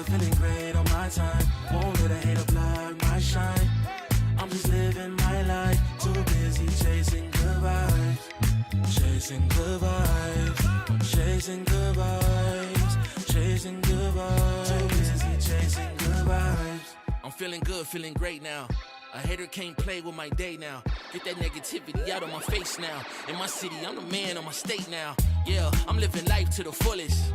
good, feeling great on my time. Won't let a hater block my shine. I'm just living my life, too busy chasing good vibes. Chasing good vibes, chasing good vibes, chasing good vibes. Too busy chasing good vibes. I'm feeling good, feeling great now. A hater can't play with my day now. Get that negativity out of my face now. In my city, I'm the man of my state now. Yeah, I'm living life to the fullest.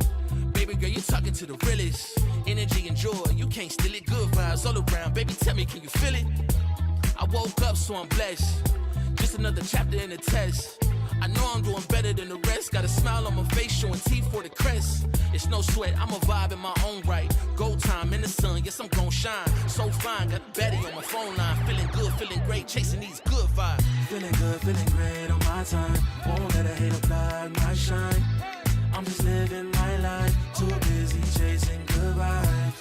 Baby girl, you talking to the realest. Energy and joy, you can't steal it. Good vibes all around. Baby, tell me, can you feel it? I woke up, so I'm blessed. Just another chapter in the test. I know I'm doing better than the rest. Got a smile on my face, showing teeth for the crest. It's no sweat, I'm a vibe in my own right. Go time in the sun, yes, I'm gon' shine. So fine, got a baddie on my phone line. Feeling good, feeling great, chasing these good vibes. Feeling good, feeling great on my time. Won't let a hater block my shine. I'm just living my life, too busy chasing good vibes.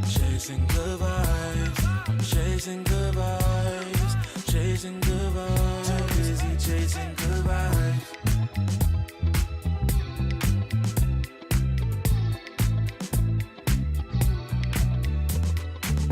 Chasing good vibes, chasing good vibes, chasing good vibes. Too busy chasing good vibes.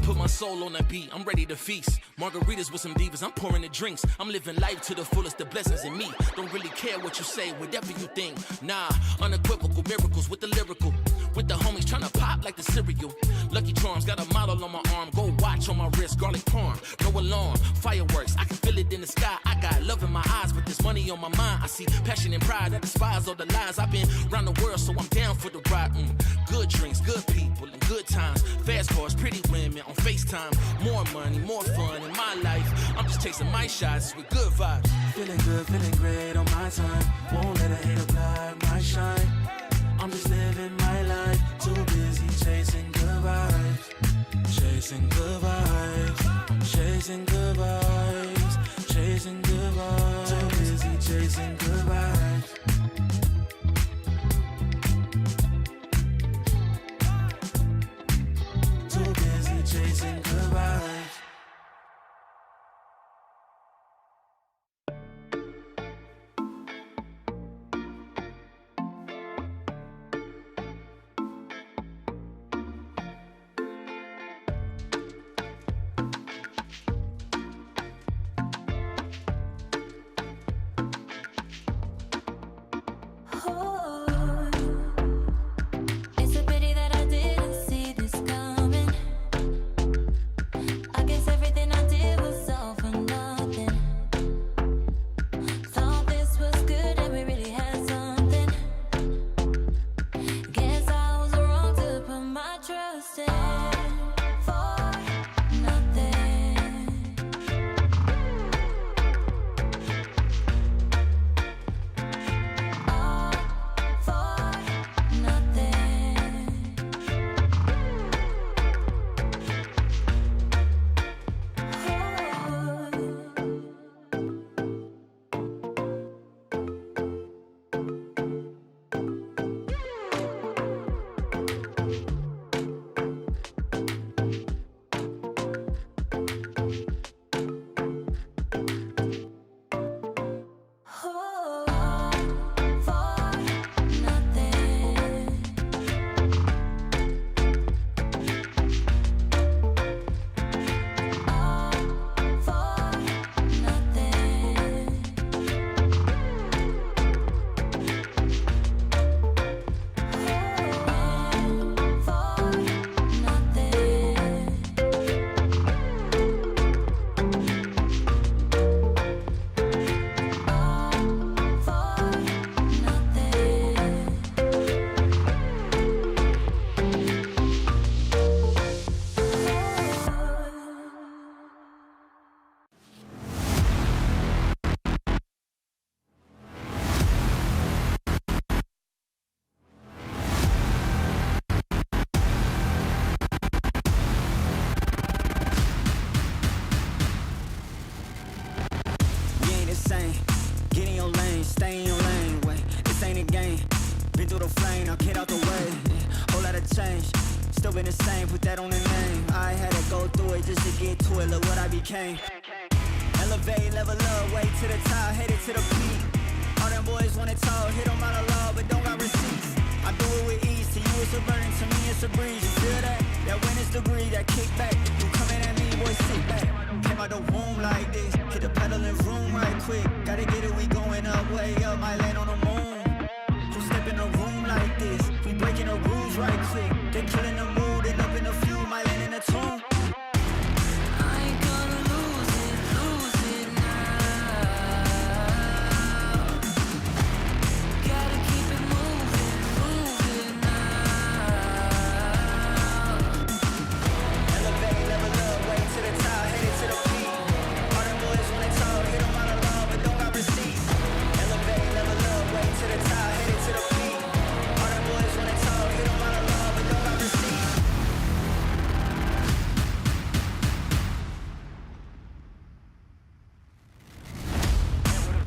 Put my soul on that beat, I'm ready to feast. Margaritas with some divas, I'm pouring the drinks. I'm living life to the fullest, the blessings in me. Don't really care what you say, whatever you think. Nah, unequivocal miracles with the lyrical. With the homies tryna pop like the cereal. Lucky Charms, got a model on my arm. Go watch on my wrist, garlic parm. No alarm, fireworks, I can feel it in the sky. I got love in my eyes, but there's money on my mind. I see passion and pride, I despise all the lies. I've been around the world, so I'm down for the ride. Good drinks, good people, and good times. Fast cars, pretty women on FaceTime. More money, more fun in my life. I'm just chasing my shots with good vibes. Feeling good, feeling great on my time. Won't let a hater block my shine. I'm just living my life, too busy chasing good vibes. Chasing good vibes, chasing good vibes, chasing good vibes. Too busy chasing good vibes. Too busy chasing good vibes. Still been the same, put that on the name. I had to go through it just to get to it, look what I became. Elevate, level up, way to the top, headed to the peak. All them boys wanna talk, hit them out of law, but don't got receipts. I do it with ease, to you it's it's a burden, to me it's a breeze. You feel that? That when it's the breeze, that kick back. You coming at me, boy, sit back. Came out the womb like this, hit the pedal and room right quick. Gotta get it, we going up, way up, might land on the moon. Who step in a room like this? We breaking the rules right quick. They killing the mood and up in the few, might land in a tomb. I ain't gonna lose it now. Gotta keep it moving now. Elevate, level up, way to the top, headed to the peak. All them boys when they talk, hit them out of love, but don't got receipts. Elevate, level up, way to the top, headed to the peak. All them boys when they talk, hit them out of love, but don't got receipts.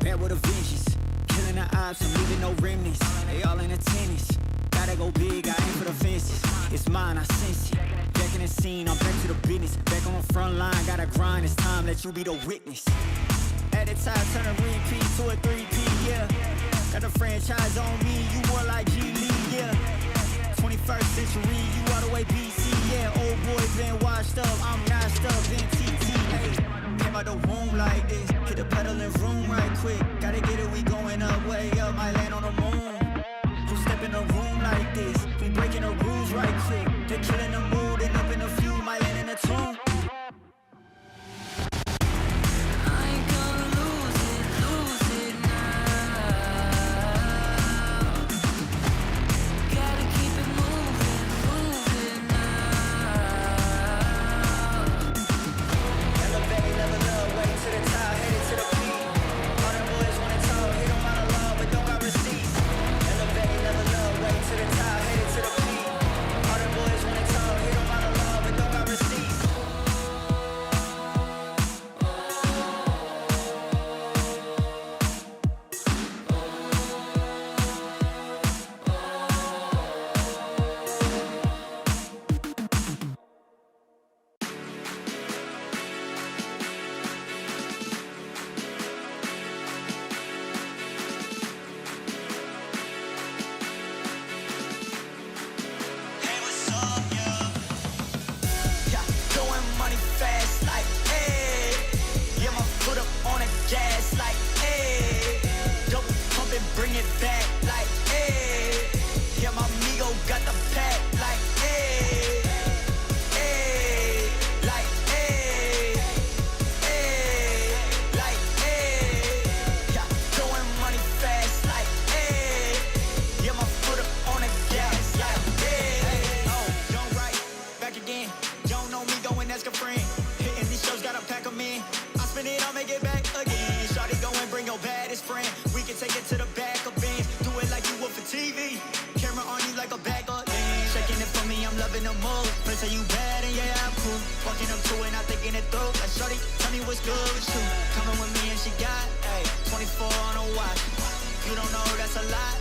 Bad with a vengeance, killing the ops, I'm leaving no remnants. They all in attendance, gotta go big, I aim for the fences. It's mine, I sense it. Back in the scene, I'm back to the business. Back on the front line, gotta grind, it's time, let you be the witness. At the time, turn a repeat to a 3P, yeah. Got the franchise on me, you more like G League, yeah. 21st century, you all the way BC, yeah. Old boy been washed up, I'm notched up in TT, hey. Came out the womb like this, hit the pedal and room right quick. Gotta get it, we going up, way up, might land on the moon. Who step in a room like this? We breaking the rules right quick. They killing the mood and up in a few, might land in a tomb. I ain't gonna lose it now. Gotta keep it moving now. Elevate, level up, way to the top, headed to the peak. All them boys when they talk, hit them out of love, but don't got receipts. Elevate, level up, way to the top, headed to the peak. All them boys when they talk, hit them out of love, but don't got receipts. Yeah, throwing money fast like, hey. Yeah, my foot up on the gas like, hey. Double pump and bring it back like, hey. Yeah, my amigo got the pack like, hey. Hey, like, hey. Hey, like, hey. Yeah, throwing money fast like, hey. Yeah, my foot up on the gas like, hey. Oh, don't write, back again. Don't know me, go and ask a friend. Hitting these shows, gotta pack 'em in. I spin it, I'll make it back again. Shawty, go and bring your baddest friend. We can take it to the back of Benz. Do it like you would for TV. Camera on you like a bag of lens. Shaking it for me, I'm loving the move. Friends say you bad and yeah, I'm cool. Walking up to it, not thinking it through. Like, shawty, tell me what's good with you. Coming with me and she got, ayy, 24 on a watch. You don't know, that's a lot.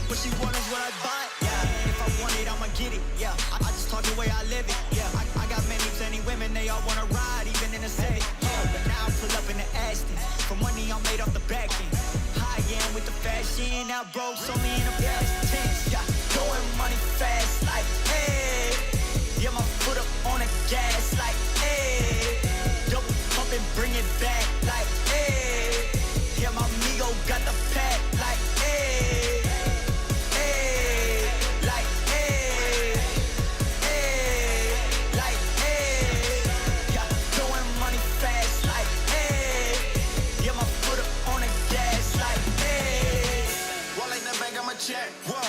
What she want is what I bought, yeah. If I want it, I'ma get it, yeah. I just talk the way I live it, yeah. I got many women, they all wanna ride, even in the city, yeah. But now I pull up in the Aston. For money, I'm made off the back end. High end with the fashion, now bro, so me in the past tense, yeah. Throwing money fast, like, hey. Yeah, my foot up on the gas, like, hey. Double pump and bring it back, like, hey. Yeah, my amigo got the pack, like, hey. Hey, like, hey. Hey, like, hey. Yeah, throwing money fast, like, hey. Yeah, my foot up on the gas, like, hey. Wallet in the bank, I'ma check. Whoa,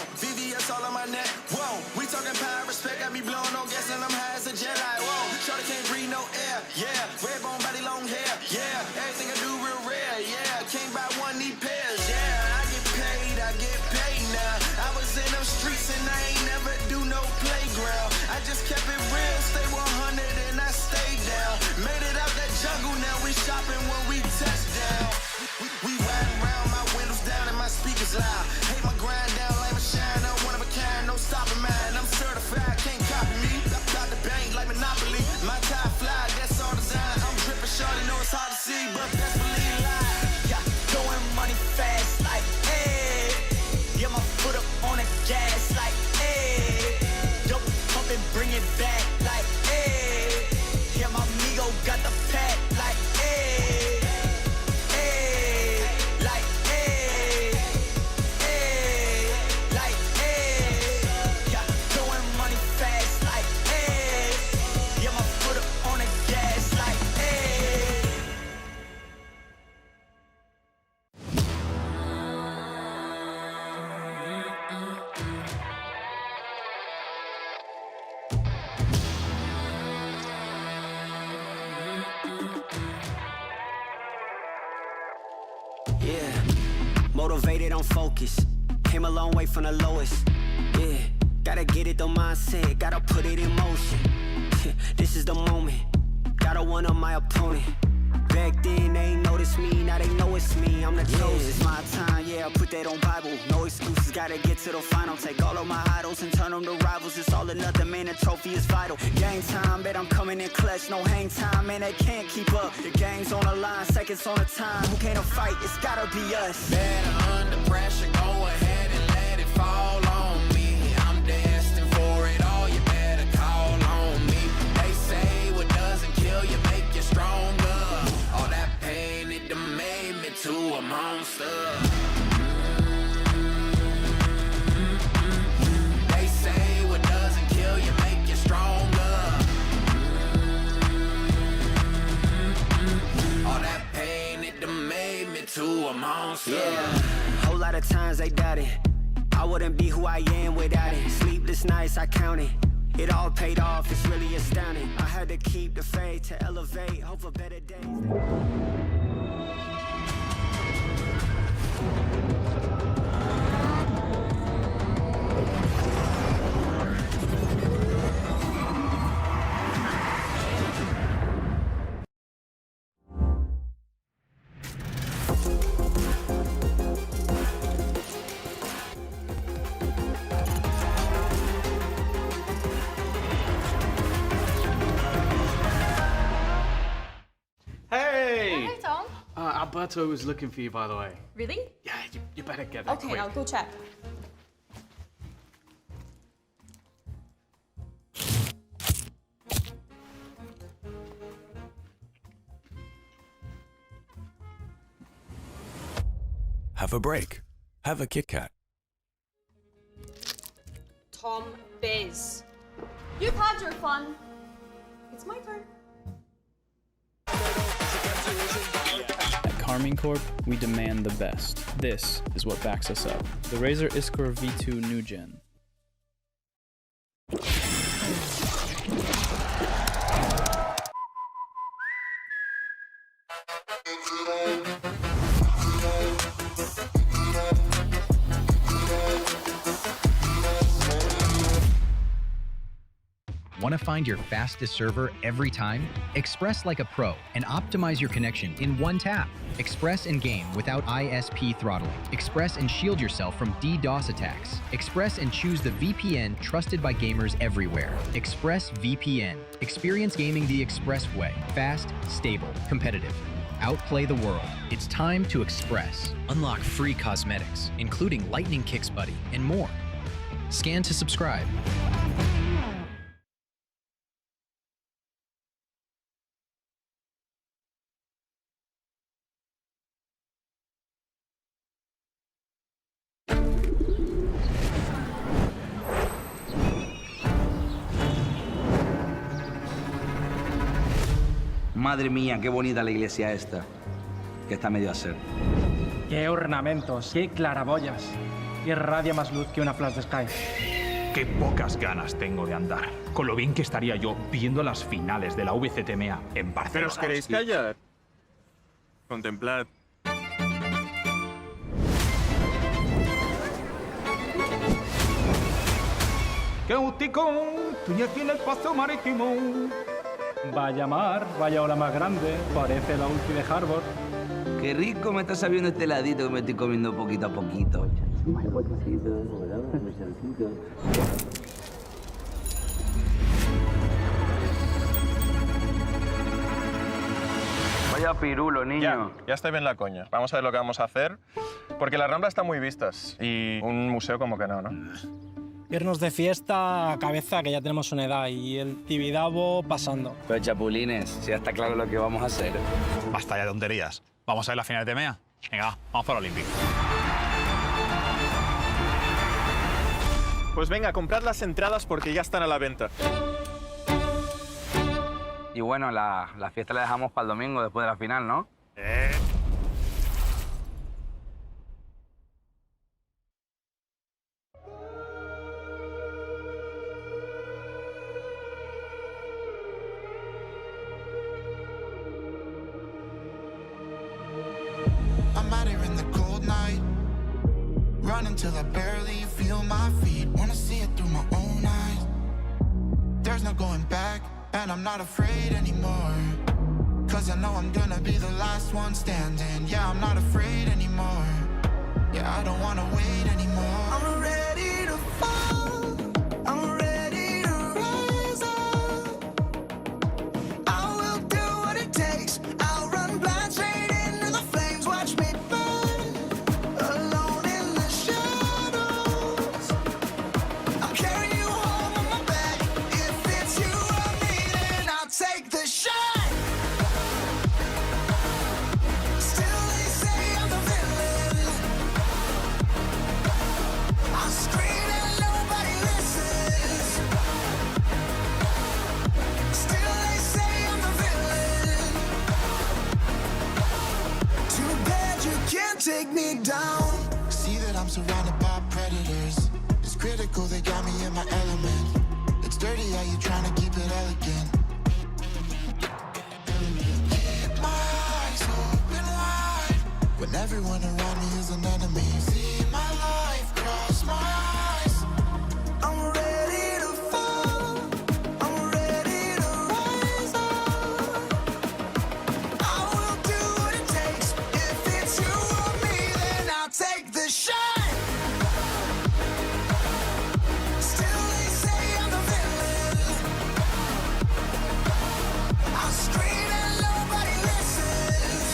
Elevated on focus, came a long way from the lowest. Yeah, gotta get it the mindset, gotta put it in motion. This is the moment, gotta one up my opponent. Back then they ain't noticed me, now they know it's me, I'm the chosen. It's my time, yeah, I put that on Bible. No excuses, gotta get to the final. Take all of my idols and turn them to rivals. It's all or nothing, man, the trophy is vital. Game time, bet I'm coming in clutch. No hang time, man, they can't keep up. The game's on the line, seconds on the time. Who can't fight? It's gotta be us. Better under pressure, go ahead and let it fall on me. I'm destined for it all, you better call on me. They say what doesn't kill you make you stronger. All that pain, it done made me to a monster. They say what doesn't kill you make you stronger. All that pain, it done made me to a monster. Yeah, whole lot of times they doubted I wouldn't be who I am without it. Sleepless nights, I counted. It all paid off, it's really astounding. I had to keep the faith to elevate, hope for better days. Hey! Hey, Tom. Alberto was looking for you, by the way. Really? Yeah, you better get there Okay, quick. I'll go check. Have a break. Have a Kit Kat. Tom Biz. You've had your fun. It's my turn. At Carmine Corp, we demand the best. This is what backs us up. The Razer Iskor V2 New Gen. Want to find your fastest server every time? Express like a pro and optimize your connection in one tap. Express and game without ISP throttling. Express and shield yourself from DDoS attacks. Express and choose the VPN trusted by gamers everywhere. Express VPN. Experience gaming the Express way. Fast, stable, competitive. Outplay the world. It's time to Express. Unlock free cosmetics, including Lightning Kicks Buddy and more. Scan to subscribe. Madre mía, qué bonita la iglesia esta, que está medio a ser. Qué ornamentos, qué claraboyas. Y irradia más luz que una flash de Sky. Qué pocas ganas tengo de andar. Con lo bien que estaría yo viendo las finales de la VCT EMEA en Barcelona. ¿Pero os queréis callar? Contemplad. ¡Qué gustico! Estoy aquí en el paso marítimo. Vaya mar, vaya ola más grande. Parece la ulti de Harbor. Qué rico me está sabiendo este heladito que me estoy comiendo poquito a poquito. Vaya pirulo, niño. Ya está bien la coña. Vamos a ver lo que vamos a hacer. Porque la Rambla está muy vistas. Y un museo como que no, ¿no? Irnos de fiesta a cabeza, que ya tenemos una edad, y el Tibidabo pasando. Pero chapulines, si ya está claro lo que vamos a hacer. Basta ya de tonterías. ¿Vamos a ver la final de EMEA? Venga, vamos para el Olímpico. Pues venga, comprad las entradas porque ya están a la venta. Y bueno, la fiesta la dejamos para el domingo después de la final, ¿no? I'm out here in the cold night, till I barely feel my feet. Wanna see it through my own eyes. There's no going back, and I'm not afraid anymore. Cause I know I'm gonna be the last one standing. Yeah, I'm not afraid anymore. Yeah, I don't wanna wait anymore. I'm ready to fall. I'm ready to rise up. I will do what it takes. I'll run blind straight into the flames. Watch me burn, alone in the shadows. I'm carrying you home on my back. If it's you or me, then I'll take the shot. Still they say I'm the villain. I scream and nobody listens. Still they say I'm the villain. Too bad you can't take me down. See that I'm surrounded by predators. It's critical they got me in my element. It's dirty how you trying to keep it elegant. Keep my eyes open wide when everyone around me is an enemy. See my life cross my eyes. I'm ready to fall. I'm ready to rise up. I will do what it takes. If it's you or me, then I'll take the shot. Still they say I'm the villain. I scream and nobody listens.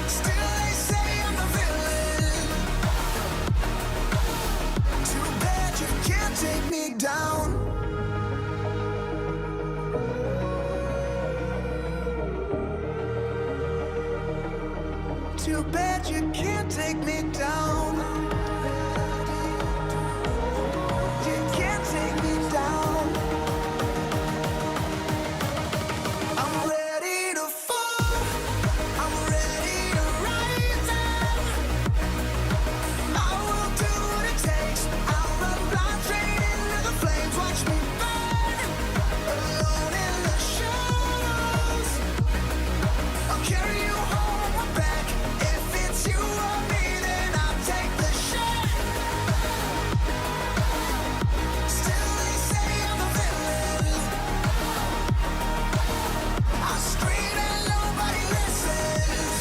Still they say I'm the villain. Too bad you can't take me down. Too bad you can't take me down. You can't take me down. I'm ready to fall. I'm ready to rise up. I will do what it takes. I'll run blind straight into the flames. Watch me burn, alone in the shadows. I'll carry you home on my back. If it's you or me, then I'll take the shot. Still they say I'm the villain. I scream and nobody listens.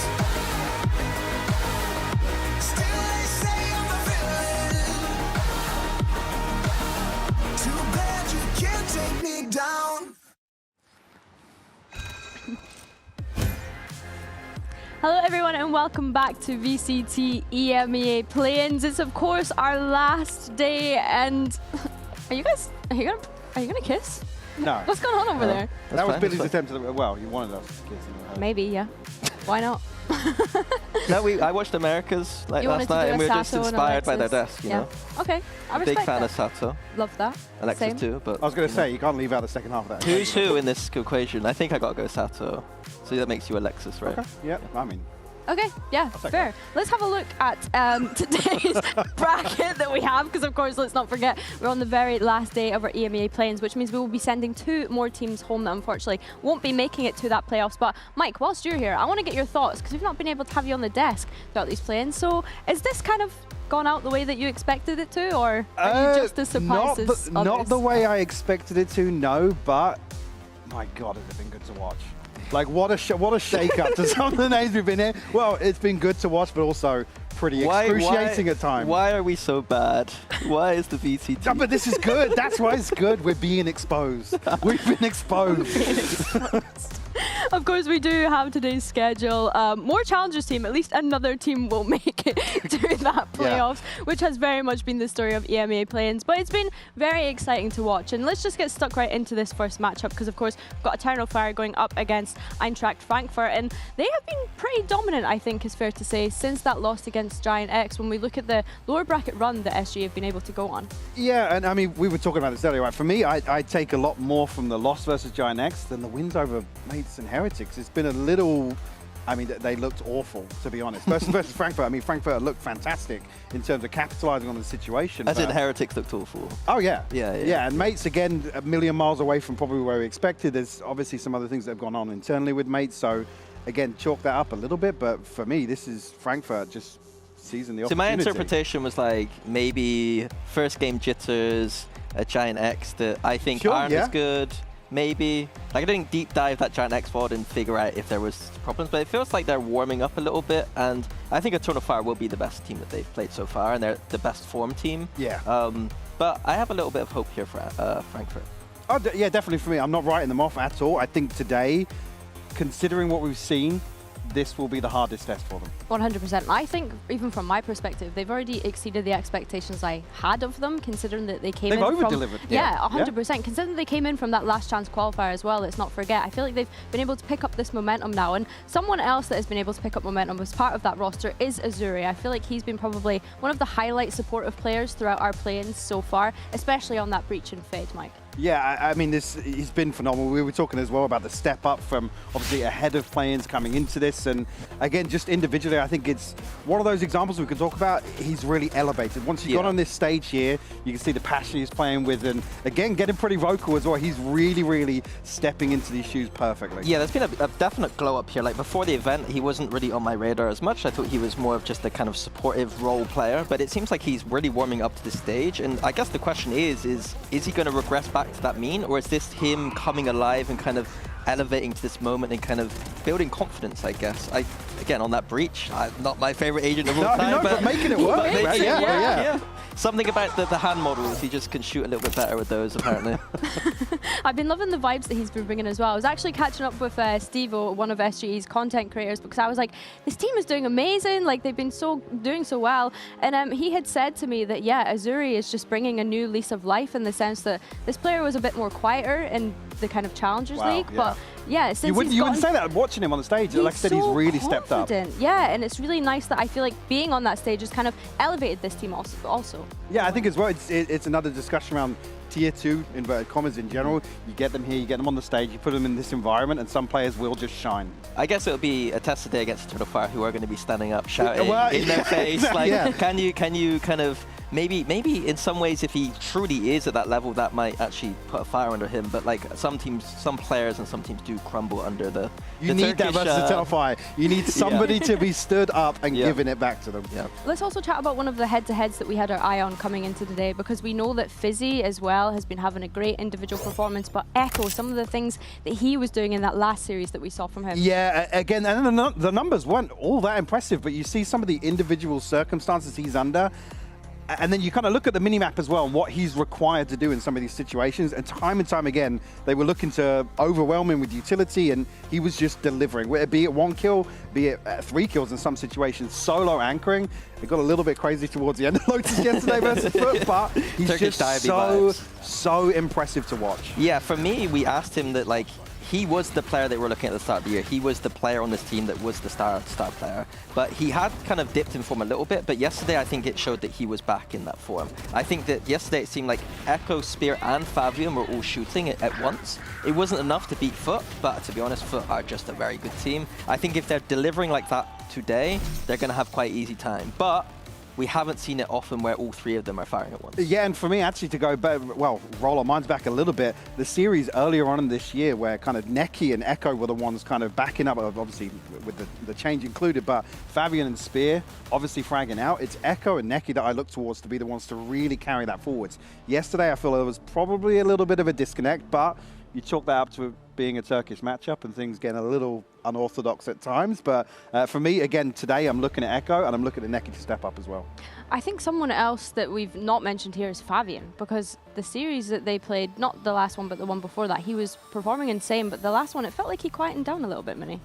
Still they say I'm the villain. Too bad you can't take me down. Hello everyone and welcome back to VCT EMEA Play-ins. It's of course our last day and are you gonna kiss? No. What's going on over there? That was Billy's attempt at, well, you wanted us to kiss. Maybe, yeah. Why not? No, I watched America's You wanted last to night, do a and we were just Sato and inspired by their Alexis. desk, you Yeah. know. Okay, I Big respect fan that. of Sato. Love that. Alexis Same. too, but I was going to you say, know. you can't leave out the second half of that. Who's who in this equation? I think I gotta go Sato. So that makes you Alexis, right? Okay. Yeah, I mean. Okay, yeah, fair. Let's have a look at today's bracket that we have, because of course, let's not forget, we're on the very last day of our EMEA play-ins, which means we will be sending 2 more teams home that unfortunately won't be making it to that playoffs. But Mike, whilst you're here, I want to get your thoughts, because we've not been able to have you on the desk throughout these play-ins. So is this kind of gone out the way that you expected it to, or are you just as surprised as others? Not the way I expected it to, no, but my God, has it been good to watch. Like, what a shake-up to some of the names we've been in. Well, it's been good to watch, but also pretty excruciating at times. Why are we so bad? Why is the VCT? No, but this is good. That's why it's good. We're being exposed. We've been exposed. Of course, we do have today's schedule. More challengers team, at least another team will make it to that playoffs, which has very much been the story of EMEA play-ins. But it's been very exciting to watch. And let's just get stuck right into this first matchup, because of course, we've got Eternal Fire going up against Eintracht Frankfurt. And they have been pretty dominant, I think, is fair to say, since that loss against Giant X, when we look at the lower bracket run that SG have been able to go on. Yeah, and I mean, we were talking about this earlier, right? For me, I take a lot more from the loss versus Giant X than the wins over Mates and Heretics. It's been a little, I mean, they looked awful, to be honest. Versus Frankfurt, I mean, Frankfurt looked fantastic in terms of capitalizing on the situation. As in Heretics looked awful. Oh, yeah. Yeah, and Mates, again, a million miles away from probably where we expected. There's obviously some other things that have gone on internally with Mates, so again, chalk that up a little bit, but for me, this is Frankfurt just seizing the So my opportunity. interpretation was like maybe first game jitters, a Giant X that I think aren't as good. Maybe. Like I didn't deep dive that Giant X VOD and figure out if there was problems, but it feels like they're warming up a little bit, and I think Eternal Fire will be the best team that they've played so far, and they're the best form team. Yeah. But I have a little bit of hope here for Frankfurt. Oh, yeah, definitely for me. I'm not writing them off at all. I think today, considering what we've seen, this will be the hardest test for them. 100%. I think, even from my perspective, they've already exceeded the expectations I had of them, considering that they came in from... They've over-delivered. Yeah, 100%. Considering they came in from that last chance qualifier as well, let's not forget. I feel like they've been able to pick up this momentum now, and someone else that has been able to pick up momentum as part of that roster is Azuri. I feel like he's been probably one of the highlight supportive players throughout our play-ins so far, especially on that breach and fade, Mike. Yeah, I mean, he's been phenomenal. We were talking as well about the step up from obviously ahead of play-ins coming into this. And again, just individually, I think it's one of those examples we can talk about. He's really elevated. Once he got on this stage here, you can see the passion he's playing with. And again, getting pretty vocal as well. He's really, really stepping into these shoes perfectly. Yeah, there's been a definite glow up here. Like before the event, he wasn't really on my radar as much. I thought he was more of just a kind of supportive role player. But it seems like he's really warming up to the stage. And I guess the question is he going to regress back to that mean, or is this him coming alive and kind of elevating to this moment and kind of building confidence, I guess? Again, on that breach, not my favorite agent of all time, but making it work. Yeah. Something about the hand models, he just can shoot a little bit better with those, apparently. I've been loving the vibes that he's been bringing as well. I was actually catching up with Steve, one of SGE's content creators, because I was like, this team is doing amazing. Like, they've been doing so well. And he had said to me that, yeah, Azuri is just bringing a new lease of life in the sense that this player was a bit more quieter in the kind of Challengers League. Yeah. But yeah, since you wouldn't say that watching him on the stage. Like I said, he's really stepped up. Yeah, and it's really nice that I feel like being on that stage has kind of elevated this team also. Yeah, I think as well, it's another discussion around tier 2, inverted commas in general. You get them here, you get them on the stage, you put them in this environment, and some players will just shine. I guess it'll be a test today against Eternal Fire, who are going to be standing up, shouting in their face. Like, can you kind of maybe in some ways, if he truly is at that level, that might actually put a fire under him. But like some teams, some players and some teams do crumble under the You need Turkish, that versatility fire. You need somebody to be stood up and giving it back to them. Yeah. Let's also chat about one of the head-to-heads that we had our eye on coming into today, because we know that Fizzy as well has been having a great individual performance, but Echo, some of the things that he was doing in that last series that we saw from him. Yeah, again, and the numbers weren't all that impressive, but you see some of the individual circumstances he's under, and then you kind of look at the minimap as well and what he's required to do in some of these situations, and time again, they were looking to overwhelm him with utility, and he was just delivering, be it 1 kill, be it 3 kills in some situations, solo anchoring. It got a little bit crazy towards the end of Lotus yesterday versus Foot, but he's Turkish just so impressive to watch. Yeah, for me, we asked him that, like, he was the player that we're looking at the start of the year. He was the player on this team that was the star player. But he had kind of dipped in form a little bit, but yesterday I think it showed that he was back in that form. I think that yesterday it seemed like Echo, Spear and Fabian were all shooting it at once. It wasn't enough to beat Foot, but to be honest, Foot are just a very good team. I think if they're delivering like that today, they're going to have quite easy time. But we haven't seen it often where all 3 of them are firing at once. Yeah, and for me, actually, to go back, well, roll our minds back a little bit, the series earlier on in this year where kind of Neki and Echo were the ones kind of backing up, obviously with the change included, but Fabian and Spear obviously fragging out. It's Echo and Neki that I look towards to be the ones to really carry that forwards. Yesterday, I feel there was probably a little bit of a disconnect, but you chalk that up to being a Turkish matchup and things getting a little unorthodox at times. But for me, again, today I'm looking at Echo and I'm looking at Neki to step up as well. I think someone else that we've not mentioned here is Fabian, because the series that they played, not the last one, but the one before that, he was performing insane, but the last one, it felt like he quietened down a little bit, Minnie.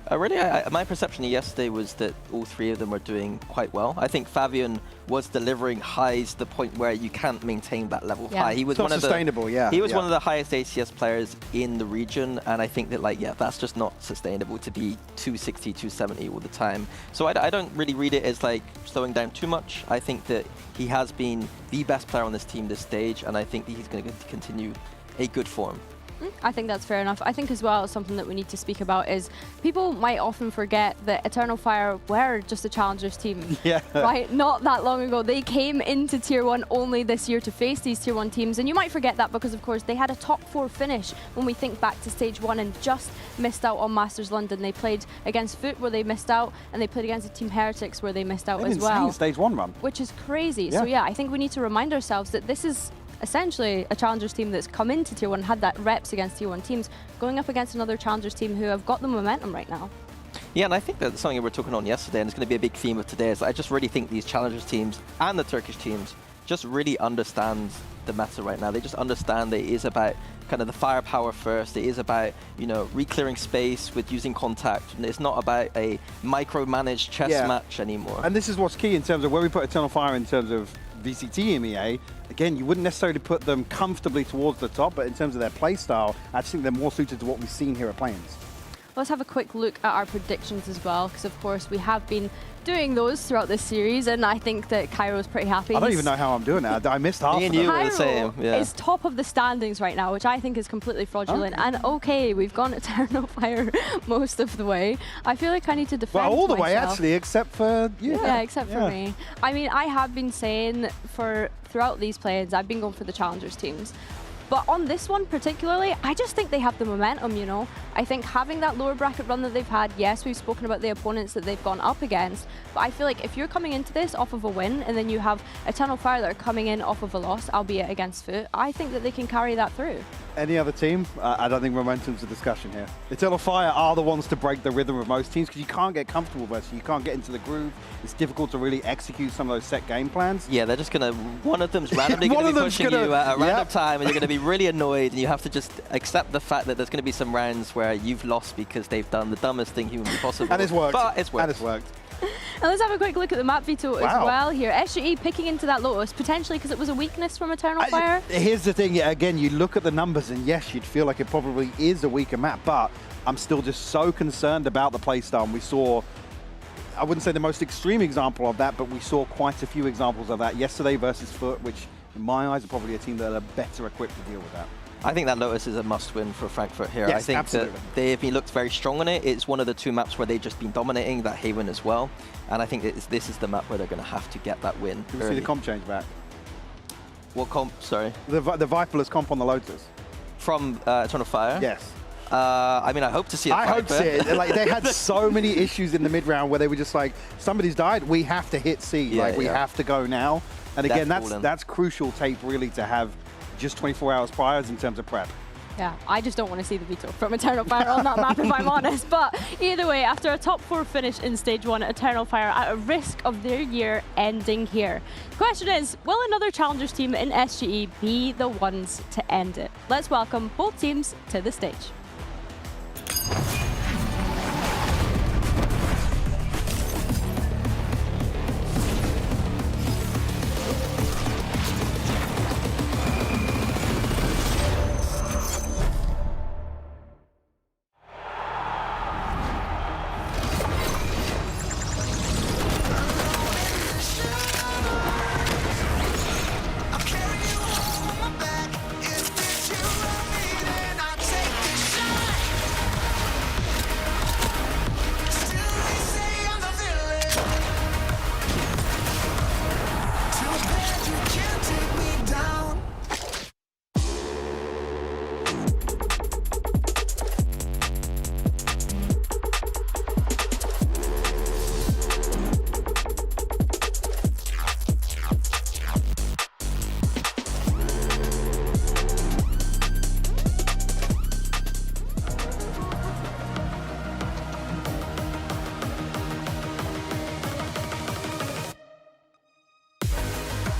Really, my perception yesterday was that all 3 of them were doing quite well. I think Fabian was delivering highs to the point where you can't maintain that level of high. He was one of the highest ACS players in the region, and I think that, like, yeah, that's just not sustainable to be 260, 270 all the time. So I don't really read it as like slowing down too much. I think that he has been the best player on this team this stage, and I think that he's going to continue a good form. I think that's fair enough. I think as well, something that we need to speak about is people might often forget that Eternal Fire were just a challengers team. Yeah. Right? Not that long ago. They came into Tier 1 only this year to face these Tier 1 teams. And you might forget that because, of course, they had a top 4 finish when we think back to Stage 1 and just missed out on Masters London. They played against Foot where they missed out, and they played against Team Heretics where they missed out as well. Stage 1 run. Which is crazy. Yeah. So yeah, I think we need to remind ourselves that this is essentially a challengers team that's come into Tier 1, had that reps against Tier 1 teams, going up against another challengers team who have got the momentum right now. Yeah, and I think that's something we were talking on yesterday, and it's going to be a big theme of today, is I just really think these challengers teams and the Turkish teams just really understand the meta right now. They just understand that it is about kind of the firepower first. It is about, you know, re-clearing space with using contact. And it's not about a micromanaged chess match anymore. And this is what's key in terms of where we put Eternal Fire in terms of VCT EMEA. Again, you wouldn't necessarily put them comfortably towards the top, but in terms of their play style, I just think they're more suited to what we've seen here at Plains. Let's have a quick look at our predictions as well, because of course we have been doing those throughout this series, and I think that Cairo's pretty happy. I don't even know how I'm doing it. I missed half of them. Me and you were the same. Yeah. Is top of the standings right now, which I think is completely fraudulent. Okay. And okay, we've gone Eternal Fire most of the way. I feel like I need to defend Well, all the way myself. actually, except for you. Yeah, except for me. I mean, I have been saying throughout these play-ins, I've been going for the challengers teams. But on this one particularly, I just think they have the momentum, you know. I think having that lower bracket run that they've had, yes, we've spoken about the opponents that they've gone up against, but I feel like if you're coming into this off of a win, and then you have Eternal Fire that are coming in off of a loss, albeit against Foot, I think that they can carry that through. Any other team? I don't think momentum's a discussion here. Eternal Fire are the ones to break the rhythm of most teams because you can't get comfortable versus you can't get into the groove. It's difficult to really execute some of those set game plans. Yeah, they're just going to, one of them's randomly going to be pushing you at a random time, and you're going to be really annoyed, and you have to just accept the fact that there's going to be some rounds where you've lost because they've done the dumbest thing humanly possible. And it's worked. But it's worked. And it's worked. And let's have a quick look at the map veto as well here. SGE picking into that Lotus, potentially because it was a weakness from Eternal Fire. Here's the thing, again, you look at the numbers and yes, you'd feel like it probably is a weaker map, but I'm still just so concerned about the playstyle. And we saw, I wouldn't say the most extreme example of that, but we saw quite a few examples of that yesterday versus Foot, which in my eyes are probably a team that are better equipped to deal with that. I think that Lotus is a must-win for Frankfurt here. Yes, I think absolutely. that they've been looked very strong on it. It's one of the two maps where they've just been dominating, that Haven as well. And I think this is the map where they're going to have to get that win. Can we see the comp change back? What comp, sorry? The Viperless comp on the Lotus. From Eternal Fire? Yes. I mean, I hope to see a Viper. I hope to see it. Like, they had so many issues in the mid-round where they were just like, somebody's died, we have to hit C. Yeah, like, we have to go now. And again, that's crucial tape really to have just 24 hours prior in terms of prep. Yeah, I just don't want to see the veto from Eternal Fire on that map, if I'm honest. But either way, after a top 4 finish in Stage 1, Eternal Fire at a risk of their year ending here. The question is, will another challengers team in SGE be the ones to end it? Let's welcome both teams to the stage.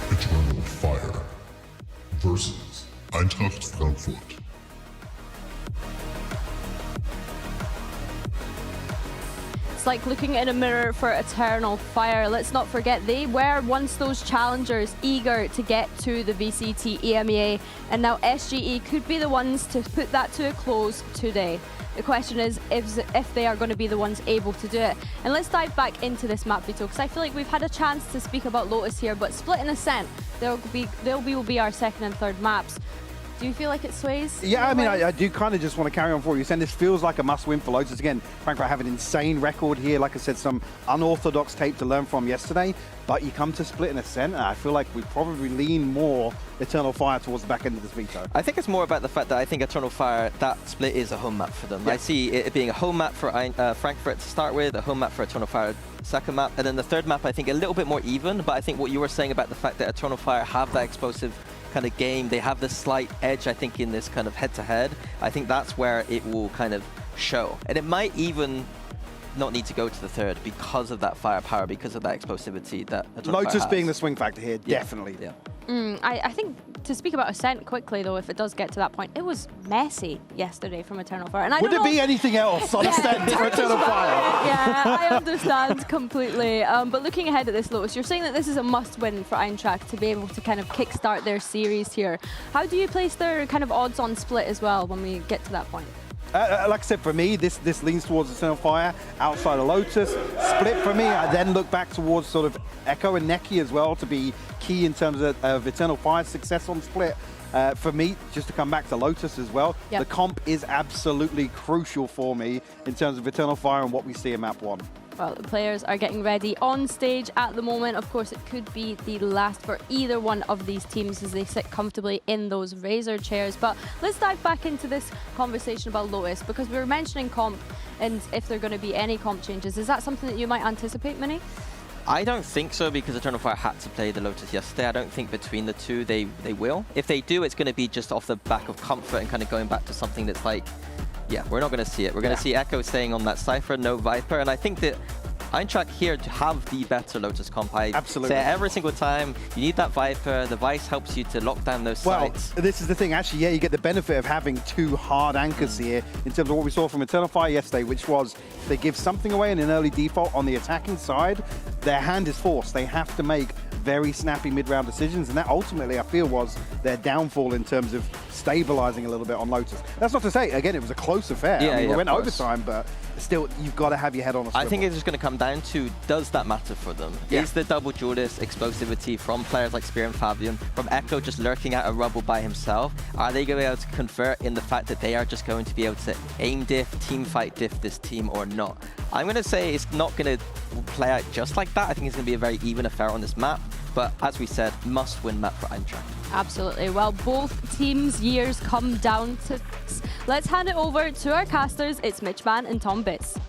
Eternal Fire versus Eintracht Frankfurt. It's like looking in a mirror for Eternal Fire. Let's not forget, they were once those challengers eager to get to the VCT EMEA, and now SGE could be the ones to put that to a close today. The question is if they are going to be the ones able to do it. And let's dive back into this map veto, because I feel like we've had a chance to speak about Lotus here, but Split and Ascent, they'll be our second and third maps. Do you feel like it sways? Yeah, I mean, I do kind of just want to carry on for what you're saying. This feels like a must-win for Lotus. Again, Frankfurt have an insane record here. Like I said, some unorthodox tape to learn from yesterday. But you come to Split and Ascent, and I feel like we probably lean more Eternal Fire towards the back end of this veto. I think it's more about the fact that I think Eternal Fire, that Split is a home map for them. Yeah. I see it being a home map for Frankfurt to start with, a home map for Eternal Fire second map, and then the third map I think a little bit more even, but I think what you were saying about the fact that Eternal Fire have that explosive kind of game, they have this slight edge I think in this kind of head-to-head, I think that's where it will kind of show. And it might even not need to go to the third because of that firepower, because of that explosivity that Eternal Lotus Fire being has. the swing factor here, definitely. Yeah. I think to speak about Ascent quickly though, if it does get to that point, it was messy yesterday from Eternal Fire. And I Would it be anything else on Ascent for Eternal Fire? Yeah, I understand completely. But looking ahead at this, Lotus, you're saying that this is a must-win for Eintracht to be able to kind of kickstart their series here. How do you place their kind of odds on Split as well when we get to that point? Like I said, for me, this leans towards Eternal Fire outside of Lotus. Split for me, I then look back towards sort of Echo and Neki as well to be key in terms of Eternal Fire's success on Split. For me, just to come back to Lotus as well, the comp is absolutely crucial for me in terms of Eternal Fire and what we see in Map 1. Well, the players are getting ready on stage at the moment. Of course, it could be the last for either one of these teams as they sit comfortably in those Razor chairs. But let's dive back into this conversation about Lotus, because we were mentioning comp and if there are going to be any comp changes. Is that something that you might anticipate, Minnie? I don't think so, because Eternal Fire had to play the Lotus yesterday. I don't think between the two they will. If they do, it's going to be just off the back of comfort and kind of going back to something that's like, yeah, we're not going to see it. We're going to see Echo staying on that Cypher, no Viper, and I think that Eintracht here to have the better Lotus comp. I say every single time, you need that Viper. The Vice helps you to lock down those sites. Well, this is the thing. Actually, yeah, you get the benefit of having two hard anchors here in terms of what we saw from Eternal Fire yesterday, which was they give something away in an early default on the attacking side. Their hand is forced. They have to make very snappy mid-round decisions, and that ultimately, I feel, was their downfall in terms of stabilizing a little bit on Lotus. That's not to say, again, it was a close affair. Yeah, I mean, we went overtime, but still, you've got to have your head on a swivel. I think it's just going to come down to, does that matter for them? Yeah. Is the double duelist explosivity from players like Spear and Fabian, from Echo just lurking out a rubble by himself, are they going to be able to convert in the fact that they are just going to be able to aim diff, team fight diff this team or not? I'm going to say it's not going to play out just like that. I think it's going to be a very even affair on this map. But as we said, must-win map for Eintracht. Absolutely. Well, both teams' years come down to this. Let's hand it over to our casters. It's Mitch Mann and Tom Bitz.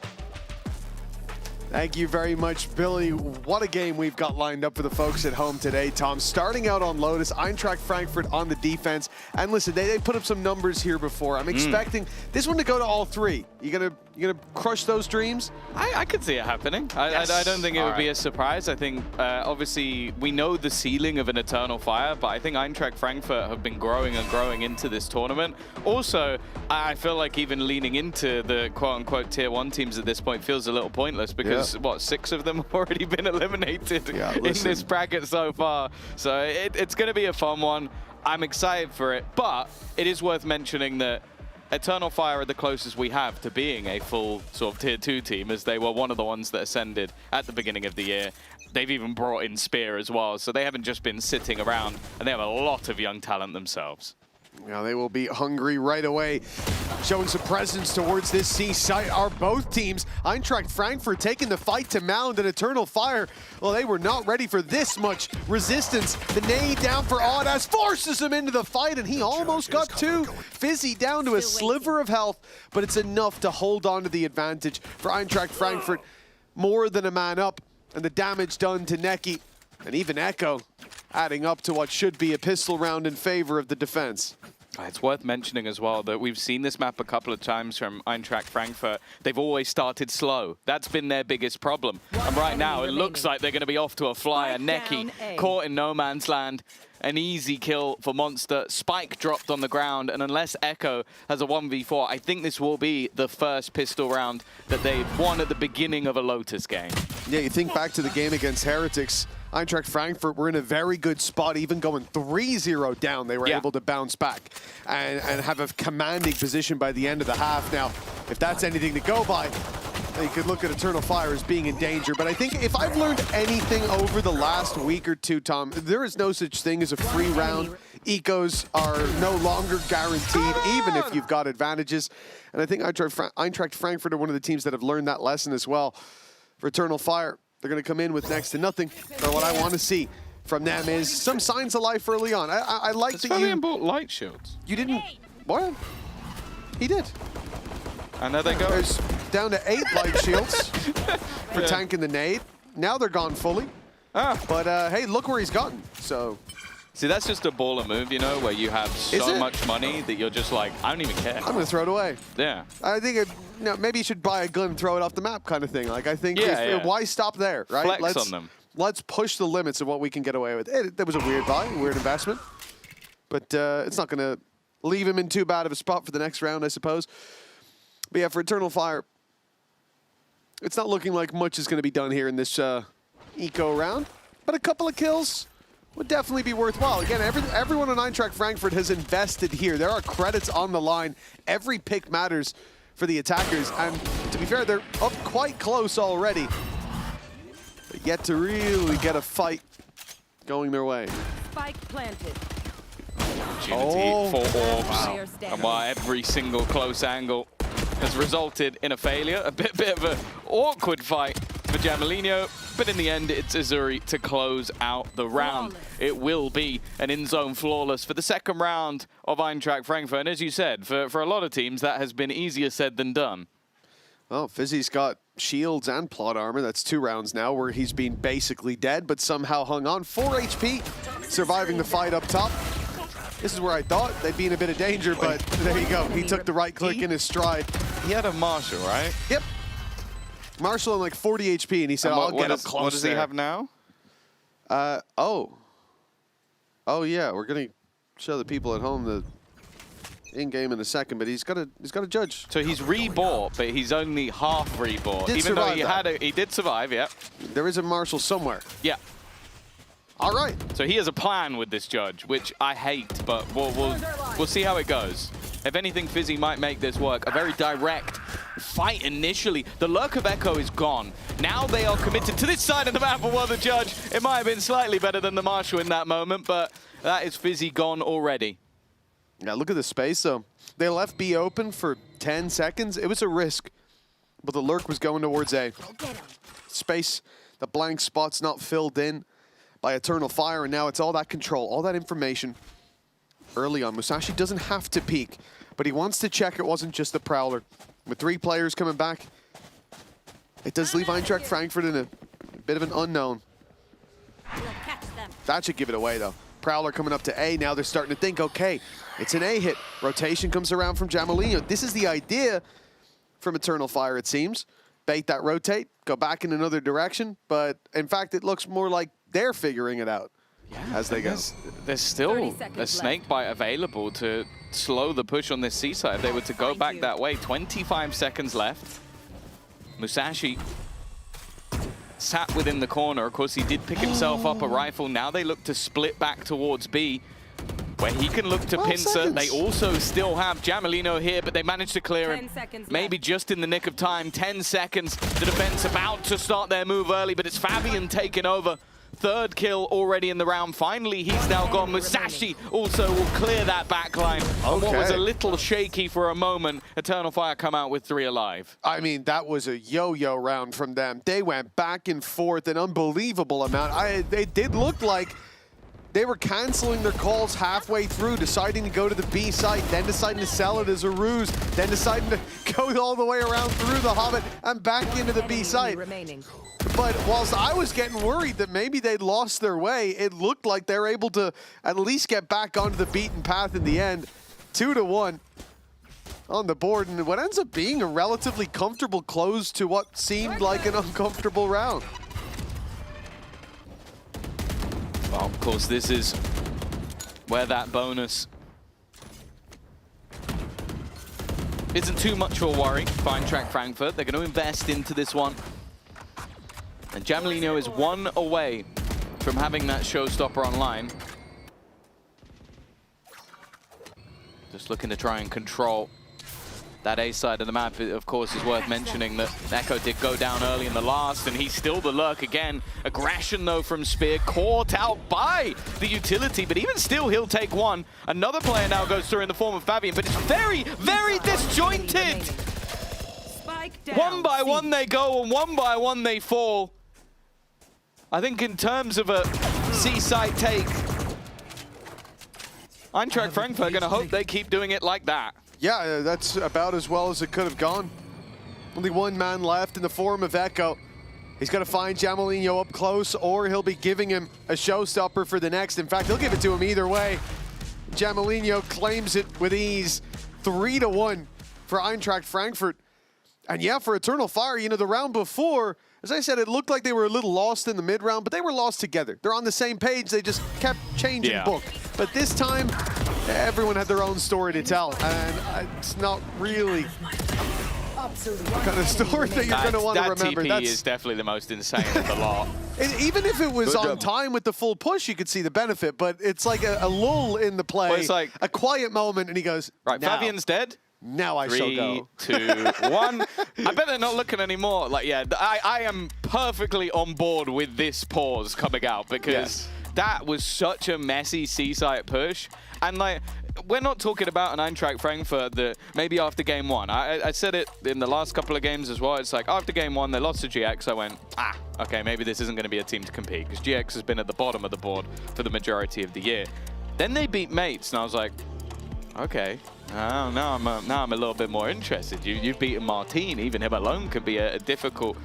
Thank you very much, Billy. What a game we've got lined up for the folks at home today, Tom. Starting out on Lotus, Eintracht Frankfurt on the defense. And listen, they put up some numbers here before. I'm expecting this one to go to all three. You gonna crush those dreams? I could see it happening. I don't think it would be a surprise. I think, obviously, we know the ceiling of an Eternal Fire, but I think Eintracht Frankfurt have been growing and growing into this tournament. Also, I feel like even leaning into the quote-unquote Tier 1 teams at this point feels a little pointless because, what, 6 of them have already been eliminated in this bracket so far. So it's going to be a fun one. I'm excited for it, but it is worth mentioning that Eternal Fire are the closest we have to being a full sort of Tier 2 team, as they were one of the ones that ascended at the beginning of the year. They've even brought in Spear as well, so they haven't just been sitting around, and they have a lot of young talent themselves. Now they will be hungry right away. Showing some presence towards this C site are both teams. Eintracht Frankfurt taking the fight to Mound and Eternal Fire. Well, they were not ready for this much resistance. The nade down for Audas forces him into the fight, and he almost got two. Fizzy down to a sliver of health, but it's enough to hold on to the advantage for Eintracht Frankfurt. More than a man up, and the damage done to Neki and even Echo, adding up to what should be a pistol round in favor of the defense. It's worth mentioning as well that we've seen this map a couple of times from Eintracht Frankfurt. They've always started slow. That's been their biggest problem. And right now, it looks like they're going to be off to a flyer. Neki caught in no man's land. An easy kill for Monster. Spike dropped on the ground, and unless Echo has a 1v4, I think this will be the first pistol round that they've won at the beginning of a Lotus game. Yeah, you think back to the game against Heretics. Eintracht Frankfurt were in a very good spot, even going 3-0 down. They were able to bounce back and have a commanding position by the end of the half. Now, if that's anything to go by, You could look at Eternal Fire as being in danger, but I think if I've learned anything over the last week or two, Tom, there is no such thing as a free round. Ecos are no longer guaranteed, even if you've got advantages. And I think Eintracht Frankfurt are one of the teams that have learned that lesson as well. For Eternal Fire, they're going to come in with next to nothing. But what I want to see from them is some signs of life early on. I like that you bought light shields. You didn't. What? He did. And there they go. There's down to 8 light shields for tanking the nade. Now they're gone fully. But hey, look where he's gotten. So. See, that's just a baller move, you know, where you have so much money that you're just like, I don't even care. I'm going to throw it away. Yeah. I think maybe you should buy a gun and throw it off the map kind of thing. Like, I think, why stop there, right? Flex on them. Let's push the limits of what we can get away with. That was a weird buy, a weird investment. But it's not going to leave him in too bad of a spot for the next round, I suppose. But yeah, for Eternal Fire, it's not looking like much is going to be done here in this eco round. But a couple of kills would definitely be worthwhile. Again, everyone on Eintracht Frankfurt has invested here. There are credits on the line. Every pick matters for the attackers. And to be fair, they're up quite close already. But yet to really get a fight going their way. Spike planted. Opportunity for Orbs. And why every single close angle has resulted in a failure. A bit of an awkward fight for Jamalino, but in the end, it's Azuri to close out the round. It will be an in-zone flawless for the second round of Eintracht Frankfurt. And as you said, for a lot of teams, that has been easier said than done. Well, Fizzy's got shields and plot armor. That's 2 rounds now where he's been basically dead, but somehow hung on. 4 HP, surviving the fight up top. This is where I thought they'd be in a bit of danger, but there you go. He took the right click in his stride. He had a Marshall, right? Yep. Marshall on like 40 HP, and he said, I'll get up close. What does he have now? Oh, yeah, we're going to show the people at home the in-game in a second, but he's got a judge. So he's rebought, but he's only half rebought. Even though he did survive, yeah. There is a Marshall somewhere. Yeah. All right. So he has a plan with this judge, which I hate, but we'll see how it goes. If anything, Fizzy might make this work. A very direct fight initially. The Lurk of Echo is gone. Now they are committed to this side of the map, and while the judge, it might have been slightly better than the Marshal in that moment, but that is Fizzy gone already. Yeah, look at the space, though. They left B open for 10 seconds. It was a risk, but the Lurk was going towards A. Space, the blank spot's not filled in by Eternal Fire, and now it's all that control, all that information early on. Musashi doesn't have to peek, but he wants to check it wasn't just the Prowler. With 3 players coming back, it does leave Eintracht Frankfurt in a bit of an unknown. That should give it away, though. Prowler coming up to A. Now they're starting to think, okay, it's an A hit. Rotation comes around from Jamalino. This is the idea from Eternal Fire, it seems. Bait that rotate, go back in another direction, but in fact, it looks more like they're figuring it out as they go. There's still a snake bite available to slow the push on this C side if they were to go back that way. 25 seconds left. Musashi sat within the corner. Of course, he did pick himself up a rifle. Now they look to split back towards B, where he can look to pincer. They also still have Jamalino here, but they managed to clear him. Maybe just in the nick of time. 10 seconds. The defense about to start their move early, but it's Fabian taking over. 3rd kill already in the round. Finally, he's now gone. Musashi also will clear that backline. And what was a little shaky for a moment, Eternal Fire come out with 3 alive. I mean, that was a yo-yo round from them. They went back and forth an unbelievable amount. It did look like they were canceling their calls halfway through, deciding to go to the B site, then deciding to sell it as a ruse, then deciding to go all the way around through the Hobbit and back into the B site. But whilst I was getting worried that maybe they'd lost their way, it looked like they were able to at least get back onto the beaten path in the end. 2-1 on the board, and what ends up being a relatively comfortable close to what seemed like an uncomfortable round. Well, of course, this is where that bonus isn't too much of a worry for Eintracht Frankfurt. They're going to invest into this one. And Jamalino is 1 away from having that showstopper online. Just looking to try and control that A side of the map. Of course, is worth mentioning that Echo did go down early in the last, and he's still the lurk again. Aggression, though, from Spear, caught out by the utility, but even still, he'll take one. Another player now goes through in the form of Fabian, but it's very, very disjointed. One by one they go, and one by one they fall. I think in terms of a C-side take, Eintracht Frankfurt are going to hope they keep doing it like that. Yeah, that's about as well as it could have gone. Only one man left in the form of Echo. He's got to find Jamalinho up close, or he'll be giving him a showstopper for the next. In fact, he'll give it to him either way. Jamalinho claims it with ease. 3-1 for Eintracht Frankfurt. And yeah, for Eternal Fire, you know, the round before, as I said, it looked like they were a little lost in the mid-round, but they were lost together. They're on the same page, they just kept changing book. But this time, everyone had their own story to tell, and it's not really the kind of story that you're going to want to remember. That TP is definitely the most insane of the lot. Even if it was on time with the full push, you could see the benefit, but it's like a lull in the play, well, it's like a quiet moment, and he goes, right, now. Fabian's dead. Now I shall go. 3, 2, 1. I bet they're not looking anymore. Like, yeah, I am perfectly on board with this pause coming out, because that was such a messy C-site push. And like, we're not talking about an Eintracht Frankfurt that maybe after game 1. I said it in the last couple of games as well. It's like after game 1, they lost to GX. I went, okay, maybe this isn't going to be a team to compete, because GX has been at the bottom of the board for the majority of the year. Then they beat Mates, and I was like, okay. Now I'm a little bit more interested. You've beaten Martin. Even him alone could be a difficult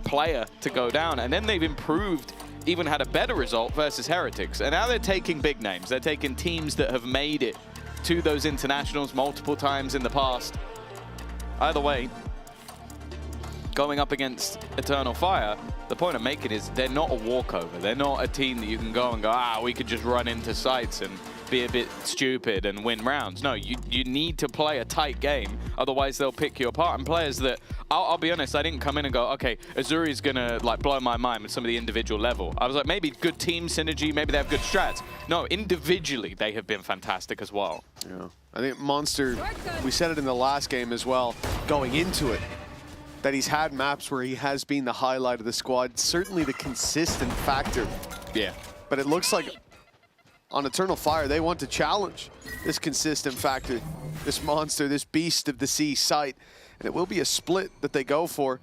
player to go down. And then they've improved, even had a better result versus Heretics. And now they're taking big names. They're taking teams that have made it to those internationals multiple times in the past. Either way, going up against Eternal Fire, the point I'm making is they're not a walkover. They're not a team that you can go and go, we could just run into sites and be a bit stupid and win rounds. No, you need to play a tight game, otherwise they'll pick you apart. And players that, I'll be honest, I didn't come in and go, okay, Azuri's gonna like blow my mind with some of the individual level. I was like, maybe good team synergy, maybe they have good strats. No, individually they have been fantastic as well. Yeah, I think Monster, we said it in the last game as well, going into it, that he's had maps where he has been the highlight of the squad, certainly the consistent factor. Yeah. But it looks like on Eternal Fire, they want to challenge this consistent factor, this monster, this beast of the sea site. And it will be a split that they go for.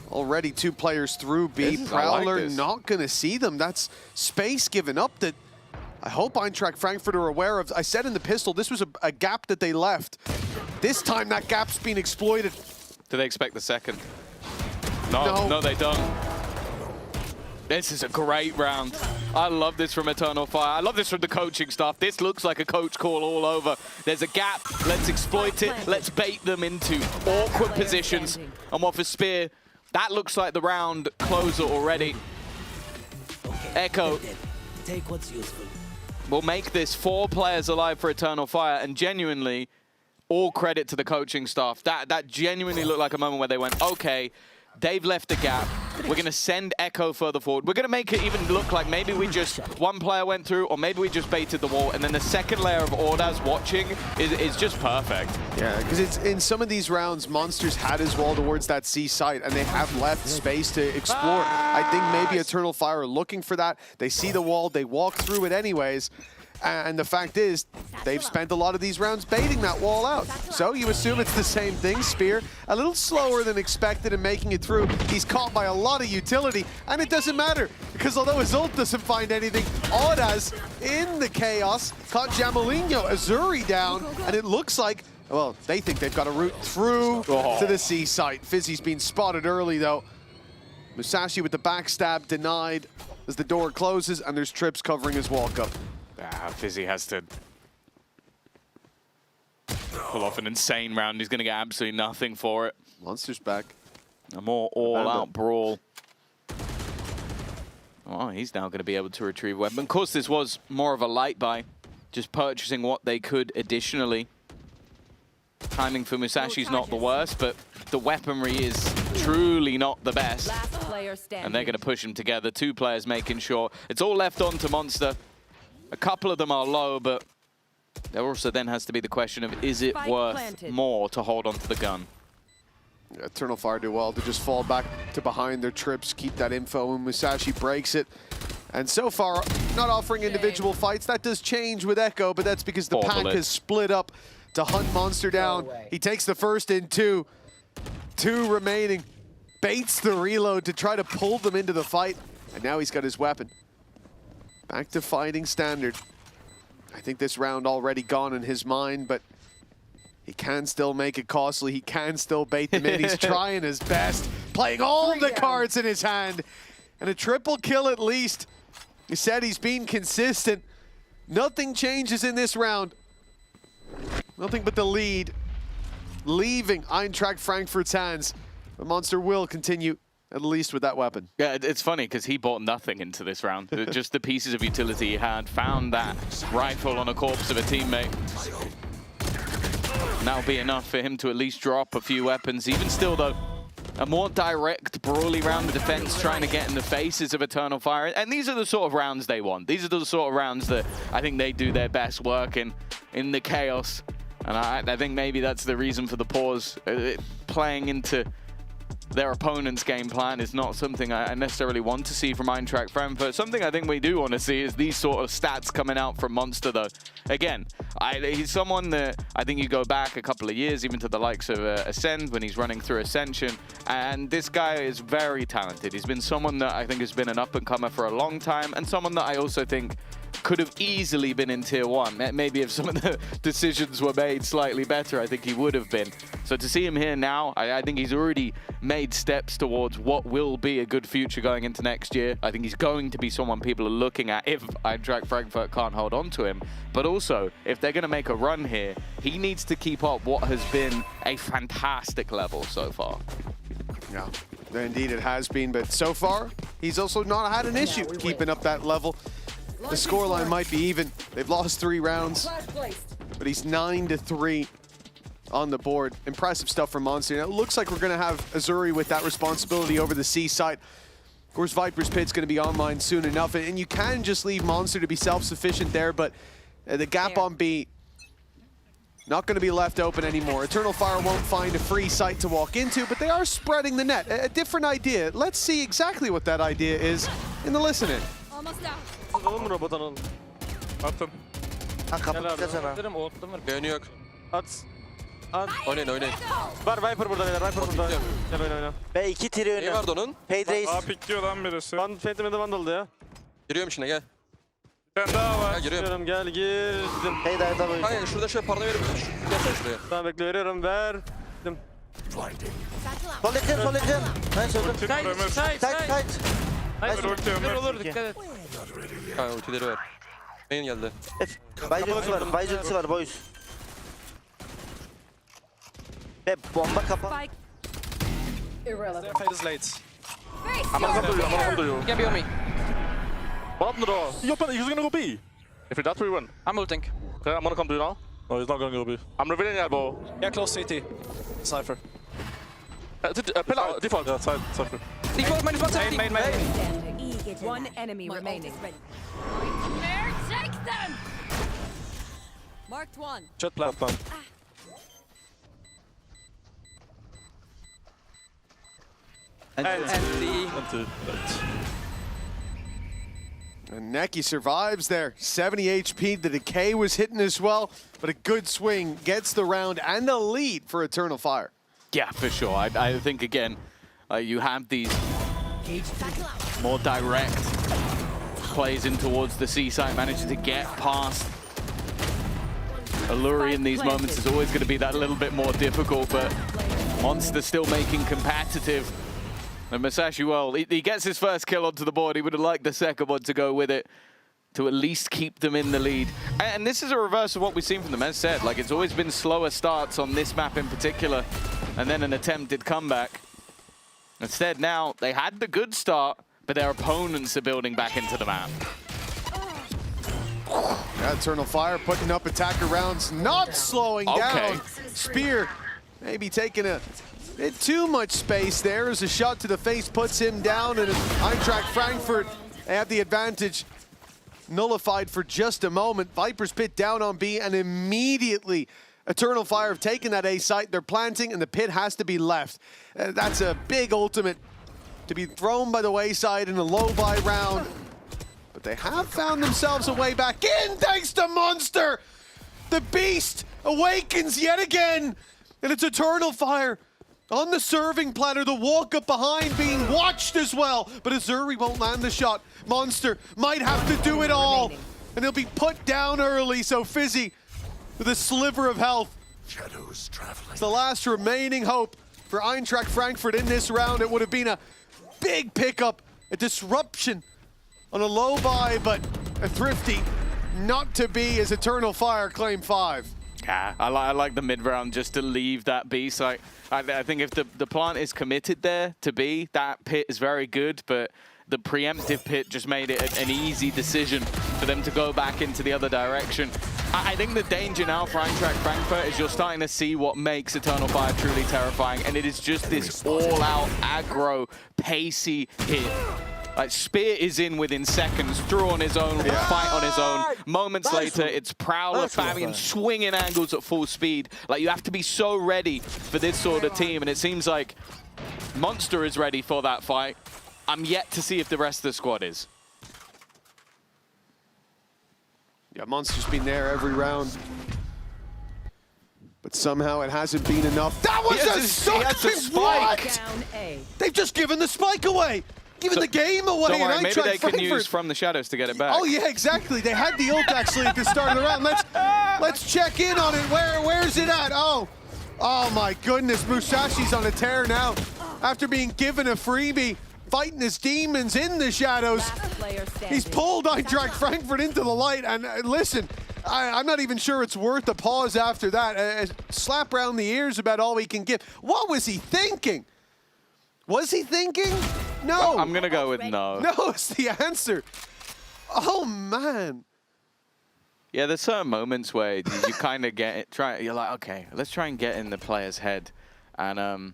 Already 2 players through B. Prowler not going to see them. That's space given up that I hope Eintracht Frankfurt are aware of. I said in the pistol, this was a gap that they left. This time that gap's been exploited. Do they expect the second? No, they don't. This is a great round. I love this from Eternal Fire. I love this from the coaching staff. This looks like a coach call all over. There's a gap. Let's exploit it. Let's bait them into awkward positions. And what for Spear, that looks like the round closer already. Echo Take what's useful. will make this 4 players alive for Eternal Fire, and genuinely, all credit to the coaching staff. That genuinely looked like a moment where they went, okay, they've left a gap. We're going to send Echo further forward. We're going to make it even look like maybe we just, one player went through, or maybe we just baited the wall, and then the second layer of Ordaz watching is just perfect. Yeah, because it's in some of these rounds, Monsters had his wall towards that C site, and they have left space to explore. I think maybe Eternal Fire are looking for that. They see the wall, they walk through it anyways. And the fact is, they've spent a lot of these rounds baiting that wall out. So you assume it's the same thing. Spear, a little slower than expected in making it through. He's caught by a lot of utility, and it doesn't matter, because although his ult doesn't find anything, Ordaz in the chaos caught Jamalinho, Azuri down, and it looks like, well, they think they've got a route through to the C site. Fizzy's been spotted early, though. Musashi with the backstab denied as the door closes, and there's Trips covering his walk-up. Fizzy has to pull off an insane round. He's going to get absolutely nothing for it. Monster's back. A more all-out brawl. Oh, he's now going to be able to retrieve a weapon. Of course, this was more of a light buy, just purchasing what they could additionally. Timing for Musashi's not the worst, but the weaponry is truly not the best. And they're going to push them together. 2 players making sure. It's all left on to Monster. A couple of them are low, but There also then has to be the question of, is it worth more to hold onto the gun? Yeah, Eternal Fire do well to just fall back to behind their trips, keep that info, and Musashi breaks it. And so far, not offering individual fights. That does change with Echo, but that's because the pack has split up to hunt Monster down. He takes the first in two. Two remaining. Baits the reload to try to pull them into the fight. And now he's got his weapon. Back to fighting standard. I think this round already gone in his mind, but he can still make it costly. He can still bait them in. He's trying his best, playing all the cards in his hand. And a triple kill at least. He said he's been consistent. Nothing changes in this round. Nothing but the lead leaving Eintracht Frankfurt's hands. But Monster will continue at least with that weapon. Yeah, it's funny because he bought nothing into this round. Just the pieces of utility he had, found that rifle on a corpse of a teammate. And that'll be enough for him to at least drop a few weapons. Even still though, a more direct, brawly round of defense, trying to get in the faces of Eternal Fire. And these are the sort of rounds they want. These are the sort of rounds that I think they do their best work in the chaos. And I think maybe that's the reason for the pause. Playing into their opponent's game plan is not something I necessarily want to see from Eintracht Frankfurt. Something I think we do want to see is these sort of stats coming out from Monster, though. Again, he's someone that I think you go back a couple of years, even to the likes of Ascend, when he's running through Ascension, and this guy is very talented. He's been someone that I think has been an up-and-comer for a long time, and someone that I also think could have easily been in Tier 1. Maybe if some of the decisions were made slightly better, I think he would have been. So to see him here now, I think he's already made steps towards what will be a good future going into next year. I think he's going to be someone people are looking at if Eintracht Frankfurt can't hold on to him. But also, if they're going to make a run here, he needs to keep up what has been a fantastic level so far. Yeah, indeed it has been, but so far, he's also not had an issue keeping up that level. The scoreline might be even. They've lost 3 rounds, but he's 9-3 on the board. Impressive stuff from Monster. Now, it looks like we're going to have Azuri with that responsibility over the C site. Of course, Viper's Pit's going to be online soon enough, and you can just leave Monster to be self-sufficient there, but the gap on B, not going to be left open anymore. Eternal Fire won't find a free site to walk into, but they are spreading the net. A different idea. Let's see exactly what that idea is in the listen-in. Almost down. Oğlum robotanın. Attım. Ha kapatacağız Dedim oğlum var. Beğeni yok. At. At. Oynayın oynayın. Var Viper burada beyler. Viper burada. Gel oyna. Ve 2 tiri oyna. Ne vardı onun? Paid Aa pikliyor lan birisi. Phantom'da vandaldı ya. Giriyorum şimdi gel. Bir tane daha var. Giriyorum. Gel girdim. Paid ayda böyle. Hayır şurada şöyle parla verir misin? Gelsene şuraya. Tamam bekle veriyorum ver. Gittim. Sol yakın sol yakın. Ben söyledim. Tight. Hayır ulti ömür. Olur dikkat et. Ha ultileri var. Main geldi. Baycısı var boys. Ve bomba kapan. Fight is late. I'm gonna come to you. You can be on me. Bottom the door. He's gonna go B. If he does, we win. I'm ulting. Okay, I'm gonna come to you now. No, he's not gonna go B. I'm revealing elbow. Yeah, close CT. Cypher. Pillar, default. Yeah, side, cypher. Default minus 170. Main. One enemy remaining. There, take them! Marked one. Shot plan. And Neki survives there. 70 HP. The decay was hitting as well, but a good swing gets the round and the lead for Eternal Fire. Yeah, for sure. I think, again, you have these more direct plays in towards the C site, managing to get past Alluri in these moments is always going to be that little bit more difficult, but Monster still making competitive. And Musashi, well, he gets his first kill onto the board. He would have liked the second one to go with it, to at least keep them in the lead. And this is a reverse of what we've seen from them. As said, like, it's always been slower starts on this map in particular, and then an attempted comeback. Instead, now, they had the good start, but their opponents are building back into the map. Yeah, Eternal Fire putting up attacker rounds, not slowing down. Spear maybe taking a bit too much space there as a shot to the face puts him down, and Eintracht Frankfurt, they have the advantage. nullified for just a moment. Viper's Pit down on B, and immediately Eternal Fire have taken that A site. They're planting, and the pit has to be left. That's a big ultimate to be thrown by the wayside in a low-buy round. But they have found themselves a way back in thanks to Monster. The beast awakens yet again, and it's Eternal Fire on the serving platter, the walk up behind being watched as well, but Azuri won't land the shot. Monster might have to do it all, and he'll be put down early, so Fizzy with a sliver of health. Shadows traveling. It's the last remaining hope for Eintracht Frankfurt in this round. It would have been a big pickup, a disruption on a low buy, but a thrifty not to be as Eternal Fire claim 5. Yeah, I like the mid-round just to leave that B site. I think if the plant is committed there to B, that pit is very good, but the preemptive pit just made it an easy decision for them to go back into the other direction. I think the danger now for Eintracht Frankfurt is you're starting to see what makes Eternal Fire truly terrifying, and it is just this all-out aggro, pacey hit. Like, Spear is in within seconds, through on his own, fight on his own. Moments later, it's Prowler, Fabian swinging angles at full speed. Like, you have to be so ready for this sort of team, and it seems like Monster is ready for that fight. I'm yet to see if the rest of the squad is. Yeah, Monster's been there every round. But somehow it hasn't been enough. That was a spike! They've just given the spike away! Giving the game away! Don't worry, maybe they can Frankfurt. use From the Shadows to get it back. Oh yeah, exactly. They had the ult actually at the start of the round. Let's check in on it. Where's it at? Oh my goodness, Musashi's on a tear now. After being given a freebie, fighting his demons in the shadows. He's pulled Eintracht Frankfurt into the light, and listen, I'm not even sure it's worth a pause after that. A slap around the ears about all we can give. What was he thinking? Was he thinking? No. I'm gonna go with no. No, it's the answer. Oh man. Yeah, there's certain moments where you kind of get it. You're like, okay, let's try and get in the player's head, and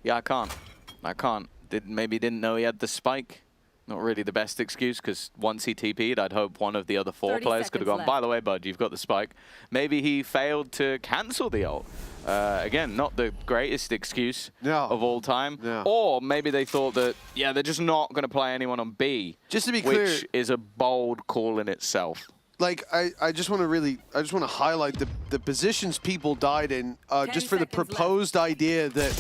yeah, I can't. Maybe didn't know he had the spike. Not really the best excuse, because once he TP'd, I'd hope one of the other 4 players could have gone, by the way, bud, you've got the spike. Maybe he failed to cancel the ult. Again, not the greatest excuse of all time. Or maybe they thought that, yeah, they're just not going to play anyone on B. Just to be clear, which is a bold call in itself. Like, I just want to highlight the positions people died in, just for the proposed idea that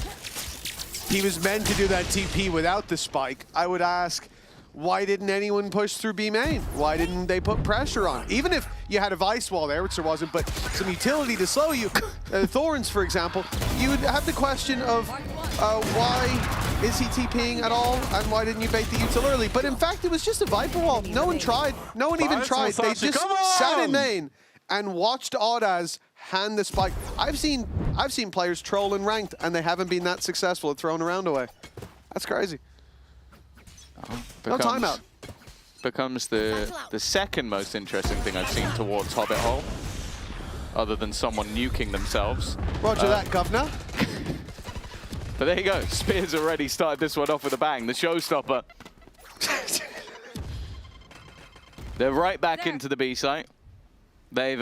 he was meant to do that TP without the spike. I would ask, why didn't anyone push through B main? Why didn't they put pressure on? Even if you had a Vice wall there, which there wasn't, but some utility to slow you, Thorns, for example, you would have the question of why is he TPing at all, and why didn't you bait the util early? But in fact, it was just a Viper wall. No one tried. No one even tried. They just sat in main and watched Audaz hand the spike. I've seen players troll in ranked, and they haven't been that successful at throwing a round away. That's crazy. No timeout. Becomes the second most interesting thing I've seen towards Hobbit Hole, other than someone nuking themselves. Roger that, governor. But there you go. Spears already started this one off with a bang. The showstopper. They're right back into the B site. They've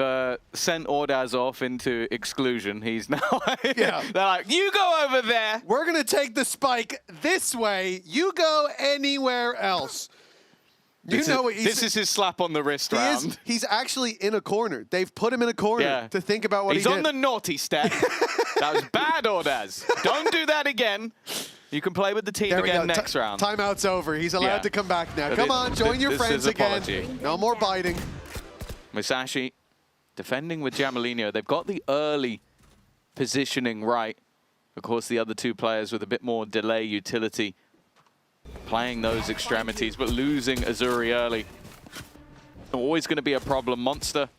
sent Audaz off into exclusion. He's now... Yeah. They're like, you go over there. We're going to take the spike this way. You go anywhere else. This is his slap on the wrist round. He's actually in a corner. They've put him in a corner to think about what he did. He's on the naughty step. That was bad, Audaz. Don't do that again. You can play with the team again next round. Timeout's over. He's allowed to come back now. Come on, join your friends again. No more biting. Musashi defending with Jamalino. They've got the early positioning right. Of course, the other 2 players with a bit more delay utility playing those extremities, but losing Azuri early. Always going to be a problem. Monster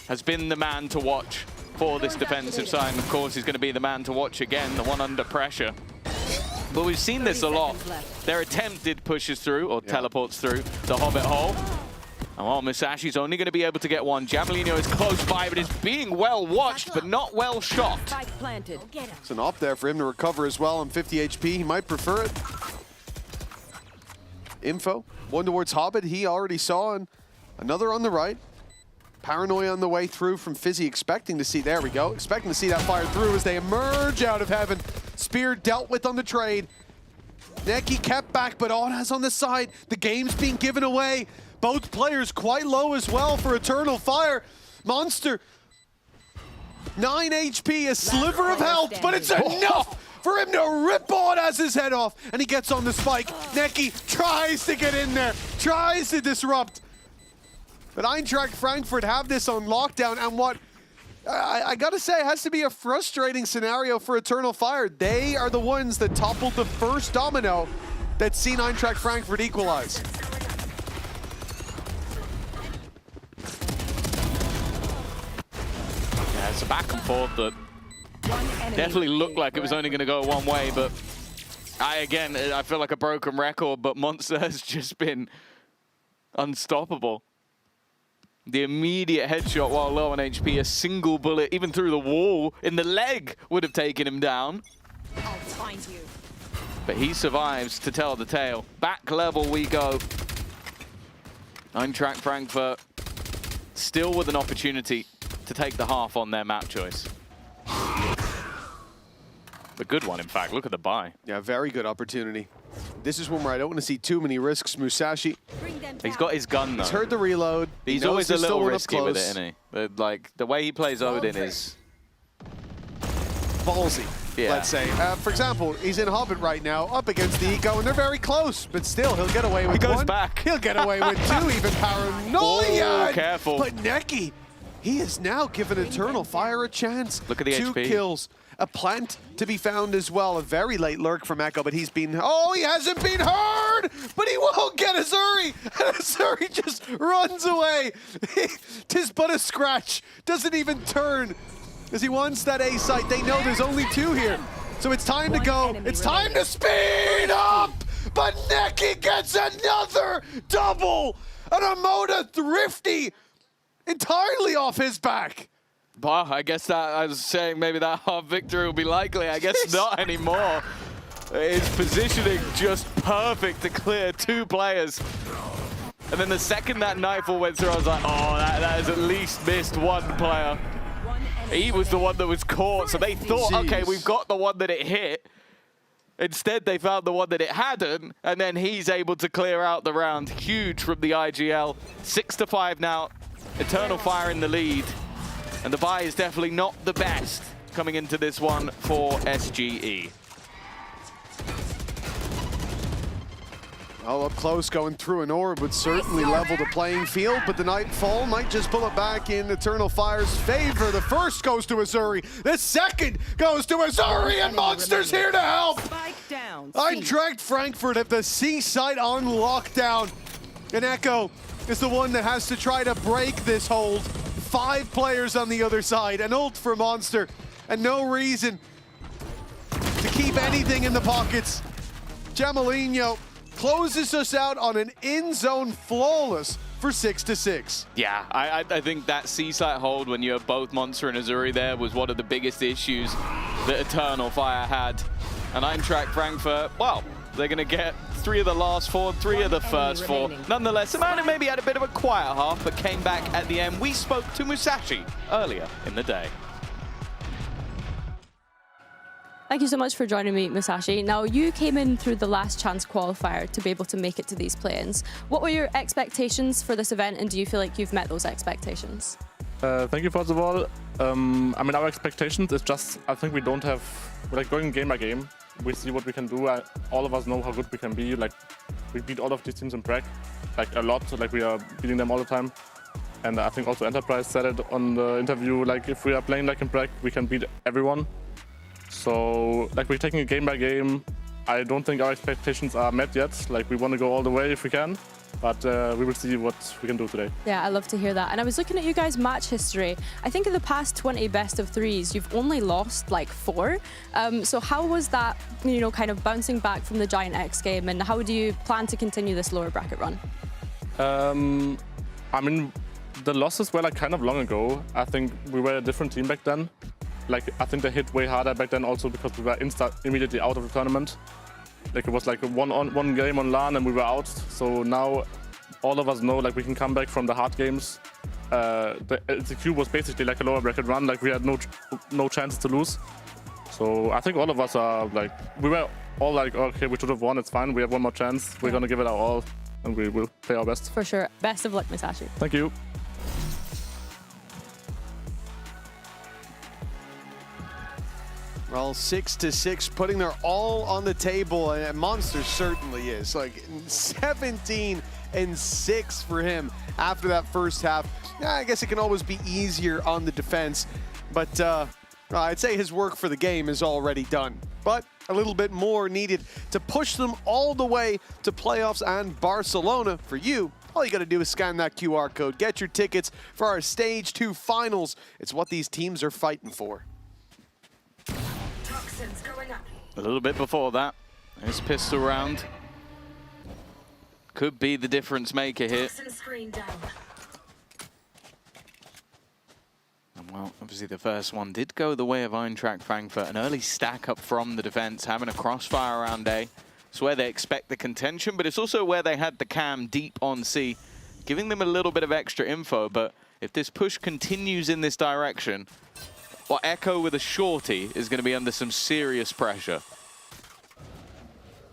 has been the man to watch for this defensive side. And of course, he's going to be the man to watch again, the one under pressure. But we've seen this a lot. Their attempted pushes through, or teleports through, the Hobbit Hole. And while Musashi's only going to be able to get one, Jamalino is close by, but is being well watched, but not well shot. It's an op there for him to recover as well on 50 HP. He might prefer it. Info, one towards Hobbit, he already saw, and Another on the right. Paranoia on the way through from Fizzy, expecting to see, there we go, expecting to see that fire through as they emerge out of heaven. Spear dealt with on the trade. Neki kept back, but Onaz on the side. The game's being given away. Both players quite low as well for Eternal Fire. Monster, 9 HP, a sliver of health, but it's enough for him to rip Onaz's head off. And he gets on the spike. Neki tries to get in there, tries to disrupt. But Eintracht Frankfurt have this on lockdown, and what I gotta say, it has to be a frustrating scenario for Eternal Fire. They are the ones that toppled the first domino that's seen Eintracht Frankfurt equalize. Yeah, it's a back and forth that definitely looked like it was only going to go one way, but I feel like a broken record, but Monster has just been unstoppable. The immediate headshot while low on HP, a single bullet, even through the wall, in the leg, would have taken him down. I'll find you. But he survives to tell the tale. Back level we go. Eintracht Frankfurt still with an opportunity to take the half on their map choice. A good one, in fact. Look at the buy. Yeah, very good opportunity. This is one where I don't want to see too many risks. Musashi. He's got his gun, though. He's heard the reload. He's always a little risky with it, isn't he? But, like, the way he plays Odin is ballsy, let's say. For example, he's in Hobbit right now, up against the Eco, and they're very close. But still, he'll get away with one. He goes one. back. He'll get away with two, even Paranoia. Oh, careful. But Neki, he has now given Eternal Fire a chance. Look at the Two HP. kills. A plant to be found as well. A very late lurk from Echo, but he's been... Oh, he hasn't been heard! But he won't get Azuri! And Azuri just runs away. Tis but a scratch. Doesn't even turn. As he wants that A site. They know there's only two here. So it's time to go. It's time to speed up! But Neki gets another double! And Amoda Thrifty entirely off his back. Well, I guess that I was saying maybe that half victory will be likely. I guess not anymore. His positioning just perfect to clear two players. And then the second that Nightfall went through, I was like, oh, that has at least missed one player. He was the one that was caught, so they thought, okay, we've got the one that it hit. Instead, they found the one that it hadn't, and then he's able to clear out the round. Huge from the IGL. 6-5 now. Eternal Fire in the lead. And the buy is definitely not the best coming into this one for SGE. All up close, going through an orb would certainly level the playing field, but the Nightfall might just pull it back in Eternal Fire's favor. The first goes to Azuri, the second goes to Azuri, and Monster's here to help! Eintracht Frankfurt have the C site on lockdown, and Echo is the one that has to try to break this hold. 5 players on the other side, an ult for Monster, and no reason to keep anything in the pockets. Jamalino closes us out on an in-zone flawless for 6-6. Yeah, I think that C-site hold when you have both Monster and Azuri there was one of the biggest issues that Eternal Fire had. And Eintracht Frankfurt, well, they're going to get 3 of the last 4, 3 of the first 4. Nonetheless, Amanda maybe had a bit of a quiet half, but came back at the end. We spoke to Musashi earlier in the day. Thank you so much for joining me, Musashi. Now, you came in through the last chance qualifier to be able to make it to these play-ins. What were your expectations for this event, and do you feel like you've met those expectations? Thank you, first of all. I mean, our expectations is just, I think we don't have, we're like going game by game. We see what we can do. All of us know how good we can be. Like, we beat all of these teams in Prague, like a lot. Like, we are beating them all the time. And I think also Enterprise said it on the interview, like, if we are playing like in Prague, we can beat everyone. So, like, we're taking it game by game. I don't think our expectations are met yet. Like, we want to go all the way if we can. But we will see what we can do today. Yeah, I love to hear that. And I was looking at you guys' match history. I think in the past 20 best of 3s, you've only lost like 4. So how was that, you know, kind of bouncing back from the Giant X game, and how do you plan to continue this lower bracket run? I mean, the losses were like kind of long ago. I think we were a different team back then. Like, I think they hit way harder back then also because we were immediately out of the tournament. Like, it was like one game on LAN and we were out. So now all of us know like we can come back from the hard games. The LCQ was basically like a lower bracket run, like we had no chances to lose. So I think all of us are like, we were all like, okay, we should have won, it's fine, we have one more chance, we're gonna give it our all, and we will play our best. For sure. Best of luck, Musashi. Thank you. Well, 6-6, putting their all on the table, and Monster certainly is. Like 17-6 for him after that first half. Yeah, I guess it can always be easier on the defense, but I'd say his work for the game is already done. But a little bit more needed to push them all the way to playoffs and Barcelona. For you, all you got to do is scan that QR code, get your tickets for our Stage 2 finals. It's what these teams are fighting for. A little bit before that, his pistol round could be the difference maker here. And well, obviously the first one did go the way of Eintracht Frankfurt. An early stack up from the defense, having a crossfire around A. It's where they expect the contention, but it's also where they had the cam deep on C, giving them a little bit of extra info. But if this push continues in this direction, well, Echo with a shorty is going to be under some serious pressure.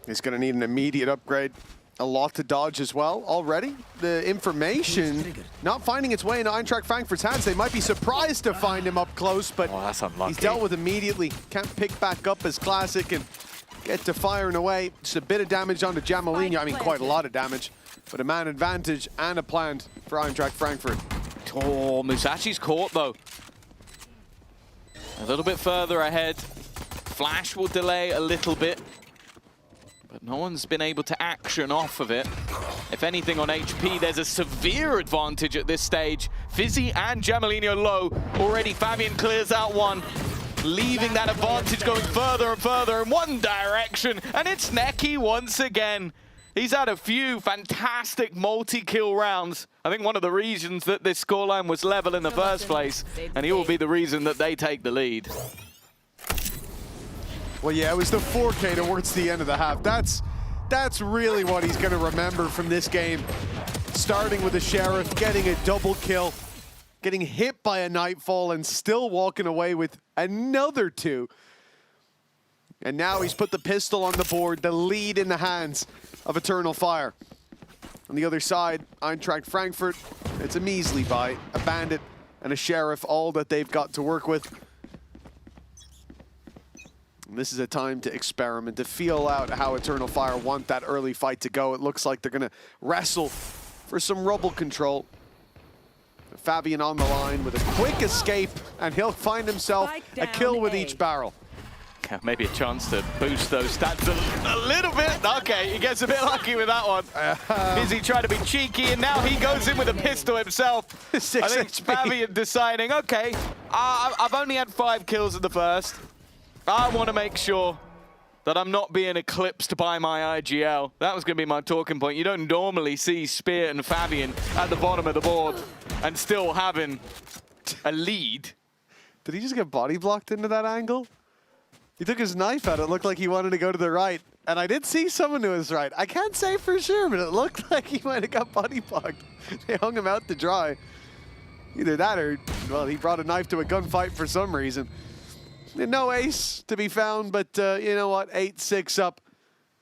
He's going to need an immediate upgrade. A lot to dodge as well already. The information not finding its way into Eintracht Frankfurt's hands. They might be surprised to find him up close, but that's unlucky. He's dealt with immediately. Can't pick back up as classic and get to firing away. Just a bit of damage onto Jamalino. I mean, quite a lot of damage, but a man advantage and a plant for Eintracht Frankfurt. Oh, Musashi's caught though. A little bit further ahead. Flash will delay a little bit, but no one's been able to action off of it. If anything, on HP, there's a severe advantage at this stage. Fizzy and Jamalino low. Already Fabian clears out one, leaving that advantage going further and further in one direction. And it's Neki once again. He's had a few fantastic multi-kill rounds. I think one of the reasons that this scoreline was level in the first place, and he will be the reason that they take the lead. Well, yeah, it was the 4K towards the end of the half. That's really what he's going to remember from this game. Starting with the Sheriff, getting a double kill, getting hit by a Nightfall, and still walking away with another 2. And now he's put the pistol on the board, the lead in the hands of Eternal Fire. On the other side, Eintracht Frankfurt, it's a measly buy. A Bandit and a Sheriff, all that they've got to work with. And this is a time to experiment, to feel out how Eternal Fire want that early fight to go. It looks like they're going to wrestle for some rubble control. Fabian on the line with a quick escape, and he'll find himself a kill with each barrel. Maybe a chance to boost those stats a little bit. Okay, he gets a bit lucky with that one. Fizzy trying to be cheeky, and now he goes in with a pistol himself. I think Fabian deciding, okay, I've only had 5 kills in the first. I want to make sure that I'm not being eclipsed by my IGL. That was going to be my talking point. You don't normally see Spear and Fabian at the bottom of the board and still having a lead. Did he just get body blocked into that angle? He took his knife out. It looked like he wanted to go to the right. And I did see someone to his right. I can't say for sure, but it looked like he might have got body blocked. They hung him out to dry. Either that or, well, he brought a knife to a gunfight for some reason. No ace to be found, but you know what? 8-6 up.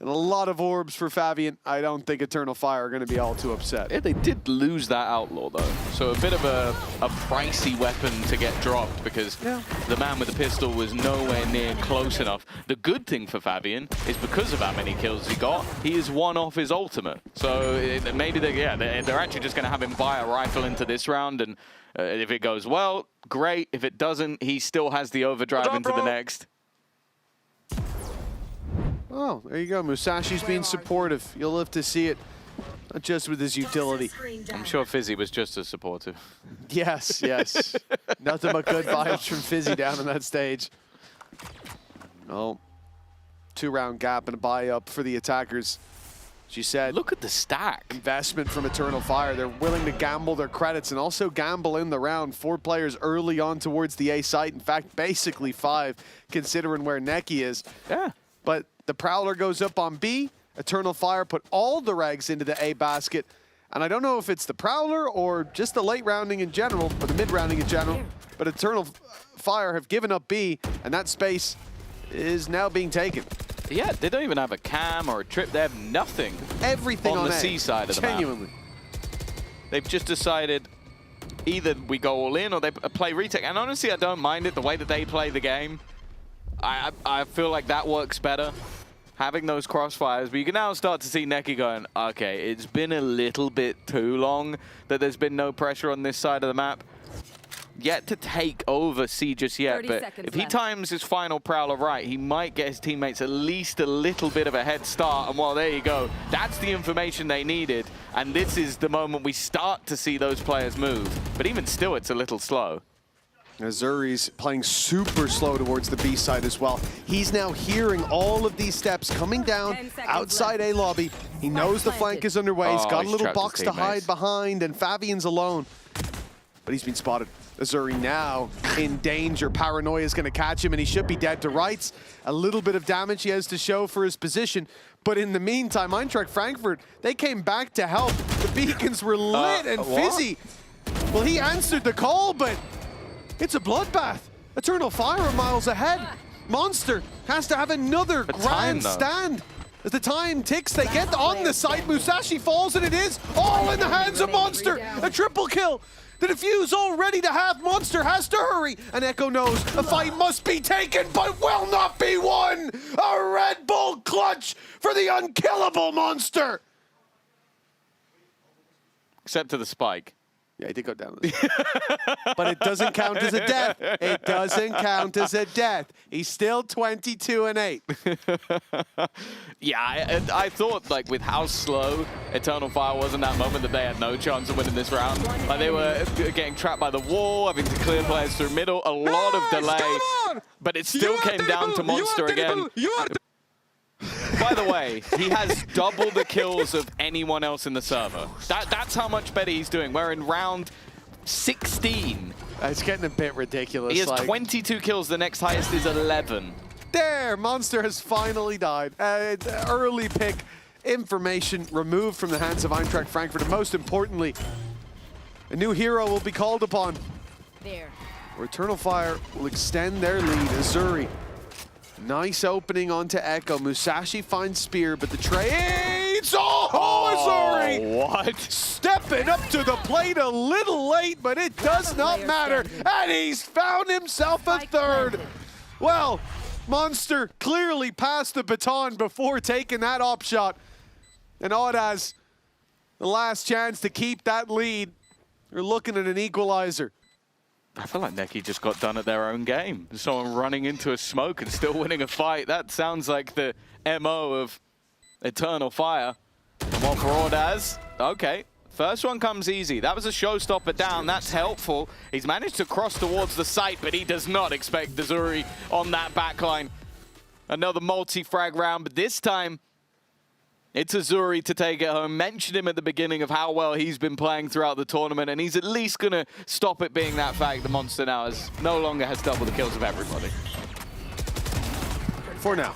And a lot of orbs for Fabian. I don't think Eternal Fire are going to be all too upset. Yeah, they did lose that Outlaw, though. So a bit of a pricey weapon to get dropped because the man with the pistol was nowhere near close enough. The good thing for Fabian is because of how many kills he got, he is one off his ultimate. So maybe they're actually just going to have him buy a rifle into this round. And if it goes well, great. If it doesn't, he still has the overdrive into the next. Oh, there you go. Musashi's being supportive. You'll live to see it, not just with his utility. I'm sure Fizzy was just as supportive. Yes, yes. Nothing but good vibes from Fizzy down on that stage. Oh, 2-round gap and a buy up for the attackers. She said, look at the stack. Investment from Eternal Fire. They're willing to gamble their credits and also gamble in the round. 4 players early on towards the A site. In fact, basically 5, considering where Neki is. Yeah. But the Prowler goes up on B. Eternal Fire put all the regs into the A basket. And I don't know if it's the Prowler or just the late rounding in general, or the mid rounding in general, but Eternal Fire have given up B, and that space is now being taken. Yeah, they don't even have a cam or a trip. They have nothing. Everything on the A, C side of the map. genuinely. They've just decided either we go all in or they play retake. And honestly, I don't mind it, the way that they play the game. I feel like that works better, having those crossfires. But you can now start to see Neki going, okay, it's been a little bit too long that there's been no pressure on this side of the map. Yet to take over C just yet, but if he times his final Prowler right, he might get his teammates at least a little bit of a head start. And well, there you go. That's the information they needed. And this is the moment we start to see those players move. But even still, it's a little slow. Azuri's playing super slow towards the B side as well. He's now hearing all of these steps coming down outside A lobby. He knows the flank is underway. He's got a little box to hide behind, and Fabian's alone. But he's been spotted. Azuri now in danger. Paranoia is going to catch him, and he should be dead to rights. A little bit of damage he has to show for his position. But in the meantime, Eintracht Frankfurt, they came back to help. The beacons were lit and fizzy. Well, he answered the call, but it's a bloodbath. Eternal Fire are miles ahead. Monster has to have another grand stand. As the time ticks, they get on the site. Musashi falls, and it is all in the hands of Monster. A triple kill. The defuse all ready to have. Monster has to hurry. And Echo knows a fight must be taken, but will not be won. A Red Bull clutch for the unkillable Monster. Except to the spike. Yeah, he did go down. But it doesn't count as a death. It doesn't count as a death. He's still 22-8. Yeah, I thought, like, with how slow Eternal Fire was in that moment, that they had no chance of winning this round. Like, they were getting trapped by the wall, having to clear players through middle, a lot of delay. But it still came down to Monster again. By the way, he has double the kills of anyone else in the server. That's how much better he's doing. We're in round 16. It's getting a bit ridiculous. He has 22 kills. The next highest is 11. There, Monster has finally died. Early pick information removed from the hands of Eintracht Frankfurt. And most importantly, a new hero will be called upon. There. Where Eternal Fire will extend their lead. Azuri. Nice opening onto Echo. Musashi finds Spear, but the trades. Azuri! What? Stepping up to the plate a little late, but it does not matter. And he's found himself a third. Well, Monster clearly passed the baton before taking that op shot. And Odd has the last chance to keep that lead. You're looking at an equalizer. I feel like Neki just got done at their own game. Someone running into a smoke and still winning a fight. That sounds like the MO of Eternal Fire. What Broad has. Okay. First one comes easy. That was a showstopper down. That's helpful. He's managed to cross towards the site, but he does not expect Azuri on that backline. Another multi-frag round, but this time it's Azuri to take it home. Mentioned him at the beginning of how well he's been playing throughout the tournament, and he's at least going to stop it being that fact. The Monster now no longer has double the kills of everybody. For now.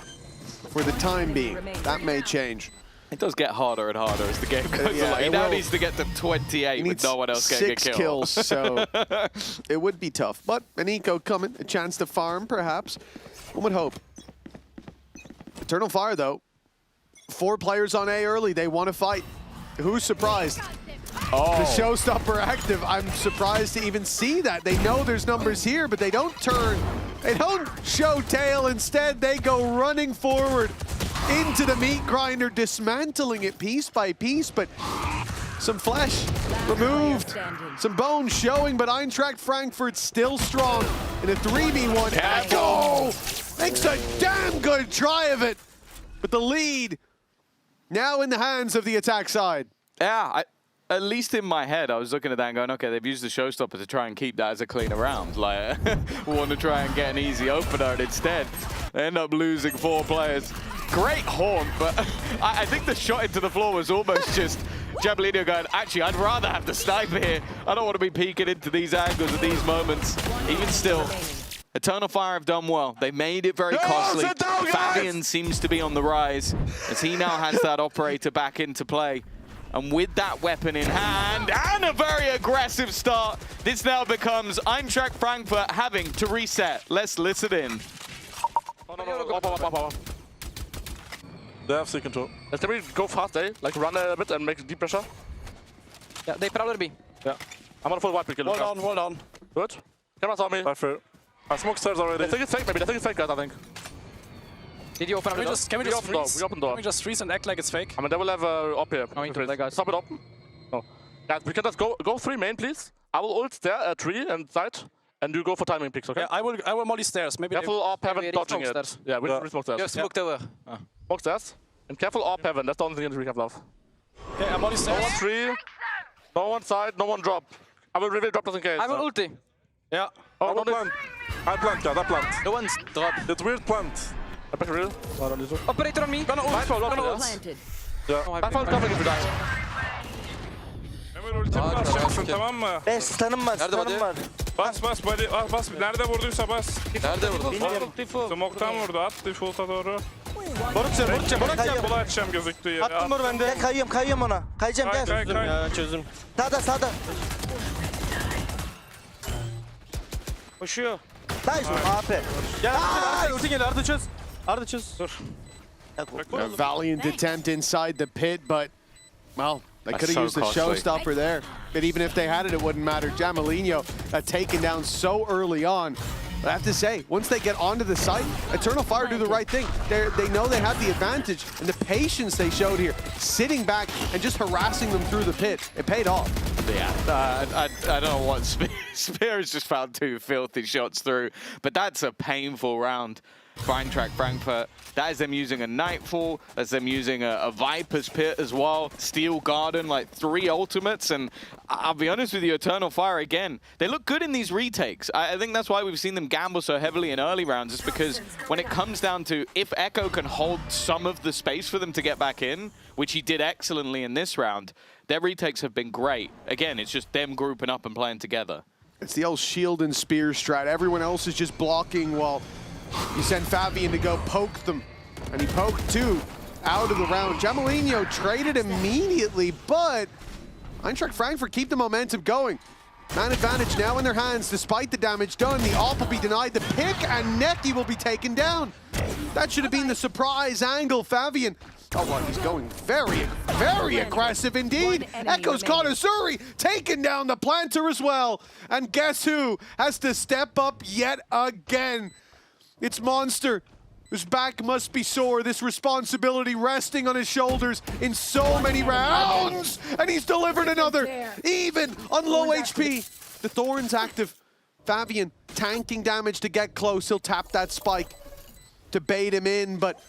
For the time being. That may change. It does get harder and harder as the game goes along. He now needs to get to 28 with no one else getting a kill. 6 kills, so it would be tough. But an eco coming, a chance to farm, perhaps. One would hope. Eternal Fire, though. 4 players on A early. They want to fight. Who's surprised? Oh. The showstopper active. I'm surprised to even see that. They know there's numbers here, but they don't turn. They don't show tail. Instead, they go running forward into the meat grinder, dismantling it piece by piece, but some flesh removed, some bones showing, but Eintracht Frankfurt still strong in a 3v1. Echo makes a damn good try of it, but the lead now in the hands of the attack side. Yeah, at least in my head, I was looking at that and going, okay, they've used the showstopper to try and keep that as a cleaner round. Like, we want to try and get an easy opener, and instead, they end up losing 4 players. Great haunt, but I think the shot into the floor was almost just Jabalino going, actually, I'd rather have the sniper here. I don't want to be peeking into these angles at these moments. Even still, Eternal Fire have done well. They made it very costly. Fabian seems to be on the rise as he now has that operator back into play. And with that weapon in hand and a very aggressive start, this now becomes Eintracht Frankfurt having to reset. Let's listen in. They have second too. Let's maybe go fast, eh? Like run a bit and make deep pressure. Yeah, they probably be. Yeah. I'm on a full white pick. Hold on. Good. Cameras on me. I smoked stairs already. I think it's fake, maybe. I think it's fake, guys, I think. Did you open up the door? Can we just freeze? We open door. Can we just freeze and act like it's fake? I mean, they will have up here. I mean, guys. Top it up. No. Guys, we can just go 3 main, please. I will ult there at 3 and side. And you go for timing picks, okay? Yeah, I will molly stairs. Maybe careful AWP heaven dodging it. Stairs. Yeah, we smoke stairs. Yeah, smoked over. Smoke stairs. And careful AWP heaven. That's the only thing we have left. Okay, I'm molly stairs. No one 3. No one side. No one drop. I will reveal drop just in case. I will ulti. Yeah. Oh, no plant. I plant, guys. I plant. No one's drop. It's weird plant. I back real. I don't need to. Operator on me. Gonna ult. Planted. Yeah. I found coming if you die. Hemen ultimi basacaksın, tamam mı? Stun'ım var. Bas. Nerede vurduysa bas. Nerede vurdun? Smoke'tan vurdu. At default'a doğru. Boruk Kola açacağım gözüktüğü yere. Attım mor bende. Gel kayıyorum ona. Kayacağım gel. Kay. Ya çözüm. Sağda. Koşuyor. Nice AP. Gel. Ulti gel. Arda çöz. Dur. A valiant attempt inside the pit, but, well, they could have used the showstopper there. But even if they had it, it wouldn't matter. Jamalinho taken down so early on. But I have to say, once they get onto the site, Eternal Fire do the right thing. They know they have the advantage, and the patience they showed here, sitting back and just harassing them through the pit, it paid off. Yeah, I don't know what Spear has just found 2 filthy shots through, but that's a painful round for Eintracht Frankfurt. That is them using a Nightfall, that's them using a Viper's Pit as well, Steel Garden, like 3 ultimates, and I'll be honest with you, Eternal Fire, again, they look good in these retakes. I think that's why we've seen them gamble so heavily in early rounds, is because when it comes down to if Echo can hold some of the space for them to get back in, which he did excellently in this round, their retakes have been great. Again, it's just them grouping up and playing together. It's the old shield and spear strat. Everyone else is just blocking while you send Fabian to go poke them. And he poked 2 out of the round. Jamalinho traded immediately, but Eintracht Frankfurt keep the momentum going. Man advantage now in their hands, despite the damage done. The AWP will be denied the pick, and Neki will be taken down. That should have been the surprise angle, Fabian. Oh, well, he's going very aggressive indeed. Echo's Connoisseur taking down the planter as well. And guess who has to step up yet again? It's Monster, whose back must be sore. This responsibility resting on his shoulders in so many rounds. And he's delivered another, even on low HP. The Thorn's active. Fabian tanking damage to get close. He'll tap that spike to bait him in, but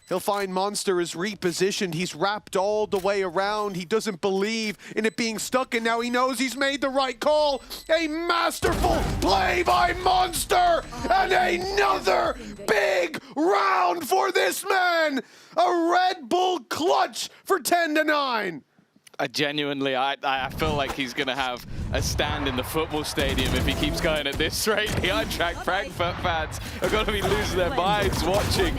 he'll find Monster is repositioned. He's wrapped all the way around. He doesn't believe in it being stuck, and now he knows he's made the right call. A masterful play by Monster, and another big round for this man. A Red Bull clutch for 10-9. Genuinely, I feel like he's going to have a stand in the football stadium if he keeps going at this rate. The Eintracht Frankfurt fans are going to be losing their minds watching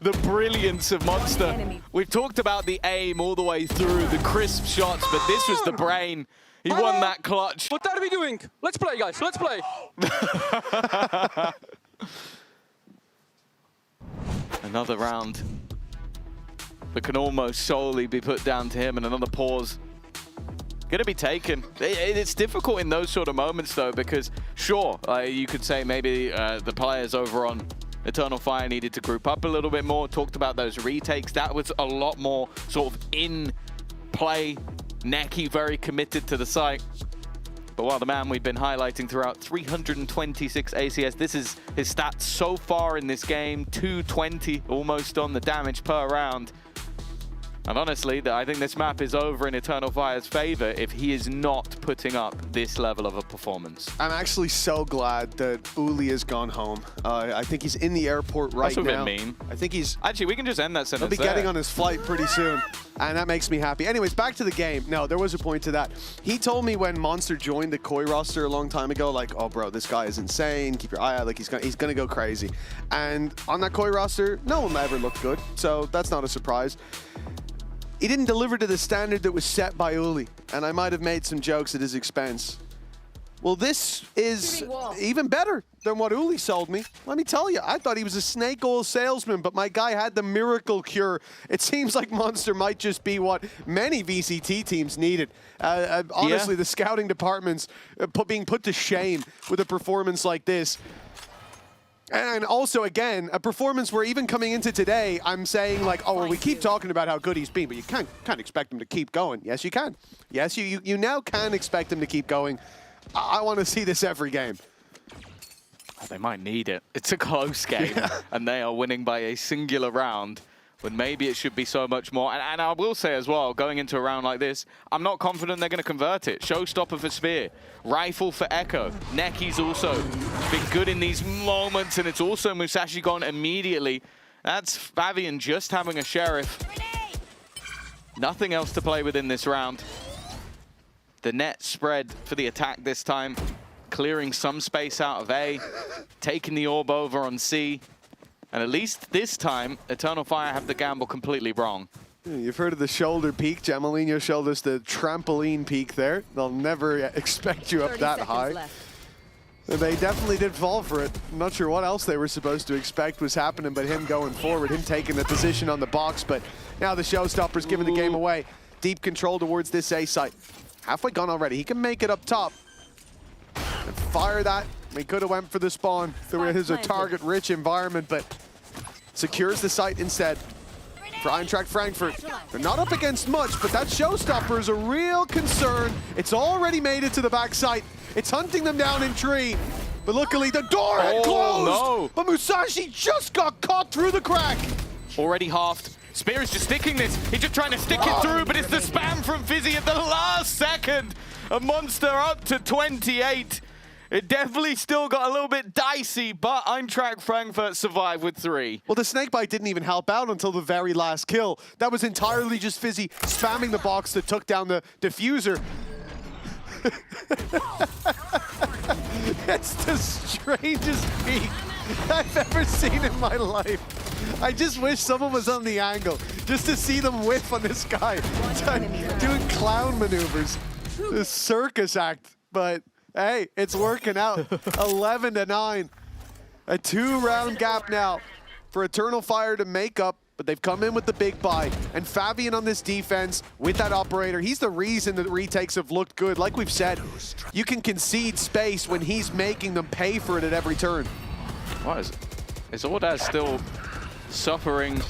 the brilliance of Monster. We've talked about the aim all the way through, the crisp shots, but this was the brain. He won that clutch. What are we doing? Let's play, guys. Let's play. Another round that can almost solely be put down to him, and another pause gonna be taken. It's difficult in those sort of moments though, because sure, you could say maybe the players over on Eternal Fire needed to group up a little bit more, talked about those retakes. That was a lot more sort of in play. Neki very committed to the site. But while the man we've been highlighting throughout, 326 ACS, this is his stats so far in this game, 220 almost on the damage per round. And honestly, I think this map is over in Eternal Fire's favor if he is not putting up this level of a performance. I'm actually so glad that Uli has gone home. I think he's in the airport right now. That's a bit mean. I think he's... Actually, we can just end that sentence He'll be getting on his flight pretty soon, and that makes me happy. Anyways, back to the game. No, there was a point to that. He told me when Monster joined the Koi roster a long time ago, like, oh, bro, this guy is insane. Keep your eye out. Like, he's gonna go crazy. And on that Koi roster, no one ever looked good, so that's not a surprise. he didn't deliver to the standard that was set by Uli, and I might have made some jokes at his expense. Well, this is even better than what Uli sold me. Let me tell you, I thought he was a snake oil salesman, but my guy had the miracle cure. It seems like Monster might just be what many VCT teams needed. Honestly, the scouting department's being put to shame with a performance like this. And also, again, a performance where even coming into today, I'm saying like, oh, well, we keep talking about how good he's been, but you can't expect him to keep going. Yes, you can. Yes, you now can expect him to keep going. I want to see this every game. They might need it. It's a close game, and they are winning by a singular round, when maybe it should be so much more. And I will say as well, going into a round like this, I'm not confident they're going to convert it. Showstopper for Spear, Rifle for Echo. Necky's also been good in these moments, and it's also Musashi gone immediately. That's Fabian just having a Sheriff. Nothing else to play with in this round. The net spread for the attack this time, clearing some space out of A, taking the orb over on C. And at least this time, Eternal Fire have the gamble completely wrong. You've heard of the shoulder peak. Jamalino showed us the trampoline peak there. They'll never expect you up that high. And they definitely did fall for it. I'm not sure what else they were supposed to expect was happening, but him going forward, him taking the position on the box. But now the Showstopper's giving the game away. Deep control towards this A site. Halfway gone already. He can make it up top. And fire that. He could have went for the spawn. There is a target-rich environment, but secures the site instead. For Eintracht Frankfurt, they're not up against much, but that Showstopper is a real concern. It's already made it to the back site. It's hunting them down in tree. But luckily, the door had closed. No. But Musashi just got caught through the crack. Already halved. Spear is just sticking this. He's just trying to stick it through, but it's the spam from Fizzy at the last second. A Monster up to 28. It definitely still got a little bit dicey, but Eintracht Frankfurt survived with 3. Well, the snakebite didn't even help out until the very last kill. That was entirely just Fizzy spamming the box that took down the diffuser. It's the strangest peak I've ever seen in my life. I just wish someone was on the angle just to see them whiff on this guy doing clown maneuvers. This circus act, but hey, it's working out. 11-9. A 2-round gap now for Eternal Fire to make up, but they've come in with the big buy. And Fabian on this defense with that operator, he's the reason that the retakes have looked good. Like we've said, you can concede space when he's making them pay for it at every turn. What is it? Is Ordaz still suffering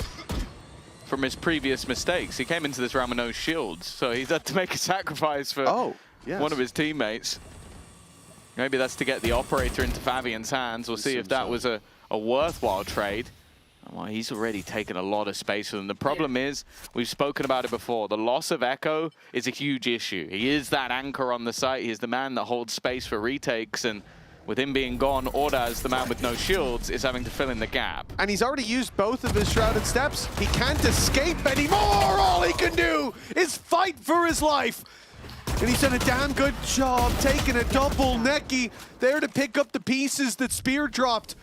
from his previous mistakes? He came into this round with no shields, so he's had to make a sacrifice for one of his teammates. Maybe that's to get the operator into Fabian's hands. We'll see if that was a worthwhile trade. Well, he's already taken a lot of space for them. The problem is, we've spoken about it before, the loss of Echo is a huge issue. He is that anchor on the site. He is the man that holds space for retakes, and with him being gone, Ordaz, the man with no shields, is having to fill in the gap. And he's already used both of his Shrouded Steps. He can't escape anymore. All he can do is fight for his life. And he's done a damn good job taking a double Necky there to pick up the pieces that Spear dropped.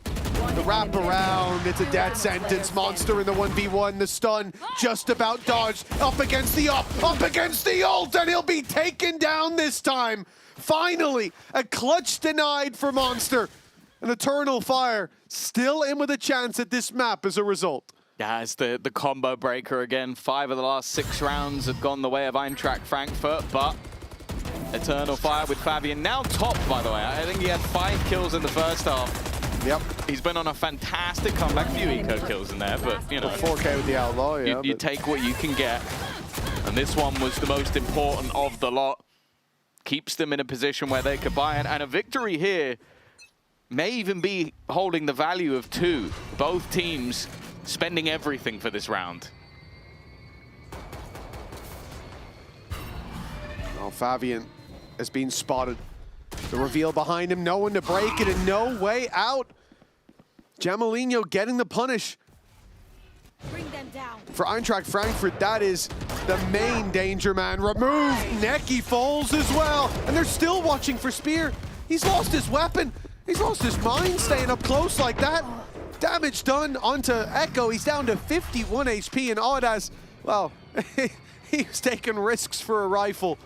The wrap around, it's a death sentence. Monster in the 1v1, the stun just about dodged. Up against the up against the ult, and he'll be taken down this time. Finally, a clutch denied for Monster. An Eternal Fire still in with a chance at this map as a result. Yeah, it's the combo breaker again. 5 of the last 6 rounds have gone the way of Eintracht Frankfurt, but Eternal Fire with Fabian now top, by the way. I think he had 5 kills in the first half. Yep. He's been on a fantastic comeback. A few eco kills in there, but you know. 4K with the Outlaw, yeah. You take what you can get. And this one was the most important of the lot. Keeps them in a position where they could buy it. And a victory here may even be holding the value of 2. Both teams spending everything for this round. Oh, Fabian has been spotted. The reveal behind him, no one to break it and no way out. Jamalino getting the punish. Bring them down. For Eintracht Frankfurt, that is the main danger man. Remove, Necky falls as well. And they're still watching for Spear. He's lost his weapon. He's lost his mind staying up close like that. Damage done onto Echo. He's down to 51 HP and Ordaz, well, He was taking risks for a rifle.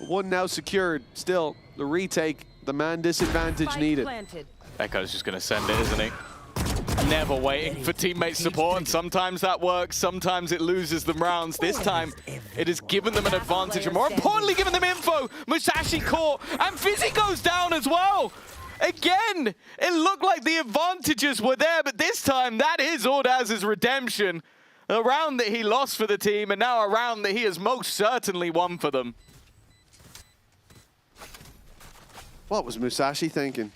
One now secured. Still, the retake, the man disadvantage needed. Echo's just going to send it, isn't he? Never waiting for teammate support, and sometimes that works, sometimes it loses them rounds. This time, it has given them an advantage, and more importantly, given them info. Musashi caught, and Fizzy goes down as well. Again, it looked like the advantages were there, but this time, that is Ordaz's redemption. A round that he lost for the team, and now a round that he has most certainly won for them. What was Musashi thinking?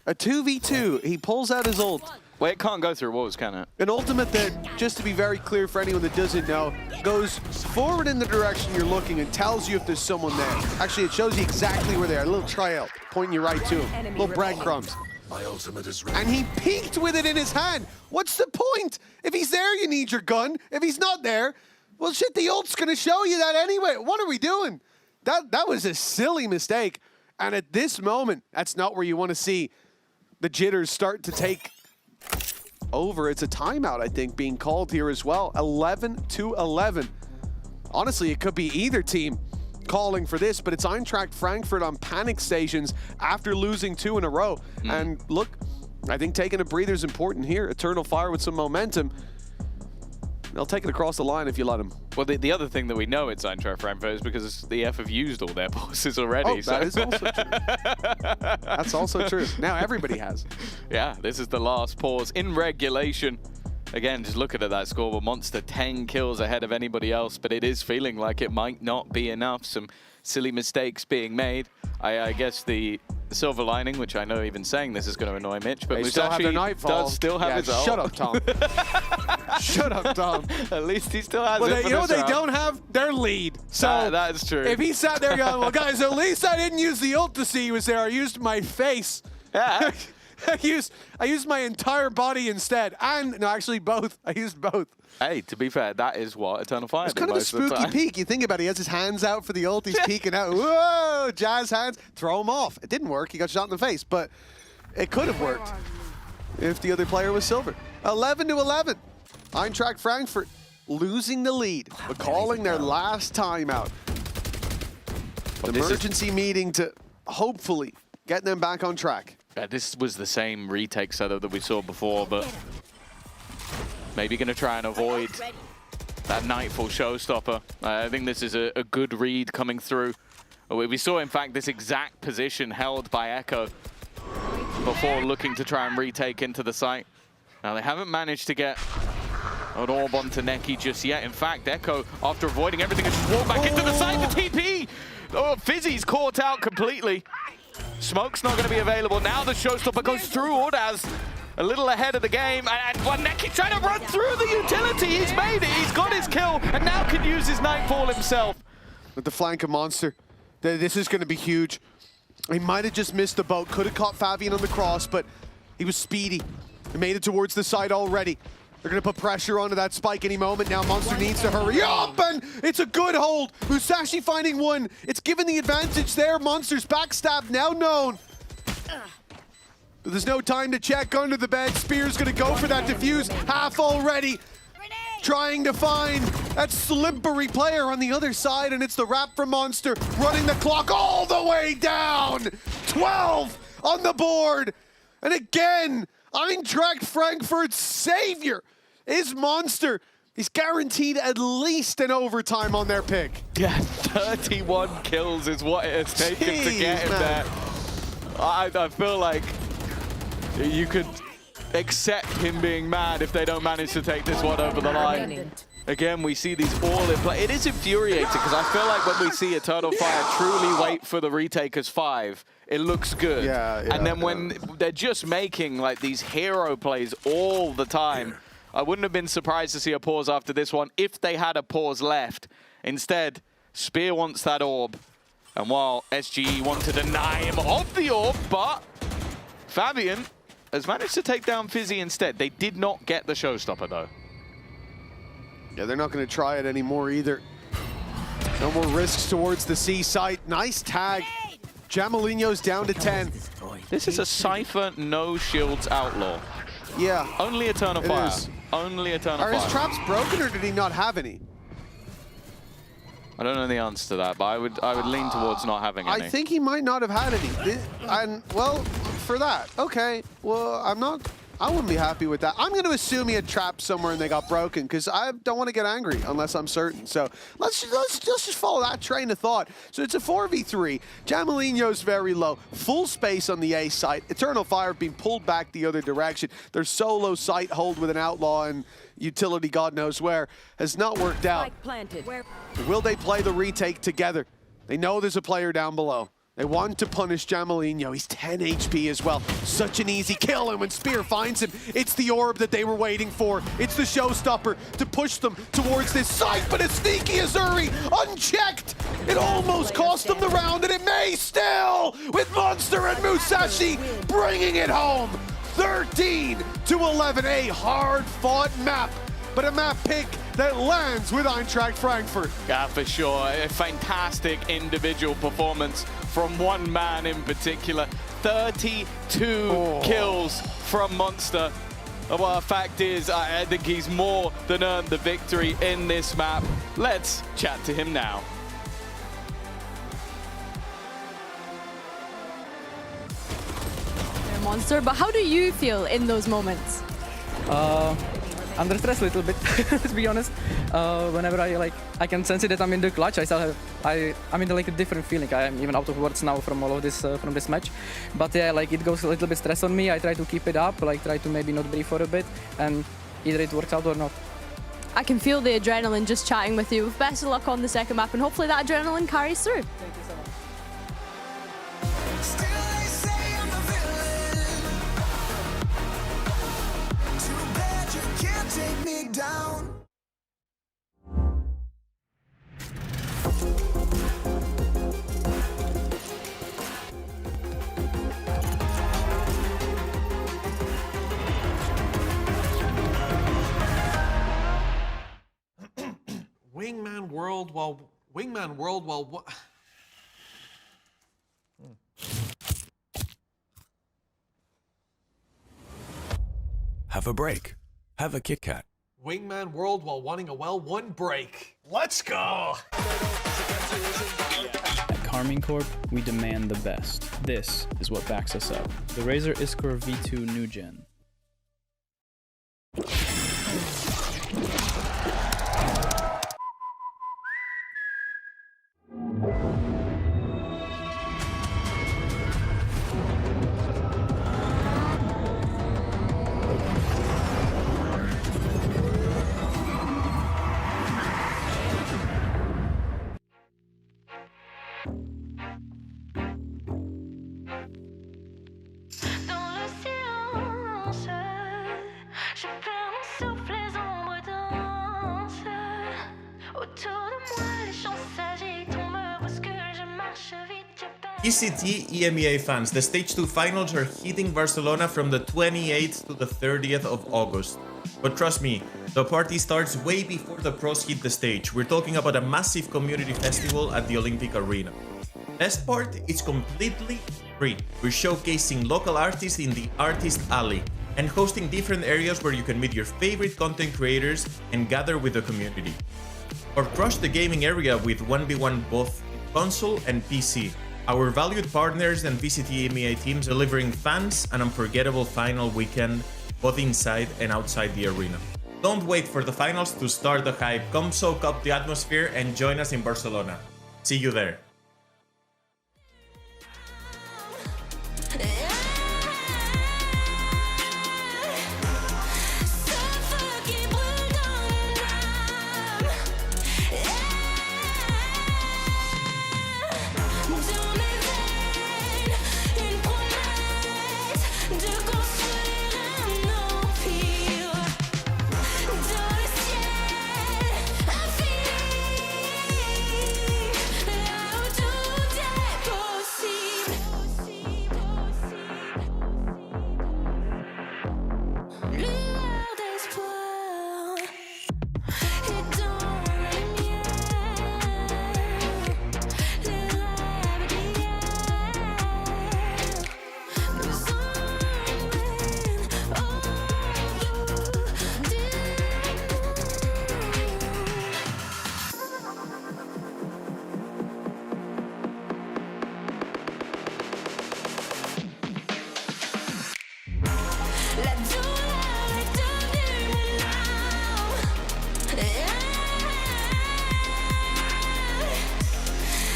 A 2v2, he pulls out his ult. Well, it can't go through walls, can it? An ultimate that, just to be very clear for anyone that doesn't know, goes forward in the direction you're looking and tells you if there's someone there. Actually, it shows you exactly where they are. A little tryout, pointing you right to him. Little breadcrumbs. My ultimate is ready. And he peeked with it in his hand. What's the point? If he's there, you need your gun. If he's not there, well, shit, the ult's gonna show you that anyway. What are we doing? That was a silly mistake. And at this moment, that's not where you want to see the jitters start to take over. It's a timeout, I think, being called here as well. 11-11. Honestly, it could be either team calling for this, but it's Eintracht Frankfurt on panic stations after losing 2 in a row. And look, I think taking a breather is important here. Eternal Fire with some momentum. They'll take it across the line if you let them. Well, the other thing that we know it's Eintracht Frankfurt is because the F have used all their bosses already. Oh, that is also true. That's also true. Now everybody has. Yeah, this is the last pause in regulation. Again, just looking at that score, but Monster 10 kills ahead of anybody else, but it is feeling like it might not be enough. Some silly mistakes being made. I guess the silver lining, which I know even saying this is going to annoy Mitch, but They still have their Musashi nightfall. does still have his ult. Shut up, Tom. Shut up, Tom. At least he still has Well, it for you know what this they round. don't have? Their lead. So that is true. If he sat there going, well, guys, at least I didn't use the ult to see he was there. I used my face. Yeah. I used my entire body instead. And, no, actually both. I used both. Hey, to be fair, that is what Eternal Fire It's do kind of a most of the spooky time. peek. You think about it. He has his hands out for the ult. He's peeking out. Whoa, jazz hands. Throw him off. It didn't work. He got shot in the face. But it could have worked if the other player was silver. 11-11. Eintracht Frankfurt losing the lead, but calling their last timeout. An emergency meeting to hopefully get them back on track. Yeah, this was the same retake setup that we saw before, but maybe going to try and avoid that Nightfall showstopper. I think this is a good read coming through. We saw, in fact, this exact position held by Echo before looking to try and retake into the site. Now, they haven't managed to get an orb onto Neki just yet. In fact, Echo, after avoiding everything, has just walked back into the site. The TP! Oh, Fizzy's caught out completely. Smoke's not going to be available. Now the showstopper goes through Ordaz. A little ahead of the game. And Neki's trying to run through the utility. He's made it. He's got his kill. And now can use his Nightfall himself. With the flank of Monster, this is going to be huge. He might have just missed the boat. Could have caught Fabian on the cross, but he was speedy. He made it towards the side already. They're going to put pressure onto that spike any moment. Now Monster needs to hurry up, and it's a good hold. Musashi finding one. It's given the advantage there. Monster's backstab now known. But there's no time to check under the bed. Spear's going to go for that defuse. Half already. Trying to find that slippery player on the other side, and it's the wrap from Monster. Running the clock all the way down. 12 on the board. And again, Eintracht Frankfurt's savior is Monster. He's guaranteed at least an overtime on their pick. Yeah, 31 kills is what it has taken to get him there. I feel like you could accept him being mad if they don't manage to take this one over the line. Again, we see these all in play. It is infuriating because I feel like when we see Eternal Fire truly wait for the retaker's 5, it looks good. And then when they're just making like these hero plays all the time, I wouldn't have been surprised to see a pause after this one if they had a pause left. Instead, Spear wants that orb. And while SGE want to deny him of the orb, but Fabian has managed to take down Fizzy instead. They did not get the showstopper though. Yeah, they're not going to try it anymore either. No more risks towards the C site. Nice tag. Jamalino's down to 10. This is a Cypher no shields outlaw. Yeah. Only Eternal It Fire. is. Only Eternal Are Fire. his traps broken or did he not have any? I don't know the answer to that, but I would lean towards not having any. I think he might not have had any. And, well, for that, okay. Well, I wouldn't be happy with that. I'm going to assume he had traps somewhere and they got broken because I don't want to get angry unless I'm certain. So let's just follow that train of thought. So it's a 4v3. Jamalino's very low. Full space on the A site. Eternal Fire being pulled back the other direction. Their solo site hold with an outlaw and utility God knows where has not worked out. Will they play the retake together? They know there's a player down below. They want to punish Jamalino. He's 10 HP as well. Such an easy kill, and when Spear finds him, it's the orb that they were waiting for. It's the showstopper to push them towards this site, but a sneaky Azuri, unchecked! It almost cost them the round, and it may still, with Monster and Musashi bringing it home. 13 to 11, a hard-fought map, but a map pick that lands with Eintracht Frankfurt. Yeah, for sure. A fantastic individual performance from one man in particular. 32 kills from Monster. Well, the fact is, I think he's more than earned the victory in this map. Let's chat to him now. Monster, but how do you feel in those moments? Under stress a little bit, to be honest. Whenever I can sense it that I'm in the clutch, I'm in like a different feeling. I am even out of words now from all of this, from this match. But yeah, like it goes a little bit stress on me. I try to keep it up, like try to maybe not breathe for a bit, and either it works out or not. I can feel the adrenaline just chatting with you. Best of luck on the second map, and hopefully that adrenaline carries through. Thank you so much. Take me down. Wingman World while what? Have a break. Have a Kit Kat. Wingman World while wanting a well, one break. Let's go! At Carmine Corp, we demand the best. This is what backs us up. The Razer Iskor V2 New Gen. VCT EMEA fans, the Stage 2 finals are hitting Barcelona from the 28th to the 30th of August. But trust me, the party starts way before the pros hit the stage. We're talking about a massive community festival at the Olympic Arena. Best part, it's completely free. We're showcasing local artists in the Artist Alley and hosting different areas where you can meet your favorite content creators and gather with the community. Or crush the gaming area with 1v1 both console and PC. Our valued partners and VCT EMEA teams delivering fans an unforgettable final weekend, both inside and outside the arena. Don't wait for the finals to start the hype. Come soak up the atmosphere and join us in Barcelona. See you there. La douleur est devenue une arme.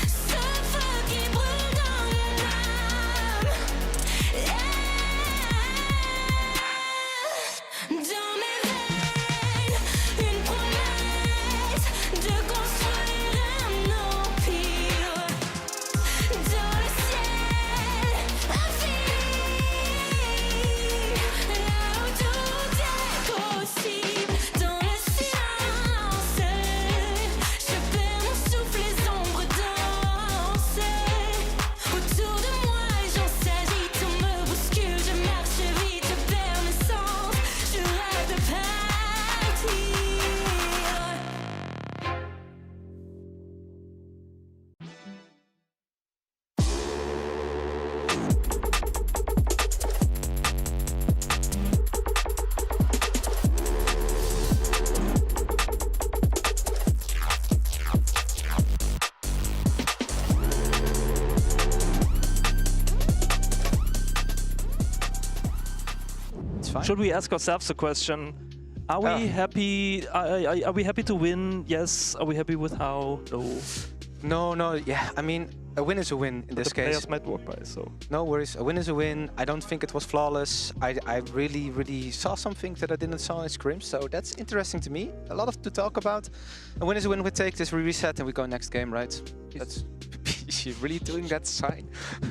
Ce feu qui brûle dans mes larmes. Dans mes veines, une promesse de construire un empire. Dans le ciel, infini, là où tout est possible. Dans le silence, je perds mon souffle, les ombres dansent. Autour de moi, les gens s'agitent, on me bouscule, je marche vite, je perds mes sens, je rêve de partir. Should we ask ourselves a question? Are we happy? Are we happy to win? Yes. Are we happy with how? No. No, yeah. I mean, a win is a win in this the case. Players might walk by, so. No worries. A win is a win. I don't think it was flawless. I really saw some things that I didn't saw in scrims, so that's interesting to me. A lot to talk about. A win is a win. We take this, we reset, and we go next game, right? That's you're really doing that sign.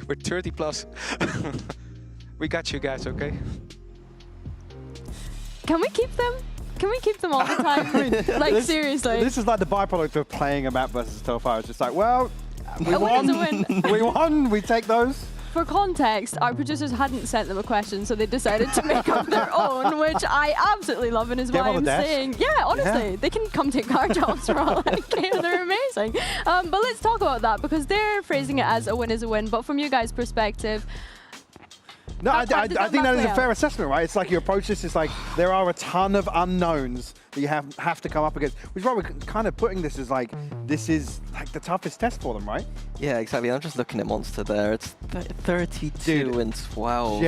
We're 30 plus. We got you guys, okay? Can we keep them? Can we keep them all the time? Like, seriously. This is like the byproduct of playing a map versus Telfire. It's just like, well, we A win won. is a win. We won. We take those. For context, our producers hadn't sent them a question, so they decided to make up their own, which I absolutely love, and is Get why on I'm the desk. saying, yeah, honestly, Yeah. they can come take our jobs for all I care. They're amazing. But let's talk about that, because they're phrasing it as a win is a win. But from you guys' perspective, No, I how did think that is play a fair out? assessment, right? It's like you approach this, it's like there are a ton of unknowns that you have to come up against, which is why we're kind of putting this as like, this is like the toughest test for them, right? Yeah, exactly. I'm just looking at Monster there. It's 32 Dude, and 12.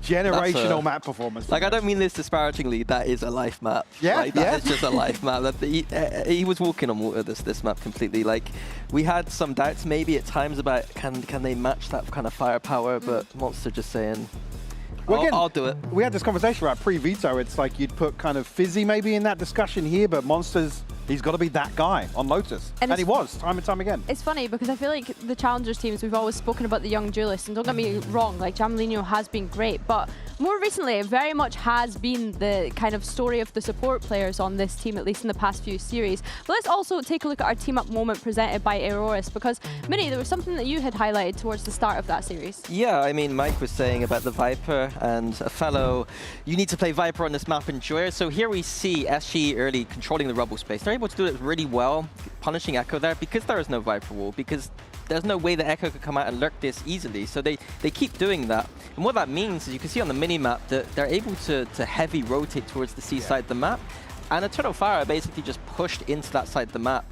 Generational map performance. Like, I don't mean this disparagingly. That is a life map. Yeah, like, that is just a life map. That he was walking on water this map completely. Like, we had some doubts maybe at times about can they match that kind of firepower, but Monster just saying, Well, again, I'll do it. We had this conversation about pre-veto. It's like you'd put kind of Fizzy maybe in that discussion here, but Monster's, he's got to be that guy on Lotus. And he was, time and time again. it's funny because I feel like the Challengers teams, we've always spoken about the young duelists, and don't get me wrong, like Jamalino has been great, but more recently it very much has been the kind of story of the support players on this team, at least in the past few series. But let's also take a look at our team up moment presented by Auroras, because Minnie, there was something that you had highlighted towards the start of that series. Yeah, I mean, Mike was saying about the Viper and a fellow, you need to play Viper on this map, Enjoyer. So here we see SG early controlling the rubble space. They're able to do it really well, punishing Echo there because there is no Viper wall, because there's no way that Echo could come out and lurk this easily. So they keep doing that. And what that means is you can see on the mini-map that they're able to heavy rotate towards the C side of the map. And Eternal Fire are basically just pushed into that side of the map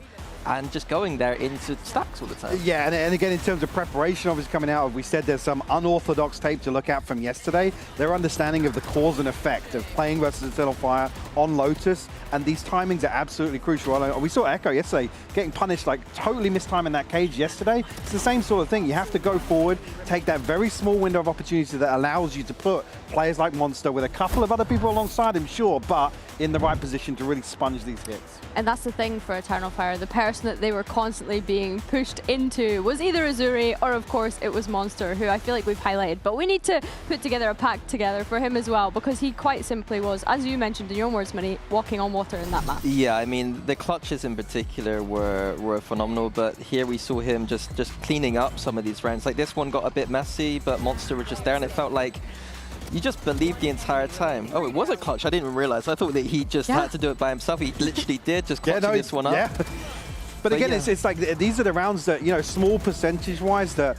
and just going there into stacks all the time. Yeah, and again, in terms of preparation, obviously coming out of, we said there's some unorthodox tape to look at from yesterday. Their understanding of the cause and effect of playing versus Eternal Fire on Lotus, and these timings are absolutely crucial. We saw Echo yesterday getting punished, like totally missed time in that cage yesterday. It's the same sort of thing. You have to go forward, take that very small window of opportunity that allows you to put players like Monster with a couple of other people alongside him, sure, but in the right position to really sponge these hits. And that's the thing for Eternal Fire. The person that they were constantly being pushed into was either Azuri or, of course, it was Monster, who I feel like we've highlighted. But we need to put together a pack together for him as well, because he quite simply was, as you mentioned in your words, Minnie, walking on water in that map. Yeah, I mean, the clutches in particular were phenomenal, but here we saw him just cleaning up some of these rounds. Like, this one got a bit messy, but Monster was just there, and it felt like you just believed the entire time. Oh, it was a clutch. I didn't even realize. I thought that he just had to do it by himself. He literally did, just clutching this one up. Yeah. But again, it's like these are the rounds that, you know, small percentage-wise, that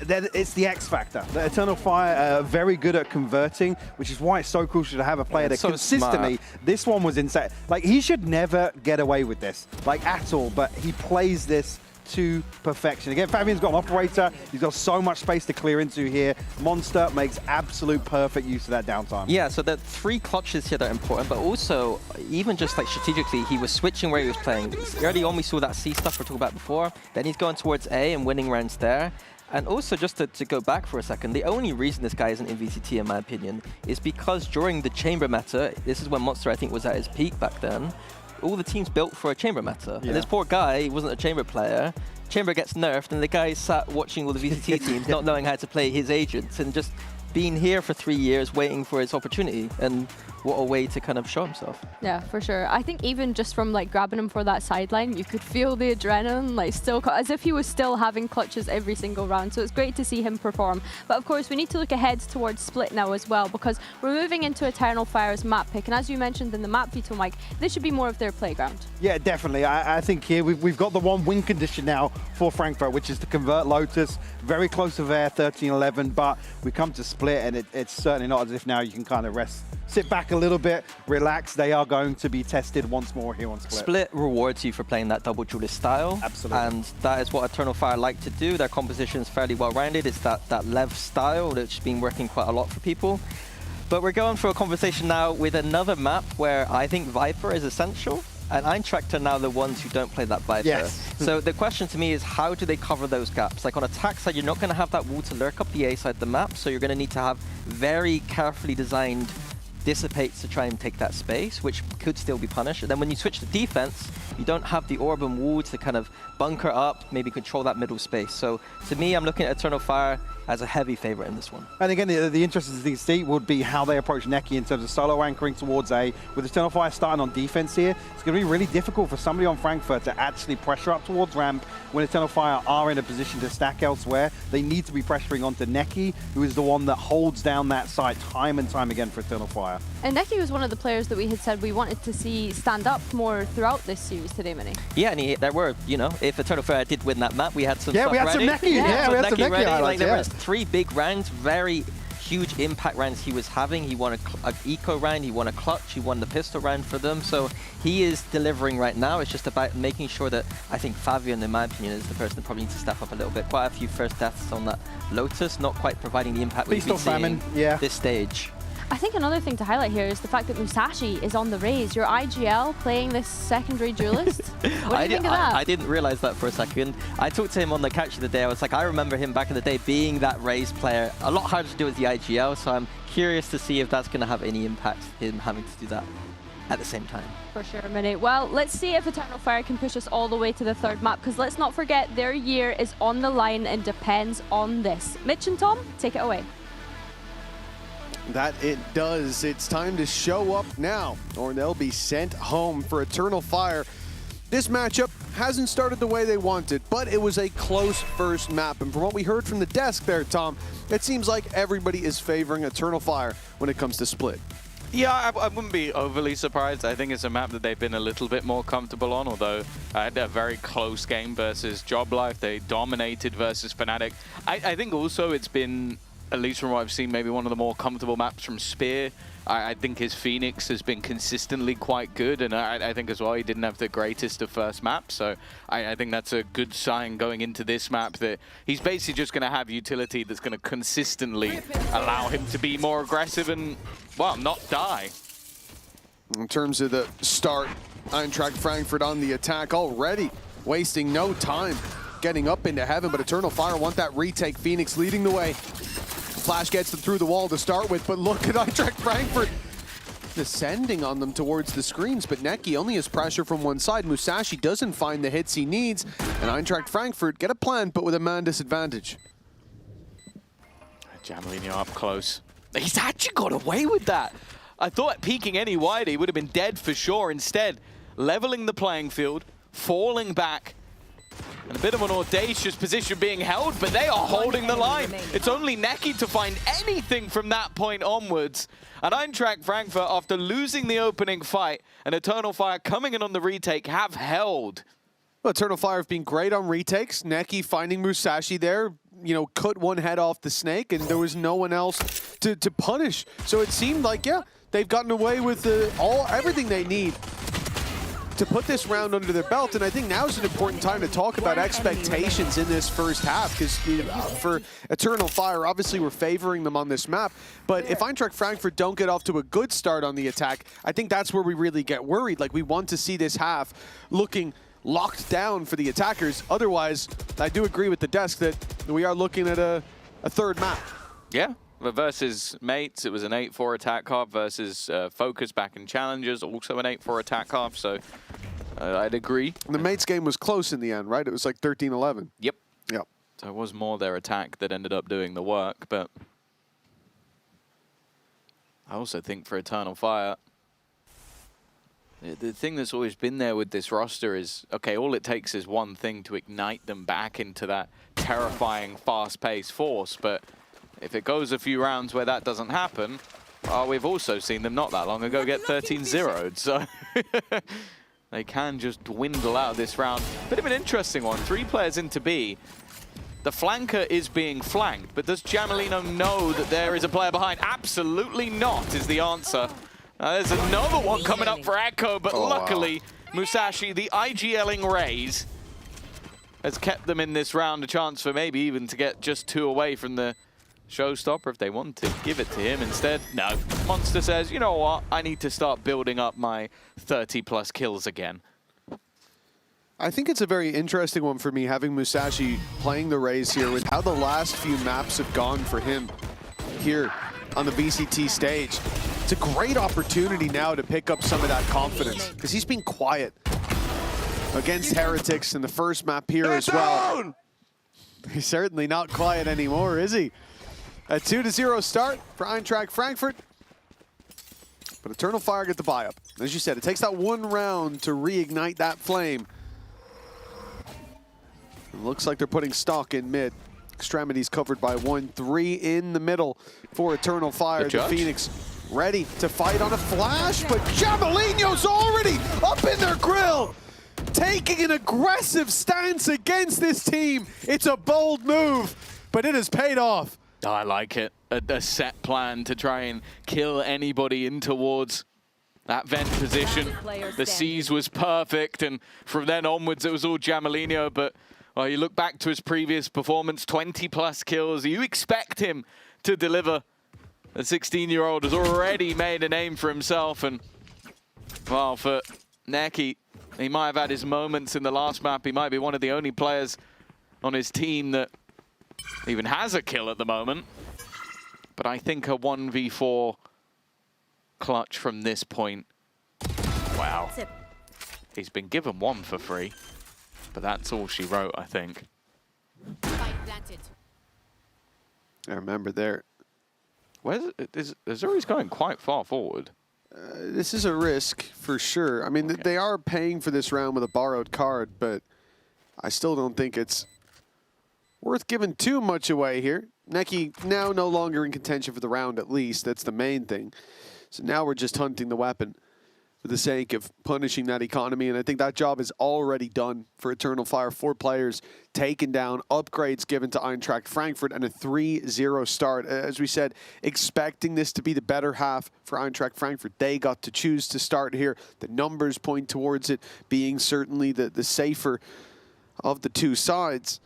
it's the X factor. The Eternal Fire are very good at converting, which is why it's so crucial to have a player that so consistently. smart. This one was insane. Like, he should never get away with this, like, at all. But he plays this to perfection. Again, Fabian's got an operator. He's got so much space to clear into here. Monster makes absolute perfect use of that downtime. Yeah, so the 3 clutches here that are important, but also, even just like strategically, he was switching where he was playing. Early on, we saw that C stuff we talked about before. Then he's going towards A and winning rounds there. And also, just to go back for a second, the only reason this guy isn't in VCT, in my opinion, is because during the chamber meta, this is when Monster, I think, was at his peak back then, all the teams built for a chamber meta. Yeah. And this poor guy, he wasn't a chamber player. Chamber gets nerfed, and the guy sat watching all the VCT teams, not knowing how to play his agents, and just being here for 3 years, waiting for his opportunity. And what a way to kind of show himself. Yeah, for sure. I think even just from like grabbing him for that sideline, you could feel the adrenaline, like still, as if he was still having clutches every single round. So it's great to see him perform. But of course, we need to look ahead towards Split now as well, because we're moving into Eternal Fire's map pick. And as you mentioned in the map veto, Mike, this should be more of their playground. Yeah, definitely. I think here we've got the one win condition now for Frankfurt, which is to convert Lotus. Very close to there, 13-11, but we come to Split, and it's certainly not as if now you can kind of rest, sit back a little bit, relax. They are going to be tested once more here on Split. Split rewards you for playing that double duelist style. Absolutely. And that is what Eternal Fire like to do. Their composition is fairly well-rounded. It's that Lev style that's been working quite a lot for people. But we're going for a conversation now with another map where I think Viper is essential. And Eintracht are now the ones who don't play that Viper. Yes. So the question to me is, how do they cover those gaps? Like on attack side, you're not going to have that wall to lurk up the A side of the map, so you're going to need to have very carefully designed dissipates to try and take that space, which could still be punished. And then when you switch to defense, you don't have the orb and wall to kind of bunker up, maybe control that middle space. So to me, I'm looking at Eternal Fire as a heavy favorite in this one. And again, the interesting thing to see would be how they approach Neki in terms of solo anchoring towards A. With Eternal Fire starting on defense here, it's going to be really difficult for somebody on Frankfurt to actually pressure up towards ramp when Eternal Fire are in a position to stack elsewhere. They need to be pressuring onto Neki, who is the one that holds down that site time and time again for Eternal Fire. And Neki was one of the players that we had said we wanted to see stand up more throughout this series today, Mini. Yeah, and there were, you know, if Eternal Fire did win that map, we had some stuff we had ready. some Neki. Yeah, we had some Neki ready. highlights, Like, there was 3 big rounds, very huge impact rounds he was having. He won a eco round, he won a clutch, he won the pistol round for them. So he is delivering right now. It's just about making sure that, I think Fabian, in my opinion, is the person that probably needs to step up a little bit. Quite a few first deaths on that Lotus, not quite providing the impact we've been seeing this stage. I think another thing to highlight here is the fact that Musashi is on the raise. Your IGL playing this secondary duelist. What do you think of that? I didn't realize that for a second. I talked to him on the couch of the day. I was like, I remember him back in the day being that raise player. A lot harder to do with the IGL, so I'm curious to see if that's going to have any impact, him having to do that at the same time. For sure, Mini. Well, let's see if Eternal Fire can push us all the way to the 3rd map, because let's not forget their year is on the line and depends on this. Mitch and Tom, take it away. That it does. It's time to show up now, or they'll be sent home for Eternal Fire. This matchup hasn't started the way they wanted, but it was a close first map. And from what we heard from the desk there, Tom, it seems like everybody is favoring Eternal Fire when it comes to Split. Yeah, I wouldn't be overly surprised. I think it's a map that they've been a little bit more comfortable on, although I had a very close game versus Job Life. They dominated versus Fnatic. I think also it's been, at least from what I've seen, maybe one of the more comfortable maps from Spear. I think his Phoenix has been consistently quite good, and I think as well he didn't have the greatest of first maps, so I think that's a good sign going into this map that he's basically just going to have utility that's going to consistently allow him to be more aggressive and, well, not die. In terms of the start, Eintracht Frankfurt on the attack already, wasting no time getting up into heaven, but Eternal Fire want that retake. Phoenix leading the way. Flash gets them through the wall to start with, but look at Eintracht Frankfurt descending on them towards the screens, but Neki only has pressure from one side. Musashi doesn't find the hits he needs, and Eintracht Frankfurt get a plan, but with a man disadvantage. Jamalino up close. He's actually got away with that. I thought peeking any wider, he would have been dead for sure. Instead, leveling the playing field, falling back, and a bit of an audacious position being held, but they are holding the line. It's only Neki to find anything from that point onwards. And Eintracht Frankfurt, after losing the opening fight, and Eternal Fire coming in on the retake, have held. Well, Eternal Fire have been great on retakes. Neki finding Musashi there, you know, cut one head off the snake, and there was no one else to punish. So it seemed like, yeah, they've gotten away with everything they need. to put this round under their belt, and I think now is an important time to talk about expectations in this first half, because for Eternal Fire, obviously we're favoring them on this map, but if Eintracht Frankfurt don't get off to a good start on the attack, I think that's where we really get worried. Like, we want to see this half looking locked down for the attackers. Otherwise, I do agree with the desk that we are looking at a third map. Yeah. But versus Mates, it was an 8-4 attack half. Versus Focus back in Challengers, also an 8-4 attack half. So I'd agree. And the Mates game was close in the end, right? It was like 13-11. Yep. Yep. So it was more their attack that ended up doing the work. But I also think for Eternal Fire, the thing that's always been there with this roster is, okay, all it takes is one thing to ignite them back into that terrifying, fast-paced force. But if it goes a few rounds where that doesn't happen, we've also seen them not that long ago get 13-0'd. So they can just dwindle out of this round. Bit of an interesting one. 3 players into B. The flanker is being flanked, but does Jamelino know that there is a player behind? Absolutely not is the answer. There's another one coming up for Echo, but luckily, Musashi, the IGLing Rays, has kept them in this round, a chance for maybe even to get just 2 away from the showstopper if they want to give it to him. Instead, no. Monster says, you know what, I need to start building up my 30+ kills again. I think it's a very interesting one for me, having Musashi playing the Rays here with how the last few maps have gone for him here on the VCT stage. It's a great opportunity now to pick up some of that confidence, because he's been quiet against Heretics in the first map here as well. He's certainly not quiet anymore, is he? A 2-0 start for Eintracht Frankfurt. But Eternal Fire get the buy-up. As you said, it takes that one round to reignite that flame. It looks like they're putting stock in mid. Extremities covered by 1-3 in the middle for Eternal Fire. The Phoenix ready to fight on a flash, but Jamelino's already up in their grill, taking an aggressive stance against this team. It's a bold move, but it has paid off. I like it. A set plan to try and kill anybody in towards that vent position. The C's was perfect, and from then onwards it was all Jamelino, but well, you look back to his previous performance, 20+ kills. You expect him to deliver. The 16-year-old has already made a name for himself, and well, for Neki, he might have had his moments in the last map. He might be one of the only players on his team that even has a kill at the moment. But I think a 1v4 clutch from this point. Wow. He's been given one for free, but that's all she wrote, I think. I remember there. Zuri's going quite far forward. This is a risk for sure. I mean, they are paying for this round with a borrowed card, but I still don't think it's worth giving too much away here. Neki now no longer in contention for the round, at least. That's the main thing. So now we're just hunting the weapon for the sake of punishing that economy, and I think that job is already done for Eternal Fire. 4 players taken down, upgrades given to Eintracht Frankfurt, and a 3-0 start. As we said, expecting this to be the better half for Eintracht Frankfurt. They got to choose to start here. The numbers point towards it being certainly the safer of the 2 sides.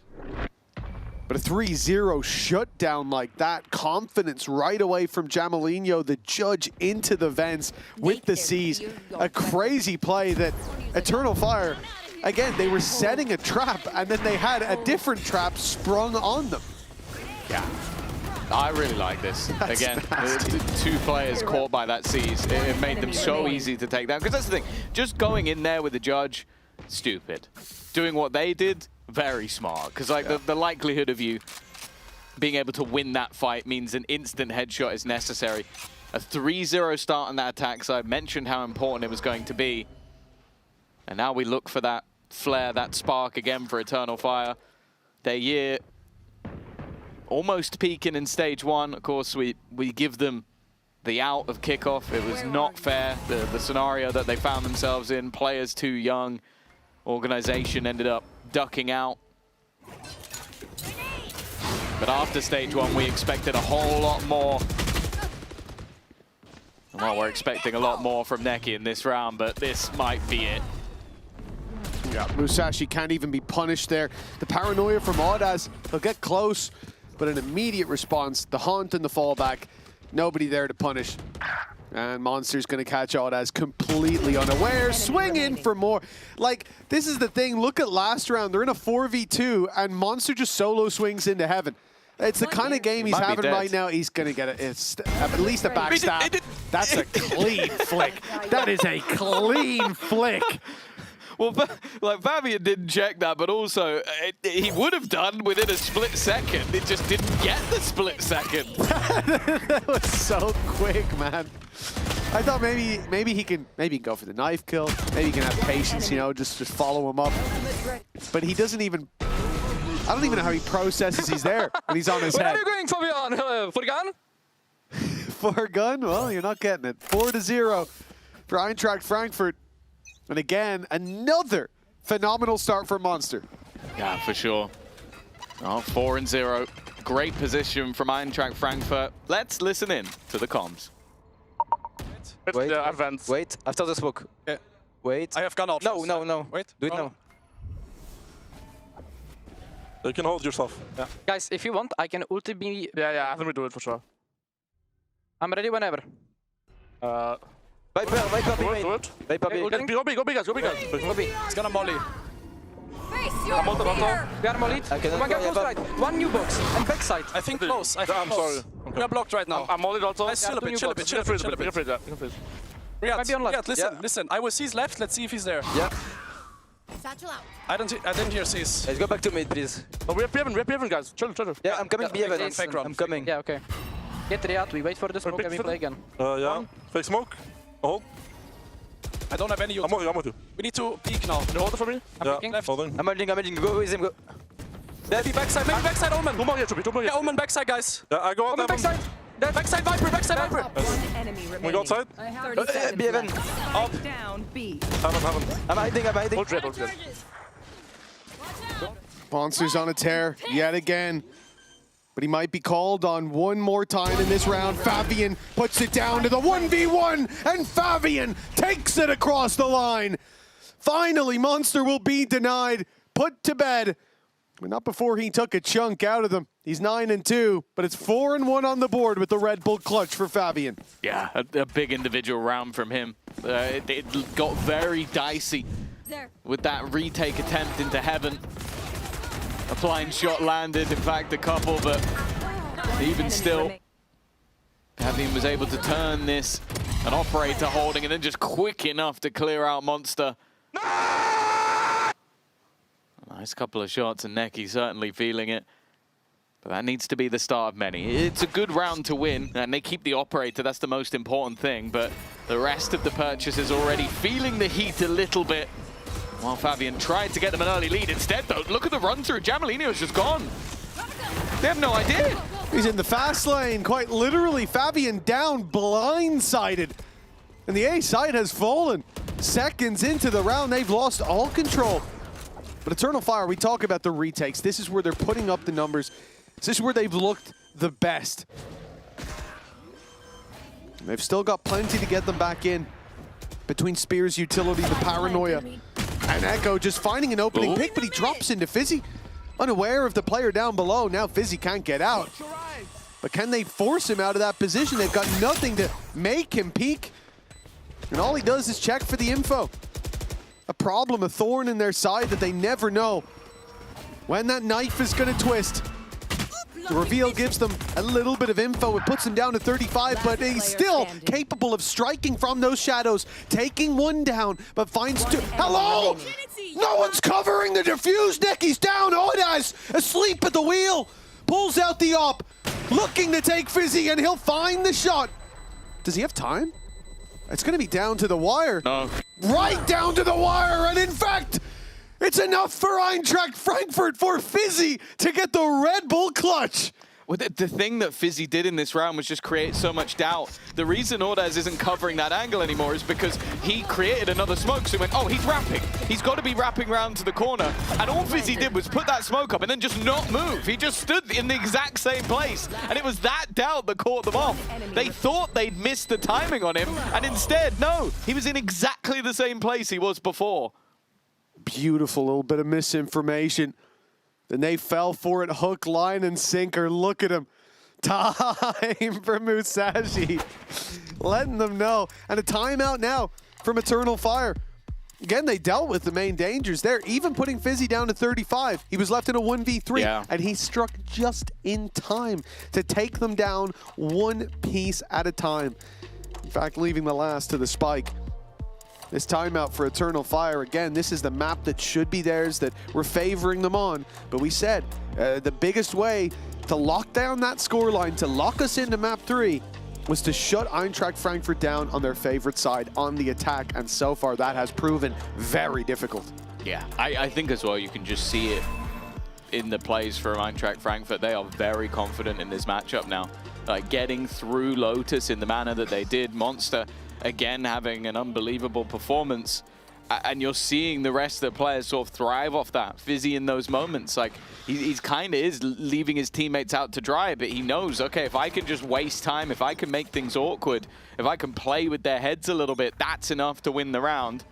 But a 3-0 shutdown like that, confidence right away from Jamelino, the judge into the vents with the C's. A crazy play that Eternal Fire, again, they were setting a trap and then they had a different trap sprung on them. Yeah, I really like this. Again, the 2 players caught by that C's. It made them so easy to take down. Because that's the thing, just going in there with the judge, stupid. Doing what they did, very smart, because like the likelihood of you being able to win that fight means an instant headshot is necessary. A 3-0 start on that attack side, mentioned how important it was going to be. And now we look for that flare, that spark again for Eternal Fire. Their year almost peaking in stage 1. Of course, we give them the out of kickoff. It was not fair, the scenario that they found themselves in. Players too young. Organization ended up ducking out. But after stage 1, we expected a whole lot more. Well, we're expecting a lot more from Neki in this round, but this might be it. Yeah, Musashi can't even be punished there. The paranoia from Audaz, he'll get close, but an immediate response. The hunt and the fallback, nobody there to punish. And Monster's going to catch Audaz completely unaware, swing in for more. Like, this is the thing, look at last round, they're in a 4v2, and Monster just solo swings into heaven. It's the kind of game he's having right now. He's going to get it. It's at least a backstab. That's a clean flick. That is a clean flick. Well, like Fabian didn't check that, but also he would have done within a split second. It just didn't get the split second. That was so quick, man. I thought maybe he can go for the knife kill. Maybe he can have patience, you know, just follow him up. But he doesn't even. I don't even know how he processes he's there when he's on his head. Where are you going, Fabian? For gun? For a gun? Well, you're not getting it. 4-0 for Eintracht Frankfurt. And again, another phenomenal start for Monster. Yeah, for sure. Oh, 4-0. Great position from Eintracht Frankfurt. Let's listen in to the comms. Wait, wait, after the smoke. Okay. Wait. I have gun options. No. Wait. Do it now. You can hold yourself. Yeah. Guys, if you want, I can ulti me. Yeah, I think we do it for sure. I'm ready whenever. Viper, do it. Viper, Go big, guys. It's gonna molly. I'm We are mollied. One guy close right. One new box and backside. I think close. I'm sorry. We are blocked right now. I'm mollied also. Chill a bit. Chill a bit. Riyad, listen. I will seize left. Let's see if he's there. Yeah. Satchel out. I didn't hear seize. Let's go back to mid, please. Oh, we have P7, guys. Chill. Yeah, I'm coming B7. Fake run. I'm coming. Yeah, okay. Get Riyad, we wait for the smoke and we play again. Yeah. Fake smoke. Hold. I don't have any ult. I'm with you. We need to peek now. Can you hold it for me? peeking. Left. Holding. I'm holding. Go with him. Go. Maybe backside, Omen. Two more here. Yeah, Omen backside, guys. Yeah, I go out Omen backside. Backside Viper. Can we go outside? B7. Up. Down B. Haven't. I'm hiding. Hold red. Monster's on a tear yet again. But he might be called on one more time in this round. Fabian puts it down to the 1v1, and Fabian takes it across the line. Finally, Monster will be denied, put to bed. But not before he took a chunk out of them. He's 9-2, but it's 4-1 on the board with the Red Bull clutch for Fabian. Yeah, a big individual round from him. It got very dicey with that retake attempt into heaven. A flying shot landed, in fact, a couple, but even still, Fabian was able to turn this, an operator holding, and then just quick enough to clear out Monster. A nice couple of shots, and Neki certainly feeling it. But that needs to be the start of many. It's a good round to win, and they keep the operator, that's the most important thing, but the rest of the purchasers already feeling the heat a little bit. While Fabian tried to get them an early lead. Instead, though, look at the run-through. Jamalino's just gone. They have no idea. He's in the fast lane, quite literally. Fabian down, blindsided. And the A side has fallen. Seconds into the round, they've lost all control. But Eternal Fire, we talk about the retakes. This is where they're putting up the numbers. This is where they've looked the best. And they've still got plenty to get them back in. Between Spear's utility, the paranoia. And Echo just finding an opening pick, but he drops into Fizzy. Unaware of the player down below. Now Fizzy can't get out. But can they force him out of that position? They've got nothing to make him peek. And all he does is check for the info. A problem, a thorn in their side that they never know when that knife is going to twist. The reveal gives them a little bit of info. It puts him down to 35, but he's still capable of striking from those shadows, taking one down, but finds two. Hello! No one's covering the defuse. Nicky's down. Audaz asleep at the wheel. Pulls out the op, looking to take Fizzy, and he'll find the shot. Does he have time? It's going to be down to the wire. No. Right down to the wire, and in fact, it's enough for Eintracht Frankfurt, for Fizzy to get the Red Bull clutch. Well, the thing that Fizzy did in this round was just create so much doubt. The reason Audaz isn't covering that angle anymore is because he created another smoke. So he went, oh, he's wrapping. He's got to be wrapping round to the corner. And all Fizzy did was put that smoke up and then just not move. He just stood in the exact same place. And it was that doubt that caught them off. They thought they'd missed the timing on him. And instead, no, he was in exactly the same place he was before. Beautiful little bit of misinformation. Then they fell for it, hook, line, and sinker. Look at him. Time for Musashi. Letting them know. And a timeout now from Eternal Fire. Again, they dealt with the main dangers there, even putting Fizzy down to 35. He was left in a 1v3, and he struck just in time to take them down one piece at a time. In fact, leaving the last to the spike. This timeout for Eternal Fire, again, this is the map that should be theirs, that we're favoring them on. But we said the biggest way to lock down that scoreline, to lock us into map 3, was to shut Eintracht Frankfurt down on their favorite side on the attack, and so far that has proven very difficult. Yeah, I think as well you can just see it in the plays from Eintracht Frankfurt. They are very confident in this matchup now. Like getting through Lotus in the manner that they did. Monster, again, having an unbelievable performance. And you're seeing the rest of the players sort of thrive off that. Fizzy in those moments, like he's kind of is leaving his teammates out to dry, but he knows, okay, if I can just waste time, if I can make things awkward, if I can play with their heads a little bit, that's enough to win the round.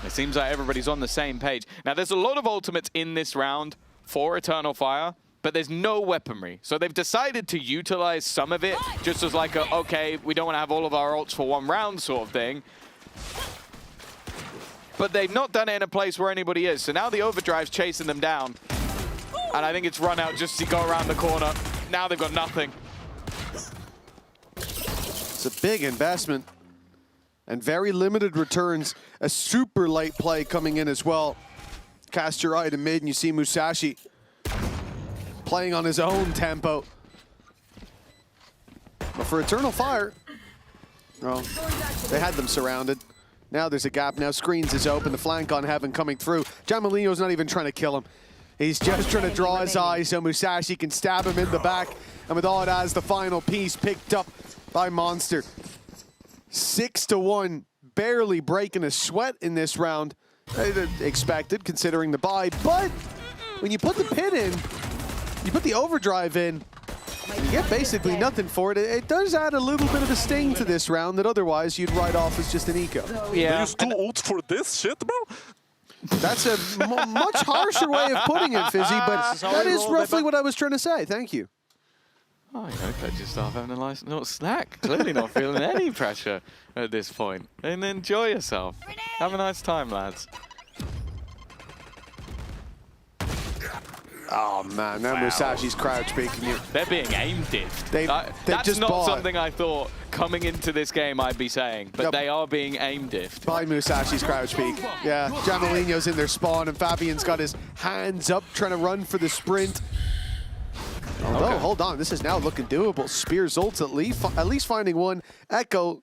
It seems like everybody's on the same page. Now, there's a lot of ultimates in this round for Eternal Fire, but there's no weaponry. So they've decided to utilize some of it just as like a, okay, we don't want to have all of our ults for one round sort of thing. But they've not done it in a place where anybody is. So now the overdrive's chasing them down. And I think it's run out just to go around the corner. Now they've got nothing. It's a big investment and very limited returns. A super late play coming in as well. Cast your eye to mid and you see Musashi playing on his own tempo. But for Eternal Fire, well, they had them surrounded. Now there's a gap. Now Screens is open. The flank on Heaven coming through. Jamalino's not even trying to kill him. He's just trying to draw his eyes so Musashi can stab him in the back. And with all it has, the final piece picked up by Monster. 6-1, barely breaking a sweat in this round. Expected considering the bye, but when you put the pin in, you put the overdrive in, you get basically nothing for it. It does add a little bit of a sting to this round that otherwise you'd write off as just an eco. Yeah. Use 2 ults for this shit, bro? That's a much harsher way of putting it, Fizzy, but that is roughly what I was trying to say. Thank you. Oh, I hope I just start having a nice little snack. Clearly not feeling any pressure at this point. And enjoy yourself. Have a nice time, lads. Oh man, now Musashi's crouch peeking you. They're being aim diffed. That's just not something I thought coming into this game I'd be saying, but they are being aim diffed. By Musashi's crouch peek. Yeah, Jamalino's in their spawn and Fabian's got his hands up trying to run for the sprint. Although, hold on, this is now looking doable. Spears ults at least finding one. Echo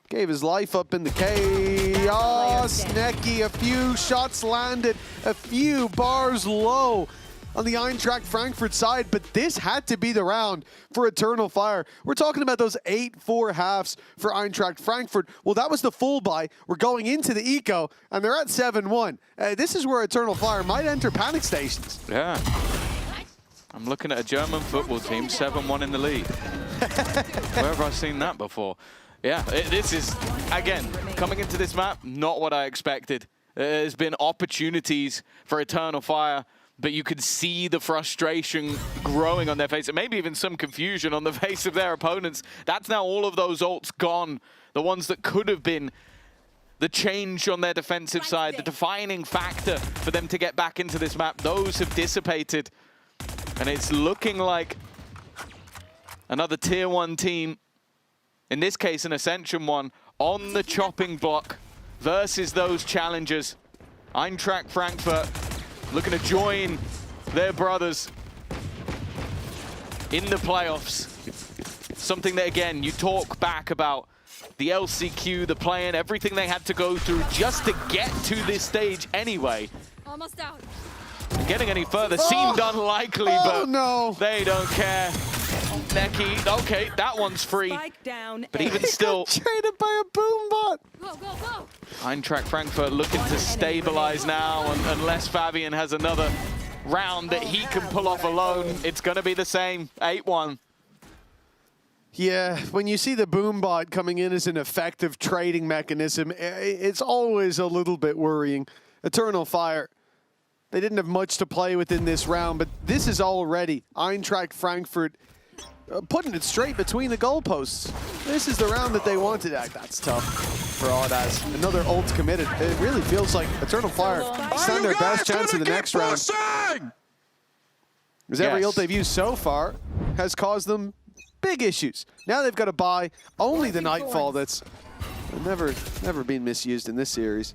gave his life up in the chaos. Snecky, a few shots landed, a few bars low on the Eintracht Frankfurt side, but this had to be the round for Eternal Fire. We're talking about those 8-4 halves for Eintracht Frankfurt. Well, that was the full buy. We're going into the eco, and they're at 7-1. This is where Eternal Fire might enter panic stations. Yeah. I'm looking at a German football team, 7-1 in the lead. Where have I seen that before? Yeah, this is, again, coming into this map, not what I expected. There's been opportunities for Eternal Fire, but you could see the frustration growing on their face, and maybe even some confusion on the face of their opponents. That's now all of those ults gone. The ones that could have been the change on their defensive side, the defining factor for them to get back into this map, those have dissipated. And it's looking like another tier 1 team, in this case an Ascension one, on the chopping block versus those challengers. Eintracht Frankfurt looking to join their brothers in the playoffs. Something that, again, you talk back about the LCQ, the play-in, everything they had to go through just to get to this stage anyway. Almost out. Getting any further seemed unlikely, but no, they don't care. Neki, okay, that one's free. But even still, traded by a boom bot. Go, go, go. Eintracht Frankfurt looking to stabilize now, and unless Fabian has another round that he can pull off alone, it's going to be the same, 8-1. Yeah, when you see the boom bot coming in as an effective trading mechanism, it's always a little bit worrying. Eternal Fire, they didn't have much to play with in this round, but this is already Eintracht Frankfurt putting it straight between the goalposts. This is the round that they wanted. That's tough for Audas. Another ult committed. It really feels like Eternal Fire stand their best chance in the next round. Because every ult they've used so far has caused them big issues. Now they've got to buy only the Nightfall that's never been misused in this series.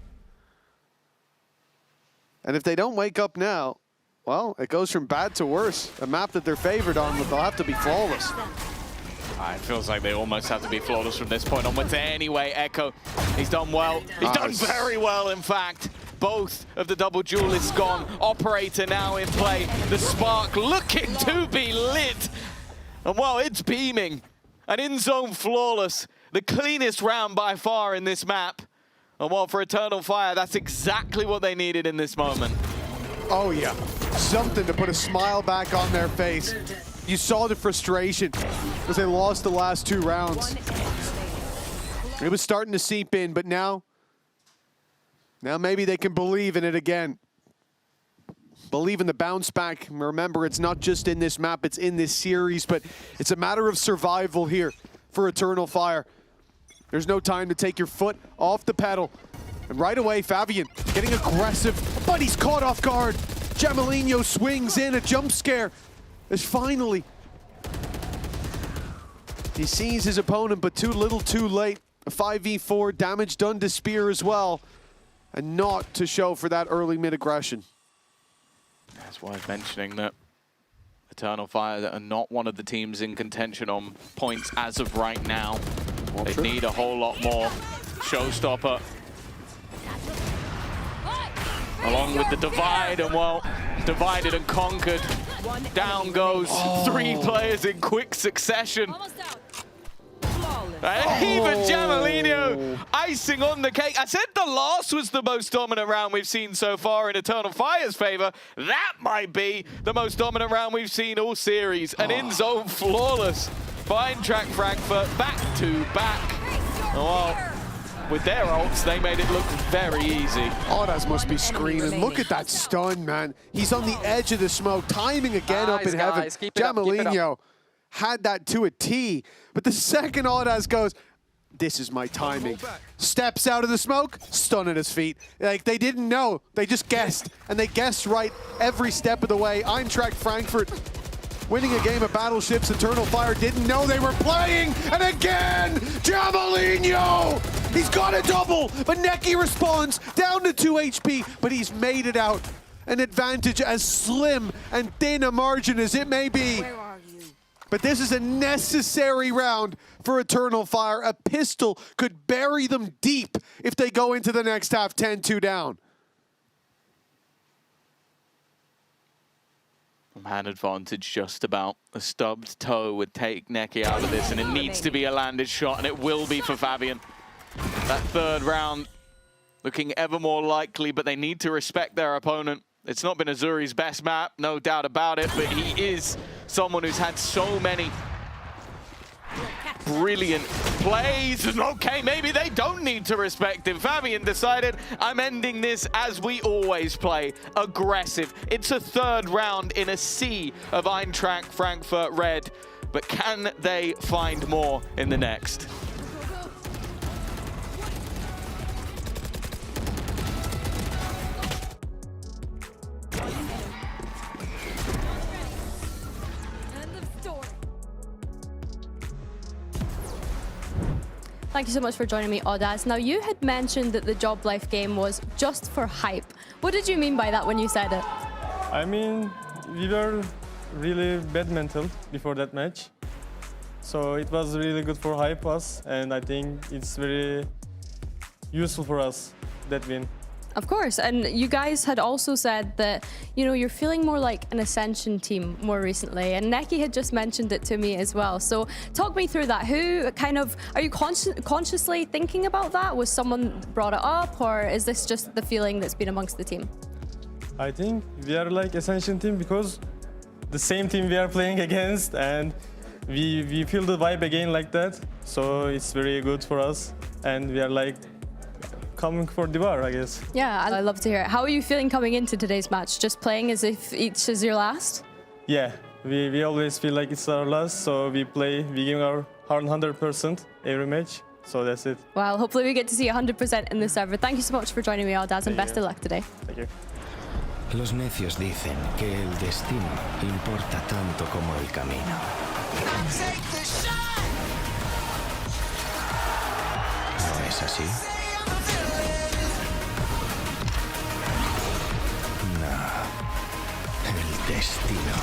And if they don't wake up now, well, it goes from bad to worse. A map that they're favored on, but they'll have to be flawless. It feels like they almost have to be flawless from this point onwards. Anyway, Echo, he's done well. He's done very well, in fact. Both of the double duelists gone. Operator now in play. The spark looking to be lit. And well, it's beaming. An in-zone flawless. The cleanest round by far in this map. And well, for Eternal Fire, that's exactly what they needed in this moment. Oh yeah, something to put a smile back on their face. You saw the frustration as they lost the last 2 rounds. It was starting to seep in, but now maybe they can believe in it again. Believe in the bounce back. Remember, it's not just in this map, it's in this series, but it's a matter of survival here for Eternal Fire. There's no time to take your foot off the pedal. And right away, Fabian getting aggressive, but he's caught off guard. Jamelinho swings in, a jump scare. As finally, he sees his opponent, but too little, too late. A 5v4, damage done to Spear as well. And not to show for that early mid-aggression. That's worth mentioning that Eternal Fire are not one of the teams in contention on points as of right now. They need a whole lot more. Showstopper. Along with the divide, and well, divided and conquered. Down goes 3 players in quick succession. And even Jamelinho icing on the cake. I said the last was the most dominant round we've seen so far in Eternal Fire's favor. That might be the most dominant round we've seen all series. An in-zone flawless. Eintracht Frankfurt back to back. Well, with their ults, they made it look very easy. Audas must be screaming. Look at that stun, man. He's on the edge of the smoke, timing again up in heaven. Jamelinho had that to a T, but the second Audas goes, this is my timing. Steps out of the smoke, stun at his feet. Like, they didn't know, they just guessed, and they guessed right every step of the way. Eintracht Frankfurt winning a game of Battleships. Eternal Fire didn't know they were playing, and again, Jamelinho! He's got a double, but Neki responds, down to 2 HP, but he's made it out. An advantage as slim and thin a margin as it may be. But this is a necessary round for Eternal Fire. A pistol could bury them deep if they go into the next half 10-2 down. Man advantage just about. A stubbed toe would take Neki out of this, and it needs to be a landed shot, and it will be for Fabian. That 3rd round looking ever more likely, but they need to respect their opponent. It's not been Azuri's best map, no doubt about it, but he is someone who's had so many brilliant plays. Okay, maybe they don't need to respect him. Fabian decided, I'm ending this as we always play, aggressive. It's a 3rd round in a sea of Eintracht Frankfurt red, but can they find more in the next? Thank you so much for joining me, Audas. Now, you had mentioned that the Job Life game was just for hype. What did you mean by that when you said it? I mean, we were really bad mental before that match. So it was really good for hype us, and I think it's very useful for us, that win. Of course, and you guys had also said that, you know, you're feeling more like an Ascension team more recently, and Neki had just mentioned it to me as well. So talk me through that. Who kind of, are you consciously thinking about that? Was someone brought it up, or is this just the feeling that's been amongst the team? I think we are like Ascension team because the same team we are playing against, and we feel the vibe again like that, so it's very good for us, and we are like coming for the bar, I guess. Yeah, I love to hear it. How are you feeling coming into today's match? Just playing as if each is your last? Yeah, we always feel like it's our last, so we give our 100% every match, so that's it. Well, hopefully we get to see 100% in the server. Thank you so much for joining me, Aldaz, and best of luck today. Thank you. Los necios dicen que el destino importa tanto como el camino. ¿No es así? No. El destino.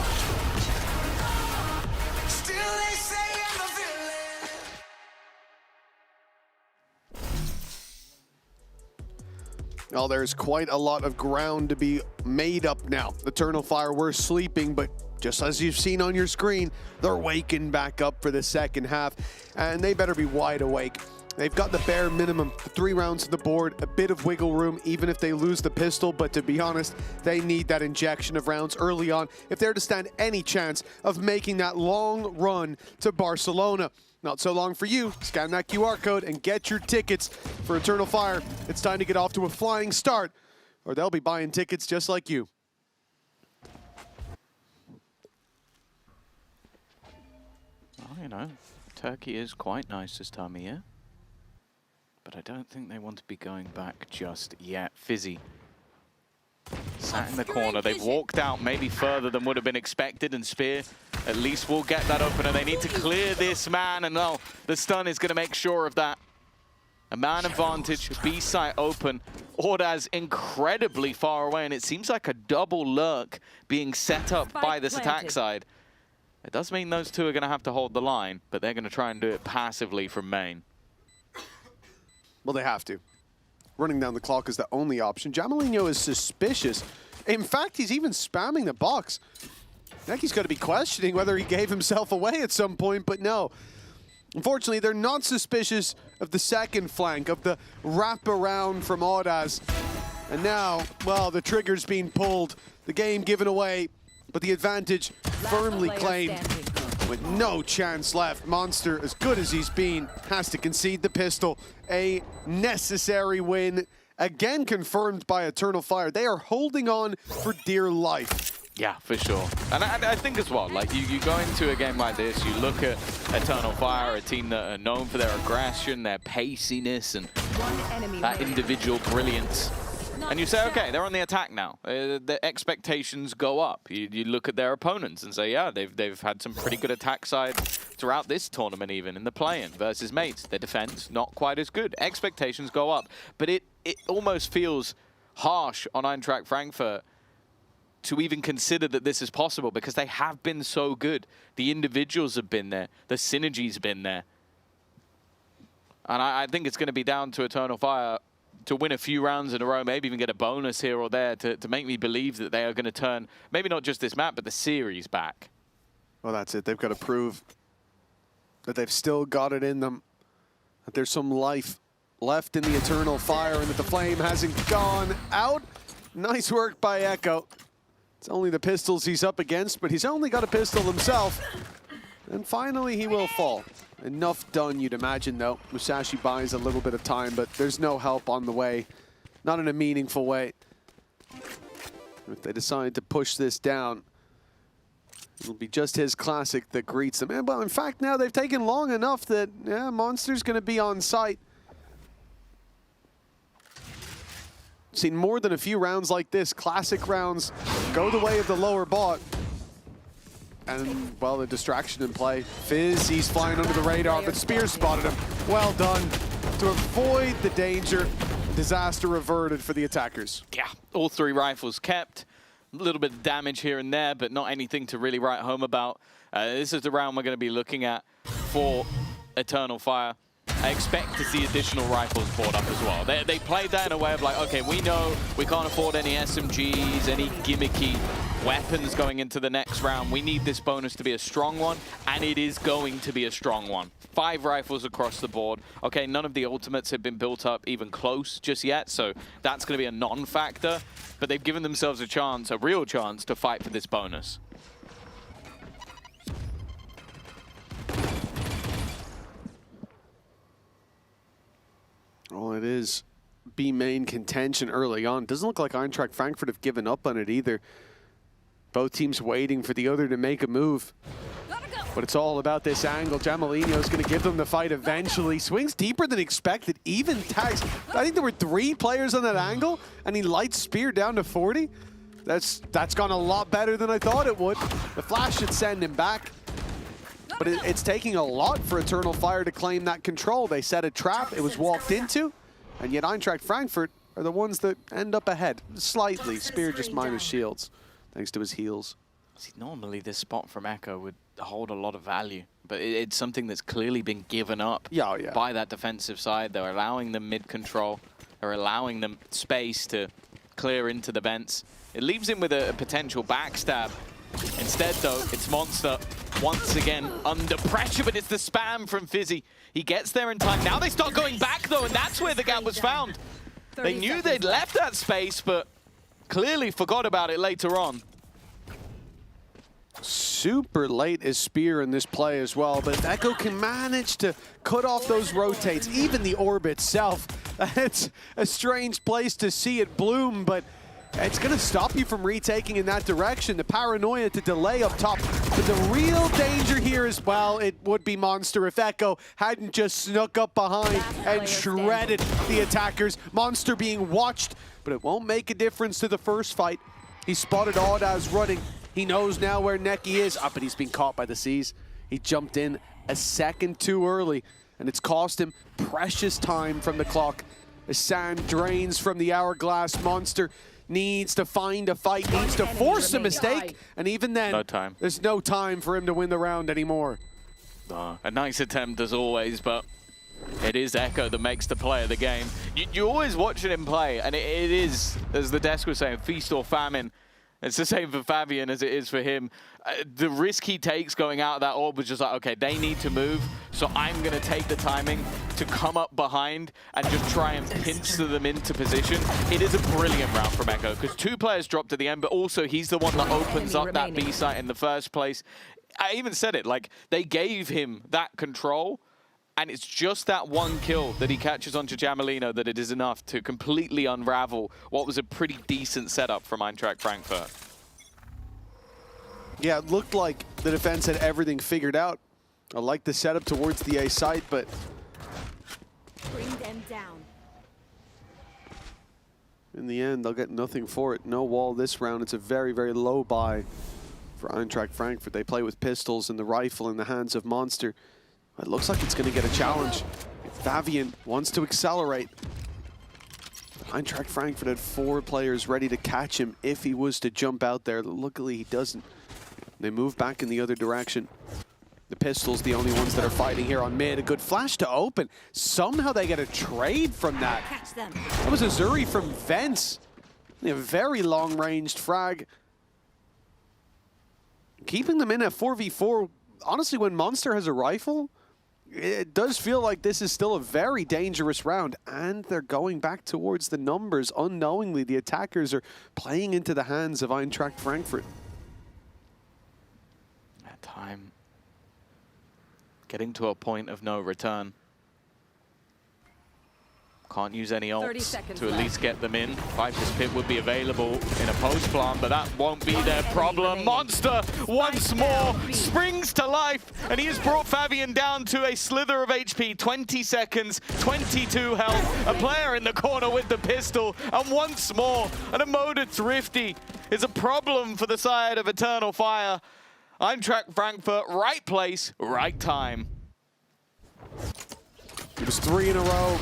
Well, there's quite a lot of ground to be made up now. Eternal Fire were sleeping, but just as you've seen on your screen, they're waking back up for the second half, and they better be wide awake. They've got the bare minimum, 3 rounds to the board, a bit of wiggle room, even if they lose the pistol, but to be honest, they need that injection of rounds early on if they're to stand any chance of making that long run to Barcelona. Not so long for you. Scan that QR code and get your tickets for Eternal Fire. It's time to get off to a flying start, or they'll be buying tickets just like you. Well, you know, Turkey is quite nice this time of year. But I don't think they want to be going back just yet. Fizzy sat in the corner. They've walked out maybe further than would have been expected, and Spear at least will get that opener. They need to clear this man, and no, the stun is going to make sure of that. A man advantage, B site open. Ordaz incredibly far away, and it seems like a double lurk being set up by this attack side. It does mean those two are going to have to hold the line, but they're going to try and do it passively from main. Well, they have to. Running down the clock is the only option. Jamalino is suspicious. In fact, he's even spamming the box. I think he's going to be questioning whether he gave himself away at some point, but no. Unfortunately, they're not suspicious of the second flank, of the wraparound from Ordaz. And now, well, the trigger's being pulled, the game given away, but the advantage firmly claimed. With no chance left, Monster, as good as he's been, has to concede the pistol. A necessary win, again confirmed by Eternal Fire. They are holding on for dear life. Yeah, for sure. And I think as well, like you go into a game like this, you look at Eternal Fire, a team that are known for their aggression, their paciness, and that individual brilliance. And you say, okay, they're on the attack now. The expectations go up. You look at their opponents and say, yeah, they've had some pretty good attack side throughout this tournament, even in the play-in versus mates. Their defense, not quite as good. Expectations go up. But it almost feels harsh on Eintracht Frankfurt to even consider that this is possible, because they have been so good. The individuals have been there. The synergy's been there. And I think it's going to be down to Eternal Fire to win a few rounds in a row, maybe even get a bonus here or there to make me believe that they are going to turn, maybe not just this map, but the series back. Well, that's it. They've got to prove that they've still got it in them, that there's some life left in the Eternal Fire, and that the flame hasn't gone out. Nice work by Echo. It's only the pistols he's up against, but he's only got a pistol himself. And finally, he will fall. Enough done, you'd imagine, though. Musashi buys a little bit of time, but there's no help on the way. Not in a meaningful way. If they decide to push this down, it'll be just his classic that greets them. And, well, in fact, now they've taken long enough that, yeah, Monster's going to be on site. Seen more than a few rounds like this. Classic rounds go the way of the lower bot. And, well, the distraction in play. Fizz, he's flying under the radar, but Spear spotted him. Well done. To avoid the danger, disaster averted for the attackers. Yeah, all 3 rifles kept. A little bit of damage here and there, but not anything to really write home about. This is the round we're going to be looking at for Eternal Fire. I expect to see additional rifles brought up as well. They played that in a way of like, okay, we know we can't afford any SMGs, any gimmicky weapons going into the next round. We need this bonus to be a strong one, and it is going to be a strong one. 5 rifles across the board. Okay, none of the ultimates have been built up even close just yet, so that's going to be a non-factor, but they've given themselves a chance, a real chance, to fight for this bonus. Oh, it is B main contention early on. Doesn't look like Eintracht Frankfurt have given up on it either. Both teams waiting for the other to make a move. But it's all about this angle. Jamalino is going to give them the fight eventually. Swings deeper than expected. Even tags. I think there were 3 players on that angle, and he lights Spear down to 40. That's gone a lot better than I thought it would. The flash should send him back. But it's taking a lot for Eternal Fire to claim that control. They set a trap. It was walked into. And yet Eintracht Frankfurt are the ones that end up ahead. Slightly. Spear just minus shields, thanks to his heals. See, normally this spot from Echo would hold a lot of value, but it's something that's clearly been given up by that defensive side. They're allowing them mid-control. They're allowing them space to clear into the vents. It leaves him with a potential backstab. Instead, though, it's Monster once again under pressure, but it's the spam from Fizzy. He gets there in time. Now they start going back, though, and that's where the gap was found. They knew they'd left that space, but clearly forgot about it later on. Super late is Spear in this play as well, but if Echo can manage to cut off those rotates, even the orb itself, it's a strange place to see it bloom, but it's going to stop you from retaking in that direction. The paranoia to delay up top, but the real danger here as well, it would be Monster if Echo hadn't just snuck up behind and shredded the attackers. Monster being watched, but it won't make a difference to the first fight. He spotted Audaz running. He knows now where Neki is. But he's been caught by the Seas. He jumped in a second too early, and it's cost him precious time from the clock. As sand drains from the hourglass, Monster needs to find a fight, needs to force a mistake, and even then, there's no time for him to win the round anymore. A nice attempt as always, but it is Echo that makes the play of the game. You're always watching him play, and it is, as the desk was saying, feast or famine. It's the same for Fabian as it is for him. The risk he takes going out of that orb was just like, okay, they need to move, so I'm going to take the timing to come up behind and just try and pinch them into position. It is a brilliant round from Echo, because 2 players dropped at the end, but also he's the one that opens up that B site in the first place. I even said it, like, they gave him that control, and it's just that 1 kill that he catches onto Jamalino that it is enough to completely unravel what was a pretty decent setup from Eintracht Frankfurt. Yeah, it looked like the defense had everything figured out. I like the setup towards the A site, but Bring them down. in the end, they'll get nothing for it. No wall this round. It's a very, very low buy for Eintracht Frankfurt. They play with pistols and the rifle in the hands of Monster. It looks like it's going to get a challenge. Fabian wants to accelerate. Eintracht Frankfurt had 4 players ready to catch him if he was to jump out there. Luckily, he doesn't. They move back in the other direction. The pistols, the only ones that are fighting here on mid. A good flash to open. Somehow they get a trade from that. That was Azuri from Vents. A very long-ranged frag. Keeping them in at 4v4. Honestly, when Monster has a rifle, it does feel like this is still a very dangerous round, and they're going back towards the numbers. Unknowingly, the attackers are playing into the hands of Eintracht Frankfurt. That time getting to a point of no return. Can't use any ults to at least get them in. Viper's Pit would be available in a post plant, but that won't be their problem. Monster once more springs to life, and he has brought Fabian down to a slither of HP. 20 seconds, 22 health. A player in the corner with the pistol, and once more, an Emoda Thrifty is a problem for the side of Eternal Fire. Eintracht Frankfurt, right place, right time. It was 3 in a row.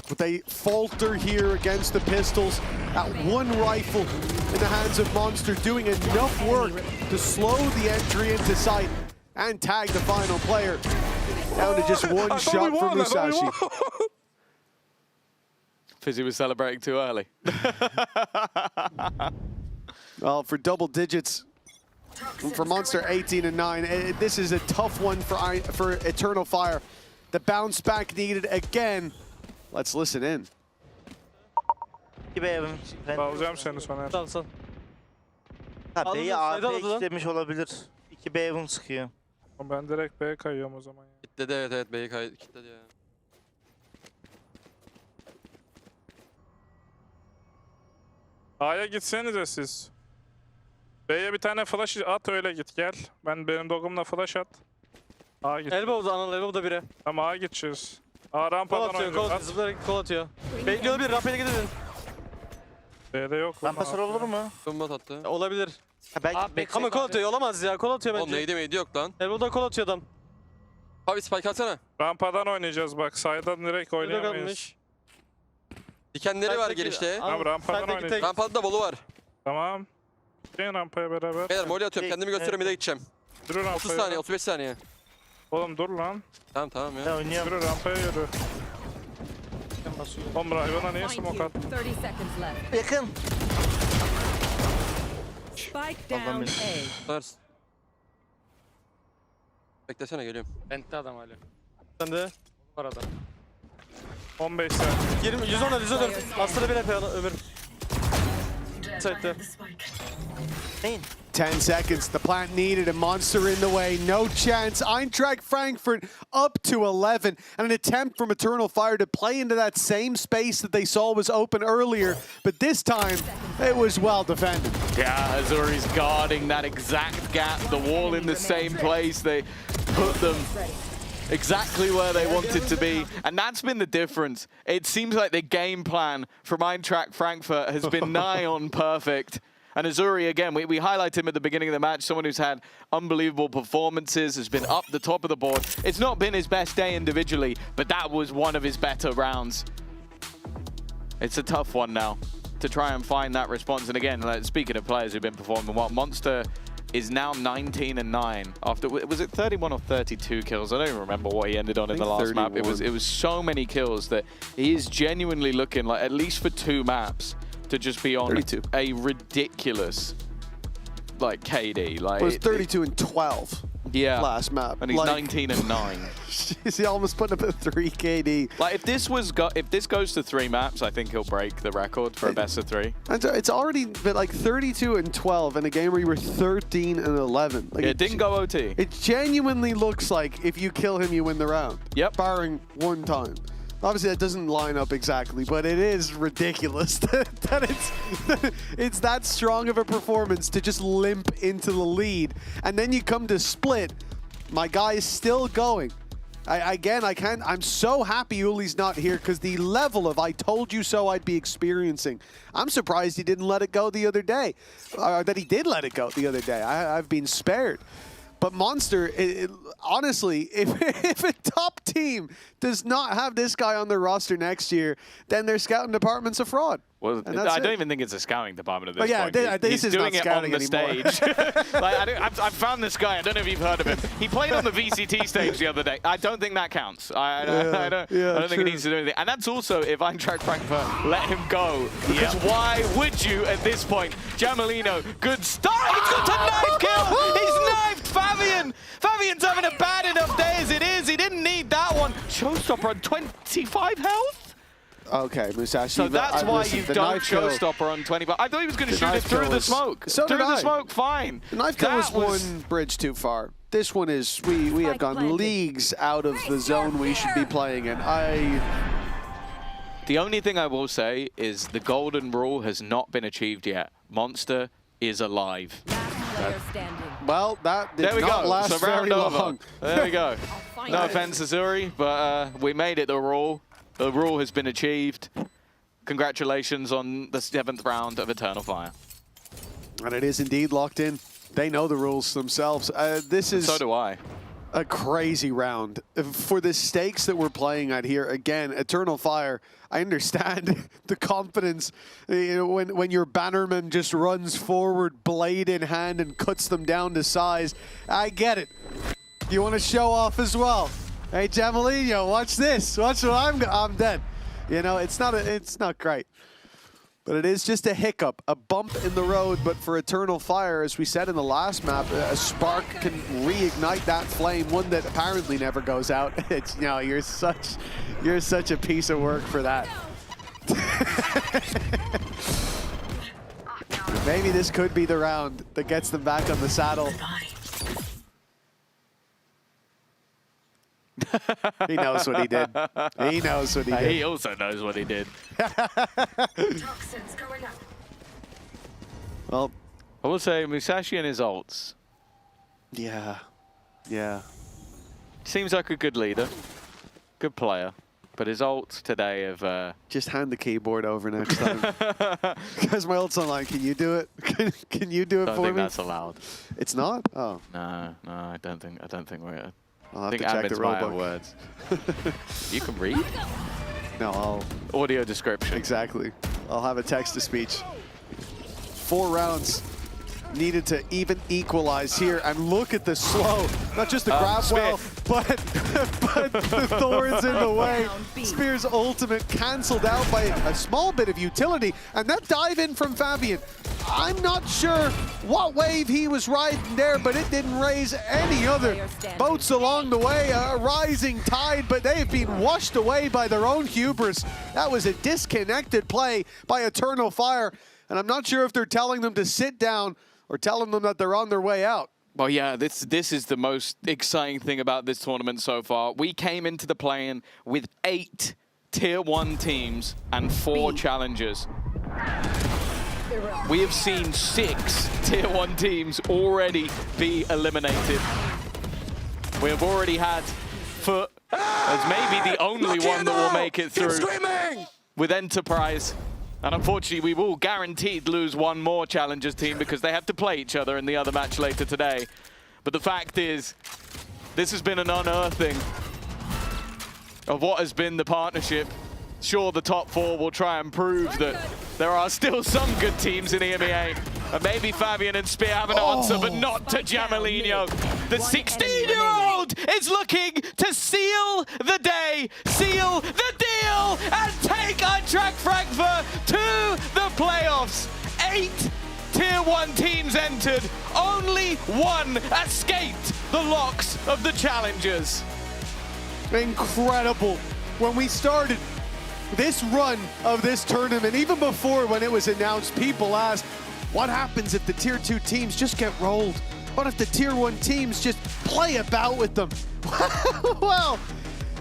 But they falter here against the pistols. That 1 rifle in the hands of Monster doing enough work to slow the entry into sight and tag the final player. Down to just 1 shot from Musashi. Fizzy was celebrating too early. Well, for double digits, for Monster 18 and 9, this is a tough one for Eternal Fire. The bounce back needed again. Let's listen in. Bağlayacağım seni Soner. Ha B'yi AP kitlemiş olabilir. 2 B Evan sıkıyor. Ben direkt B'ye kayıyorum o zaman. Kitledi evet B'yi kitledi ya. A'ya gitsenize siz. B'ye bir tane flash at öyle git gel. Benim dogumla flash at. A'ya git. Elbow'da Anıl, Elbow'da biri. Tamam A'ya gideceğiz. A Kol rampadan atıyor, oynuyor. kol zıplayarak kol atıyor. Bekliyor bir, rampaya gidin. B'de yok. Rampa sıra olur mu? Bomba attı. Olabilir. Ha, Ama kol atıyor, olamaz ya. Kol atıyor Oğlum bence. neydi yok lan. Elbow'da kol atıyor adam. Abi spike atsana. Rampadan oynayacağız bak. Side'dan direkt Burada oynayamayız. kalmış. Dikenleri var Side'deki- girişte. Tamam rampadan Side'deki oynayacağız. Rampada da bolu var. Tamam. Gelin rampaya beraber. Beyler molly atıyorum. Kendimi gösteriyorum bir de gideceğim. Yürü 30 rampaya. saniye 35 saniye. Oğlum dur lan. Tamam ya. Ya oynuyorum. Yürü rampaya yürü. Oğlum hayvana niye smoke attın? 30 seconds left. Yakın. Spike down A. Tutarsın. Beklesene geliyorum. Bent'te adam hala. Sen de. Var adam. 15 saniye. 20, 110'da 114. Astra bir epey ömür. Side'de. 10 seconds. The plant needed a monster in the way. No chance. Eintracht Frankfurt up to 11. And an attempt from Eternal Fire to play into that same space that they saw was open earlier. But this time, it was well defended. Yeah, Azuri's guarding that exact gap. The wall in the same place. They put them exactly where they wanted to be. And that's been the difference. It seems like the game plan from Eintracht Frankfurt has been nigh on perfect. And Azuri, again, we highlight him at the beginning of the match, someone who's had unbelievable performances, has been up the top of the board. It's not been his best day individually, but that was one of his better rounds. It's a tough one now to try and find that response. And again, like, speaking of players who've been performing well, Monster is now 19-9 after, was it 31 or 32 kills? I don't even remember what he ended on in the last map. It was so many kills that he is genuinely looking like, at least for 2 maps, to just be on 32. a ridiculous like KD. Like It was 32 and 12. Yeah. Last map. And he's 19-9. He almost put up a 3 KD. Like if this goes to 3 maps, I think he'll break the record for a best of 3. And it's already been like 32 and 12 in a game where you were 13 and 11. Like it didn't go OT. It genuinely looks like if you kill him, you win the round. Yep. Barring one time. Obviously, that doesn't line up exactly, but it is ridiculous that it's that strong of a performance to just limp into the lead. And then you come to split. My guy is still going. I'm so happy Uli's not here because the level of I told you so I'd be experiencing. I'm surprised he didn't let it go the other day. That he did let it go the other day. I've been spared. But Monster, honestly, if a top team does not have this guy on their roster next year, then their scouting department's a fraud. Well, I don't even think it's a scouting department at this point. This He's is doing not it on the scouting stage. I found this guy. I don't know if you've heard of him. He played on the VCT stage the other day. I don't think that counts. I don't think he needs to do anything. And that's also if Eintracht Frankfurt let him go. Because why would you at this point? Jamalino, good start. He's got a knife kill. He's knifed Fabian. Fabian's having a bad enough day as it is. He didn't need that one. Showstopper on 25 health. Okay, Musashi. So that's why you don't showstopper on 25. I thought he was going to shoot it through the smoke. Through the smoke, fine. The knife kill was one bridge too far. This one is, we have gone leagues out of the zone we should be playing in. The only thing I will say is the golden rule has not been achieved yet. Monster is alive. Well, that did not last very long. There we go. No offense, Azuri, but we made it the rule. The rule has been achieved. Congratulations on the 7th round of Eternal Fire. And it is indeed locked in. They know the rules themselves. This is so do I. A crazy round. For the stakes that we're playing at here, again, Eternal Fire, I understand the confidence. You know, when your bannerman just runs forward, blade in hand, and cuts them down to size. I get it. You want to show off as well. Hey, Jamalino, watch this. Watch what I'm dead. You know, it's not great. But it is just a hiccup, a bump in the road. But for Eternal Fire, as we said in the last map, a spark can reignite that flame, one that apparently never goes out. It's, you know, you're such a piece of work for that. Maybe this could be the round that gets them back on the saddle. He knows what he did. He knows what he did. He also knows what he did. Toxins going up. Well, I will say Musashi and his ults. Yeah. Yeah. Seems like a good leader. Good player. But his ults today have... Just hand the keyboard over next time. Because my ult's online. Can you do it? Can you do it for me? I don't think that's allowed. It's not? Oh. No, I don't think we're... I'll have I think to check the admins might have rulebook. words. You can read? No, I'll... Audio description. Exactly. I'll have a text-to-speech. 4 rounds needed to even equalize here, and look at the slow. Not just the grab well, but the thorns in the way. Spear's ultimate cancelled out by a small bit of utility, and that dive in from Fabian. I'm not sure what wave he was riding there, but it didn't raise any other boats along the way. A rising tide, but they've been washed away by their own hubris. That was a disconnected play by Eternal Fire, and I'm not sure if they're telling them to sit down or telling them that they're on their way out. Well, yeah, this is the most exciting thing about this tournament so far. We came into the play-in with 8 Tier 1 teams and 4 challengers. We have seen 6 Tier 1 teams already be eliminated. We have already had Foot as maybe the only one that will make it through with Enterprise. And unfortunately, we will guaranteed lose one more Challengers team because they have to play each other in the other match later today. But the fact is, this has been an unearthing of what has been the partnership. Sure, the top 4 will try and prove that there are still some good teams in EMEA. And maybe Fabian and Spear have an answer, but not to Jamalino. The 16-year-old is looking to seal the day, seal the deal, and take Eintracht Frankfurt to the playoffs. 8 Tier 1 teams entered. Only 1 escaped the locks of the challengers. Incredible. When we started this run of this tournament, even before when it was announced, people asked, what happens if the Tier 2 teams just get rolled? What if the Tier 1 teams just play about with them? Well,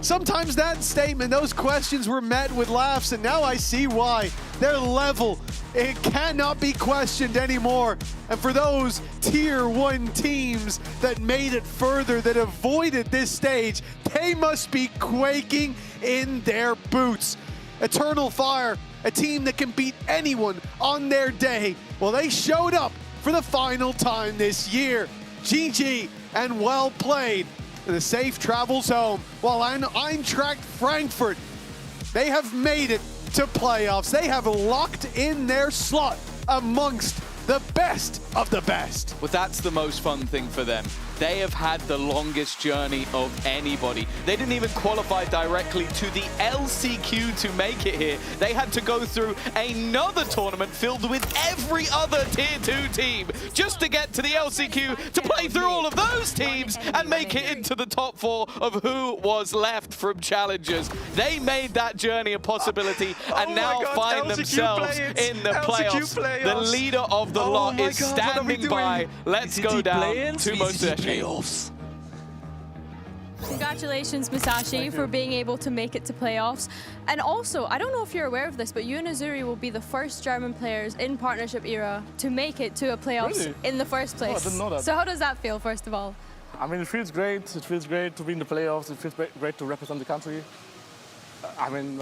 sometimes that statement, those questions were met with laughs, and now I see why. Their level, it cannot be questioned anymore. And for those Tier 1 teams that made it further, that avoided this stage, they must be quaking in their boots. Eternal Fire, a team that can beat anyone on their day. Well, they showed up for the final time this year. GG and well played. And the safe travels home. While Eintracht Frankfurt, they have made it to playoffs. They have locked in their slot amongst the best of the best. Well, that's the most fun thing for them. They have had the longest journey of anybody. They didn't even qualify directly to the LCQ to make it here. They had to go through another tournament filled with every other Tier 2 team just to get to the LCQ, to play through all of those teams and make it into the top 4 of who was left from Challengers. They made that journey a possibility and now find themselves in the playoffs. The leader of the lot is standing by. Let's go down to Musashi. Congratulations, Musashi, for being able to make it to playoffs. And also, I don't know if you're aware of this, but you and Azuri will be the first German players in partnership era to make it to a playoffs in the first place. Oh, I didn't know that. So how does that feel, first of all? I mean, it feels great. It feels great to be in the playoffs. It feels great to represent the country. I mean,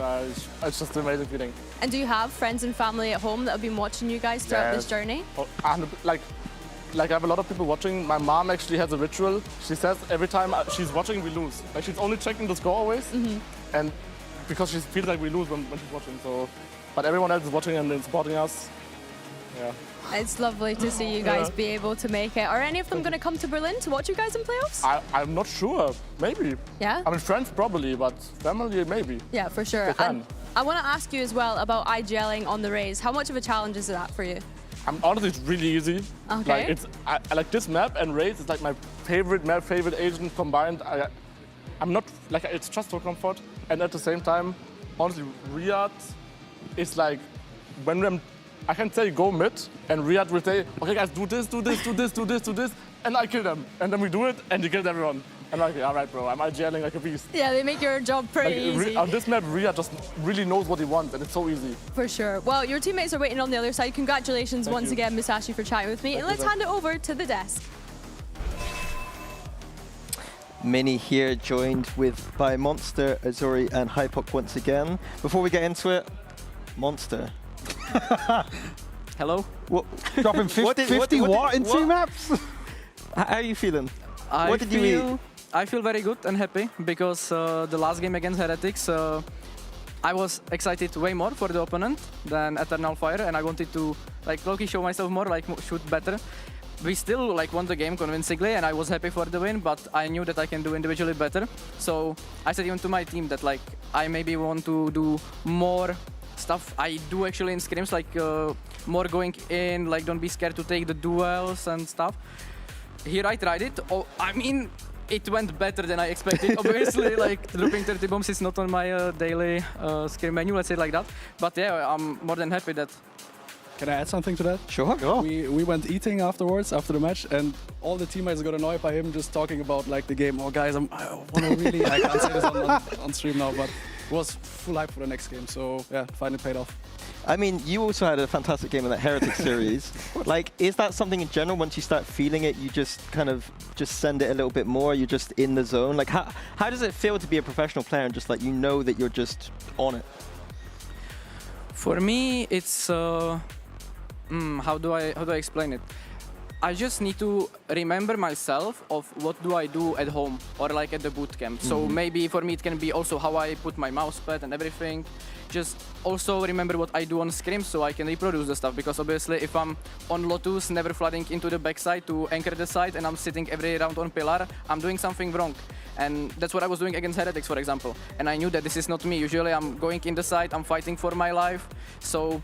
it's just an amazing feeling. And do you have friends and family at home that have been watching you guys throughout this journey? Oh, and like I have a lot of people watching. My mom actually has a ritual. She says every time she's watching, we lose. Like, she's only checking the score always, and because she feels like we lose when she's watching. So, but everyone else is watching and supporting us. Yeah. It's lovely to see you guys be able to make it. Are any of them going to come to Berlin to watch you guys in playoffs? I'm not sure. Maybe. Yeah? I mean, friends probably, but family maybe. Yeah, for sure. And I want to ask you as well about IGLing on the Rays. How much of a challenge is that for you? Honestly, it's really easy. Okay. Like, I like this map, and Rays is like my favorite map, favorite agent combined. I'm not, like, it's just for comfort. And at the same time, honestly, Riyadh is like, when I can say go mid, and Riyadh will say, okay guys, do this, do this, do this, do this, do this, and I kill them. And then we do it, and he kills everyone. I'm like, all right, bro, I'm gelling like a beast. Yeah, they make your job pretty easy. On this map, Ria just really knows what he wants, and it's so easy. For sure. Well, your teammates are waiting on the other side. Congratulations once again, Musashi, for chatting with me. And let's hand it over to the desk. Mini here, joined by Monster, Azuri, and Hypok once again. Before we get into it, Monster. Hello? What? Dropping 50 watt in 2 maps? How are you feeling? I feel very good and happy because the last game against Heretics, I was excited way more for the opponent than Eternal Fire, and I wanted to like low-key show myself more, like shoot better. We still like won the game convincingly, and I was happy for the win, but I knew that I can do individually better. So I said even to my team that like I maybe want to do more stuff I do actually in scrims, like more going in, like don't be scared to take the duels and stuff. Here I tried it. Oh, I mean, it went better than I expected. Obviously, like dropping 30 bombs is not on my daily scrim menu, let's say it like that. But yeah, I'm more than happy that. Can I add something to that? Sure. We went eating afterwards, after the match, and all the teammates got annoyed by him just talking about like the game. Oh, guys, I want to really. I can't say this on stream now, but it was full hype for the next game. So yeah, finally paid off. I mean, you also had a fantastic game in that Heretic series. Like, is that something in general, once you start feeling it, you just kind of just send it a little bit more, you're just in the zone? Like, how does it feel to be a professional player and just like, you know that you're just on it? For me, it's, how do I explain it? I just need to remember myself of what do I do at home or like at the boot camp. So maybe for me it can be also how I put my mouse pad and everything. Just also remember what I do on scrims so I can reproduce the stuff, because obviously if I'm on Lotus, never flooding into the backside to anchor the side, and I'm sitting every round on pillar, I'm doing something wrong. And that's what I was doing against Heretics, for example. And I knew that this is not me. Usually I'm going in the side, I'm fighting for my life. So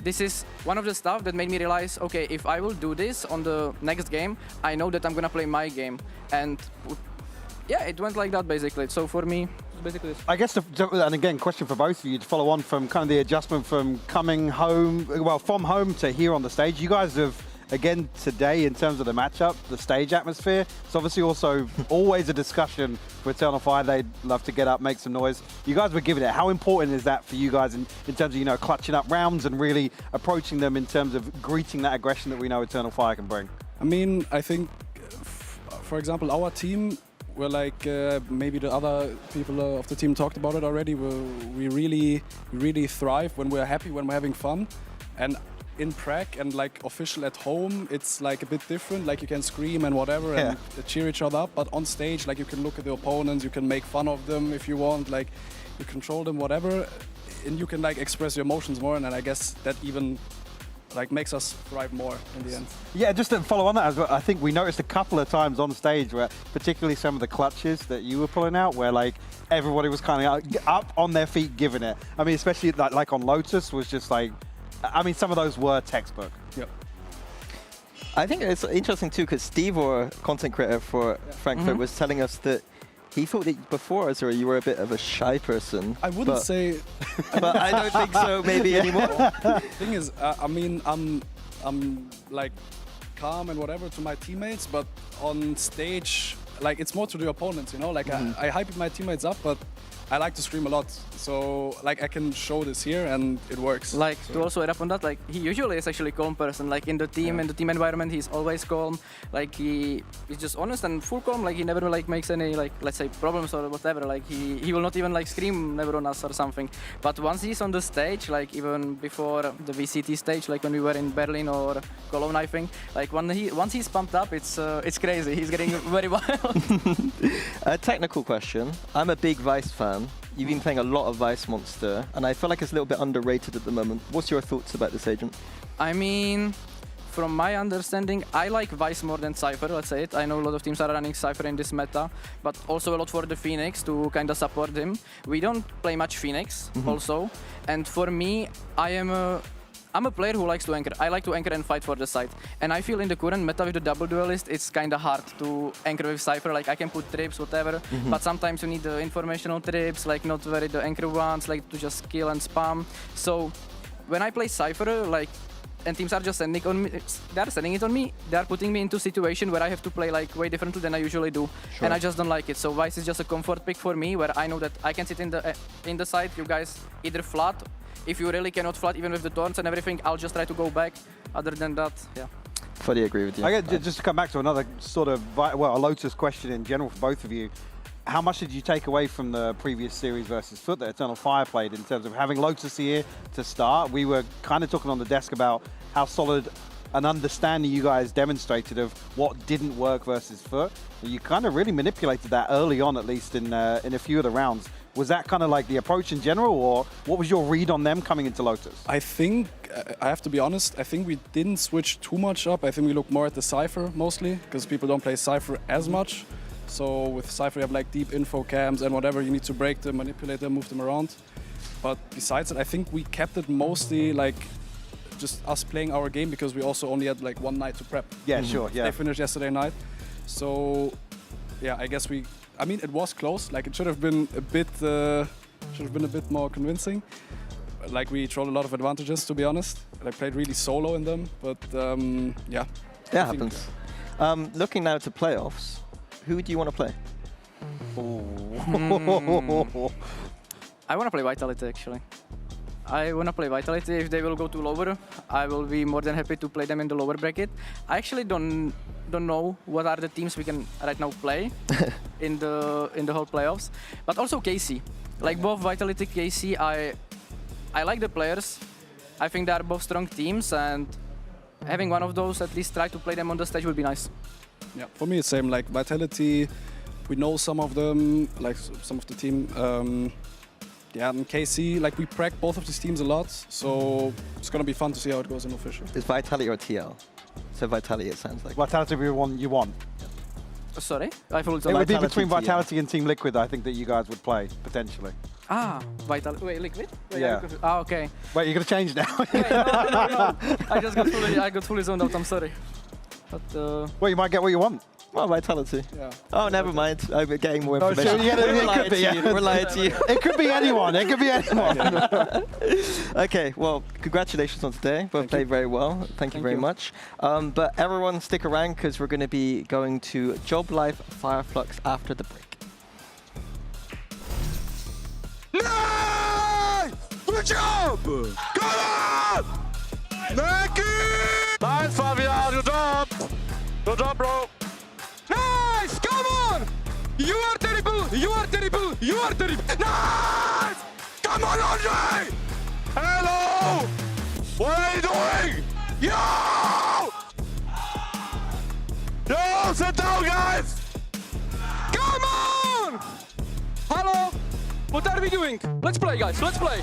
this is one of the stuff that made me realize, okay, if I will do this on the next game, I know that I'm gonna play my game. And yeah, it went like that basically. So for me, basically this. I guess, and again, question for both of you to follow on from kind of the adjustment from coming home, well, from home to here on the stage. You guys have, again, today, in terms of the matchup, the stage atmosphere, it's obviously also always a discussion for Eternal Fire. They'd love to get up, make some noise. You guys were giving it. How important is that for you guys in terms of, you know, clutching up rounds and really approaching them in terms of greeting that aggression that we know Eternal Fire can bring? I mean, I think, for example, our team, we're like maybe the other people of the team talked about it already. We really thrive when we're happy, when we're having fun, and in prac and like official at home, it's like a bit different. Like you can scream and whatever and cheer each other up, but on stage, like you can look at the opponents, you can make fun of them if you want, like you control them, whatever, and you can like express your emotions more. And I guess that even like makes us thrive more in the end. Yeah, just to follow on that as well, I think we noticed a couple of times on stage where, particularly some of the clutches that you were pulling out, where like everybody was kind of up on their feet giving it. I mean, especially like on Lotus was just like, I mean, some of those were textbook. Yep. I think it's interesting too, because Steve, or content creator for Frankfurt, was telling us that he thought that before, Azura, you were a bit of a shy person. I wouldn't say... But I don't think so maybe anymore. Thing is, I mean, I'm like calm and whatever to my teammates, but on stage, like it's more to the opponents, you know? Like I hype my teammates up, but I like to scream a lot, so like I can show this here and it works. Like to also add up on that, like he usually is actually a calm person. Like in the team, in the team environment, he's always calm. Like he's just honest and full calm. Like he never like makes any like, let's say, problems or whatever. Like he will not even like scream never on us or something. But once he's on the stage, like even before the VCT stage, like when we were in Berlin or Cologne, I think, like once he's pumped up, it's crazy. He's getting very wild. A technical question. I'm a big Vice fan. You've been playing a lot of Vice Monster, and I feel like it's a little bit underrated at the moment. What's your thoughts about this agent? I mean, from my understanding, I like Vice more than Cypher, let's say it. I know a lot of teams are running Cypher in this meta, but also a lot for the Phoenix to kind of support him. We don't play much Phoenix also, and for me, I'm a player who likes to anchor. I like to anchor and fight for the side. And I feel in the current meta with the double duelist, it's kind of hard to anchor with Cypher. Like I can put trips, whatever, but sometimes you need the informational trips, like not very the anchor ones, like to just kill and spam. So when I play Cypher, like and teams are just sending on me. They're sending it on me. They're putting me into a situation where I have to play like way differently than I usually do, and I just don't like it. So Vice is just a comfort pick for me, where I know that I can sit in the side. You guys either flat. If you really cannot flat, even with the taunts and everything, I'll just try to go back. Other than that, yeah. Fully agree with you. I get, just to come back to another sort of, well, a Lotus question in general for both of you. How much did you take away from the previous series versus Foot that Eternal Fire played in terms of having Lotus here to start? We were kind of talking on the desk about how solid an understanding you guys demonstrated of what didn't work versus Foot. You kind of really manipulated that early on, at least in a few of the rounds. Was that kind of like the approach in general, or what was your read on them coming into Lotus? I think, I have to be honest, I think we didn't switch too much up. I think we looked more at the Cypher mostly, because people don't play Cypher as much. So with Cypher you have like deep info cams and whatever, you need to break them, manipulate them, move them around. But besides it, I think we kept it mostly like just us playing our game, because we also only had like one night to prep. Yeah, sure, yeah. They finished yesterday night. So yeah, I guess I mean, it was close. Like it should have been a bit more convincing. Like we trolled a lot of advantages, to be honest. And I played really solo in them, but yeah. Yeah, happens. Looking now to playoffs, who do you want to play? I want to play Vitality, actually. I want to play Vitality. If they will go to lower, I will be more than happy to play them in the lower bracket. I actually don't know what are the teams we can right now play in the whole playoffs. But also KC. Like both Vitality, KC, I like the players. I think they are both strong teams, and having one of those at least try to play them on the stage would be nice. Yeah, for me it's same. Like Vitality, we know some of them, like some of the team. Yeah, and KC, like we prac both of these teams a lot, so it's gonna be fun to see how it goes in official. Is Vitality or TL? So Vitality, it sounds like. Vitality would be one you want. Sorry? I It would be between Vitality and Team Liquid, I think, that you guys would play, potentially. Ah, Vitality. Wait, Liquid? Wait, Yeah. Ah, okay. Wait, you're going to change now? Wait, no. I just got fully zoned out, I'm sorry. But, well, you might get what you want. Well, Vitality. Yeah. Oh, never mind. I'm getting more information. Sure, We're lying to you. It could be anyone. It could be anyone. Okay, well, congratulations on today. Both played very well. Thank you very much. But everyone stick around, because we're going to be going to Job Life Fireflux after the break. Nice! Good job! Come on! Nike! Nice, Fabian. Good job. Good job, bro. Nice! Come on! You are terrible! You are terrible! You are terrible! Nice! Come on, Andre! Hello! What are you doing? Yo! Yo, sit down, guys! Come on! Hello! What are we doing? Let's play, guys. Let's play.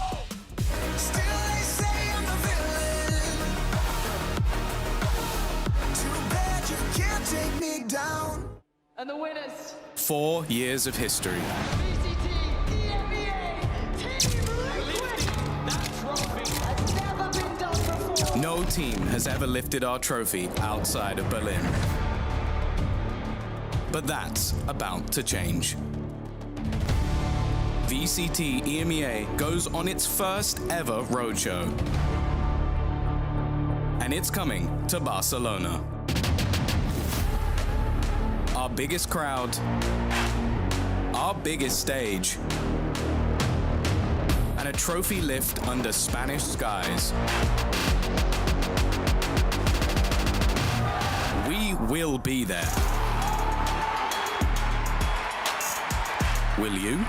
Take me down. And the winners. 4 years of history. VCT EMEA Team Liquid. That trophy has never been done before. No team has ever lifted our trophy outside of Berlin. But that's about to change. VCT EMEA goes on its first ever roadshow. And it's coming to Barcelona. Our biggest crowd, our biggest stage, and a trophy lift under Spanish skies. We will be there. Will you?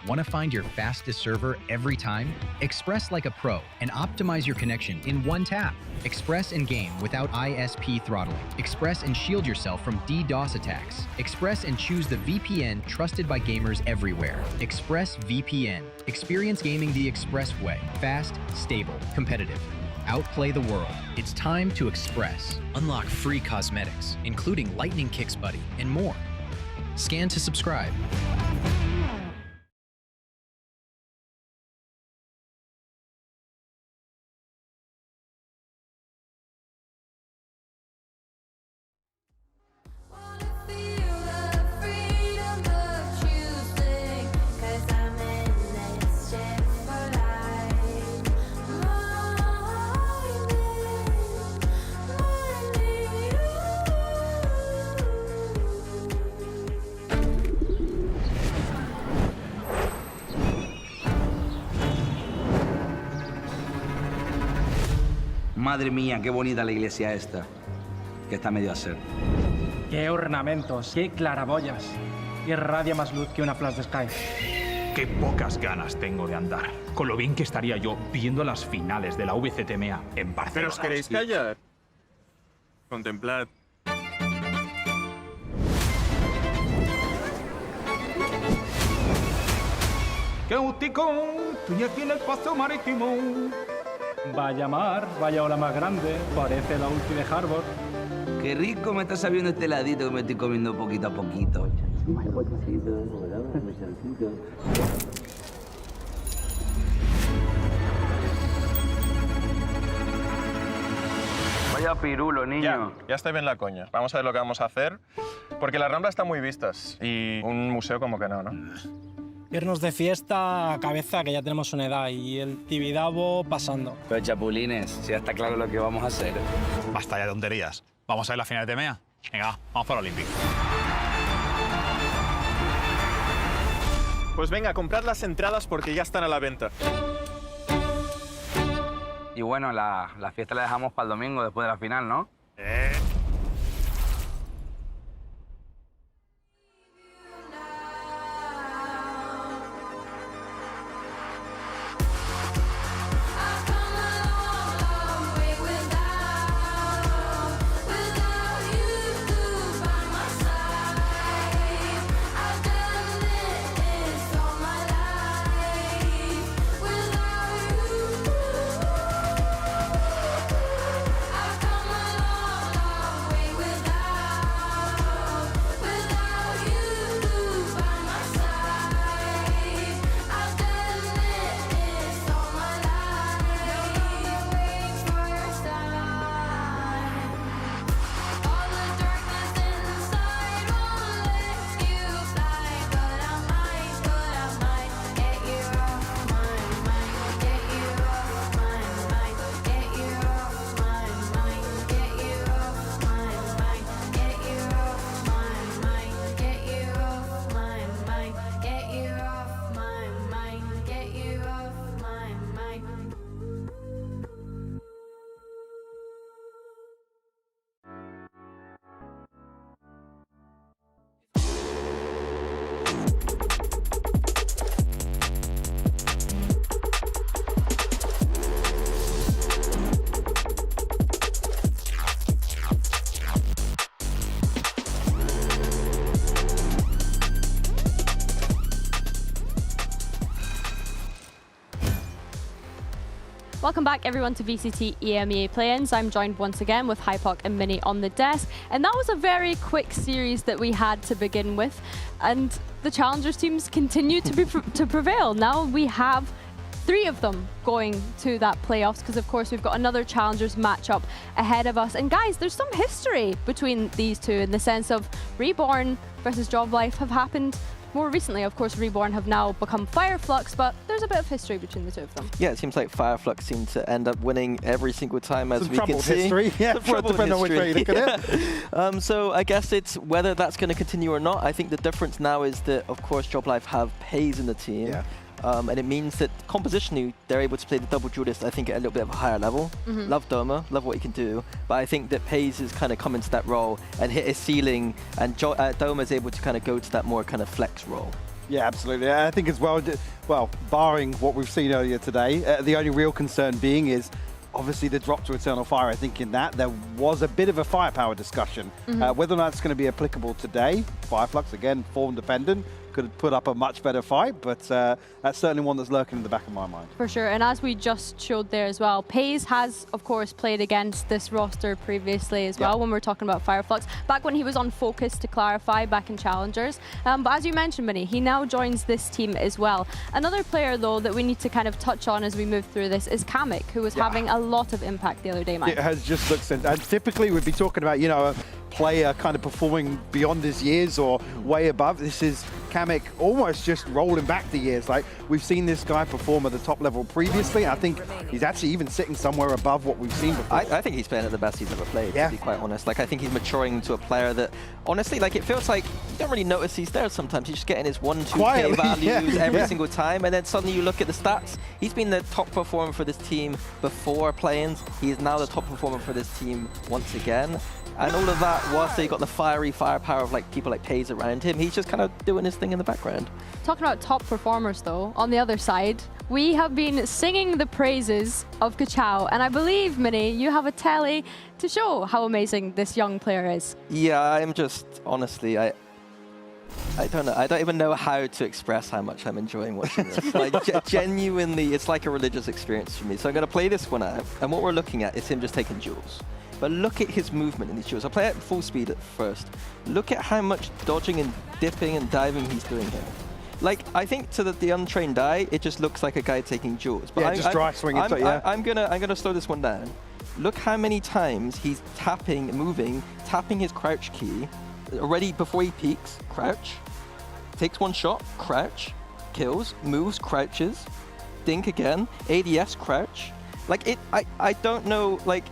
Want to find your fastest server every time? Express like a pro and optimize your connection in one tap. Express and game without ISP throttling. Express and shield yourself from DDoS attacks. Express and choose the VPN trusted by gamers everywhere. Express VPN. Experience gaming the Express way. Fast, stable, competitive. Outplay the world. It's time to Express. Unlock free cosmetics, including Lightning Kicks Buddy and more. Scan to subscribe. Madre mía, qué bonita la iglesia esta, que está medio a ser. Qué ornamentos, qué claraboyas. Irradia más luz que una flash de Sky. Qué pocas ganas tengo de andar. Con lo bien que estaría yo viendo las finales de la VCT EMEA en Barcelona. ¿Pero os queréis callar? Contemplad. ¡Qué gustico! Estoy aquí en el paseo marítimo. Vaya mar, vaya ola más grande. Parece la ulti de Harvard. Qué rico me está sabiendo este heladito que me estoy comiendo poquito a poquito. Vaya pirulo, niño. Ya estoy bien la coña. Vamos a ver lo que vamos a hacer. Porque las Ramblas están muy vistas. Y un museo como que no, ¿no? Irnos de fiesta a cabeza, que ya tenemos una edad, y el Tibidabo pasando. Pero chapulines, si ya está claro lo que vamos a hacer. Basta ya de tonterías. ¿Vamos a ver la final de EMEA? Venga, vamos para el Olímpico. Pues venga, comprad las entradas porque ya están a la venta. Y bueno, la fiesta la dejamos para el domingo después de la final, ¿no? Welcome back everyone to VCT EMEA Play-ins. I'm joined once again with Hypoc and Mini on the desk. And that was a very quick series that we had to begin with. And the Challengers teams continue to prevail. Now we have 3 of them going to that playoffs because of course we've got another Challengers matchup ahead of us. And guys, there's some history between these two in the sense of Reborn versus Job Life have happened more recently. Of course, Reborn have now become Fireflux, but there's a bit of history between the two of them. Yeah, it seems like Fireflux seem to end up winning every single time, as we can see. History. Yeah, depending on which way you look at it. So I guess it's whether that's going to continue or not. I think the difference now is that, of course, Job Life have Pays in the team. Yeah. And it means that compositionally, they're able to play the double duelist, I think, at a little bit of a higher level. Love Doma, love what he can do. But I think that Pays has kind of come into that role and hit his ceiling, and Doma is able to kind of go to that more kind of flex role. Yeah, absolutely. I think as well, barring what we've seen earlier today, the only real concern being is obviously the drop to Eternal Fire. I think in that there was a bit of a firepower discussion. Whether or not it's going to be applicable today, Fireflux, again, form dependent, could put up a much better fight, but that's certainly one that's lurking in the back of my mind. For sure, and as we just showed there as well, Pays has, of course, played against this roster previously as well when we're talking about Fireflux, back when he was on Focus, to clarify, back in Challengers. But as you mentioned, Minnie, he now joins this team as well. Another player, though, that we need to kind of touch on as we move through this is Kamik, who was having a lot of impact the other day, Mike. It has just looked, and typically we'd be talking about, you know, a player kind of performing beyond his years or way above. This is Kamik almost just rolling back the years. Like, we've seen this guy perform at the top level previously. I think he's actually even sitting somewhere above what we've seen before. I think he's playing at the best he's ever played, to be quite honest. Like, I think he's maturing into a player that, honestly, like, it feels like you don't really notice he's there sometimes. He's just getting his 1-2K values every single time, and then suddenly you look at the stats. He's been the top performer for this team before play-ins. He is now the top performer for this team once again. And all of that, whilst they got the firepower of like people like Pays around him, he's just kind of doing his thing in the background. Talking about top performers, though, on the other side, we have been singing the praises of Kachao, and I believe, Minnie, you have a telly to show how amazing this young player is. Yeah, I'm just, honestly, I don't know. I don't even know how to express how much I'm enjoying watching this. Like, genuinely, it's like a religious experience for me. So I'm going to play this one out, and what we're looking at is him just taking duels. But look at his movement in these duels. I'll play it at full speed at first. Look at how much dodging and dipping and diving he's doing here. Like, I think to the untrained eye, it just looks like a guy taking duels. But just dry swinging. I'm gonna slow this one down. Look how many times he's tapping, moving, tapping his crouch key. Already before he peeks, crouch. Takes one shot, crouch. Kills, moves, crouches. Dink again. ADS, crouch. Like, I don't know, like...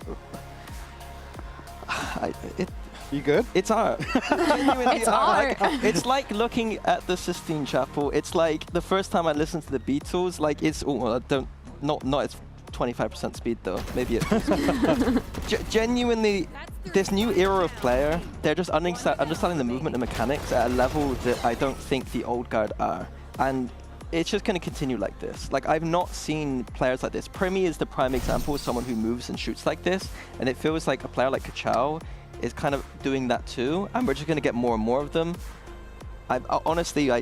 You good? It's art. Genuinely It's art. Like, it's like looking at the Sistine Chapel. It's like the first time I listened to the Beatles. Like, it's not it's 25% speed though. Maybe it's genuinely this new era of player. They're just understanding the movement and mechanics at a level that I don't think the old guard are, and it's just going to continue like this. Like, I've not seen players like this. Premi is the prime example of someone who moves and shoots like this, and it feels like a player like Kachao is kind of doing that too, and we're just going to get more and more of them. Honestly,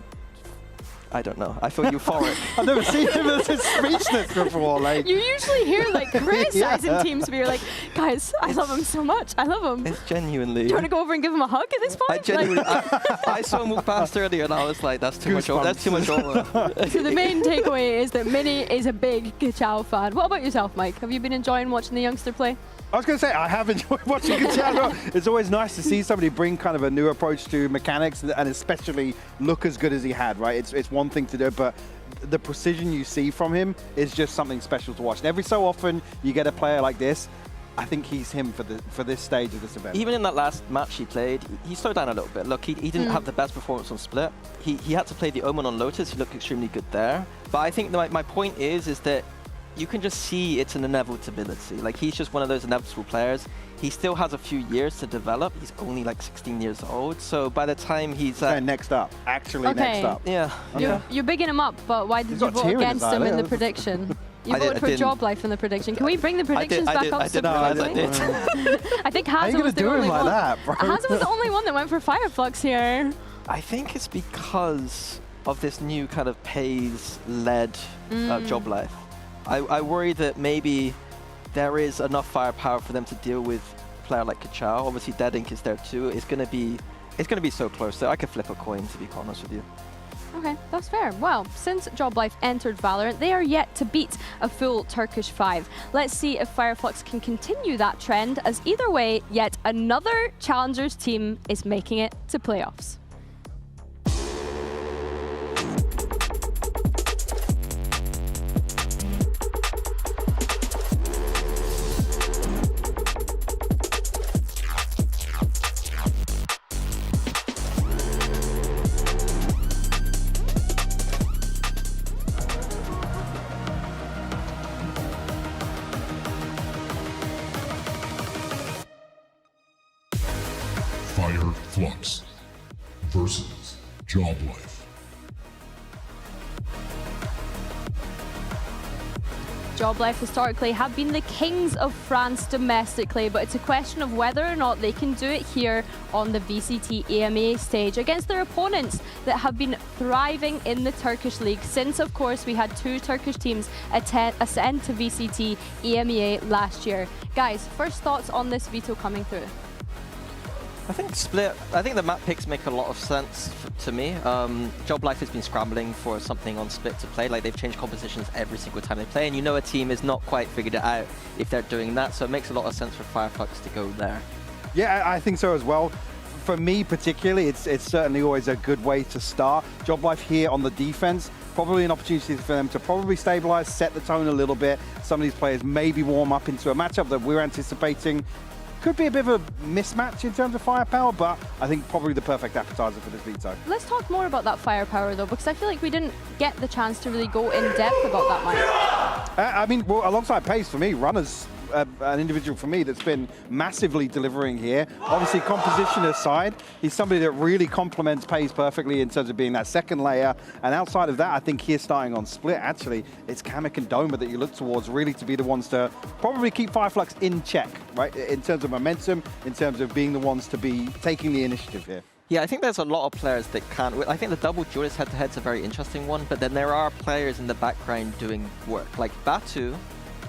I don't know. I feel euphoric. I've never seen him as speechless before. Like, you usually hear like criticizing teams, but you're like, guys, I love him so much. I love him. It's genuinely. Do you want to go over and give him a hug at this point? I genuinely. I saw him walk past earlier, and I was like, that's too much. That's too much over. So the main takeaway is that Minnie is a big Kachao fan. What about yourself, Mike? Have you been enjoying watching the youngster play? I was going to say, I have enjoyed watching Kachao. It's always nice to see somebody bring kind of a new approach to mechanics and especially look as good as he had, right? It's one thing to do it, but the precision you see from him is just something special to watch. And every so often, you get a player like this. I think he's him for this stage of this event. Even in that last match he played, he slowed down a little bit. Look, he didn't have the best performance on Split. He had to play the Omen on Lotus. He looked extremely good there. But I think my point is that you can just see it's an inevitability. Like, he's just one of those inevitable players. He still has a few years to develop. He's only like 16 years old. So by the time he's... next up. Actually, next up. Yeah. You're bigging him up, but why did you vote against him in the prediction? You voted for Job Life in the prediction. Can we bring the predictions back up? I did. I think Hazza was the only one. Hazza was the only one that went for Fireflux here. I think it's because of this new kind of Pays-led Job Life. I worry that maybe there is enough firepower for them to deal with a player like Kachao. Obviously, Dead Ink is there too. It's gonna be so close that I could flip a coin, to be honest with you. Okay, that's fair. Well, since Job Life entered Valorant, they are yet to beat a full Turkish 5. Let's see if Fireflux can continue that trend, as either way, yet another Challengers team is making it to playoffs. Fireflux versus Job Life. Job Life historically have been the kings of France domestically, but it's a question of whether or not they can do it here on the VCT EMEA stage against their opponents that have been thriving in the Turkish league since, of course, we had 2 Turkish teams ascend to VCT EMEA last year. Guys, first thoughts on this veto coming through? I think Split, I think the map picks make a lot of sense to me. Job Life has been scrambling for something on Split to play. Like, they've changed compositions every single time they play, and you know a team is not quite figured it out if they're doing that, so it makes a lot of sense for Fireflux to go there. Yeah, I think so as well. For me particularly, it's certainly always a good way to start. Job Life here on the defense, probably an opportunity for them to probably stabilize, set the tone a little bit. Some of these players maybe warm up into a matchup that we're anticipating. Could be a bit of a mismatch in terms of firepower, but I think probably the perfect appetizer for this veto. Let's talk more about that firepower though, because I feel like we didn't get the chance to really go in depth about that, Mike. I mean, well, alongside Pace, for me, Runner's an individual for me that's been massively delivering here. Obviously, composition aside, he's somebody that really complements Pace perfectly in terms of being that second layer. And outside of that, I think here starting on Split, actually, it's Kamek and Doma that you look towards really to be the ones to probably keep Fireflux in check, right? In terms of momentum, in terms of being the ones to be taking the initiative here. Yeah, I think there's a lot of players that can't. I think the double duelist head-to-head's a very interesting one, but then there are players in the background doing work. Like Batu,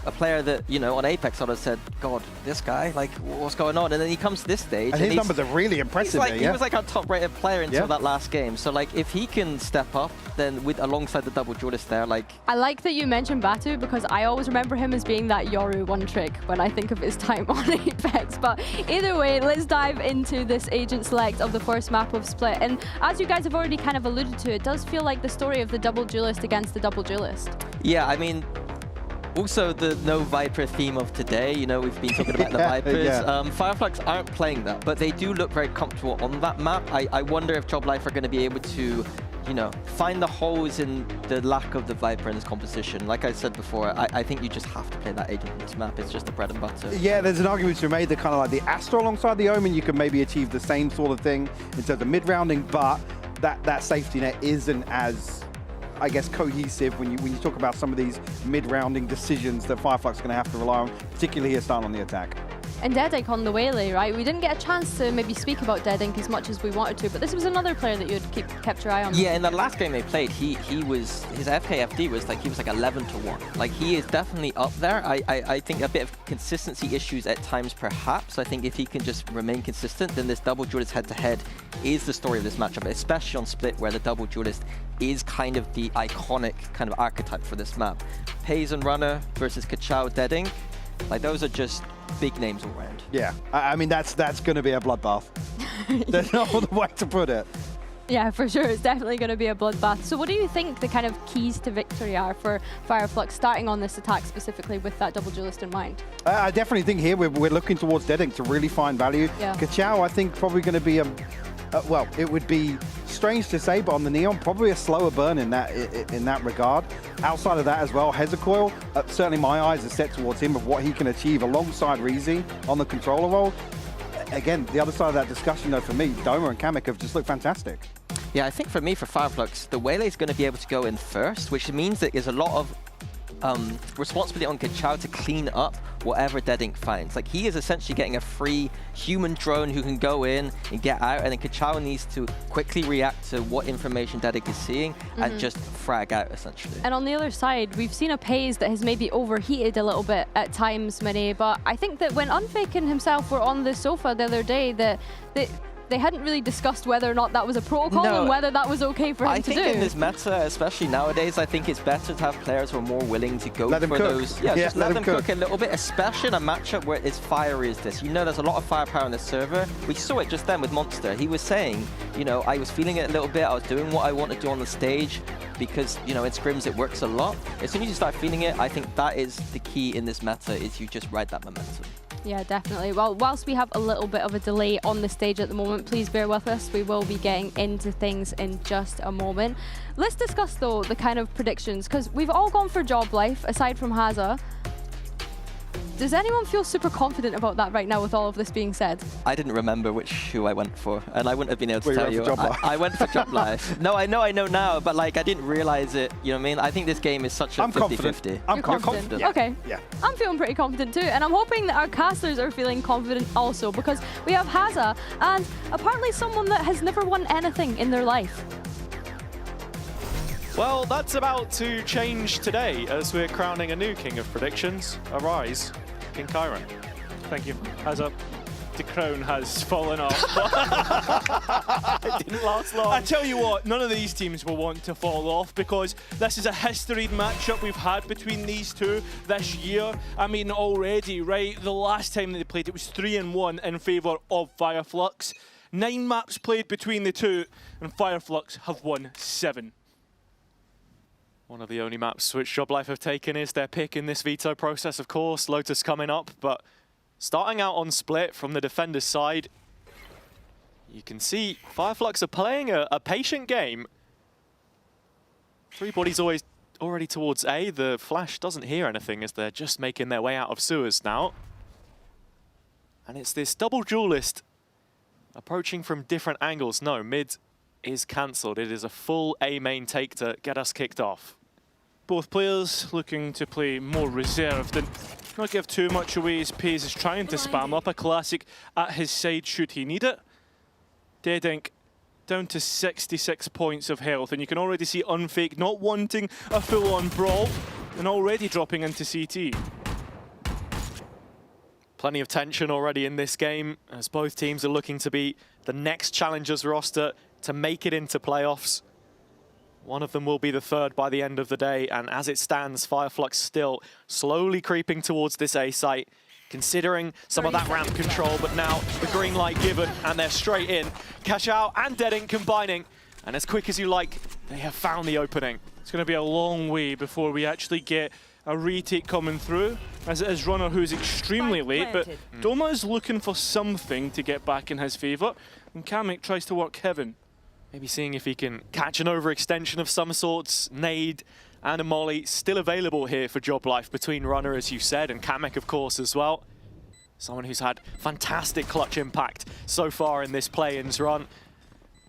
a player that, you know, on Apex I would have said, God, this guy, like, what's going on? And then he comes to this stage. And his numbers are really impressive. He was like our top-rated player until that last game. So, like, if he can step up, then alongside the double duelist there, like... I like that you mentioned Batu because I always remember him as being that Yoru one trick when I think of his time on Apex. But either way, let's dive into this agent select of the first map of Split. And as you guys have already kind of alluded to, it does feel like the story of the double duelist against the double duelist. Yeah, I mean... Also, the no Viper theme of today, you know, we've been talking about the Vipers. Fireflux aren't playing that, but they do look very comfortable on that map. I wonder if Job Life are going to be able to, you know, find the holes in the lack of the Viper in this composition. Like I said before, I think you just have to play that agent on this map. It's just the bread and butter. Yeah, there's an argument to be made that kind of like the Astra alongside the Omen, you can maybe achieve the same sort of thing in terms of mid-rounding, but that safety net isn't as, I guess, cohesive when you talk about some of these mid-rounding decisions that Fireflux is going to have to rely on, particularly here starting on the attack. And Dedink on the Waylay, right? We didn't get a chance to maybe speak about Dedink as much as we wanted to, but this was another player that you had kept your eye on. Yeah, in the last game they played, his FKFD was like, he was like 11-1. Like, he is definitely up there. I think a bit of consistency issues at times perhaps. I think if he can just remain consistent, then this double duelist head-to-head is the story of this matchup, especially on Split where the double duelist is kind of the iconic kind of archetype for this map. Paze and Runner versus Kachao Dedink, like, those are just big names all around. Yeah, I mean, that's going to be a bloodbath. There's no other way to put it. Yeah, for sure. It's definitely going to be a bloodbath. So what do you think the kind of keys to victory are for Fireflux starting on this attack specifically with that double duelist in mind? I definitely think here we're looking towards Dedink to really find value. Yeah. Kachao, I think, probably going to be well, it would be strange to say, but on the Neon, probably a slower burn in that regard. Outside of that as well, Hezecoil, certainly my eyes are set towards him of what he can achieve alongside Reezy on the controller role. Again, the other side of that discussion, though, for me, Doma and Kamek have just looked fantastic. Yeah, I think for me, for Fireflux, the Waylay is going to be able to go in first, which means that there's a lot of responsibility on Kachao to clean up whatever Dedink finds. Like, he is essentially getting a free human drone who can go in and get out, and then Kachao needs to quickly react to what information Dedink is seeing and just frag out, essentially. And on the other side, we've seen a Paze that has maybe overheated a little bit at times, Mini, but I think that when Unfake and himself were on the sofa the other day, that they hadn't really discussed whether or not that was a protocol and whether that was okay for him to do. I think in this meta, especially nowadays, I think it's better to have players who are more willing to go for those. Yeah, just let them cook a little bit, especially in a matchup where it's fiery as this. You know, there's a lot of firepower on the server. We saw it just then with Monster. He was saying, you know, I was feeling it a little bit. I was doing what I want to do on the stage because, you know, in scrims it works a lot. As soon as you start feeling it, I think that is the key in this meta, is you just ride that momentum. Yeah, definitely. Well, whilst we have a little bit of a delay on the stage at the moment, please bear with us. We will be getting into things in just a moment. Let's discuss, though, the kind of predictions, because we've all gone for Job Life, aside from Haza. Does anyone feel super confident about that right now with all of this being said? I didn't remember who I went for, and I wouldn't have been able to tell you. I went for Job Life. No, I know now, but like I didn't realize it. You know what I mean? I think this game is such a 50-50. I'm confident. Okay. Yeah. I'm feeling pretty confident too, and I'm hoping that our casters are feeling confident also, because we have Haza, and apparently someone that has never won anything in their life. Well, that's about to change today as we're crowning a new king of predictions. Arise, King Kyron. Thank you. Haza, the crown has fallen off. It didn't last long. I tell you what, none of these teams will want to fall off, because this is a historied matchup we've had between these two this year. I mean, already, right, the last time that they played, it was 3-1 in favour of Fireflux. 9 maps played between the two, and Fireflux have won 7. One of the only maps which Job Life have taken is their pick in this veto process, of course. Lotus coming up, but starting out on split from the defender's side, you can see Fireflux are playing a patient game. 3 bodies already towards A. The Flash doesn't hear anything as they're just making their way out of sewers now. And it's this double duelist approaching from different angles. No, mid is cancelled. It is a full A main take to get us kicked off. Both players looking to play more reserved and not give too much away as Pays is trying to spam up a classic at his side should he need it. Dead Ink down to 66 points of health, and you can already see Unfake not wanting a full-on brawl and already dropping into CT. Plenty of tension already in this game as both teams are looking to be the next challengers roster to make it into playoffs. One of them will be the third by the end of the day, and as it stands, Fireflux still slowly creeping towards this A site, considering some of that ramp control, but now the green light given, and they're straight in. Cash Out and Dead Ink combining, and as quick as you like, they have found the opening. It's going to be a long way before we actually get a retake coming through, as it is Runner who's extremely late, but Doma is looking for something to get back in his favour, and Kamek tries to work Heaven. Maybe seeing if he can catch an overextension of some sorts. Nade and a molly still available here for Job Life between Runner, as you said, and Kamek, of course, as well. Someone who's had fantastic clutch impact so far in this play-ins run.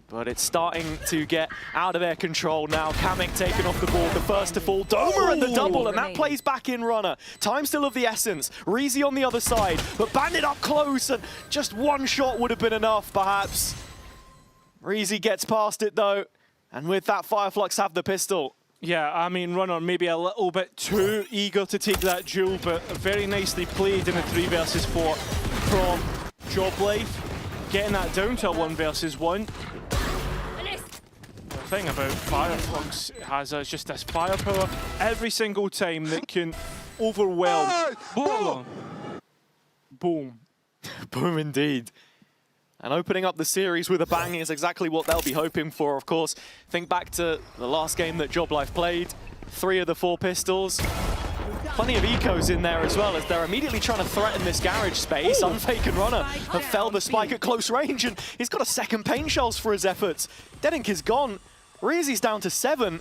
But it's starting to get out of their control now. Kamek taking off the board, the first to fall. Doma and the double, and that plays back in Runner. Time still of the essence. Reezy on the other side, but Bandit up close, and just one shot would have been enough, perhaps. Reezy gets past it, though, and with that, Fireflux have the pistol. Yeah, I mean, Runner maybe a little bit too eager to take that duel, but very nicely played in a 3 versus 4 from Job Life. Getting that down to a 1 versus 1. The thing about Fireflux has is just this firepower every single time that can overwhelm. Boom! Boom. Boom indeed. And opening up the series with a bang is exactly what they'll be hoping for, of course. Think back to the last game that Job Life played. 3 of the 4 pistols. Plenty of ecos in there as well, as they're immediately trying to threaten this garage space. Unfake and Runner have felled the spike at close range, and he's got a second paint shells for his efforts. Dead Ink is gone. Reezy's down to 7.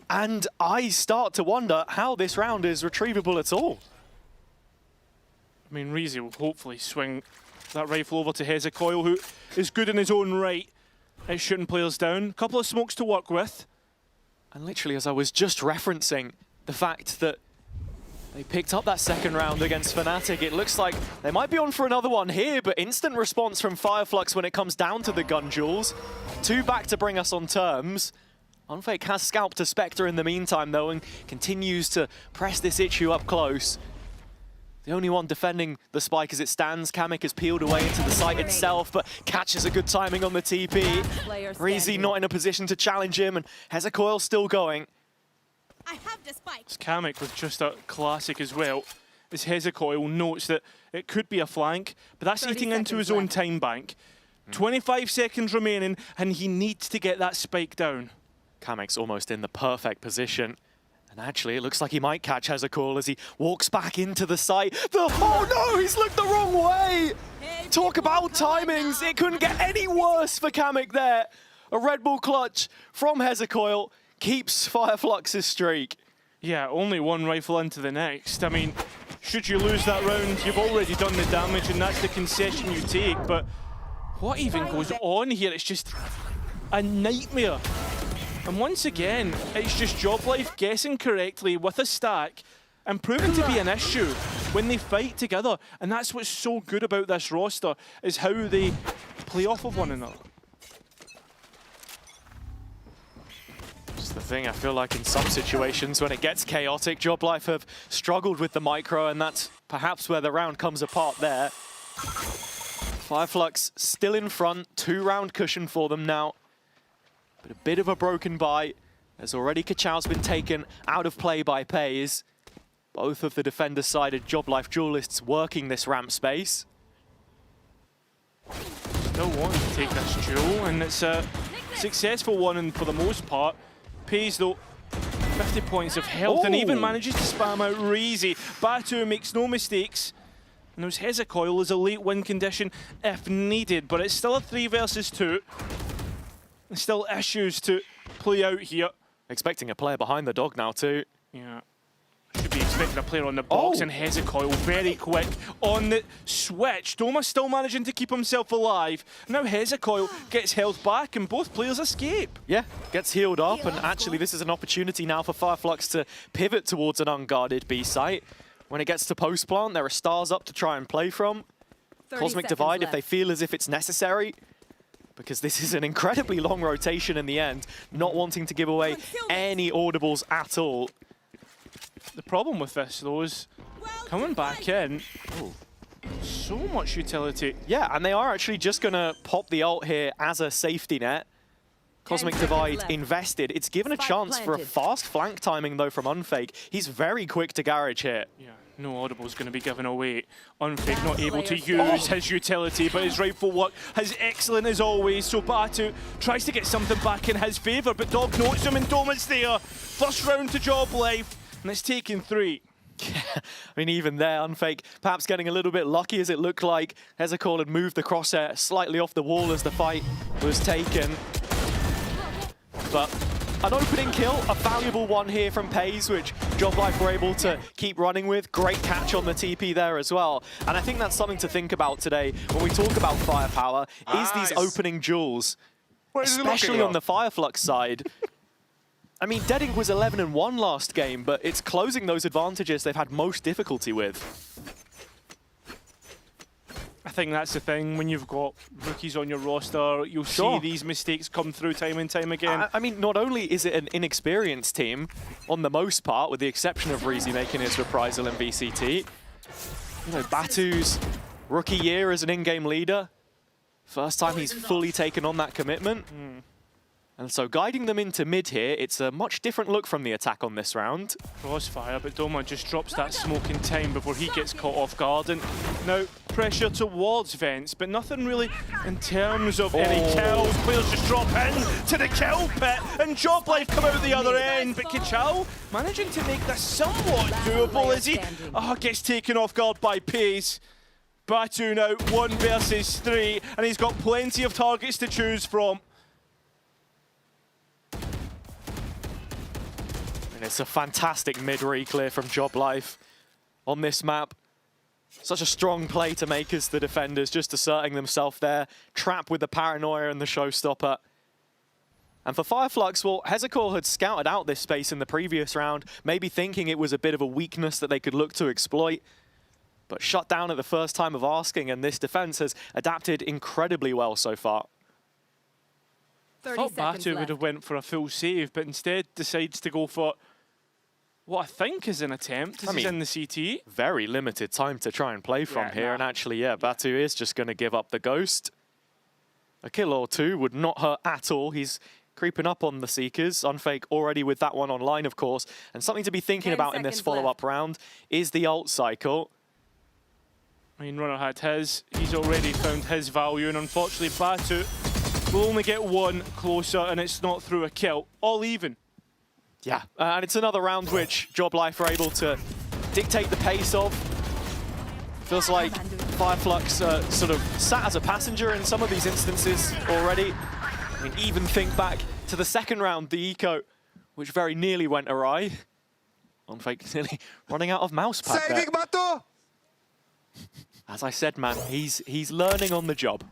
And I start to wonder how this round is retrievable at all. I mean, Reezy will hopefully swing that rifle over to Hezekiah, who is good in his own right at shooting players down. A couple of smokes to work with. And literally, as I was just referencing the fact that they picked up that second round against Fnatic, it looks like they might be on for another one here, but instant response from Fireflux when it comes down to the gun duels. 2 back to bring us on terms. Unfake has scalped a Spectre in the meantime, though, and continues to press this issue up close. The only one defending the spike as it stands. Kamek has peeled away into the site itself, but catches a good timing on the TP. Reezy not in a position to challenge him, and Hezekiah still going. I have the spike. It's Kamek with just a classic as well. As Hezekiah notes that it could be a flank, but that's eating into his own time bank. 25 seconds remaining, and he needs to get that spike down. Kamek's almost in the perfect position. And actually, it looks like he might catch Hezekiah as he walks back into the site. Oh no, he's looked the wrong way! Talk about timings, it couldn't get any worse for Kamek there. A Red Bull clutch from Hezekiah keeps Fireflux's streak. Yeah, only 1 rifle into the next. I mean, should you lose that round, you've already done the damage, and that's the concession you take. But what even goes on here? It's just a nightmare. And once again, it's just Job Life guessing correctly with a stack and proving to be an issue when they fight together. And that's what's so good about this roster, is how they play off of one another. Just the thing, I feel like in some situations when it gets chaotic, Job Life have struggled with the micro, and that's perhaps where the round comes apart there. Fireflux still in front, 2-round cushion for them now. But a bit of a broken bite, as already Kachao's been taken out of play by Pays. Both of the defender-sided Job Life duelists working this ramp space. Still wanting to take this duel, and it's a successful one, and for the most part. Pays though, 50 points of health, and even manages to spam out Reezy. Batu makes no mistakes. And there's Hezecoil as a late win condition if needed, but it's still a 3 versus 2. There's still issues to play out here. Expecting a player behind the dog now too. Yeah. Should be expecting a player on the box, and Hezecoil very quick on the switch. Doma still managing to keep himself alive. Now Hezecoil gets held back and both players escape. Yeah, gets healed up, and actually this is an opportunity now for Fireflux to pivot towards an unguarded B site. When it gets to post plant, there are stars up to try and play from. Cosmic Divide if they feel as if it's necessary, because this is an incredibly long rotation in the end, not wanting to give away any audibles at all. The problem with this, though, is coming back in, so much utility. Yeah, and they are actually just going to pop the ult here as a safety net. Cosmic Divide invested. It's given a chance for a fast flank timing, though, from Unfake. He's very quick to garage here. Yeah, no audible's going to be given away. Unfake not able to use his utility, but his rightful work is excellent as always. So Batu tries to get something back in his favour, but Dog notes him, and Doma's there. First round to Job Life. And it's taken 3. I mean, even there, Unfake perhaps getting a little bit lucky, as it looked like Hezecoil had moved the crosshair slightly off the wall as the fight was taken. But an opening kill, a valuable one here from Pays, which Job Life were able to keep running with. Great catch on the TP there as well. And I think that's something to think about today when we talk about firepower, is these opening duels, especially on the Fireflux side. I mean, Deadink was 11-1 last game, but it's closing those advantages they've had most difficulty with. I think that's the thing, when you've got rookies on your roster, you'll see these mistakes come through time and time again. I mean, not only is it an inexperienced team, on the most part, with the exception of Reezy making his reprisal in VCT, you know, Batu's rookie year as an in-game leader, first time he's fully taken on that commitment. And so guiding them into mid here, it's a much different look from the attack on this round. Crossfire, but Doma just drops that smoke in time before he gets caught off guard. And now pressure towards Vents, but nothing really in terms of any kills. Players just drop in to the kill pit, and Job Life come out the other end. But Kachao managing to make this somewhat doable as he gets taken off guard by Pays. Batu now 1 versus 3, and he's got plenty of targets to choose from. It's a fantastic mid-reclear from Job Life on this map. Such a strong play to make as the defenders, just asserting themselves there. Trap with the paranoia and the showstopper. And for Fireflux, well, Hezecoil had scouted out this space in the previous round, maybe thinking it was a bit of a weakness that they could look to exploit. But shut down at the first time of asking, and this defense has adapted incredibly well so far. I thought Batu would have went for a full save, but instead decides to go for what I think is an attempt. He's in the CT. Very limited time to try and play from here. And actually, yeah, Batu is just going to give up the ghost. A kill or two would not hurt at all. He's creeping up on the Seekers. Unfake already with that one online, of course. And something to be thinking about in this follow-up round is the ult cycle. I mean, Runner had his. He's already found his value. And unfortunately, Batu will only get 1 closer, and it's not through a kill. All even. Yeah, and it's another round which Job Life are able to dictate the pace of. Feels like Fireflux sort of sat as a passenger in some of these instances already. I mean, even think back to the second round, the eco, which very nearly went awry. Unfake nearly running out of mouse pad there. As I said, man, he's learning on the job.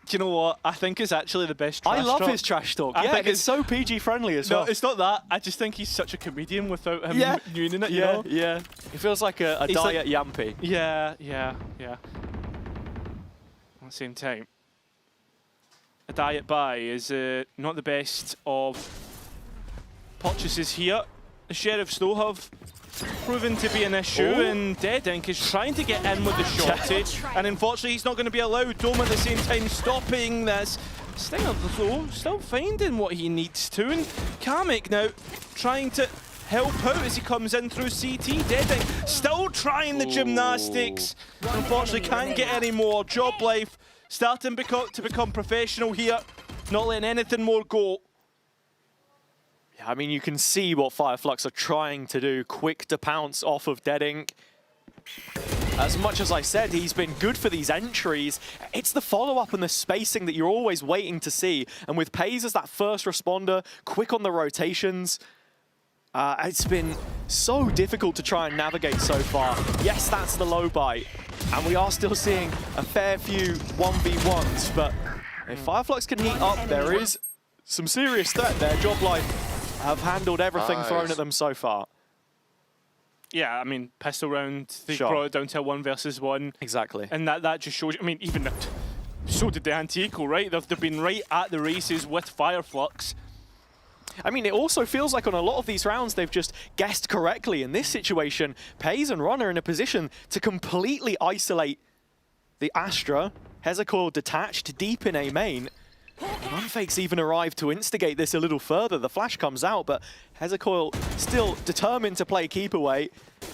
Do you know what? I think it's actually the best trash I love talk. his trash talk. I Yeah, think it's so PG friendly as well. No, it's not that. I just think he's such a comedian without him using it, you know? Yeah. It feels like a He's diet like- Yampy. Yeah. At the same time, a diet buy is not the best of purchases here. The Sheriffs though have proven to be an issue, and Dead Ink is trying to get in with the shorty, and unfortunately he's not going to be allowed. Dome at the same time stopping this. Stinger though still finding what he needs to, and Kamek now trying to help out as he comes in through CT. Dead Ink still trying the gymnastics. Unfortunately can't get any more. Job Life starting to become professional here, not letting anything more go. I mean, you can see what Fireflux are trying to do. Quick to pounce off of Dead Ink. As much as I said, he's been good for these entries. It's the follow-up and the spacing that you're always waiting to see. And with Pays as that first responder, quick on the rotations, it's been so difficult to try and navigate so far. Yes, that's the low bite. And we are still seeing a fair few 1v1s. But if Fireflux can heat up, there is some serious threat there. Job Life have handled everything thrown at them so far. Yeah, I mean, pistol round, they Sure. brought it down to a 1 versus 1. Exactly. And that just shows, I mean, even so did the Anti-Eco, right? They've been right at the races with Fireflux. I mean, it also feels like on a lot of these rounds, they've just guessed correctly. In this situation, Pays and Ron are in a position to completely isolate the Astra. Hezecoil detached deep in A main. Unfake's even arrived to instigate this a little further. The flash comes out, but Hezecoil still determined to play keep away.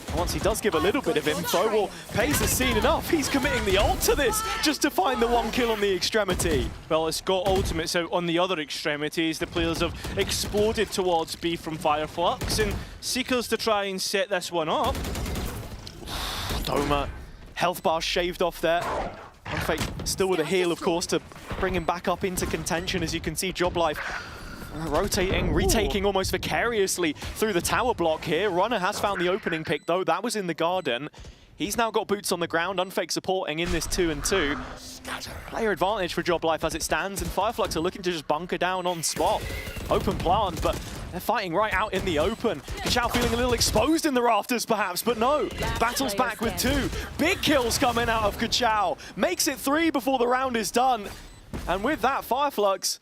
And once he does give a little bit of info, well, Pays has seen enough. He's committing the ult to this just to find the 1 kill on the extremity. Well, it's got ultimates out on the other extremities. The players have exploded towards B from Fireflux, and Seekers to try and set this one up. Doma, health bar shaved off there. Unfake still with a heal, of course, to bring him back up into contention. As you can see, Job Life rotating, retaking almost vicariously through the tower block here. Runner has found the opening pick, though. That was in the garden. He's now got boots on the ground. Unfake supporting in this 2-2. Player advantage for Job Life as it stands, and Fireflux are looking to just bunker down on spot. Open plant, but they're fighting right out in the open. Kachao feeling a little exposed in the rafters, perhaps, but no. Battles back with 2. Big kills coming out of Kachao. Makes it 3 before the round is done. And with that, Fireflux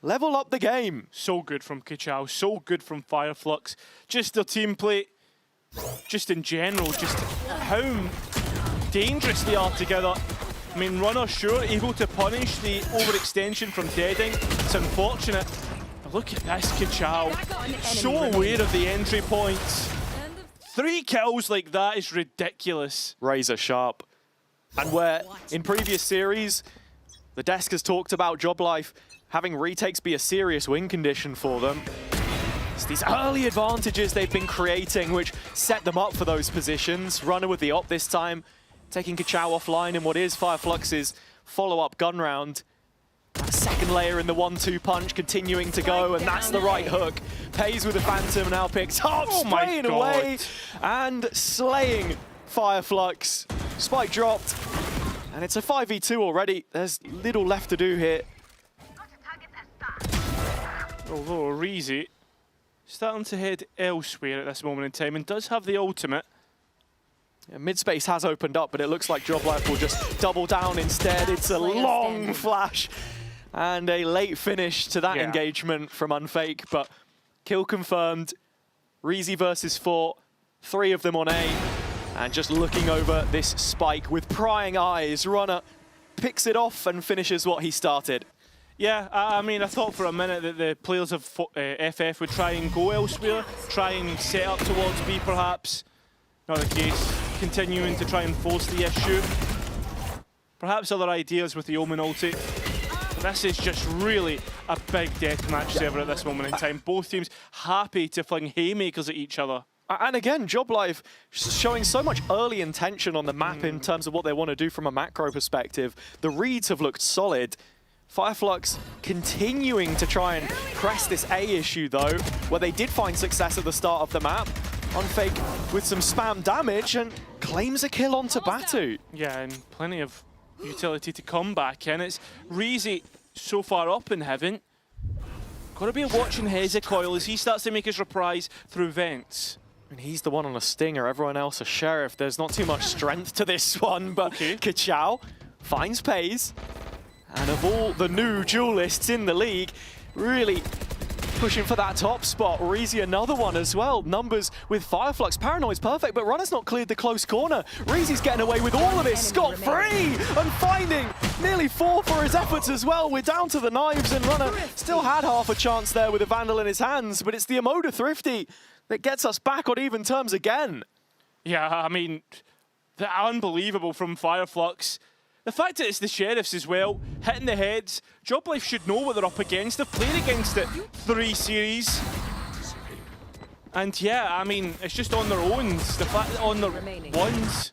level up the game. So good from Kachao, so good from Fireflux. Just their team play, just in general, just how dangerous they are together. I mean, Runner, sure, able to punish the overextension from Dead Ink. It's unfortunate. But look at this, Kachao. So aware of the entry points. 3 kills like that is ridiculous. Razor sharp. And where in previous series, the desk has talked about Job Life having retakes be a serious win condition for them. It's these early advantages they've been creating which set them up for those positions. Runner with the op this time, taking Kachao offline in what is Fireflux's follow-up gun round. That second layer in the 1-2 punch continuing to go, and that's the right hook. Pays with the Phantom now picked up, spraying away and slaying Fireflux. Spike dropped, and it's a 5v2 already. There's little left to do here. Although Reezy starting to head elsewhere at this moment in time and does have the ultimate. Yeah, mid-space has opened up, but it looks like Job Life will just double down instead. It's a long flash and a late finish to that engagement from Unfake, but kill confirmed. Reezy versus 4, 3 of them on A, and just looking over this spike with prying eyes. Runner picks it off and finishes what he started. Yeah, I mean, I thought for a minute that the players of FF would try and go elsewhere, try and set up towards B perhaps. Not the case. Continuing to try and force the issue. Perhaps other ideas with the Omen ulti. This is just really a big deathmatch server at this moment in time. Both teams happy to fling haymakers at each other. And again, Job Life showing so much early intention on the map in terms of what they want to do from a macro perspective. The reads have looked solid. Fireflux continuing to try and press this A issue though, where they did find success at the start of the map. On Fake with some spam damage and claims a kill onto Batu. Yeah, and plenty of utility to come back in. It's Reezy so far up in heaven. Got to be watching Hezecoil as he starts to make his reprise through vents. And he's the one on a stinger, everyone else a sheriff. There's not too much strength to this one, but Kachao finds Pays. And of all the new duelists in the league, really pushing for that top spot. Reezy another one as well. Numbers with Fireflux. Paranoid's perfect, but Runner's not cleared the close corner. Reezy's getting away with all of this, scot-free, and finding nearly 4 for his efforts as well. We're down to the knives, and Runner still had half a chance there with a Vandal in his hands, but it's the Emoda Thrifty that gets us back on even terms again. Yeah, I mean, unbelievable from Fireflux. The fact that it's the Sheriffs as well, hitting the heads. Joblife should know what they're up against. They've played against it 3 series. And yeah, I mean, it's just on their owns. The fact that on their ones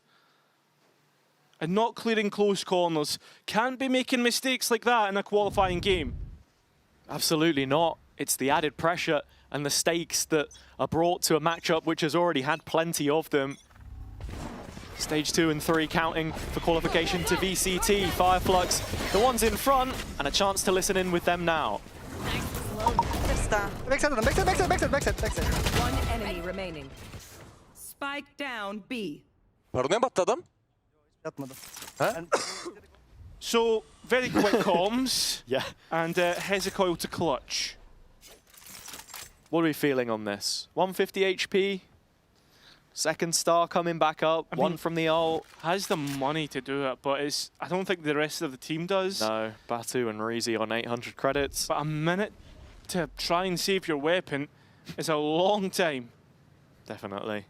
and not clearing close corners. Can't be making mistakes like that in a qualifying game. Absolutely not. It's the added pressure and the stakes that are brought to a matchup which has already had plenty of them. Stage 2 and 3 counting for qualification to VCT. Fireflux, the ones in front, and a chance to listen in with them now. One enemy remaining. Spike down B. Pardon, battı adam? So, very quick comms. Yeah. And Hezecoil to clutch. What are we feeling on this? 150 HP. Second star coming back up. I one mean, from the ult. Has the money to do it, but I don't think the rest of the team does. No, Batu and Reezy on 800 credits. But a minute to try and save your weapon is a long time. Definitely.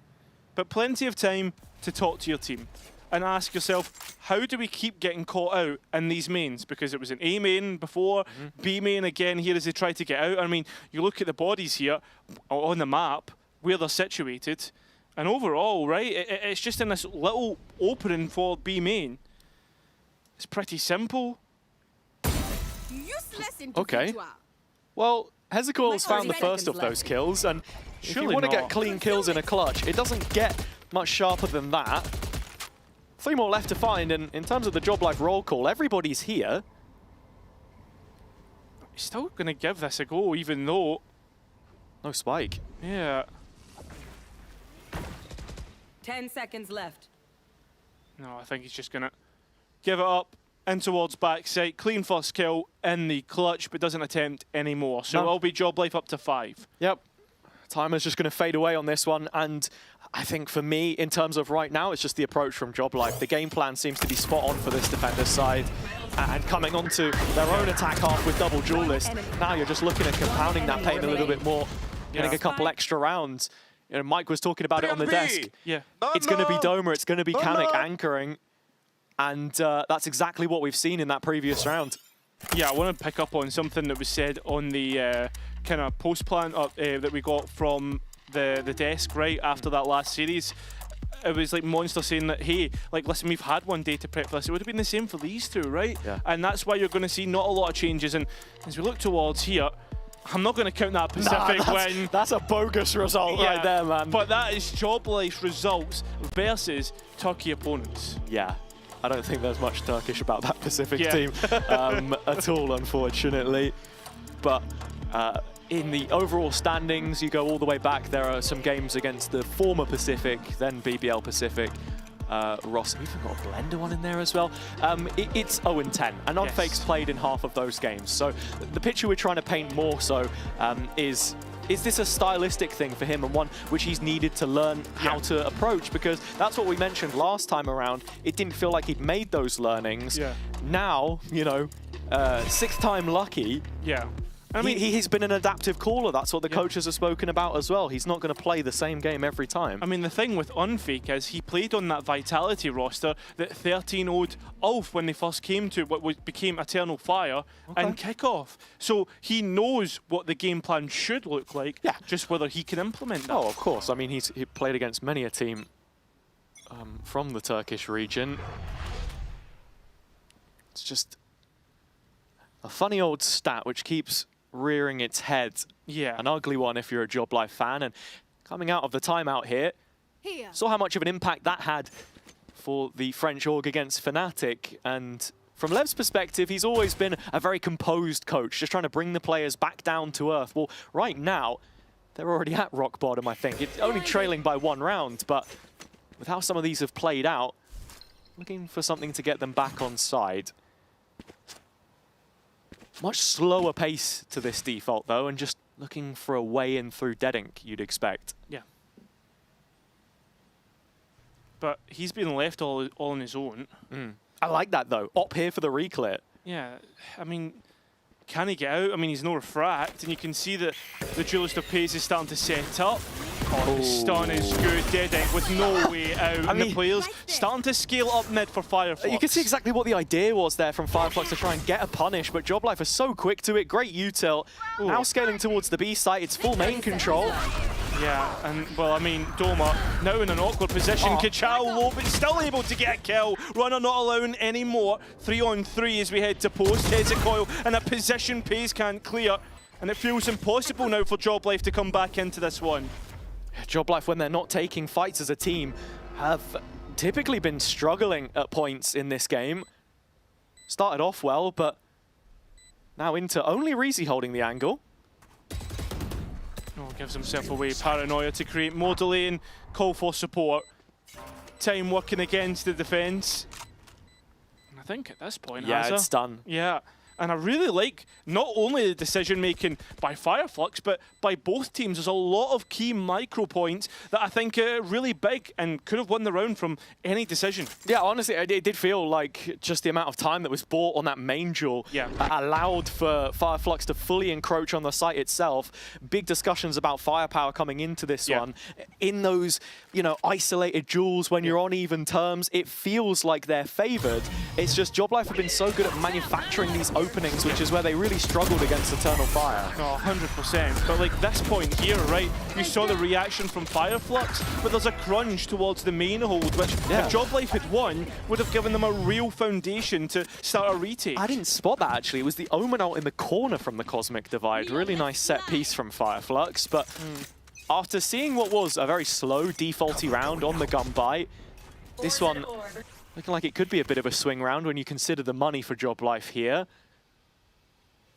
But plenty of time to talk to your team and ask yourself, how do we keep getting caught out in these mains? Because it was an A main before, B main again here as they try to get out. I mean, you look at the bodies here on the map, where they're situated, and overall, right, it's just in this little opening for B main. It's pretty simple. Okay. Well, Hezecoil's found the first of those kills, and if you want to get clean kills in a clutch, it doesn't get much sharper than that. 3 more left to find, and in terms of the Joblife roll call, everybody's here. Still going to give this a go, even though... No spike. Yeah. 10 seconds left. No, I think he's just going to give it up in towards backside. Clean first kill in the clutch, but doesn't attempt any more. So it'll be Joblife up to 5. Yep. Timer's just going to fade away on this one, and I think for me, in terms of right now, it's just the approach from Joblife. The game plan seems to be spot on for this defender's side, and coming onto their own attack half with double duelist. Now you're just looking at compounding that pain a little bit more, getting a couple extra rounds. You know, Mike was talking about it on the desk. Yeah. It's going to be Doma, it's going to be Kamek anchoring, and that's exactly what we've seen in that previous round. Yeah, I want to pick up on something that was said on the kind of post-plan that we got from the desk right after that last series. It was like Monster saying that, hey, like, listen, we've had one day to prep for this. It would have been the same for these two, right? Yeah. And that's why you're going to see not a lot of changes. And as we look towards here, I'm not going to count that Pacific win. That's a bogus result right there, man. But that is Joblife results versus Turkey opponents. Yeah. I don't think there's much Turkish about that Pacific team at all, unfortunately. But in the overall standings, you go all the way back. There are some games against the former Pacific, then BBL Pacific. Ross, we've got a Blender one in there as well. It's 0-10, and Non-Fake's played in half of those games. So the picture we're trying to paint more so is this a stylistic thing for him, and one which he's needed to learn how to approach? Because that's what we mentioned last time around. It didn't feel like he'd made those learnings. Yeah. Now, you know, 6th time lucky. Yeah. I mean, he's been an adaptive caller. That's what the coaches have spoken about as well. He's not going to play the same game every time. I mean, the thing with Unfake is he played on that Vitality roster that 13-0'd Ulf when they first came to what became Eternal Fire and Kickoff. So he knows what the game plan should look like, just whether he can implement that. Oh, of course. I mean, he played against many a team from the Turkish region. It's just a funny old stat which keeps rearing its head. Yeah. An ugly one if you're a Joblife fan, and coming out of the timeout here. Saw how much of an impact that had for the French org against Fnatic, and from Lev's perspective, he's always been a very composed coach, just trying to bring the players back down to earth. Well, right now, they're already at rock bottom, I think. It's only trailing by 1 round, but with how some of these have played out, looking for something to get them back on side. Much slower pace to this default, though, and just looking for a way in through Deadink, you'd expect. Yeah. But he's been left all on his own. I like that, though. Op here for the reclear. Yeah, I mean, can he get out? I mean, he's no refract, and you can see that the duelist of pace is starting to set up. Oh, the stun is good. Deadink with no way out. And the players starting to scale up mid for Fireflux. You can see exactly what the idea was there from Fireflux to try and get a punish, but Joblife is so quick to it. Great util. Now scaling towards the B site. It's full main control. Yeah, and well, I mean, Doma now in an awkward position. Kachao low, but still able to get a kill. Runner not allowing any more. 3-on-3 as we head to post. Hezecoil and a position Pace can't clear. And it feels impossible now for Joblife to come back into this one. Joblife, when they're not taking fights as a team, have typically been struggling at points in this game. Started off well, but now into only Reezy holding the angle. Oh, gives himself away. Paranoia to create more delay and call for support. Time working against the defense. And I think at this point, yeah, it's done. Yeah. And I really like not only the decision-making by Fireflux, but by both teams. There's a lot of key micro points that I think are really big and could have won the round from any decision. Yeah, honestly, it did feel like just the amount of time that was bought on that main duel allowed for Fireflux to fully encroach on the site itself. Big discussions about firepower coming into this one. In those, you know, isolated duels when you're on even terms, it feels like they're favored. It's just Joblife have been so good at manufacturing these openings, which is where they really struggled against Eternal Fire. Oh, 100%. But like this point here, right, you saw the reaction from Fireflux, but there's a crunch towards the main hold, which if Joblife had won, would have given them a real foundation to start a retake. I didn't spot that, actually. It was the Omen ult in the corner from the Cosmic Divide. Really nice set piece from Fireflux, but after seeing what was a very slow, defaulty round on the gun buy, this one looking like it could be a bit of a swing round when you consider the money for Joblife here.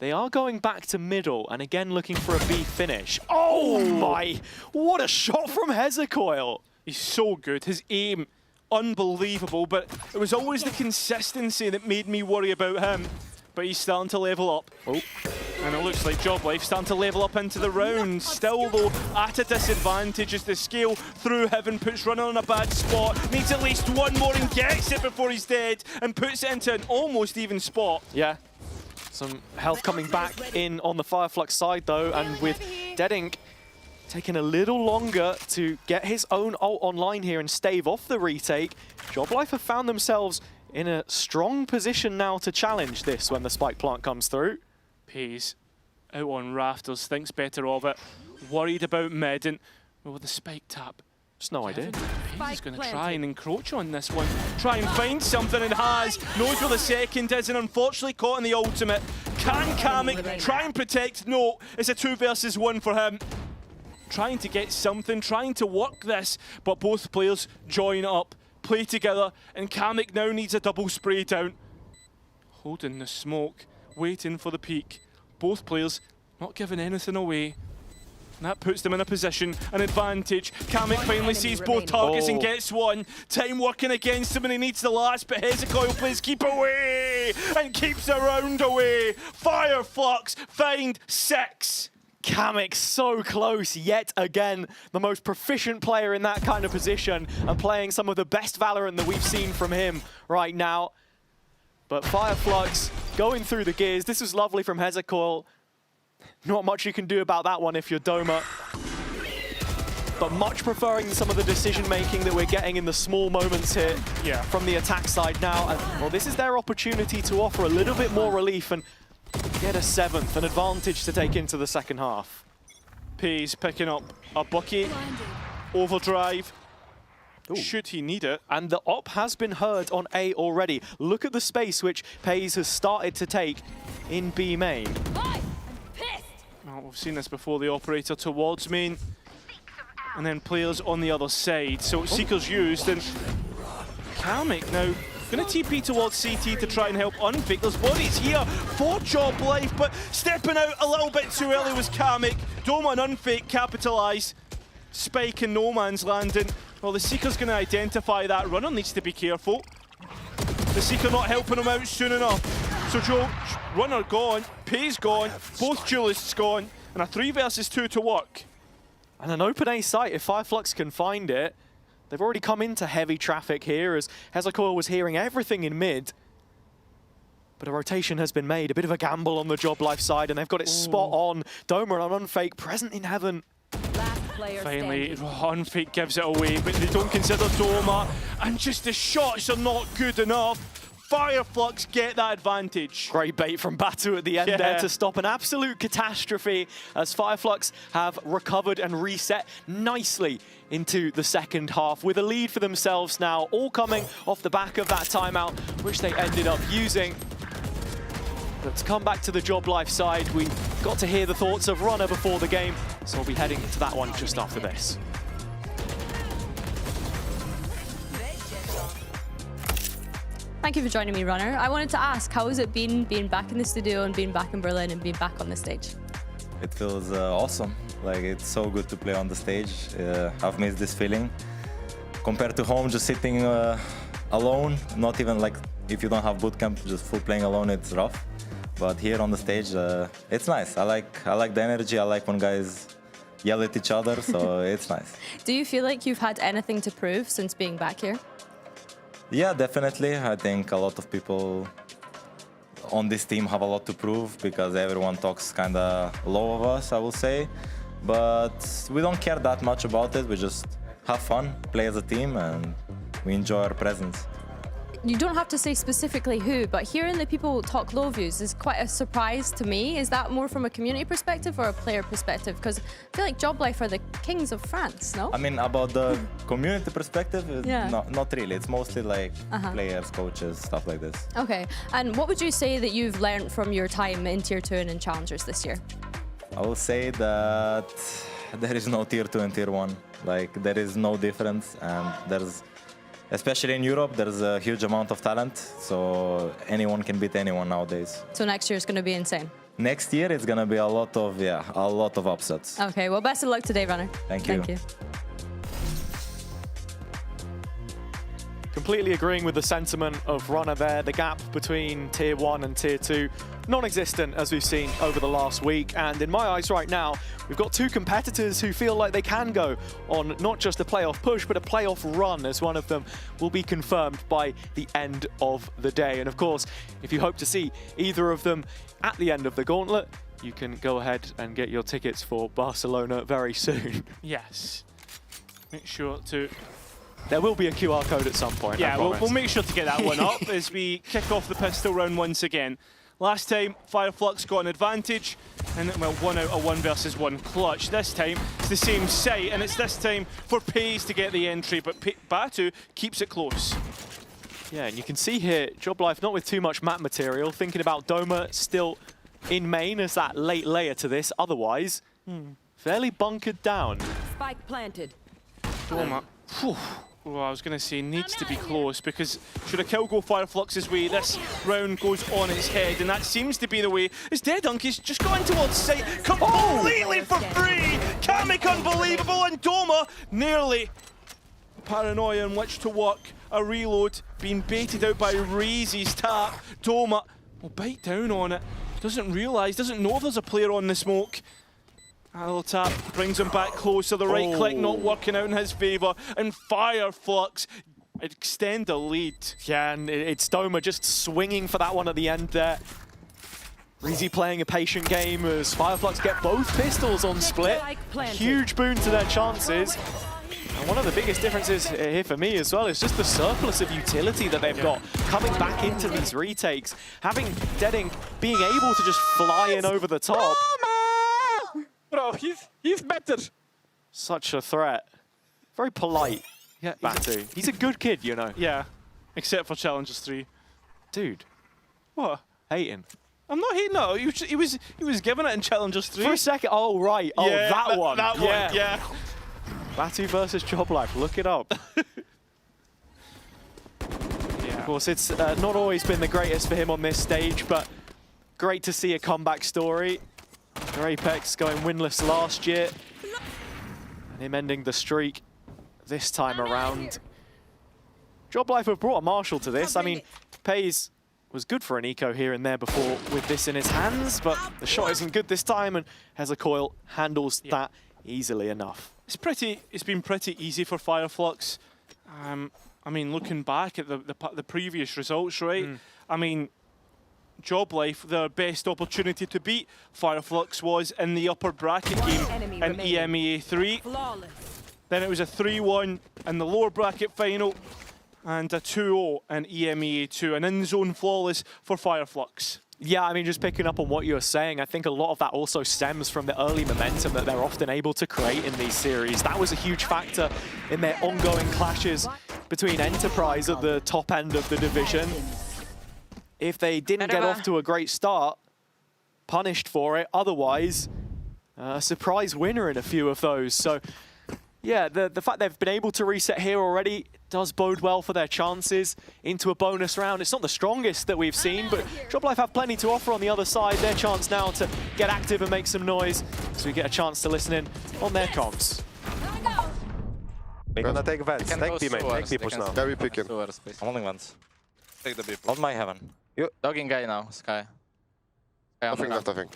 They are going back to middle, and again looking for a B finish. Oh my! What a shot from Hezecoil! He's so good. His aim, unbelievable, but it was always the consistency that made me worry about him. But he's starting to level up. And it looks like Joblife starting to level up into the round. Still, though, at a disadvantage as the scale through heaven puts Runner on a bad spot. Needs at least one more and gets it before he's dead, and puts it into an almost even spot. Yeah. Some health coming back in on the Fireflux side, though, and with Deadink taking a little longer to get his own ult online here and stave off the retake, Joblife have found themselves in a strong position now to challenge this when the spike plant comes through. Pays out on rafters, thinks better of it, worried about mid, and with the spike tap. Just no idea. He's going to try and encroach on this one. Try and find something, and has. Knows where the second is, and unfortunately caught in the ultimate. Can Kamek try and protect? No, it's a 2 versus 1 for him. Trying to get something, trying to work this, but both players join up, play together, and Kamek now needs a double spray down. Holding the smoke, waiting for the peak. Both players not giving anything away. And that puts them in a position, an advantage. Kamek finally sees both targets and gets one. Time working against him, and he needs the last, but Hezecoil plays keep away and keeps the round away. Fireflux find 6. Kamek so close yet again, the most proficient player in that kind of position and playing some of the best Valorant that we've seen from him right now. But Fireflux going through the gears. This was lovely from Hezecoil. Not much you can do about that one if you're Doma. But much preferring some of the decision-making that we're getting in the small moments here from the attack side now. And, well, this is their opportunity to offer a little bit more relief and get a 7th, an advantage to take into the second half. Pays picking up a bucket. Overdrive. Should he need it. And the op has been heard on A already. Look at the space which Pays has started to take in B main. Well, we've seen this before, the operator towards main. and then players on the other side. So Seeker's used, and Kamek now going to TP towards CT to try and help Unfake. There's bodies here for Job Life, but stepping out a little bit too early was Kamek. Doma and Unfake capitalise. Spike in no man's landing. Well, the Seeker's going to identify that. Runner needs to be careful. The Seeker not helping him out soon enough. So Joe, Runner gone, Pay's gone, both duelists gone, and a 3 versus 2 to work. And an open A site, if Fireflux can find it. They've already come into heavy traffic here as Hezekiah was hearing everything in mid. But a rotation has been made, a bit of a gamble on the Job Life side, and they've got it spot on. Doma and Unfake present in heaven. Finally, Unfake gives it away, but they don't consider Doma, and just the shots are not good enough. Fireflux get that advantage. Great bait from Batu at the end there to stop an absolute catastrophe as Fireflux have recovered and reset nicely into the second half with a lead for themselves now, all coming off the back of that timeout, which they ended up using. But to come back to the Job Life side, we got to hear the thoughts of Runner before the game, so we'll be heading to that one just after this. Thank you for joining me, Runner. I wanted to ask, how has it been being back in the studio and being back in Berlin and being back on the stage? It feels awesome. Like, it's so good to play on the stage. I've missed this feeling. Compared to home, just sitting alone, not even like if you don't have bootcamp, just full playing alone, it's rough. But here on the stage, it's nice. I like the energy. I like when guys yell at each other, so it's nice. Do you feel like you've had anything to prove since being back here? Yeah, definitely. I think a lot of people on this team have a lot to prove because everyone talks kind of low of us, I will say. But we don't care that much about it. We just have fun, play as a team, and we enjoy our presence. You don't have to say specifically who, but hearing the people talk low views is quite a surprise to me. Is that more from a community perspective or a player perspective? Because I feel like Job Life are the kings of France, no? I mean, about the community perspective, Yeah. not really. It's mostly like players, coaches, stuff like this. Okay, and what would you say that you've learned from your time in Tier 2 and in Challengers this year? I will say that there is no Tier 2 and Tier 1. Like, there is no difference, and especially in Europe, there's a huge amount of talent, so anyone can beat anyone nowadays. So next year is going to be insane. Next year, it's going to be a lot of upsets. Okay, well, best of luck today, Runner. Thank you. Thank you. Completely agreeing with the sentiment of Runner there. The gap between Tier 1 and Tier 2, non-existent as we've seen over the last week. And in my eyes right now, we've got two competitors who feel like they can go on not just a playoff push, but a playoff run, as one of them will be confirmed by the end of the day. And of course, if you hope to see either of them at the end of the gauntlet, you can go ahead and get your tickets for Barcelona very soon. Yes. Make sure to... There will be a QR code at some point. Yeah, we'll make sure to get that one up as we kick off the pistol round once again. Last time, Fireflux got an advantage, and it went 1 out of 1 versus 1 clutch. This time, it's the same site, and it's this time for Pays to get the entry, but Batu keeps it close. Yeah, and you can see here, Job Life not with too much map material, thinking about Doma still in main as that late layer to this. Otherwise, fairly bunkered down. Spike planted. Doma. Well, I was going to say needs to be close because should a kill go Fireflux's way, this round goes on its head, and that seems to be the way. As Deadunky's just going towards sight completely for free. Kamek unbelievable, and Doma nearly. Paranoia in which to work. A reload being baited out by Reezy's tap. Doma will bite down on it. Doesn't realise, doesn't know there's a player on the smoke. A little tap brings him back closer. The right click not working out in his favour. And Fireflux extend the lead. Yeah, and it's Doma just swinging for that one at the end there. Reezy playing a patient game as Fireflux get both pistols on split. Huge boon to their chances. And one of the biggest differences here for me as well is just the surplus of utility that they've got coming back into these retakes. Having Deadink being able to just fly in over the top. Bro, he's better. Such a threat. Very polite. Yeah, Batu. He's a good kid, you know. Yeah, except for Challengers 3. Dude. What? Hating. I'm not hating. No, he was giving it in Challengers 3. For a second. Oh right. Oh, yeah, that one. That one. Yeah. Batu versus Job Life, look it up. Of course, it's not always been the greatest for him on this stage, but great to see a comeback story. Their Apex going winless last year, and him ending the streak this time around. Job Life have brought a marshal to this. I mean, Pays was good for an eco here and there before with this in his hands, but the shot isn't good this time, and Hezekiah handles that easily enough. It's been pretty easy for Fireflux. I mean, looking back at the previous results, right? I mean, Job Life, their best opportunity to beat Fireflux was in the upper bracket game in EMEA 3. Then it was a 3-1 in the lower bracket final and a 2-0 in EMEA 2. An in-zone flawless for Fireflux. Yeah, I mean, just picking up on what you were saying, I think a lot of that also stems from the early momentum that they're often able to create in these series. That was a huge factor in their ongoing clashes between Enterprise at the top end of the division. If they didn't get off to a great start, punished for it. Otherwise, a surprise winner in a few of those. So, yeah, the fact they've been able to reset here already does bode well for their chances into a bonus round. It's not the strongest that we've seen, but Job Life have plenty to offer on the other side. Their chance now to get active and make some noise, so we get a chance to listen in on their comms. We're gonna take vents. Take B main. Take B push now. Yeah, we pick him. I'm holding vents. Take the B. On my heaven. You dogging guy now, Sky. Nothing left, I think.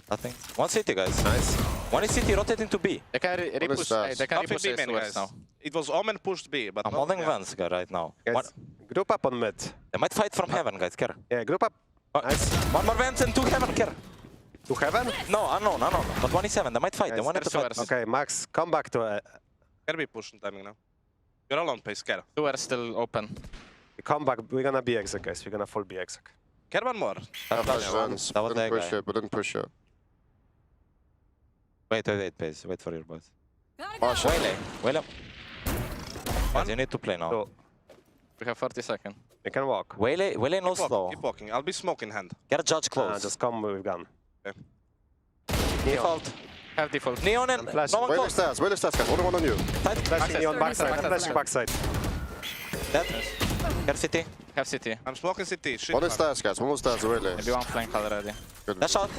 Nothing. One city, guys. Nice. One is city rotating to B. They can repush. They can repush B main, guys. now. It was Omen pushed B, but I'm holding vents, guy, right now. Guys, group up on mid. They might fight from heaven, guys. Care. Yeah, group up. Nice. One more vents and two heaven. Care. To heaven? No, unknown. But one is seven. They might fight. They wanted to fight. Okay, Max, come back to. Can be pushing timing now. You're all on pace, Care. Two are still open. Come back. We're gonna be exec, guys. We're gonna full be exec. Care one more. That was Didn't push it, but didn't push it. Wait, Pace. Wait for your boys. Wait. Guys, you need to play now. We have 40 seconds. You can walk. Waylay no slow. Keep walking. I'll be smoke in hand. Get a judge close. Just come with gun. Okay. Default. Have default. Neon and no one close. Waylay stats, guys. Only one on you. Flashing Neon backside. Flashing backside. Dead. Get city. Have city. I'm smoking city. Shit. One is stairs, guys. One was stairs, Waylay. Maybe one flank already. Dash out.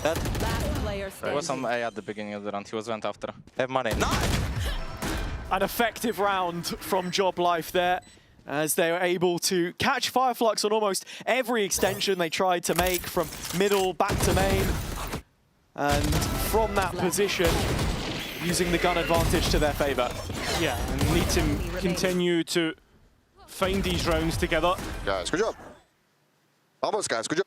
Dead. He was on A at the beginning of the round. He was went after. Have money. No! An effective round from Job Life there, as they were able to catch Fireflux on almost every extension they tried to make, from middle back to main. And from that position, using the gun advantage to their favor. Yeah, and need to continue to find these rounds together. Guys, good job. Almost, guys. Good job.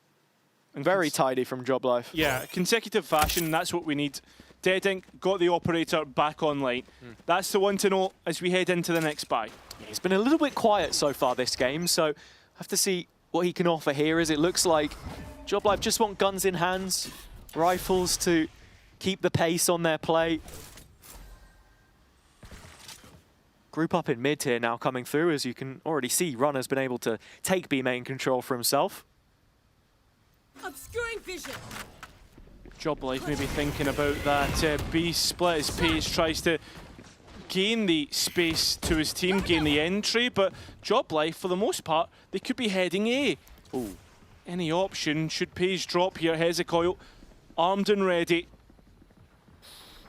And very tidy from Job Life. Yeah, consecutive fashion, that's what we need. Deadink got the operator back online. That's the one to know as we head into the next buy. He's been a little bit quiet so far this game, so have to see what he can offer here, as it looks like Job Life just want guns in hands, rifles to keep the pace on their play. Group up in mid here now coming through, as you can already see Runner's been able to take B main control for himself. Obscuring vision. Job Life maybe thinking about that B split as Paige tries to gain the space to his team, gain the entry, but Job Life, for the most part, they could be heading A. Ooh. Any option should Paige drop here. Hezekiah armed and ready.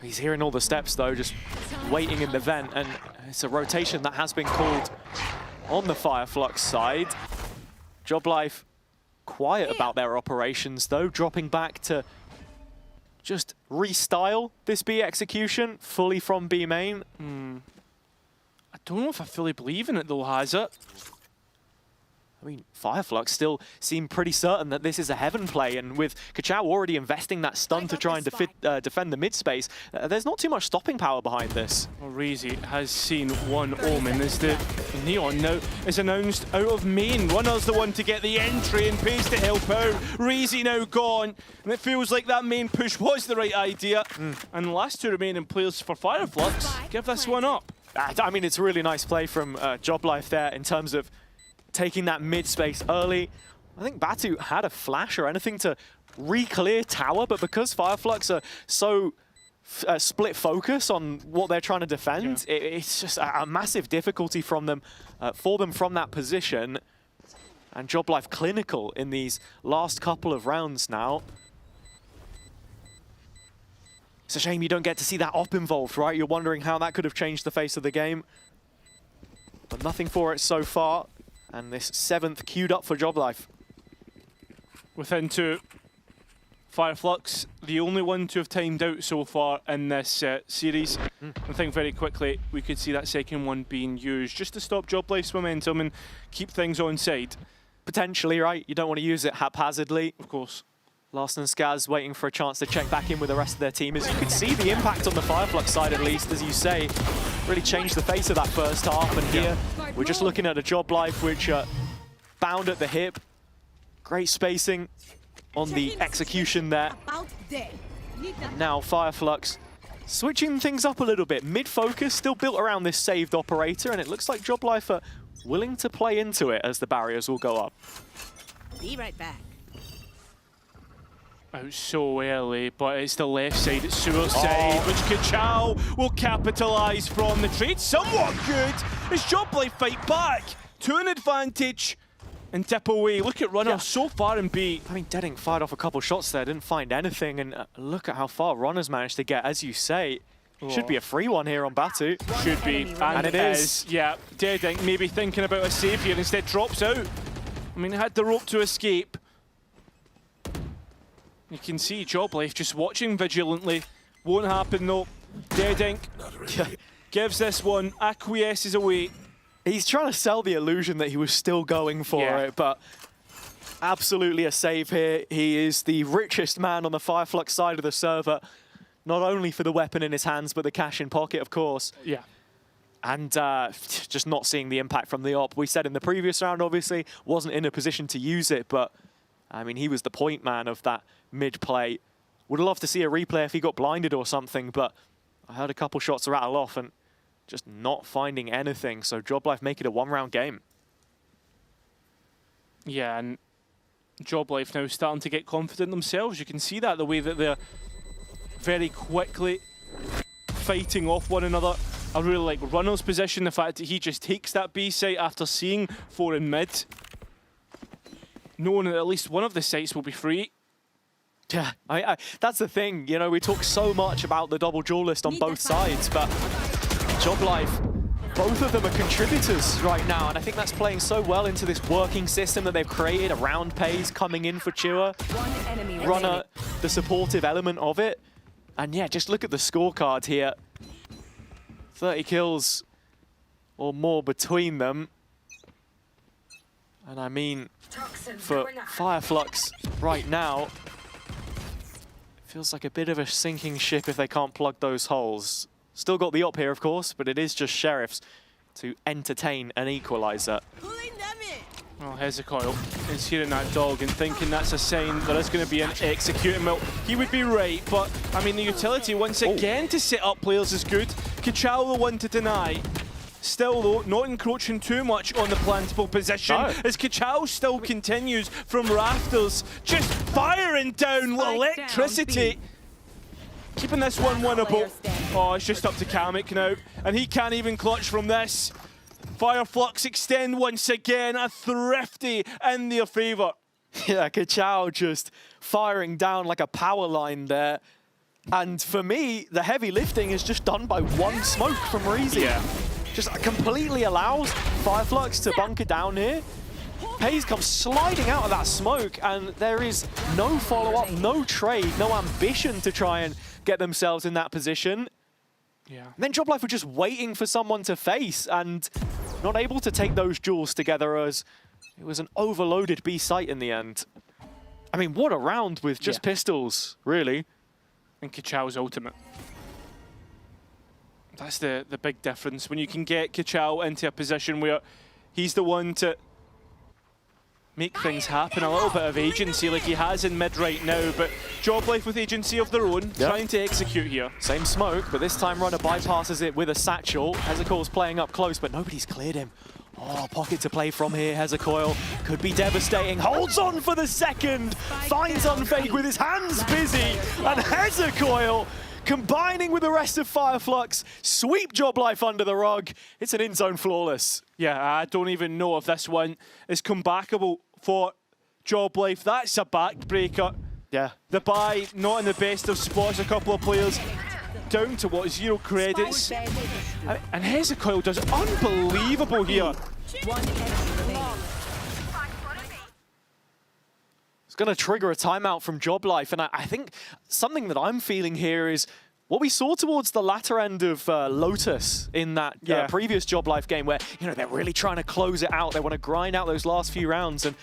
He's hearing all the steps though, just waiting in the vent, and it's a rotation that has been called on the Fireflux side. Job Life quiet about their operations though, dropping back to just restyle this B execution fully from B main. I don't know if I fully believe in it though, Hazard. I mean, Fireflux still seem pretty certain that this is a heaven play, and with Kachao already investing that stun to try and defend the mid space, there's not too much stopping power behind this. Well, Reezy has seen one omen as the Neon now is announced out of main. Runner's the one to get the entry and pays to help out. Reezy now gone, and it feels like that main push was the right idea. And the last two remaining players for Fireflux give this one up. I mean, it's a really nice play from Job Life there in terms of taking that mid space early. I think Batu had a flash or anything to re-clear tower, but because Fireflux are so split focus on what they're trying to defend. Yeah. It's just a massive difficulty from them, for them from that position. And JobLife clinical in these last couple of rounds now. It's a shame you don't get to see that op involved, right? You're wondering how that could have changed the face of the game. But nothing for it so far. And this 7th queued up for JobLife. Within 2. Fireflux, the only one to have timed out so far in this series. I think very quickly we could see that second one being used just to stop JobLife's momentum and keep things on side. Potentially, right? You don't want to use it haphazardly. Of course. Larson and Skaz waiting for a chance to check back in with the rest of their team. As you can see, the impact on the Fireflux side, at least, as you say, really changed the face of that first half. And here, we're just looking at a JobLife which bound at the hip. Great spacing on the execution there. Now Fireflux switching things up a little bit. Mid-focus, still built around this saved operator, and it looks like JobLife are willing to play into it as the barriers will go up. Be right back. Out so early, but it's the left side, it's suicide, which KaChao will capitalise from. The trade somewhat good as JobLife fight back to an advantage and dip away. Look at Runner so far in B. I mean, Deadink fired off a couple shots there, didn't find anything, and look at how far Runner's managed to get, as you say. Should be a free one here on Batu. Should be, and it is. Yeah, Deadink maybe thinking about a save here, instead drops out. I mean, he had the rope to escape. You can see JobLife just watching vigilantly. Won't happen though. Deadink gives this one, acquiesces away. He's trying to sell the illusion that he was still going for it, but absolutely a save here. He is the richest man on the Fireflux side of the server, not only for the weapon in his hands, but the cash in pocket, of course. Yeah. And just not seeing the impact from the op. We said in the previous round, obviously, wasn't in a position to use it, but I mean, he was the point man of that mid-play. Would love to see a replay if he got blinded or something, but I heard a couple shots rattle off and just not finding anything. So JobLife make it a one-round game. Yeah, and JobLife now starting to get confident themselves. You can see that the way that they're very quickly fighting off one another. I really like Runner's position, the fact that he just takes that B site after seeing 4 in mid, knowing that at least one of the sites will be free. Yeah, that's the thing. You know, we talk so much about the double duelist on both sides, but JobLife, both of them are contributors right now, and I think that's playing so well into this working system that they've created around Pays coming in for Chua. Runner, the supportive element of it. And yeah, just look at the scorecard here. 30 kills or more between them. And I mean, for Fireflux right now, feels like a bit of a sinking ship if they can't plug those holes. Still got the op here, of course, but it is just Sheriffs to entertain an equalizer. Well, Hezekiah is hearing that dog and thinking that's a sign there is going to be an executing. Well, he would be right, but I mean, the utility once again to set up players is good. KaChao the one to deny. Still though, not encroaching too much on the plantable position as KaChao still continues from rafters, just firing down electricity. Keeping this one winnable. Oh, it's just up to Kamek now, and he can't even clutch from this. Fireflux extend once again, a thrifty in their favour. Yeah, KaChao just firing down like a power line there. And for me, the heavy lifting is just done by one smoke from Reezy. Yeah. Just completely allows Fireflux to bunker down here. Pays comes sliding out of that smoke, and there is no follow-up, no trade, no ambition to try and get themselves in that position. Yeah. And then JobLife were just waiting for someone to face and not able to take those duels together as it was an overloaded B site in the end. I mean, what a round with just pistols, really. And KaChao's ultimate. That's the big difference. When you can get KaChao into a position where he's the one to make things happen, a little bit of agency like he has in mid right now, but JobLife with agency of their own, trying to execute here. Same smoke, but this time Runner bypasses it with a satchel. Hezekiah's playing up close, but nobody's cleared him. Oh, pocket to play from here, Hezekiah. Could be devastating. Holds on for the second. Finds Unfake with his hands busy. And Hezekiah combining with the rest of Fireflux, sweep Job Life under the rug. It's an in-zone flawless. Yeah, I don't even know if this one is comebackable for Job Life. That's a backbreaker. Yeah. The buy, not in the best of spots, a couple of players down to what, 0 credits. And Hezekiah does unbelievable here. It's going to trigger a timeout from Job Life, and I think something that I'm feeling here is what we saw towards the latter end of Lotus in that previous Job Life game, where they're really trying to close it out. They want to grind out those last few rounds, and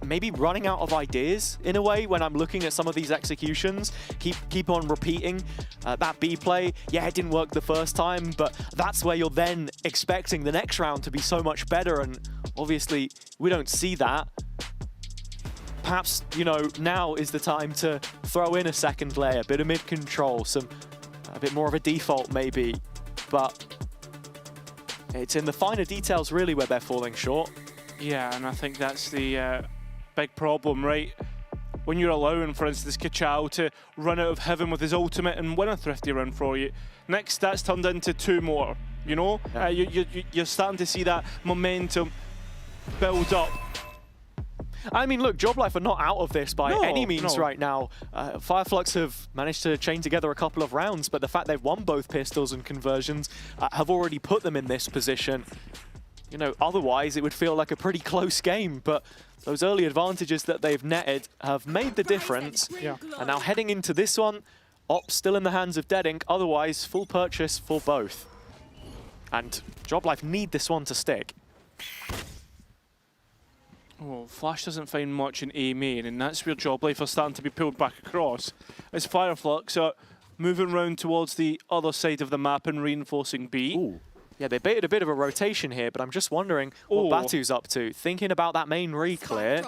maybe running out of ideas in a way when I'm looking at some of these executions. Keep on repeating that B play. Yeah, it didn't work the first time, but that's where you're then expecting the next round to be so much better, and obviously we don't see that. Perhaps, now is the time to throw in a second layer, a bit of mid-control, a bit more of a default maybe, but it's in the finer details really where they're falling short. Yeah, and I think that's the big problem, right? When you're allowing, for instance, Kachao to run out of heaven with his ultimate and win a thrifty round for you. Next, that's turned into 2 more, Yeah. You're starting to see that momentum build up. I mean, look, Job Life are not out of this by any means right now. Fireflux have managed to chain together a couple of rounds, but the fact they've won both pistols and conversions have already put them in this position. Otherwise it would feel like a pretty close game, but those early advantages that they've netted have made the difference. Yeah. And now heading into this one, Op still in the hands of Dead Ink, otherwise full purchase for both. And Job Life need this one to stick. Oh, Flash doesn't find much in A main, and that's where Job Life are starting to be pulled back across. As Fireflux are moving round towards the other side of the map and reinforcing B. Ooh. Yeah, they baited a bit of a rotation here, but I'm just wondering what Batu's up to. Thinking about that main re-clear.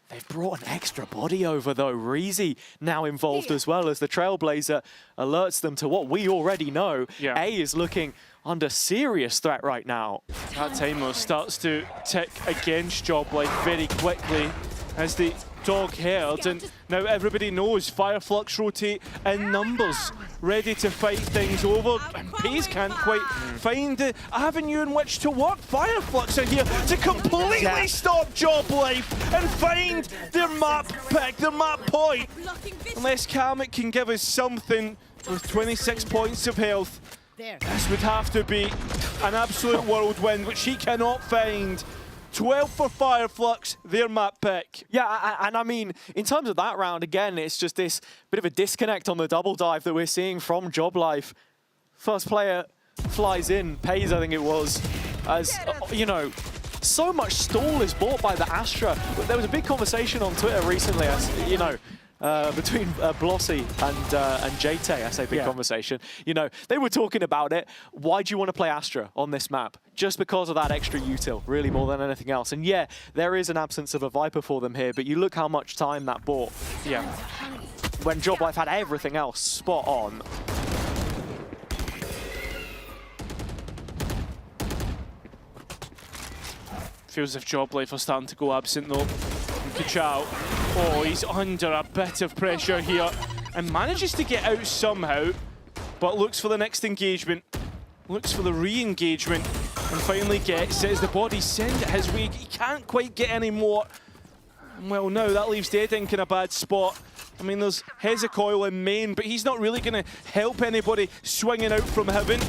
They've brought an extra body over, though. Reezy now involved as well, as the Trailblazer alerts them to what we already know. Yeah. A is looking under serious threat right now. That timer starts to tick against Job Life very quickly as the dog herd, and now everybody knows Fireflux rotate in numbers, ready to fight things over, and Paze can't quite find the avenue in which to work. Fireflux are here to completely stop Job Life and find their map pick, their map point. Unless Karmic can give us something with 26 points of health, this would have to be an absolute whirlwind, which he cannot find. 12 for Fireflux, their map pick. Yeah, and I mean, in terms of that round, again, it's just this bit of a disconnect on the double dive that we're seeing from Job Life. First player flies in, Paze, I think it was, as, so much stall is bought by the Astra. There was a big conversation on Twitter recently, as, between Blossy and JT, I say big conversation. They were talking about it. Why do you want to play Astra on this map? Just because of that extra util, really, more than anything else. And yeah, there is an absence of a Viper for them here, but you look how much time that bought. Yeah. When Job Life had everything else spot on. Feels as if Job Life are starting to go absent though. Kachao, he's under a bit of pressure here and manages to get out somehow, but looks for the next engagement, looks for the re-engagement, and finally gets it as the bodies send it his way. He can't quite get any more. Well, now that leaves Dead Ink in a bad spot. I mean, there's Hezekiah in main, but he's not really going to help anybody swinging out from heaven.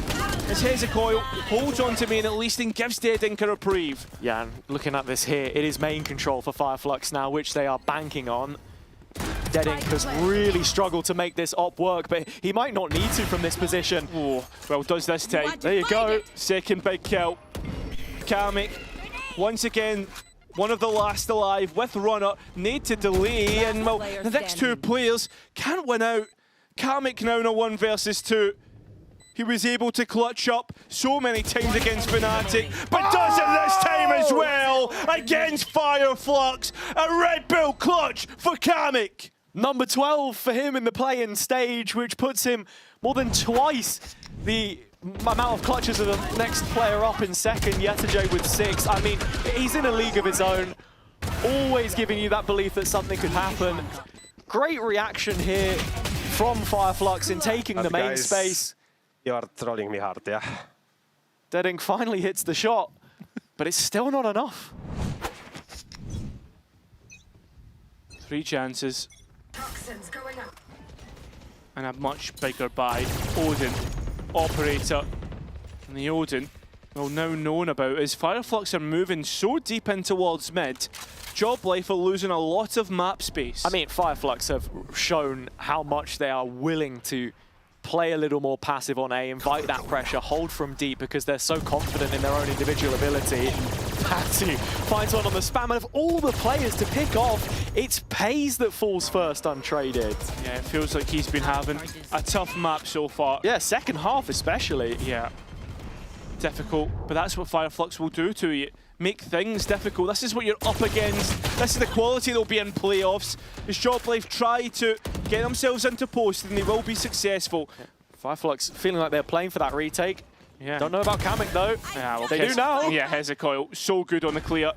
As Hezekiah holds on to main at least and gives Dead Ink a reprieve. Yeah, and looking at this here, it is main control for Fireflux now, which they are banking on. Dead Ink has really struggled to make this op work, but he might not need to from this position. Oh, well, does this time. There you go. Second big kill. Karmic, once again, one of the last alive with runner, need to delay, and well, the next 2 players can't win out. Karmic now in a 1 versus 2. He was able to clutch up so many times against Fnatic, but does it this time as well against Fireflux. A Red Bull clutch for Karmic. Number 12 for him in the play-in stage, which puts him more than twice the amount of clutches of the next player up in second, Yetajay with 6. I mean, he's in a league of his own, always giving you that belief that something could happen. Great reaction here from Fireflux in taking the main guys, space. You are trolling me hard, yeah. Deadink finally hits the shot, but it's still not enough. 3 chances. And a much bigger buy. Odin, Operator. And the Odin, well, now known about as Fireflux are moving so deep in towards mid. Joblife are losing a lot of map space. I mean, Fireflux have shown how much they are willing to play a little more passive on A, invite that pressure, hold from deep because they're so confident in their own individual ability. Patty finds one on the spam, and of all the players to pick off, it's Pays that falls first untraded. Yeah, it feels like he's been having a tough map so far. Yeah, second half especially. Yeah, difficult, but that's what Fireflux will do to you. Make things difficult. This is what you're up against. This is the quality they'll be in playoffs. As Joblife try to get themselves into post, and they will be successful. Yeah. Fireflux feeling like they're playing for that retake. Yeah. Don't know about Kamek though. Yeah, well, they do now. Yeah, Hezekiah, so good on the clear.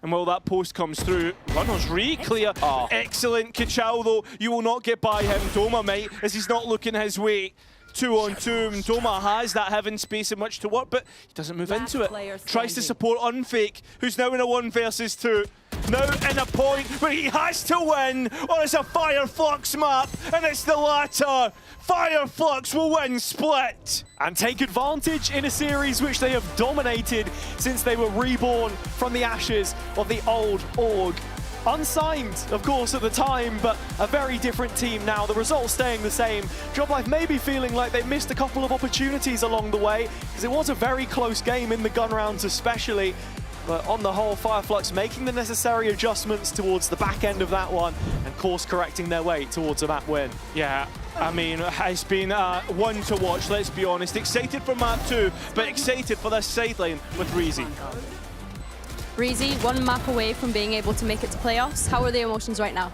And while that post comes through, runners re-clear. Oh. Excellent. Kachal though, you will not get by him. Doma might, as he's not looking his way. 2-on-2, and Doma has that heaven space in which to work, but he doesn't move into it. Tries to support Unfake, who's now in a 1 versus 2. Now in a point where he has to win, or it's a Fireflux map, and it's the latter. Fireflux will win split. And take advantage in a series which they have dominated since they were reborn from the ashes of the old org. Unsigned, of course, at the time, but a very different team now. The results staying the same. Joblife may be feeling like they missed a couple of opportunities along the way, because it was a very close game in the gun rounds especially. But on the whole, Fireflux making the necessary adjustments towards the back end of that one and course correcting their way towards a map win. Yeah, I mean, it's been one to watch, let's be honest. Excited for map 2, but excited for this sideline with Reezy. Reezy, 1 map away from being able to make it to playoffs. How are the emotions right now?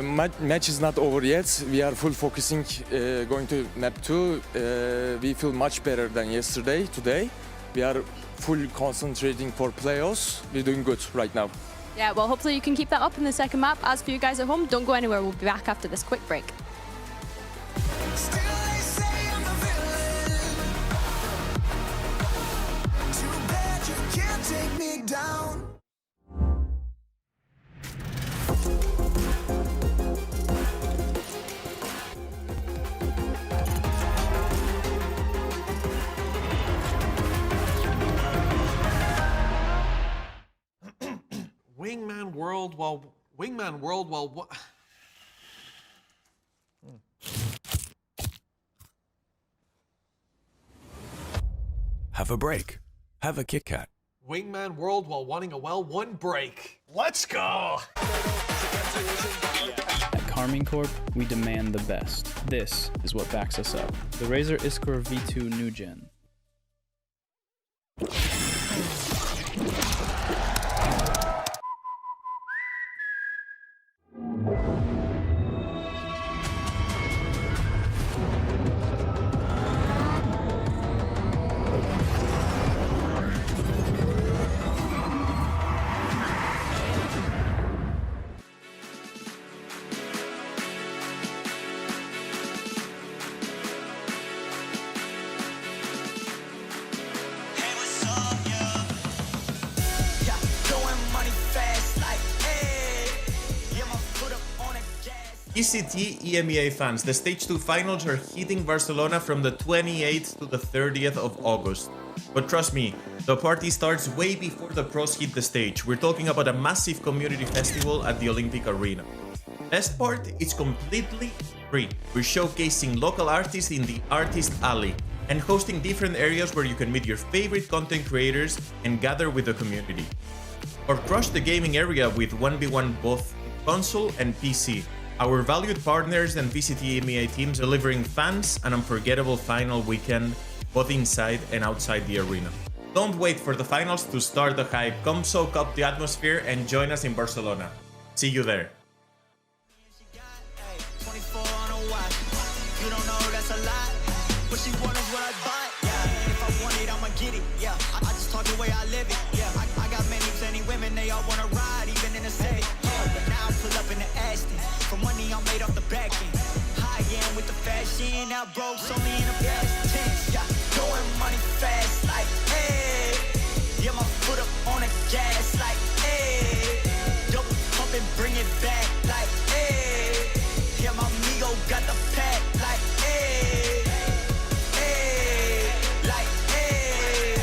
Match is not over yet. We are full focusing going to map 2. We feel much better than yesterday, today. We are full concentrating for playoffs. We're doing good right now. Yeah, well, hopefully you can keep that up in the second map. As for you guys at home, don't go anywhere. We'll be back after this quick break. Take me down. Wingman World while what? Have a break. Have a Kit Kat. Wingman World while wanting a well-won break. Let's go! At Carmine Corp, we demand the best. This is what backs us up. The Razer Iskor V2 New Gen. VCT EMEA fans, the Stage 2 finals are hitting Barcelona from the 28th to the 30th of August. But trust me, the party starts way before the pros hit the stage. We're talking about a massive community festival at the Olympic Arena. Best part, it's completely free. We're showcasing local artists in the Artist Alley and hosting different areas where you can meet your favorite content creators and gather with the community. Or crush the gaming area with 1v1 both console and PC. Our valued partners and VCT EMEA teams delivering fans an unforgettable final weekend, both inside and outside the arena. Don't wait for the finals to start the hype. Come soak up the atmosphere and join us in Barcelona. See you there. You don't know that's a lot. What she want is what I bought. Yeah, if I want it, I'ma get it. Yeah, I just talk the way I live it. Yeah, I got many, plenty women, they all wanna ride, even in the Civic. Yeah, but now I pull up in the Aston. From money I made off the back end. High end with the fashion, now broke's only in a past tense. Yeah, throwing money fast like, hey. Yeah, my foot up on the gas like, hey. Double pump and bring it back like, hey. Yeah, my amigo got the pack like, hey. Hey, like, hey.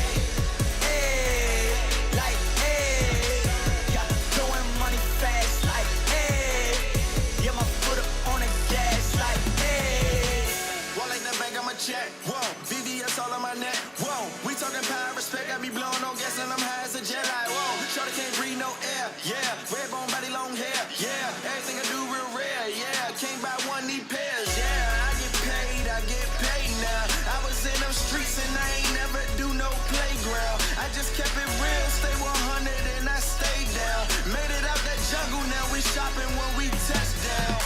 Hey, like, hey. Yeah, throwing money fast like, hey. Yeah, my foot up on the gas like, hey. Wall ain't the bank, I'ma check. Whoa, VVS all on my neck. Whoa, we talking power, respect, got me blowing on gas and I'm high as a jet like, whoa. Shorty can't breathe no air, yeah. Red bone body, long hair, yeah. Everything I do real rare, yeah. Can't buy one, need pairs, yeah. I get paid now. I was in them streets and I ain't never do no playground. I just kept it real, stay 100 and I stayed down. Made it out that jungle, now we shopping when we touch down.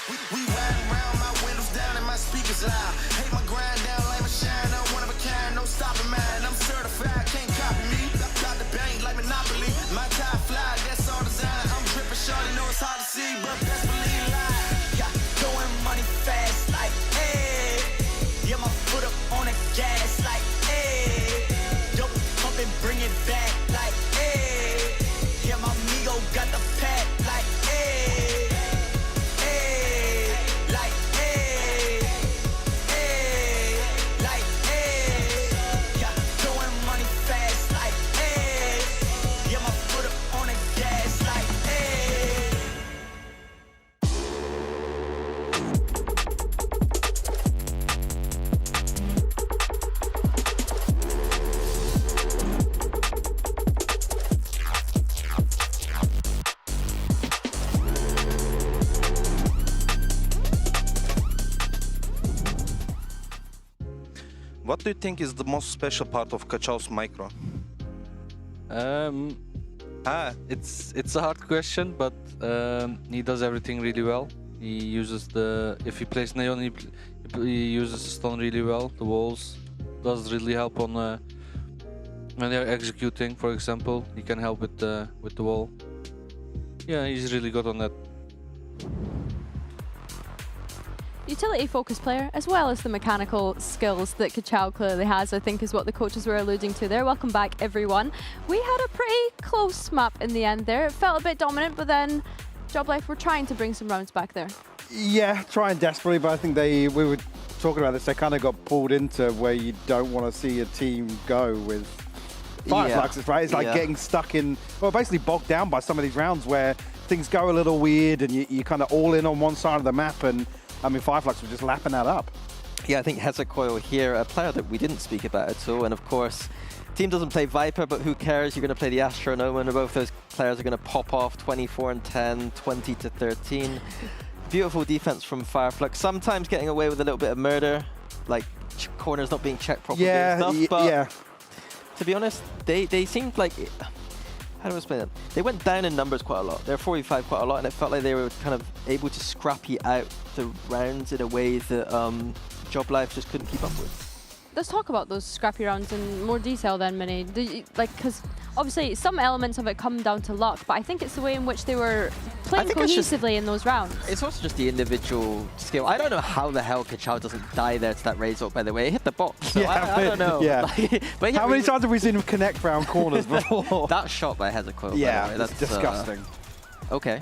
We riding around, my windows down and my speakers loud. Hate my grind down, like my shine, I'm one of a kind, no stopping mine. I'm certified, can't copy me. Got the bank like Monopoly. My tie fly, that's all design. I'm dripping shorty, know it's hard to see, but best believe lie. Yeah, throwing money fast like, hey. Yeah, my foot up on the gas like, hey. Double pump and bring it back like, hey. Yeah, my amigo got the pack like, hey. Hey, like, hey. Hey, like, hey. Yeah, throwing money fast like, hey. Yeah, my foot up on the gas like, hey. What do you think is the most special part of Kachao's micro? It's a hard question, but he does everything really well. He uses if he plays Neon, he uses the stun really well. The walls does really help on when they're executing, for example. He can help with the wall. Yeah, he's really good on that. Utility-focused player, as well as the mechanical skills that Kachao clearly has, I think is what the coaches were alluding to there. Welcome back, everyone. We had a pretty close map in the end there. It felt a bit dominant, but then JobLife were trying to bring some rounds back there. Yeah, trying desperately, but I think we were talking about this, they kind of got pulled into where you don't want to see a team go with Firefluxes, right? It's like getting stuck in, well, basically bogged down by some of these rounds where things go a little weird and you kind of all in on one side of the map, and I mean, Fireflux were just lapping that up. Yeah, I think Hezecoil here, a player that we didn't speak about at all, and of course, team doesn't play Viper, but who cares? You're going to play the Astronome, and both those players are going to pop off 24 and 10, 20 to 13. Beautiful defense from Fireflux, sometimes getting away with a little bit of murder, like corners not being checked properly and stuff, but to be honest, they seemed like, how do I explain it? They went down in numbers quite a lot. They're 45 quite a lot, and it felt like they were kind of able to scrappy out the rounds in a way that JobLife just couldn't keep up with. Let's talk about those scrappy rounds in more detail then, Minnie. Because obviously some elements of it come down to luck, but I think it's the way in which they were playing cohesively in those rounds. It's also just the individual skill. I don't know how the hell Kachao doesn't die there to that raise up, by the way. It hit the box, so I don't know. Yeah. But how many times have we seen him connect round corners before? That shot by Hezecoil, yeah, by the way, that's disgusting. Okay.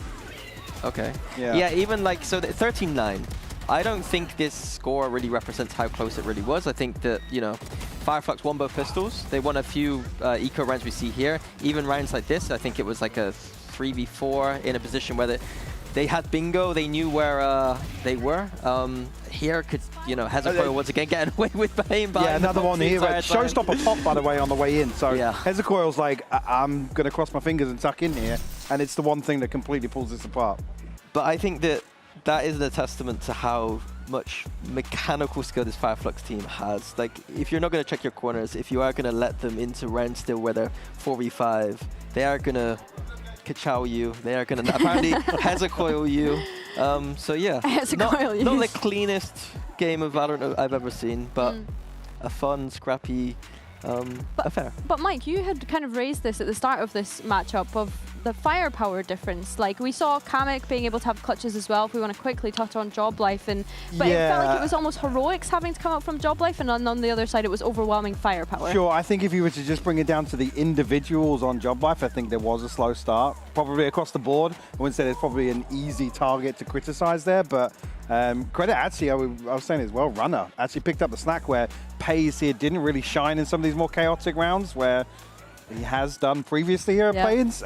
Yeah, even like, so 13-9. I don't think this score really represents how close it really was. I think that, you know, Fireflux won both pistols. They won a few eco rounds we see here. Even rounds like this, I think it was like a 3v4 in a position where they had bingo. They knew where they were. Here could, you know, Hezecoil once again getting away with behind. Yeah, another one here. Showstopper pop, by the way, on the way in. So Hezecoil's like, I'm going to cross my fingers and tuck in here. And it's the one thing that completely pulls this apart. But I think that is a testament to how much mechanical skill this Fireflux team has. Like, if you're not going to check your corners, if you are going to let them into rounds still where they're 4v5, they are going to Kachao you. They are going to apparently Hezecoil you. So yeah, not the cleanest game of Valorant I've ever seen, but a fun, scrappy Fair. But Mike, you had kind of raised this at the start of this matchup of the firepower difference. Like, we saw Kamek being able to have clutches as well, if we want to quickly touch on Job Life. But it felt like it was almost heroics having to come out from Job Life, and on the other side it was overwhelming firepower. Sure, I think if you were to just bring it down to the individuals on Job Life, I think there was a slow start. Probably across the board. I wouldn't say there's probably an easy target to criticize there, but credit actually, I was saying as well, Runner actually picked up the slack where Pays here didn't really shine in some of these more chaotic rounds where he has done previously here at Play-ins.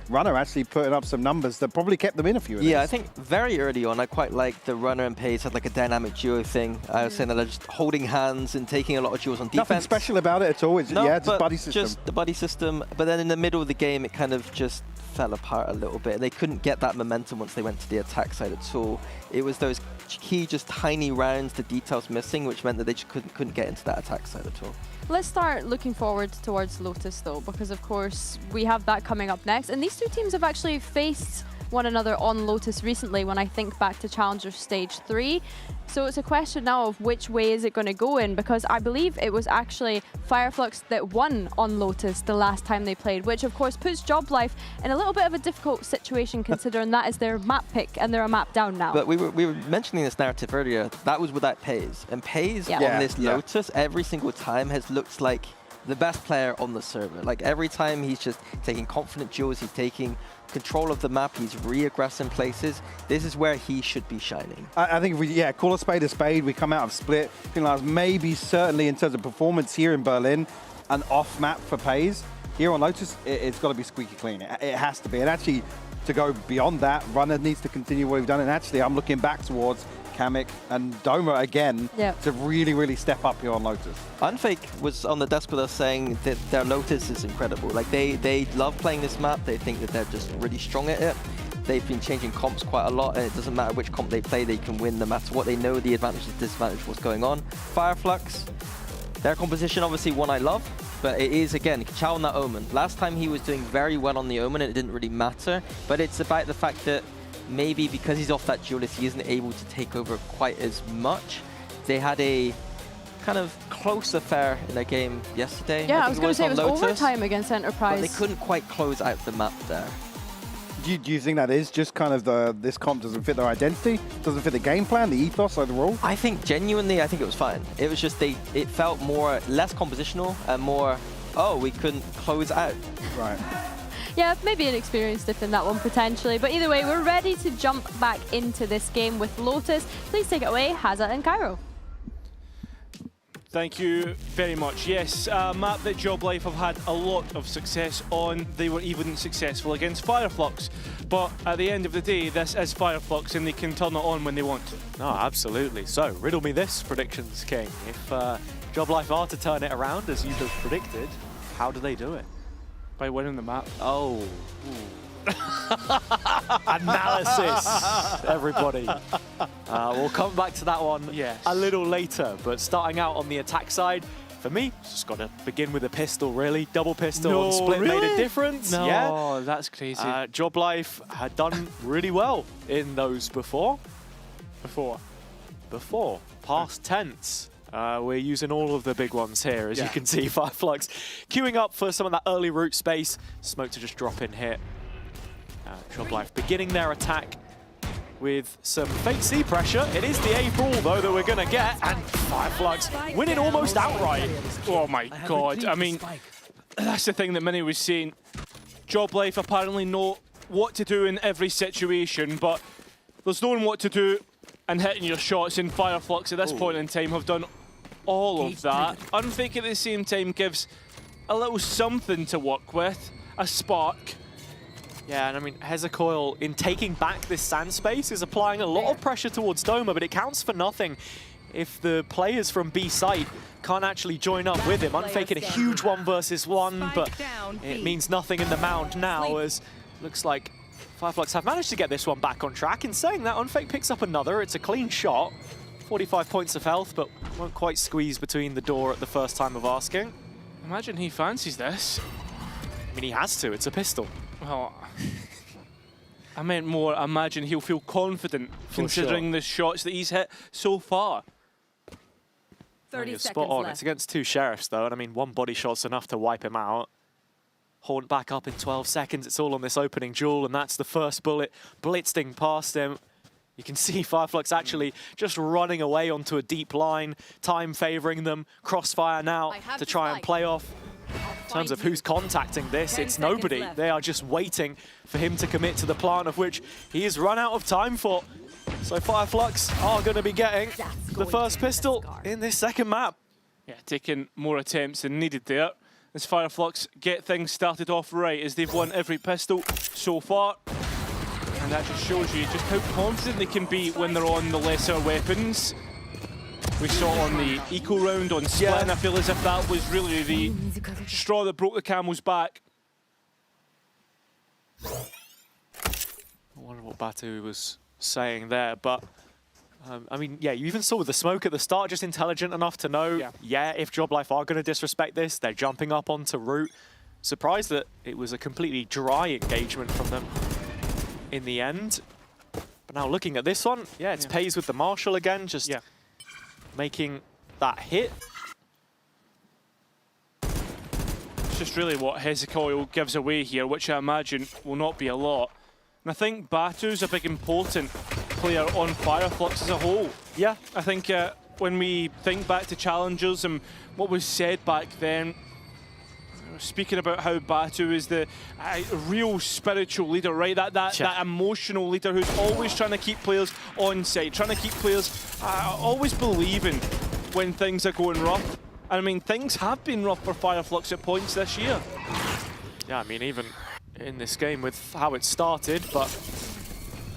Runner actually putting up some numbers that probably kept them in a few of these. Yeah, I think very early on, I quite liked the Runner and Pays had like a dynamic duo thing. I was saying that they're just holding hands and taking a lot of duels on defense. Nothing special about it at all. It's, it's a buddy system. Just the buddy system. But then in the middle of the game, it kind of just fell apart a little bit. They couldn't get that momentum once they went to the attack side at all. It was those key, just tiny rounds, the details missing, which meant that they just couldn't get into that attack side at all. Let's start looking forward towards Lotus, though, because of course we have that coming up next. And these two teams have actually faced one another on Lotus recently when I think back to Challenger Stage 3. So it's a question now of which way is it going to go in, because I believe it was actually Fireflux that won on Lotus the last time they played, which of course puts Job Life in a little bit of a difficult situation considering that is their map pick and they're a map down now. But we were mentioning this narrative earlier. That was without Pays. And Pays on this Lotus every single time has looked like the best player on the server. Like every time he's just taking confident duels, he's taking control of the map, he's re-aggressing places. This is where he should be shining. I think if we, call a spade, we come out of Split. Maybe certainly in terms of performance here in Berlin, an off map for Pays. Here on Lotus, it's got to be squeaky clean. It has to be. And actually, to go beyond that, Runner needs to continue what we've done. And actually, I'm looking back towards Kamek and Doma again to really, really step up here on Lotus. Unfake was on the desk with us saying that their Lotus is incredible. Like they love playing this map. They think that they're just really strong at it. They've been changing comps quite a lot, and it doesn't matter which comp they play, they can win no matter what. They know the advantage and disadvantage, what's going on. Fireflux, their composition, obviously one I love, but it is, again, Chow on that Omen. Last time he was doing very well on the Omen, and it didn't really matter, but it's about the fact that maybe because he's off that duelist, he isn't able to take over quite as much. They had a kind of close affair in their game yesterday. Yeah, I was going to say it was Lotus, overtime against Enterprise. but they couldn't quite close out the map there. Do you think that is just kind of this comp doesn't fit their identity? Doesn't fit the game plan, the ethos overall? I think genuinely, I think it was fine. It was just it felt less compositional and more, oh, we couldn't close out. Right. Yeah, maybe an experience diff in that one potentially. But either way, we're ready to jump back into this game with Lotus. Please take it away, Hazza and Cairo. Thank you very much. Yes, a map that Job Life have had a lot of success on. They were even successful against Fireflux. But at the end of the day, this is Fireflux and they can turn it on when they want to. No, absolutely. So, riddle me this, Predictions King. If Job Life are to turn it around, as you have predicted, how do they do it? By winning the map. Oh. Analysis, everybody. We'll come back to that one a little later, but starting out on the attack side, for me, just got to begin with a pistol, really. Double pistol on Split made a difference. No, that's crazy. Job Life had done really well in those before. Past tense. We're using all of the big ones here, as you can see. Fireflux queuing up for some of that early root space. Smoke to just drop in here. Job Life beginning their attack with some fake C pressure. It is the April, though, that we're going to get. And Fireflux winning almost outright. Oh my god. I mean, that's the thing that Minnie was saying. Job Life apparently know what to do in every situation, but there's knowing what to do and hitting your shots, in Fireflux at this point in time have done all of that. Unfake at the same time gives a little something to work with, a spark. Yeah, and I mean, Hezekiah, in taking back this sand space, is applying a lot of pressure towards Doma, but it counts for nothing if the players from B site can't actually join up with him. Unfaking a huge 1 versus 1, but it means nothing in the mound now, as looks like Fireflux have managed to get this one back on track. In saying that, Unfake picks up another. It's a clean shot. 45 points of health, but won't quite squeeze between the door at the first time of asking. Imagine he fancies this. I mean, he has to. It's a pistol. Well, I meant more, imagine he'll feel confident considering the shots that he's hit so far. 30 You're seconds spot on. left. It's against two Sheriffs, though, and I mean, one body shot's enough to wipe him out. Haunt back up in 12 seconds. It's all on this opening duel, and that's the first bullet blitzing past him. You can see Fireflux actually just running away onto a deep line, time favoring them. Crossfire now to try and play off. In terms of who's contacting this, it's nobody. They are just waiting for him to commit to the plant, of which he has run out of time for. So Fireflux are going to be getting the first pistol in this second map. Yeah, taking more attempts than needed there. As Fireflux get things started off right, as they've won every pistol so far. And that just shows you just how confident they can be when they're on the lesser weapons. We saw on the eco round on Split, and I feel as if that was really the straw that broke the camel's back. I wonder what Batu was saying there, but I mean, yeah, you even saw with the smoke at the start, just intelligent enough to know, yeah, if JobLife are going to disrespect this, they're jumping up onto route. Surprised that it was a completely dry engagement from them in the end. But now looking at this one, yeah, it's Pays with the Marshall again, just making that hit. It's just really what Hezekiah gives away here, which I imagine will not be a lot. And I think Batu's a big important player on Fireflux as a whole. Yeah. I think when we think back to Challengers and what was said back then, speaking about how Batu is the real spiritual leader, right? That emotional leader who's always trying to keep players on side, trying to keep players always believing when things are going rough. And I mean, things have been rough for Fireflux at points this year. Yeah, I mean, even in this game with how it started, but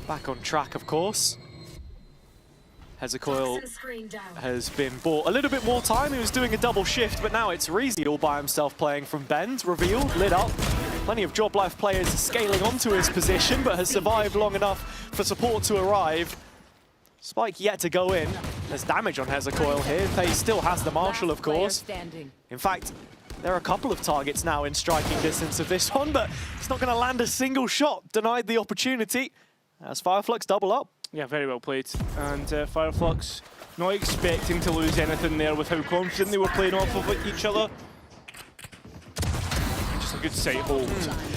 back on track, of course. Hezekiah has been bought a little bit more time. He was doing a double shift, but now it's Reezy all by himself playing from Bend. Revealed, lit up. Plenty of JobLife players scaling onto his position, but has survived long enough for support to arrive. Spike yet to go in. There's damage on Hezekiah here. Pays still has the Marshall, of course. In fact, there are a couple of targets now in striking distance of this one, but it's not going to land a single shot. Denied the opportunity as Fireflux double up. Yeah, very well played. And Fireflux not expecting to lose anything there with how confident they were playing off of each other. Just a good sight hold.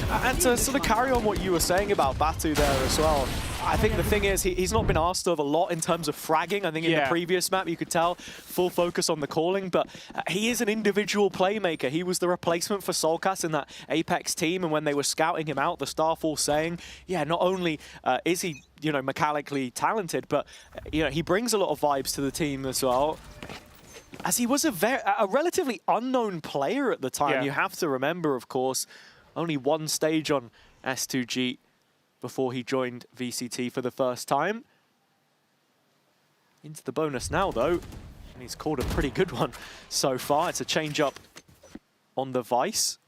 And to sort of carry on what you were saying about Batu there as well, I think the thing is he's not been asked of a lot in terms of fragging. I think in the previous map you could tell full focus on the calling, but he is an individual playmaker. He was the replacement for Solcast in that Apex team, and when they were scouting him out, the staff all saying, yeah, not only is he, you know, mechanically talented, but you know, he brings a lot of vibes to the team as well. As he was a relatively unknown player at the time. You have to remember, of course, only one stage on S2G before he joined VCT for the first time. Into the bonus now, though, and he's called a pretty good one so far. It's a change-up on the Vice.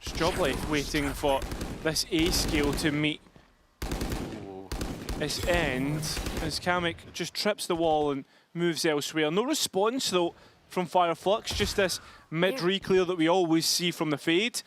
JobLife waiting for this A skill to meet its end as Kamek just trips the wall and moves elsewhere. No response, though, from Fireflux, just this mid-re-clear that we always see from the Fade.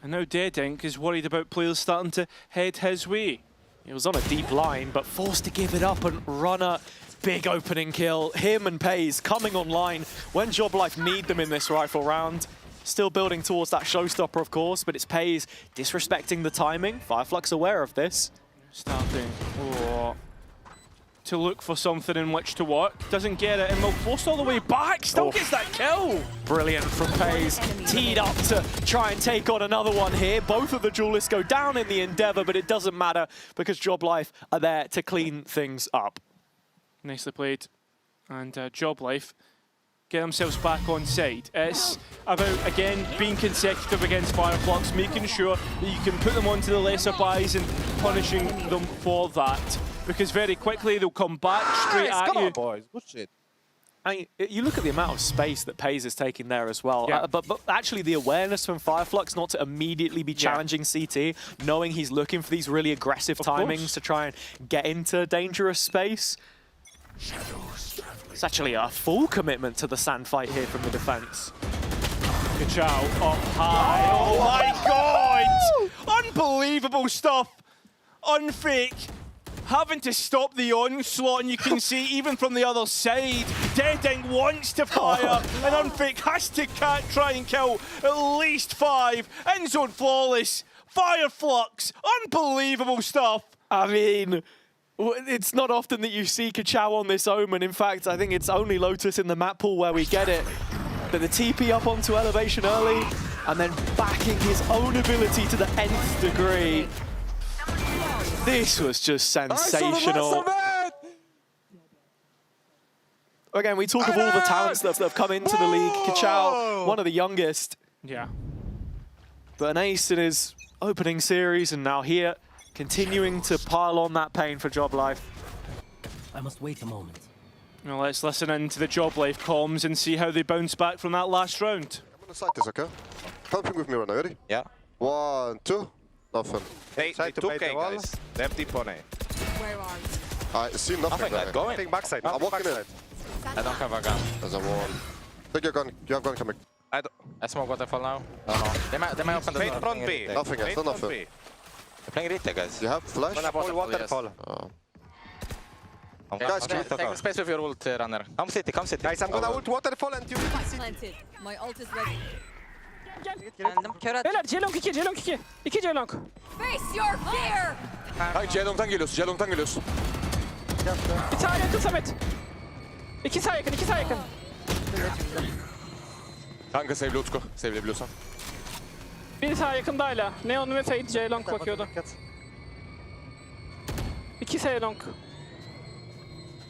And now Dead Ink is worried about players starting to head his way. He was on a deep line, but forced to give it up, and Runner, big opening kill. Him and Pays coming online when JobLife need them in this rifle round. Still building towards that showstopper, of course, but it's Pays disrespecting the timing. Fireflux aware of this. Starting to look for something in which to work. Doesn't get it, and will force all the way back. Still gets that kill. Brilliant from Pays. Teed up to try and take on another one here. Both of the duelists go down in the endeavor, but it doesn't matter because JobLife are there to clean things up. Nicely played. And JobLife get themselves back on side. It's about, again, being consecutive against Fireflux, making sure that you can put them onto the lesser buys and punishing them for that. Because very quickly they'll come back straight at you. Boys. Good shit. I mean, you look at the amount of space that Pays is taking there as well. But actually the awareness from Fireflux not to immediately be challenging CT, knowing he's looking for these really aggressive timings to try and get into dangerous space. It's actually a full commitment to the sand fight here from the defense. Ka-chow up high. Oh my god! Unbelievable stuff. Unfake. having to stop the onslaught, and you can see even from the other side, Deading wants to fire, and Unfake has to try and kill at least 5. End zone flawless, fire flux, unbelievable stuff. I mean, it's not often that you see Kachao on this Omen. In fact, I think it's only Lotus in the map pool where we get it. But the TP up onto elevation early, and then backing his own ability to the nth degree. This was just sensational. Again, we talk of all the talents that have come into the league. Kachao, one of the youngest. Yeah. But an ace in his opening series, and now here, continuing to pile on that pain for Job Life. I must wait a moment. Well, let's listen in to the Job Life comms and see how they bounce back from that last round. I'm gonna side this, okay? Camping with me right now, ready? Yeah. 1, 2, nothing. Hey, they took A, guys. They have deep on A. Where are you? I see nothing. Nothing, go in. Backside. I'm walking in. I don't have a gun. There's a wall. Take your gun. You have gun coming. I smoke waterfall now. No. They might open the Wait door. front B. Nothing else, Wait no front nothing. B. They're playing retake, guys. You have flash? Waterfall. Guys, take the space with your ult, runner. Come city. Guys, I'm gonna ult waterfall and you... Planted. My ult is ready. Geldim. Kör at. Beyler Celong 2, Celong 2. 2 Celong. Face your fear! Hayır Celong'tan geliyoruz. Bir sağ yakın Samet. 2 sağ yakın, 2 sağ yakın. Kanka save'le Utku. Save'lebiliyorsan. Bir sağ yakında hala. Neon ve Fade Celong bakıyordu. 2 Celong.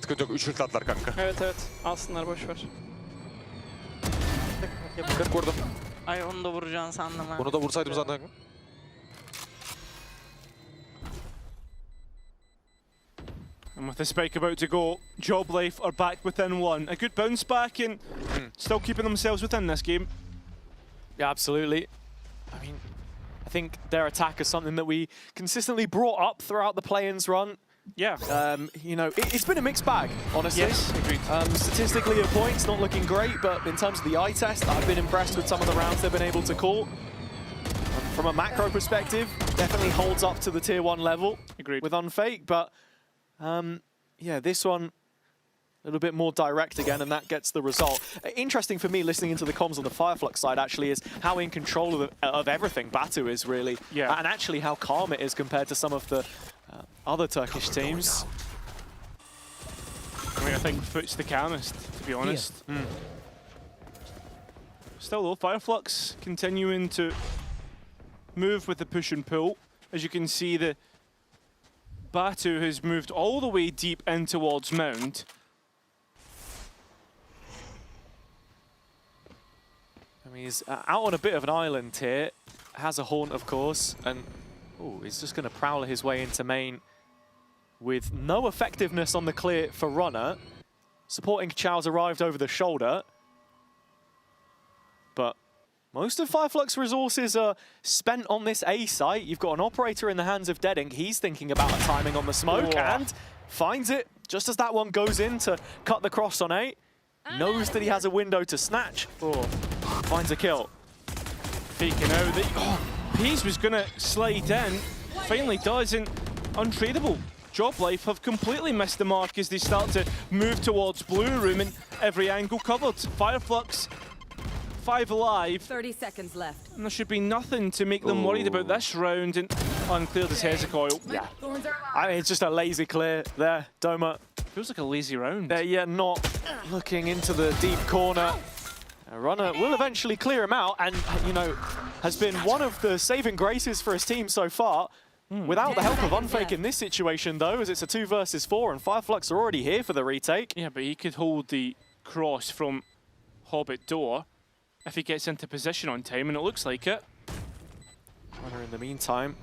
Sıkıntı yok. 3 ult atlar kanka. Evet. Alsınlar, boş ver. 40 vurdum. Ay onu da vuracağını sandım ha. Bunu da vursaydım zaten. And with the spike about to go, Job Life are back within 1. A good bounce back and still keeping themselves within this game. Yeah, absolutely. I mean, I think their attack is something that we consistently brought up throughout the play-ins run. Yeah. You know, it's been a mixed bag, honestly. Yes, agreed. Statistically, at points, not looking great, but in terms of the eye test, I've been impressed with some of the rounds they've been able to call. From a macro perspective, definitely holds up to the tier 1 level. Agreed. With Unfake, but yeah, this one a little bit more direct again, and that gets the result. Interesting for me, listening into the comms on the Fireflux side, actually, is how in control of everything Batu is, really. Yeah. And actually how calm it is compared to some of the other Turkish teams. I mean, I think Foot's the calmest, to be honest. Still though, Fireflux continuing to move with the push and pull. As you can see, the Batu has moved all the way deep in towards Mound. I mean, he's out on a bit of an island here. Has a haunt, of course, and he's just going to prowler his way into main with no effectiveness on the clear for Runner. Supporting Chao's arrived over the shoulder. But most of Fireflux resources are spent on this A site. You've got an operator in the hands of Deadink. He's thinking about a timing on the smoke and finds it just as that one goes in to cut the cross on A. Knows that he has a window to snatch. Finds a kill. Faking out that Peas was going to slide in. Finally does, and untradeable. Job Life have completely missed the mark as they start to move towards Blue Room and every angle covered. Fireflux 5 alive. 30 seconds left. And there should be nothing to make them worried about this round, and uncleared his Hezekiah. Yeah. I mean, it's just a lazy clear there, Doma. Feels like a lazy round. Yeah, not looking into the deep corner. Runner will eventually clear him out, and, you know, has been one of the saving graces for his team so far. Without the help of Unfake in this situation, though, as it's a 2 versus 4, and Fireflux are already here for the retake. Yeah, but he could hold the cross from Hobbit door if he gets into position on time, and it looks like it. Runner in the meantime,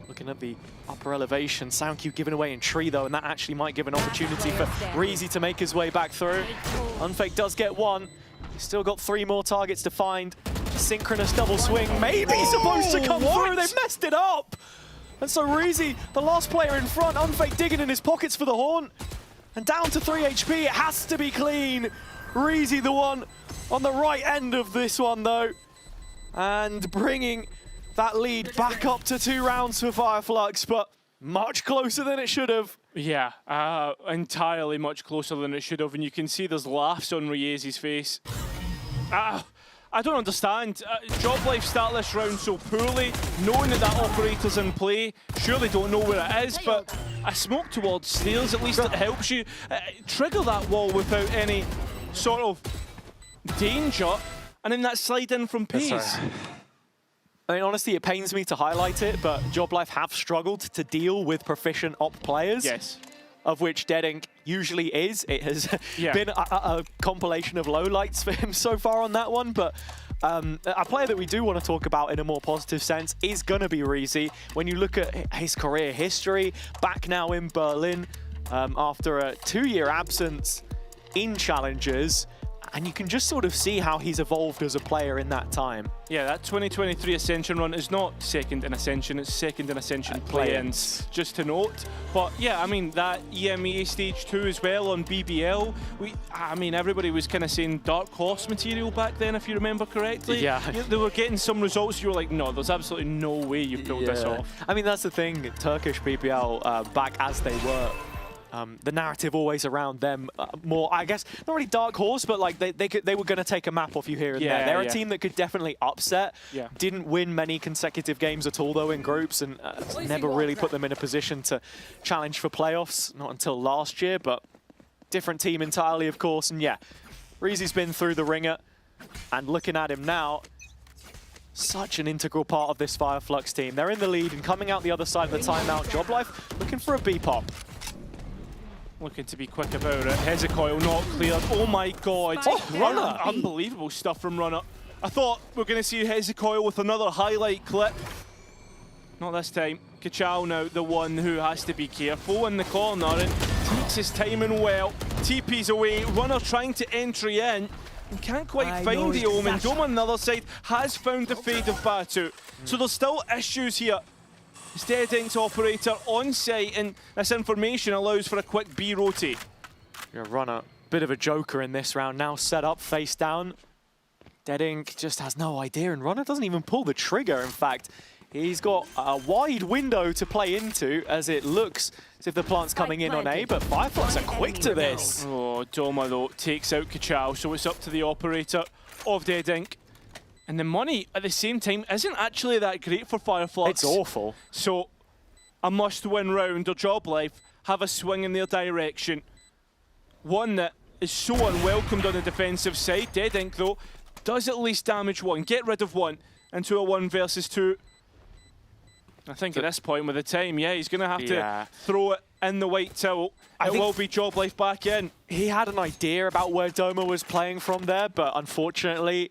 looking at the upper elevation. Sound cue given away in tree, though, and that actually might give an opportunity for Reezy to make his way back through. Unfake does get 1. He's still got 3 more targets to find. Synchronous double swing, maybe supposed to come through. They've messed it up. And so Reezy, the last player in front, Unfake digging in his pockets for the haunt. And down to 3 HP, it has to be clean. Reezy the one on the right end of this one, though. And bringing that lead back up to 2 rounds for Fireflux, but much closer than it should have. Yeah, entirely much closer than it should have, and you can see there's laughs on Reyes' face. I don't understand. Job Life start this round so poorly, knowing that operator's in play. Sure, they don't know where it is, but a smoke towards stairs, at least it helps you trigger that wall without any sort of danger, and then that slide in from Pace. I mean, honestly, it pains me to highlight it, but Job Life have struggled to deal with proficient op players. Yes. Of which Dead Ink usually is. It has been a compilation of lowlights for him so far on that one, but a player that we do want to talk about in a more positive sense is going to be Reezy. When you look at his career history, back now in Berlin after a 2-year absence in Challengers, and you can just sort of see how he's evolved as a player in that time. Yeah, that 2023 Ascension run is not second in Ascension, it's second in Ascension play-ins, just to note. But yeah, I mean, that EMEA Stage 2 as well on BBL, I mean, everybody was kind of saying Dark Horse material back then, if you remember correctly. Yeah. They were getting some results, you were like, no, there's absolutely no way you pulled this off. I mean, that's the thing, Turkish BBL, back as they were, the narrative always around them more, I guess, not really Dark Horse, but like they were going to take a map off you here and there. They're a team that could definitely upset. Didn't win many consecutive games at all, though, in groups, and never really put them in a position to challenge for playoffs, not until last year, but different team entirely, of course. And yeah, Reezy's been through the ringer, and looking at him now, such an integral part of this Fireflux team. They're in the lead, and coming out the other side of the timeout, Job Life looking for a B-pop. Looking to be quick about it. Hezekiah not cleared. Oh my god. Runner. Unbelievable stuff from Runner. I thought we were going to see Hezekiah with another highlight clip. Not this time. Kachal now the one who has to be careful in the corner and takes his timing well. TP's away. Runner trying to entry in. And can't quite find the Omen. Dome on the other side has found the fade of Batu. So there's still issues here. Dead Ink's operator on site, and this information allows for a quick B rotate. You're a Runner, bit of a joker in this round, now set up face down. Dead Ink just has no idea, and Runner doesn't even pull the trigger. In fact, he's got a wide window to play into, as it looks as if the plant's coming in on A, but Fireflux are quick to this. Oh, Doma though takes out Kachal, so it's up to the operator of Dead Ink. And the money, at the same time, isn't actually that great for Fireflux. It's awful. So, a must-win round, or Job Life have a swing in their direction. One that is so unwelcomed on the defensive side. Dead Ink, though, does at least damage one, get rid of one, into a 1 versus 2. I think at this point with the time, he's going to have to throw it in the white towel. It will be Job Life back in. He had an idea about where Doma was playing from there, but unfortunately,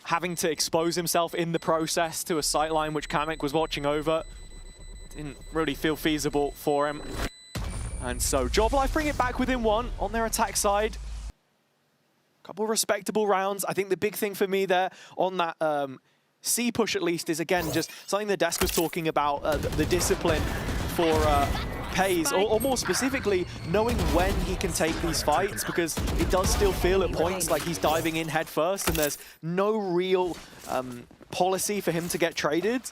having to expose himself in the process to a sightline which Kamek was watching over didn't really feel feasible for him. And so Job Life bring it back within 1 on their attack side. Couple respectable rounds. I think the big thing for me there on that C push at least is, again, just something the desk was talking about, the discipline for Pays, or more specifically, knowing when he can take these fights, because it does still feel at points like he's diving in head first and there's no real policy for him to get traded.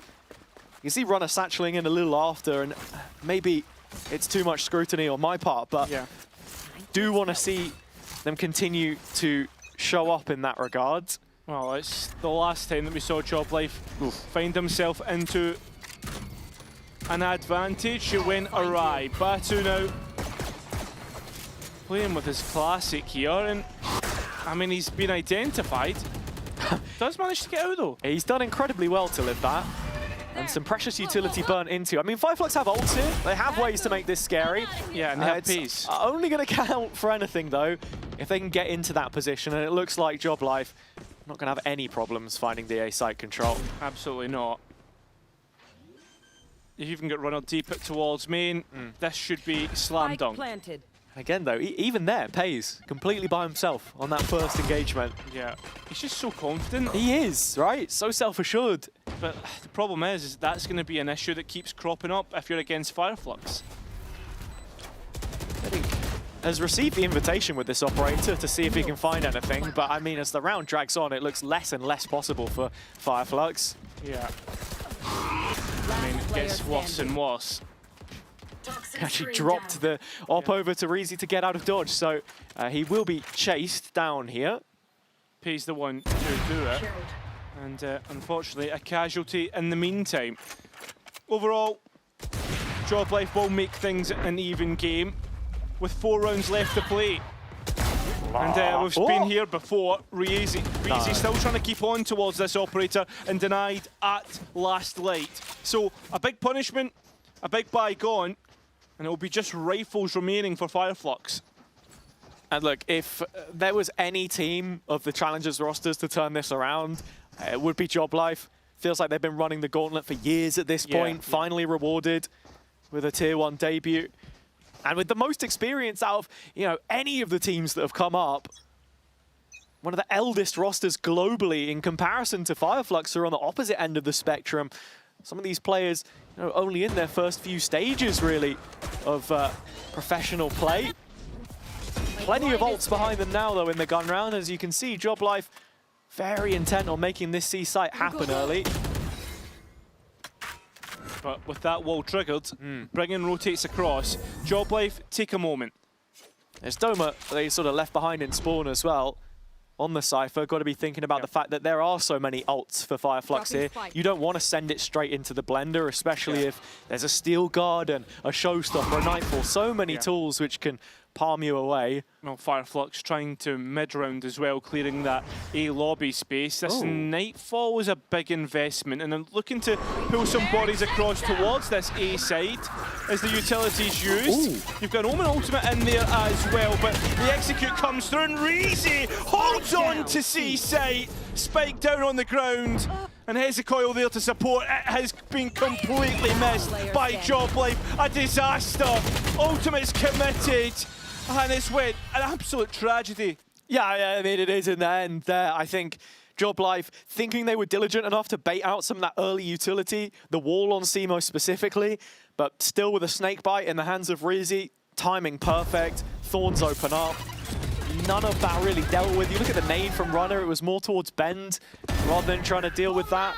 You see Runner satcheling in a little after, and maybe it's too much scrutiny on my part, but do want to see them continue to show up in that regard. Well, it's the last time that we saw Job Life find himself into an advantage. It went awry. Batu now playing with his classic here, and I mean, he's been identified. Does manage to get out though. He's done incredibly well to live that. And some precious utility burnt into. I mean, Fireflux have ults here. They have ways to make this scary. Yeah, and they have Peace. Only going to count for anything, though, if they can get into that position. And it looks like Job Life not going to have any problems finding the A site control. Absolutely not. If you can get Runner deep towards main, this should be slam dunk. Planted. Again, though, even there, Pays completely by himself on that first engagement. Yeah, he's just so confident. He is, right? So self-assured. But the problem is that's going to be an issue that keeps cropping up if you're against Fireflux. I think has received the invitation with this operator to see if he can find anything, but I mean, as the round drags on, it looks less and less possible for Fireflux. Yeah. I mean, it gets worse and worse. Actually dropped the op over to Reezy to get out of dodge, so he will be chased down here. He's the one to do it. And unfortunately, a casualty in the meantime. Overall, Job Life will make things an even game with 4 rounds left to play. And we've been here before. Reezy still trying to keep on towards this operator and denied at last light. So a big punishment, a big bygone, and it will be just rifles remaining for Fireflux. And look, if there was any team of the Challengers rosters to turn this around, it would be Job Life. Feels like they've been running the gauntlet for years at this point, finally rewarded with a Tier 1 debut. And with the most experience out of, any of the teams that have come up, one of the eldest rosters globally in comparison to Fireflux, who are on the opposite end of the spectrum. Some of these players, only in their first few stages, really, of professional play. Plenty of ults behind them now, though, in the gun round. As you can see, Job Life very intent on making this C site happen early. But with that wall triggered, Bringen rotates across. Job Life, take a moment. There's Doma, they sort of left behind in spawn as well. On the Cypher, got to be thinking about the fact that there are so many ults for Fireflux here. You don't want to send it straight into the blender, especially if there's a Steel Guard and a Showstopper, a Nightfall. So many tools which can palm you away. Well, Fireflux trying to mid-round as well, clearing that A lobby space. This Nightfall was a big investment, and then looking to pull some bodies across towards this A side as the utility's used. You've got an Omen ultimate in there as well, but the execute comes through, and Reezy holds on to C site. Spike down on the ground, and Hezekiah there to support. It has been completely missed by Job Life. A disaster. Ultimate's committed. And it's went an absolute tragedy. Yeah, I mean, it is in the end there. I think Job Life, thinking they were diligent enough to bait out some of that early utility, the wall on Simo specifically, but still with a snake bite in the hands of Reezy, timing perfect, Thorns open up. None of that really dealt with. You look at the nade from Runner, it was more towards Bend rather than trying to deal with that.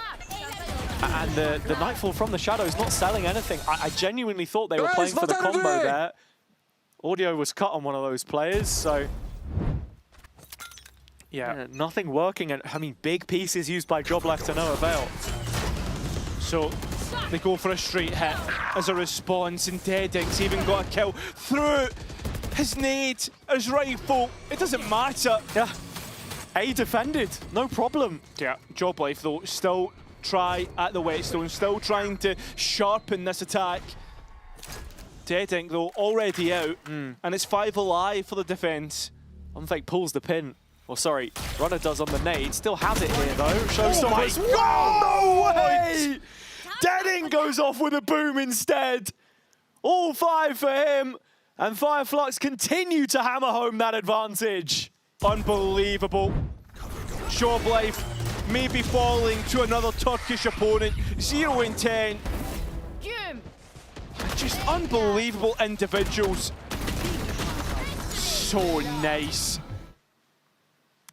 And the Nightfall from the Shadows not selling anything. I genuinely thought they were playing for the combo there. Audio was cut on one of those players, so nothing working. And I mean, big pieces used by Job Life to no avail. So they go for a straight hit as a response, and Deadink's even got a kill through his nade, his rifle. It doesn't matter. Yeah, A defended, no problem. Yeah, Job Life though still try at the whetstone, still trying to sharpen this attack. Deadink though already out, and it's 5 alive for the defense. Unfake pulls the pin. Well, sorry, Runner does on the nade. Still has it here though. Showstoppers. No way! Deadink goes off with a boom instead. All 5 for him, and Fireflux continue to hammer home that advantage. Unbelievable. Job Life may be falling to another Turkish opponent. 0 in 10. Just unbelievable individuals. So nice.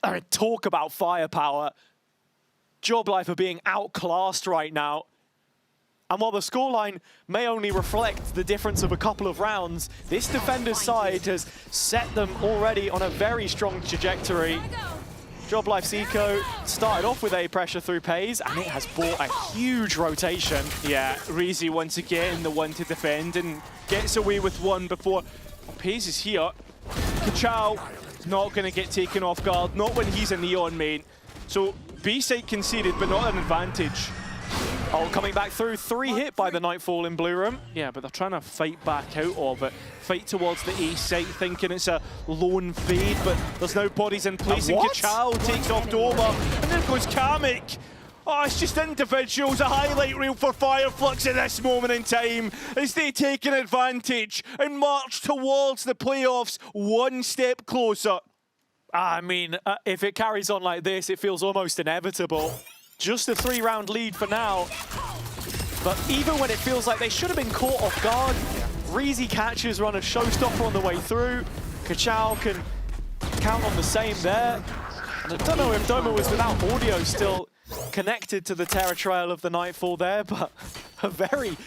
I mean, talk about firepower. Job Life are being outclassed right now. And while the scoreline may only reflect the difference of a couple of rounds, this defender's side has set them already on a very strong trajectory. Job Life's eco started off with A pressure through Pays, and it has brought a huge rotation. Yeah, Reezy once again the one to defend and gets away with one before Pays is here. Kachao not going to get taken off guard, not when he's a Neon main. So B-side conceded, but not an advantage. Oh, coming back through, 3 hit by the Nightfall in blue room. Yeah, but they're trying to fight back out of it. Fight towards the A site, thinking it's a lone fade, but there's no bodies in place. And Kachao takes off Doma, and then goes Kamek. Oh, it's just individuals, a highlight reel for Fireflux at this moment in time as they take an advantage and march towards the playoffs one step closer. I mean, if it carries on like this, it feels almost inevitable. Just a 3-round lead for now. But even when it feels like they should have been caught off guard, Reezy catches Runner Showstopper on the way through. Kachao can count on the same there. And I don't know if Doma was without audio still connected to the Terror Trail of the Nightfall there, but a very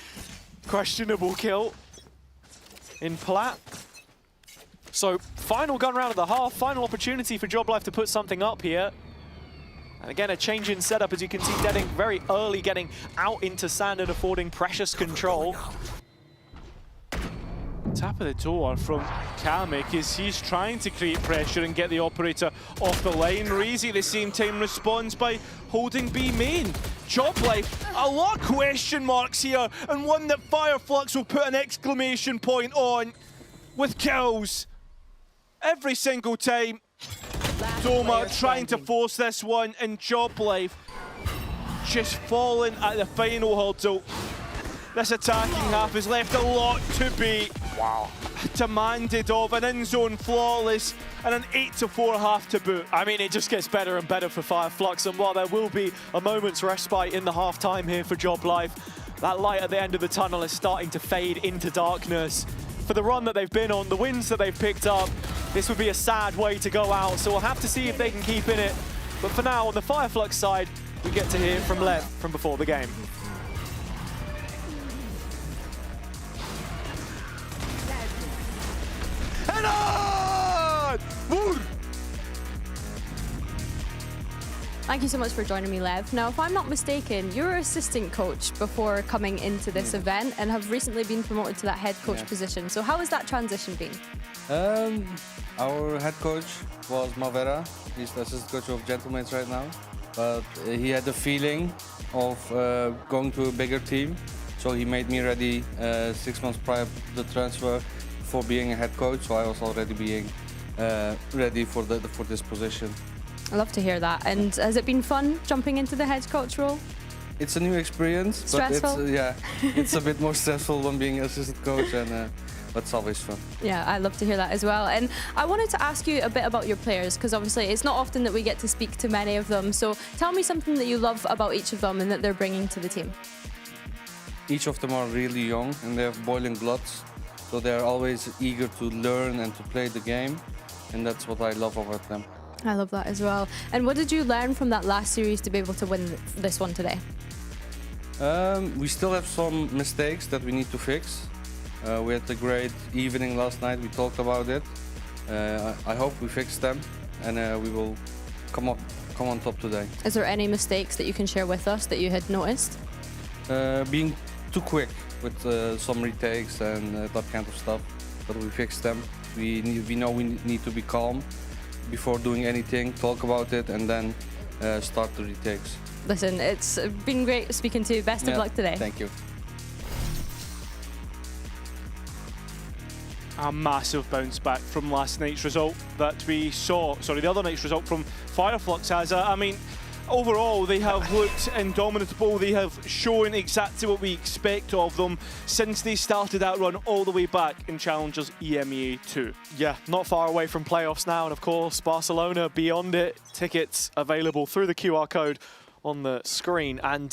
questionable kill. in Plat. So final gun round of the half, final opportunity for Job Life to put something up here. And again, a change in setup, as you can see, Deadink very early getting out into sand and affording precious control. Tap of the toe from Kamek as he's trying to create pressure and get the operator off the line. Reezy at the same time responds by holding B main. Job Life, a lot of question marks here, and one that Fireflux will put an exclamation point on with kills every single time. Doma trying to force this one, and Job Life just falling at the final hurdle. This attacking half has left a lot to be demanded of. An in-zone flawless and an 8-4 half to boot. I mean, it just gets better and better for Fireflux, and while there will be a moment's respite in the half-time here for Job Life, that light at the end of the tunnel is starting to fade into darkness. For the run that they've been on, the wins that they've picked up, this would be a sad way to go out, so we'll have to see if they can keep in it. But for now, on the Fireflux side, we get to hear from Lev from before the game. Thank you so much for joining me, Lev. Now, if I'm not mistaken, you were assistant coach before coming into this event and have recently been promoted to that head coach position. So how has that transition been? Our head coach was Mavera. He's the assistant coach of Gentlemen's right now. But he had the feeling of going to a bigger team. So he made me ready 6 months prior to the transfer for being a head coach. So I was already being ready for this position. I love to hear that. And has it been fun jumping into the head coach role? It's a new experience. Stressful? But it's a bit more stressful than being assistant coach, and but it's always fun. Yeah, I love to hear that as well. And I wanted to ask you a bit about your players, because obviously it's not often that we get to speak to many of them. So tell me something that you love about each of them and that they're bringing to the team. Each of them are really young and they have boiling bloods. So they're always eager to learn and to play the game. And that's what I love about them. I love that as well. And what did you learn from that last series to be able to win this one today? We still have some mistakes that we need to fix. We had a great evening last night. We talked about it. I hope we fix them, and we will come on top today. Is there any mistakes that you can share with us that you had noticed? Being too quick with some retakes and that kind of stuff, but we fixed them. We know we need to be calm before doing anything, talk about it, and then start the retakes. Listen, it's been great speaking to you. Best of luck today. Thank you. A massive bounce back from last night's result that we saw. Sorry, the other night's result from Fireflux has. I mean, overall, they have looked indomitable. They have shown exactly what we expect of them since they started that run all the way back in Challengers EMEA 2. Yeah, not far away from playoffs now, and of course, Barcelona beyond it. Tickets available through the QR code on the screen. And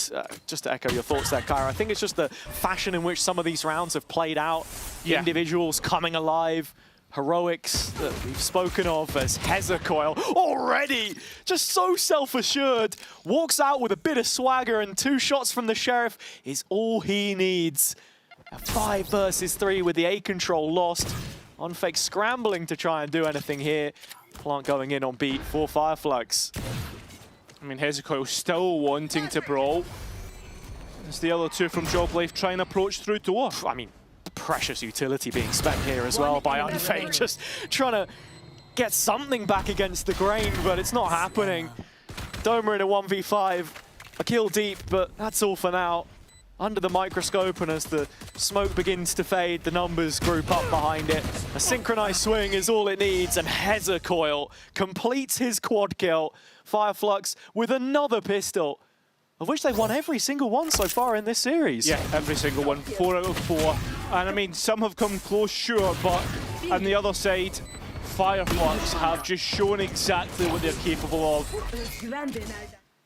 just to echo your thoughts there, Kyra, I think it's just the fashion in which some of these rounds have played out. Yeah. Individuals coming alive, heroics that we've spoken of as Hezekiah already just so self-assured, walks out with a bit of swagger, and 2 shots from the Sheriff is all he needs. A 5 versus 3 with the A control lost. Unfake scrambling to try and do anything here. Plant going in on beat for Fireflux. I mean, Hezekiah still wanting to brawl. It's the other 2 from Job Life trying to approach through to off. I mean, precious utility being spent here as well by Unfake, just trying to get something back against the grain, but it's not happening. Doma in a 1v5, a kill deep, but that's all for now. Under the microscope, and as the smoke begins to fade, the numbers group up behind it. A synchronized swing is all it needs, and Hezekiah completes his quad kill. Fireflux with another pistol, of which they've won every single one so far in this series. Yeah, every single one, 4 out of 4. And I mean, some have come close, sure, but on the other side, Fireflux have just shown exactly what they're capable of.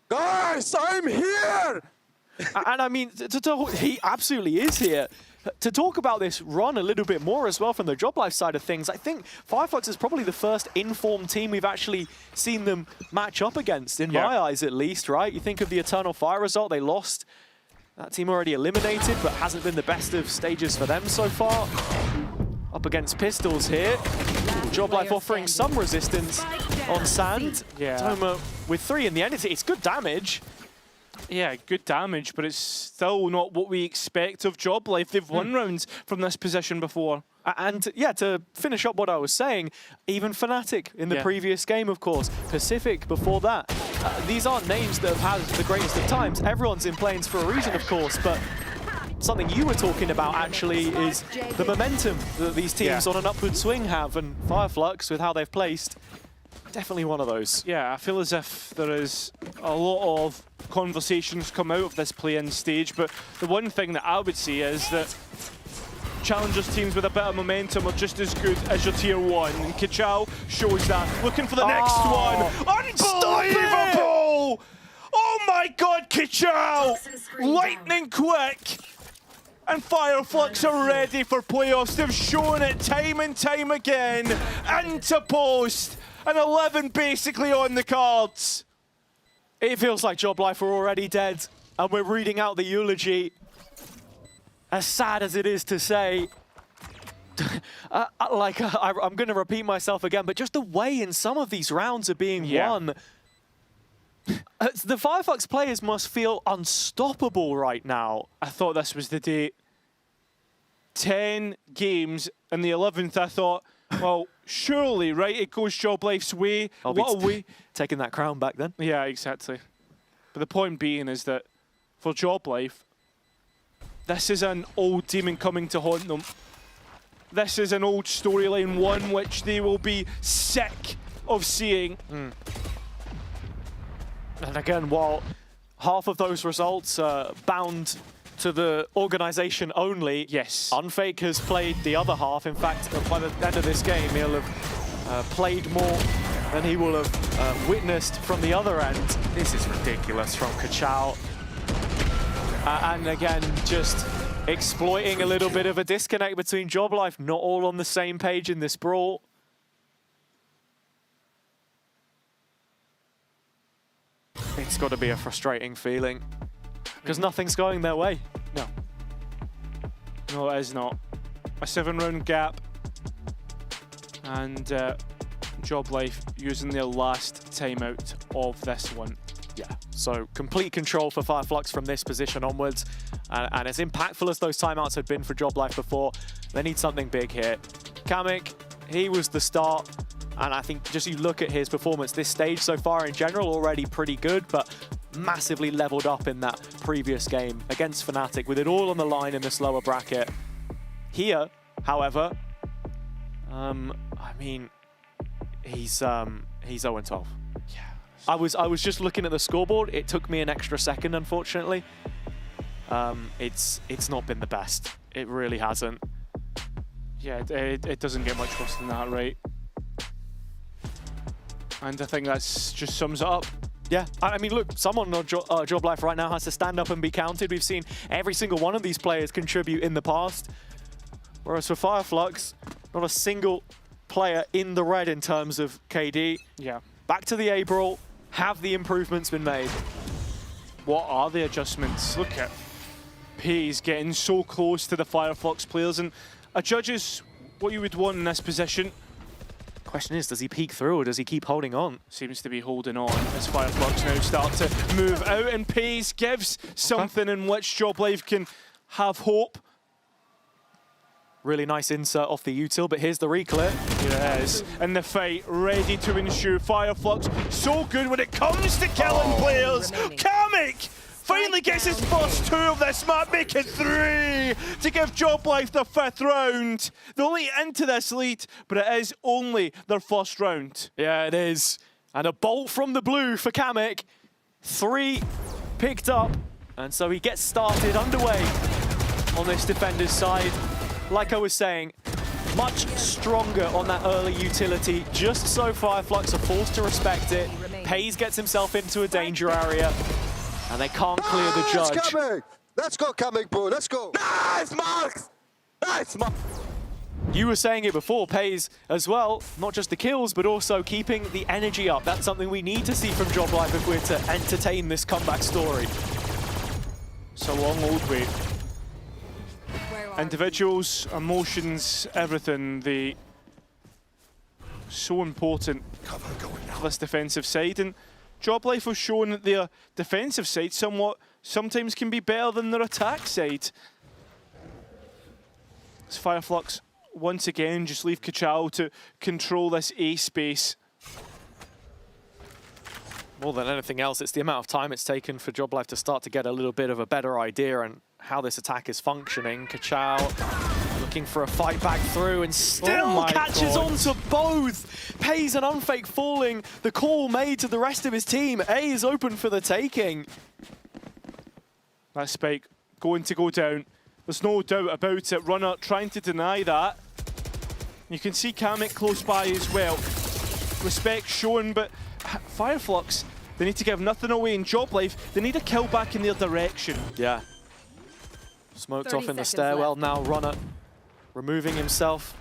Guys, I'm here! And I mean, he absolutely is here. To talk about this run a little bit more as well from the Job Life side of things, I think Fireflux is probably the first informed team we've actually seen them match up against, in my eyes at least, right? You think of the Eternal Fire result, they lost. That team already eliminated, but hasn't been the best of stages for them so far. up against pistols here. Job Life offering some resistance on sand. Yeah. Toma with 3 in the end. It's good damage. Yeah, good damage, but it's still not what we expect of Job Life. They've won rounds from this position before. And yeah, to finish up what I was saying, even Fnatic in the previous game, of course, Pacific before that. These aren't names that have had the greatest of times. Everyone's in planes for a reason, of course, but something you were talking about actually is the momentum that these teams on an upward swing have, and Fireflux, with how they've placed, definitely one of those. Yeah, I feel as if there is a lot of conversations come out of this play-in stage, but the one thing that I would say is that Challengers teams with a bit of momentum are just as good as your tier 1, and Kachao shows that. Looking for the next one. Unbelievable! Oh my god, Kachao! Lightning quick! And Fireflux are ready for playoffs. They've shown it time and time again. Into post. And 11 basically on the cards. It feels like Job Life are already dead, and we're reading out the eulogy. As sad as it is to say, I'm going to repeat myself again, but just the way in some of these rounds are being won, the Fireflux players must feel unstoppable right now. I thought this was the day. 10 games, and the 11th I thought, well, surely, right, it goes Job Life's way. What a way. Taking that crown back then. Yeah, exactly. But the point being is that for Job Life, this is an old demon coming to haunt them. This is an old storyline, one which they will be sick of seeing. And again, while half of those results are bound to the organization only, Unfake has played the other half. In fact, by the end of this game, he'll have played more than he will have witnessed from the other end. This is ridiculous from Kachao. And again, just exploiting a little bit of a disconnect between Job Life, not all on the same page in this brawl. It's got to be a frustrating feeling, because nothing's going their way. No. No, it is not. A 7-round gap, and Job Life using their last timeout of this one. Yeah, so complete control for Fireflux from this position onwards. And as impactful as those timeouts had been for Job Life before, they need something big here. Kamek, he was the start. And I think just you look at his performance this stage so far in general, already pretty good, but massively leveled up in that previous game against Fnatic with it all on the line in this lower bracket. Here, however, I mean, he's 0-12. Yeah. I was just looking at the scoreboard. It took me an extra second, unfortunately. It's not been the best. It really hasn't. Yeah, it doesn't get much worse than that, right? And I think that's just sums it up. Yeah, I mean, look, someone on Job Life right now has to stand up and be counted. We've seen every single one of these players contribute in the past. Whereas for Fireflux, not a single player in the red in terms of KD. Yeah. Back to the A brawl. Have the improvements been made? What are the adjustments? Look at Pays getting so close to the Fireflux players, and a judge is what you would want in this position. Question is, does he peek through or does he keep holding on? Seems to be holding on as Fireflux now start to move out, and Pays gives something in which Job Life can have hope. Really nice insert off the util, but here's the reclear. Yes, and the fight ready to ensue. Fireflux so good when it comes to killing players. Kamek finally gets his first 2 of this map, make it 3 to give Job Life the 5th round. They'll lead into this lead, but it is only their first round. Yeah, it is. And a bolt from the blue for Kamek. 3 picked up, and so he gets started underway on this defender's side. Like I was saying, much stronger on that early utility, just so Fireflux are forced to respect it. Pays gets himself into a danger area, and they can't clear the judge. Let's go, Kamek, bro. Let's go. Nice, Marks! Nice, Marks! You were saying it before, Pays as well, not just the kills, but also keeping the energy up. That's something we need to see from Job Life if we're to entertain this comeback story. It's a long old wait. Individuals, emotions, everything, so important for this defensive side. And Joblife have shown that their defensive side sometimes can be better than their attack side. As Fireflux once again just leave Kachao to control this A space. More than anything else, it's the amount of time it's taken for Joblife to start to get a little bit of a better idea on how this attack is functioning. Kachao looking for a fight back through and still catches onto both. Pays and Unfake falling. The call made to the rest of his team. A is open for the taking. That spike going to go down. There's no doubt about it. Runner trying to deny that. You can see Kamek close by as well. Respect shown, but Fireflux, they need to give nothing away in Joblife. They need a kill back in their direction. Yeah. Smoked off in the stairwell. Now Runner removing himself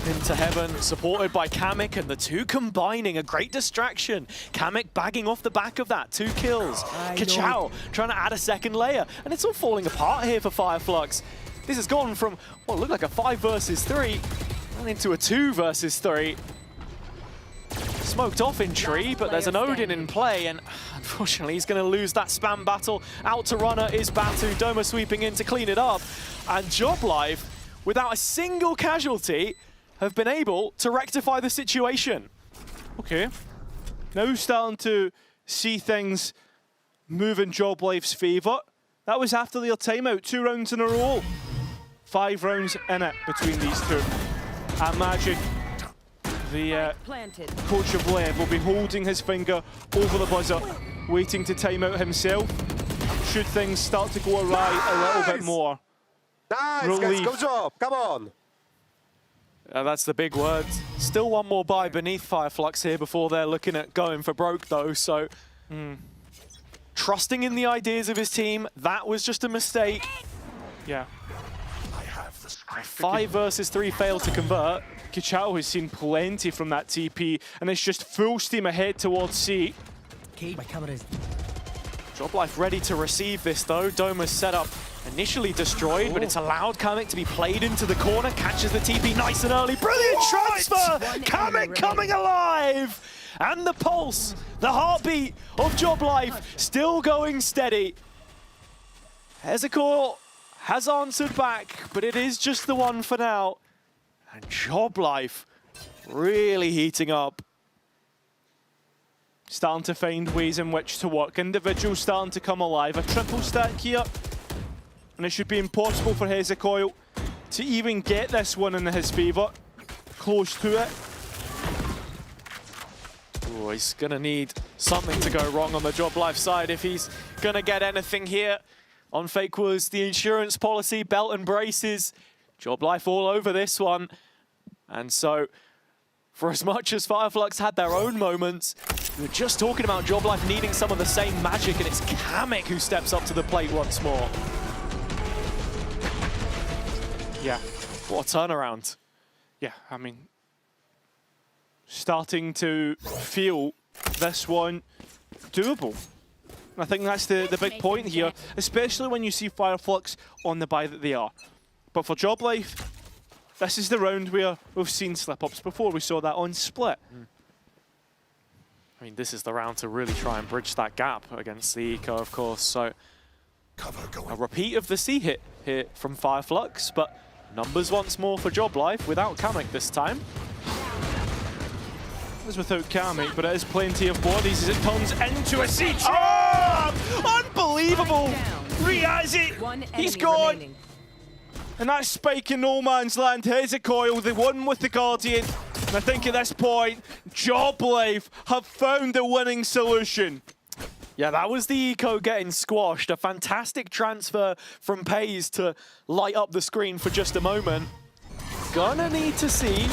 into heaven, supported by Kamek, and the two combining, a great distraction. Kamek bagging off the back of that, 2 kills. Kachao trying to add a second layer, and it's all falling apart here for Fireflux. This has gone from what looked like a 5 versus 3 and into a 2 versus 3. Smoked off in tree, but there's an Odin in play, and unfortunately he's going to lose that spam battle. Out to Runner is Batu. Doma sweeping in to clean it up, and Joblife, without a single casualty, have been able to rectify the situation. Okay. Now starting to see things move in Joblife's favour. That was after their timeout, 2 rounds in a row. 5 rounds in it between these two. And Magic, the coach of Lev, will be holding his finger over the buzzer, waiting to time out himself. Should things start to go awry a little bit more. Nice, guys, good job, come on. That's the big word. Still one more buy beneath Fireflux here before they're looking at going for broke though, so trusting in the ideas of his team, that was just a mistake. Yeah. A 5 versus 3 failed to convert. Kachao has seen plenty from that TP, and it's just full steam ahead towards C. Joblife ready to receive this though. Doma's setup initially destroyed, but it's allowed Kamek to be played into the corner, catches the TP nice and early. Brilliant transfer! Kamek coming alive! And the pulse, the heartbeat of Joblife still going steady. Hezekiah has answered back, but it is just the one for now. And Joblife really heating up. Starting to find ways in which to work. Individuals starting to come alive. A triple stack here. And it should be impossible for Hezekiah to even get this one in his favour. Close to it. Oh, he's going to need something to go wrong on the Joblife side if he's going to get anything here. On Fake was the insurance policy, belt and braces. Joblife all over this one. And so, for as much as Fireflux had their own moments, we were just talking about Joblife needing some of the same magic, and it's Kamek who steps up to the plate once more. Yeah. What a turnaround. Yeah, I mean, starting to feel this one doable. I think that's the big point here, especially when you see Fireflux on the buy that they are. But for Joblife, this is the round where we've seen slip-ups before. We saw that on Split. I mean, this is the round to really try and bridge that gap against the Eco, of course. So, a repeat of the C hit here from Fireflux, but numbers once more for Joblife without Kamek this time. It's without Kamek, but it is plenty of bodies as it turns into a siege. Oh! Unbelievable! Riazi, he's gone! Remaining. And that spike in no man's land. Hezekiah, the one with the Guardian. And I think at this point, Joblife have found a winning solution. Yeah, that was the Eco getting squashed. A fantastic transfer from Pays to light up the screen for just a moment. Gonna need to see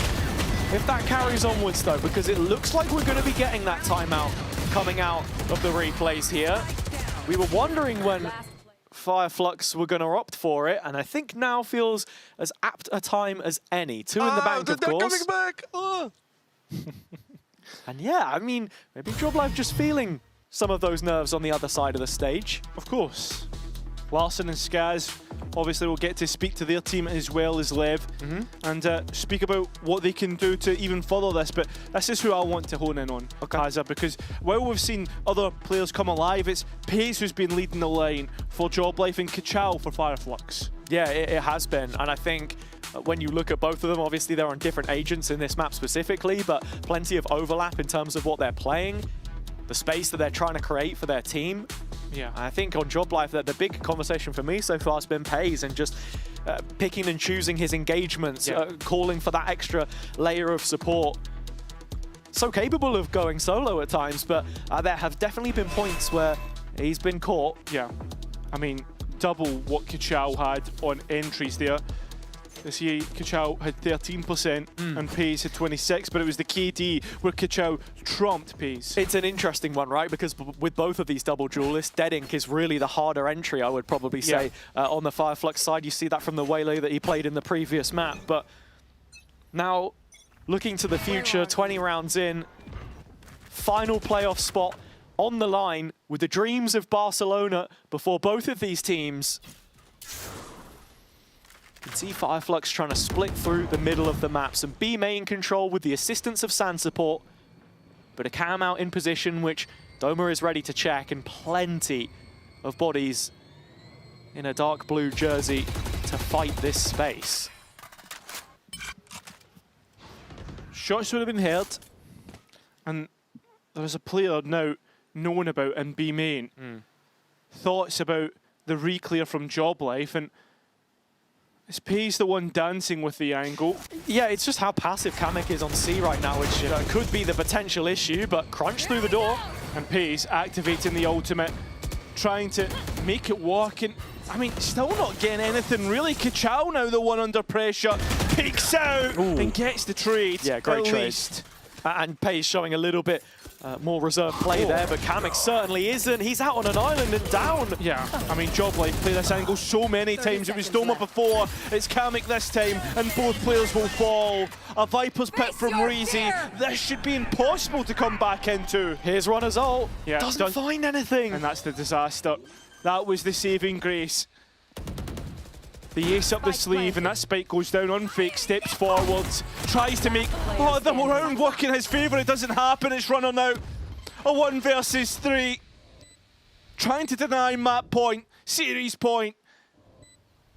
if that carries onwards though, because it looks like we're gonna be getting that timeout coming out of the replays here. We were wondering when Fireflux were gonna opt for it, and I think now feels as apt a time as any. 2 in the bank, of course. Coming back. Oh. And yeah, I mean, maybe Joblife just feeling some of those nerves on the other side of the stage. Of course. Larson and Skaz obviously will get to speak to their team as well as Lev and speak about what they can do to even further this. But this is who I want to hone in on, Kaza, because while we've seen other players come alive, it's Pace who's been leading the line for Job Life and Kachao for Fireflux. Yeah, it has been, and I think when you look at both of them, obviously they're on different agents in this map specifically, but plenty of overlap in terms of what they're playing, the space that they're trying to create for their team. Yeah, I think on Job Life that the big conversation for me so far has been Pace and just picking and choosing his engagements, calling for that extra layer of support. So capable of going solo at times, but there have definitely been points where he's been caught. Yeah, I mean, double what Kachao had on entries there. This year, Kachao had 13% and Pace had 26, but it was the KD where Kachao trumped Pace. It's an interesting one, right? Because with both of these double duelists, Dead Ink is really the harder entry, I would probably say. On the Fireflux side, you see that from the Waylay that he played in the previous map. But now, looking to the future, 20 rounds in, final playoff spot on the line with the dreams of Barcelona before both of these teams. You can see Fireflux trying to split through the middle of the map. Some B main control with the assistance of Sand support, but a cam out in position, which Doma is ready to check, and plenty of bodies in a dark blue jersey to fight this space. Shots would have been heard, and there was a player now known about in B main. Thoughts about the re-clear from Job Life, and is Pace the one dancing with the angle? Yeah, it's just how passive Kamek is on C right now, which could be the potential issue, but crunch through the door. And Pace activating the ultimate, trying to make it work, and I mean, still not getting anything really. Kachao now the one under pressure, peeks out and gets the trade. Yeah, great trade. And Pace showing a little bit more reserved play there, but Kamek certainly isn't. He's out on an island and down. Yeah, I mean, Job Life play this angle so many times. It was Doma before, it's Kamek this time, and both players will fall. A Viper's Pit from Reezy. This should be impossible to come back into. Here's Runner's ult. Yeah, doesn't find anything. And that's the disaster. That was the saving grace. The ace up the sleeve, and that spike goes down on fake, steps forwards, tries to make the round work in his favour. It doesn't happen. It's Runner now. A 1 versus 3. Trying to deny map point, series point.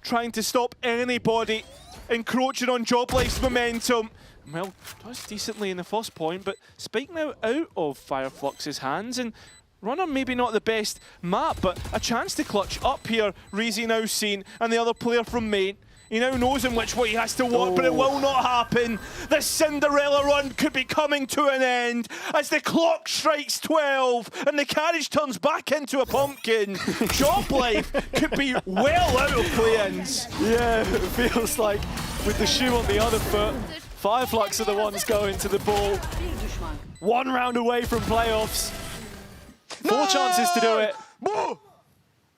Trying to stop anybody encroaching on Job Life's momentum. Well, does decently in the first point, but spike now out of Fireflux's hands, and Runner maybe not the best map, but a chance to clutch up here. Reezy now seen, and the other player from main. He now knows in which way he has to work, but it will not happen. The Cinderella run could be coming to an end as the clock strikes 12 and the carriage turns back into a pumpkin. Job Life could be well out of play-ins. Yeah, it feels like with the shoe on the other foot, Fireflux are the ones going to the ball. 1 round away from playoffs. 4 chances to do it.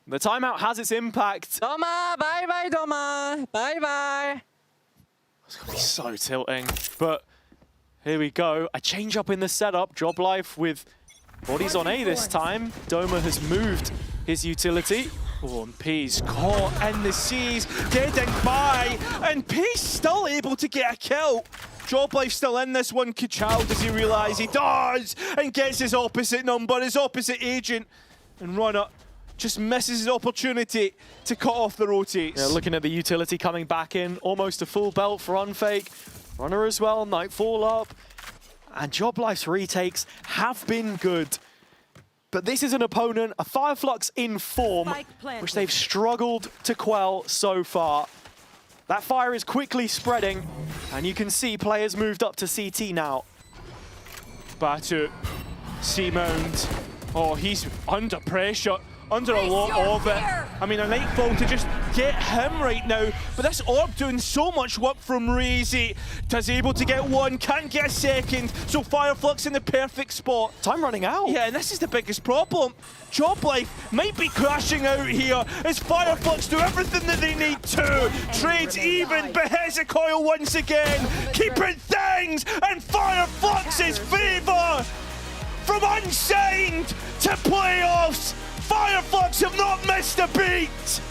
The timeout has its impact. Doma, bye-bye, Doma. Bye-bye. It's going to be so tilting. But here we go. A change up in the setup. Job Life with bodies on A this time. Doma has moved his utility. Oh, and Pace caught in the seas. Dead Ink by, and Pace still able to get a kill. Job Life still in this one. Kachao, does he realise? He does! And gets his opposite number, his opposite agent. And Runner just misses his opportunity to cut off the rotates. Yeah, looking at the utility coming back in. Almost a full belt for Unfake. Runner as well, Nightfall up. And Job Life's retakes have been good. But this is an opponent, a Fireflux in form, which they've struggled to quell so far. That fire is quickly spreading, and you can see players moved up to CT now. Batu, C-Mound. Oh, he's under pressure, under a lot of it. I mean, a Nightfall to just get him right now. But this Orb doing so much work from Reezy. Does able to get one, can't get a second. So Fireflux in the perfect spot. Time running out. Yeah, and this is the biggest problem. Job Life might be crashing out here as Fireflux do everything that they need to. Trades even, but Hezekiah once again keeping things in Fireflux's favour. From unsigned to playoffs, Fireflux Fireflux have not missed a beat!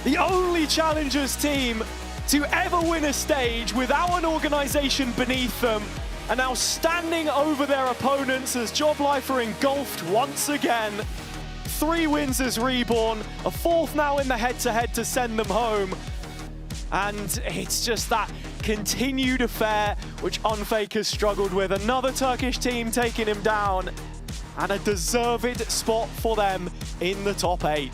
The only Challengers team to ever win a stage without an organization beneath them are now standing over their opponents as Joblife are engulfed once again. 3 wins as Reborn, a 4th now in the head-to-head to send them home. And it's just that continued affair which Unfake has struggled with. Another Turkish team taking him down, and a deserved spot for them in the top 8.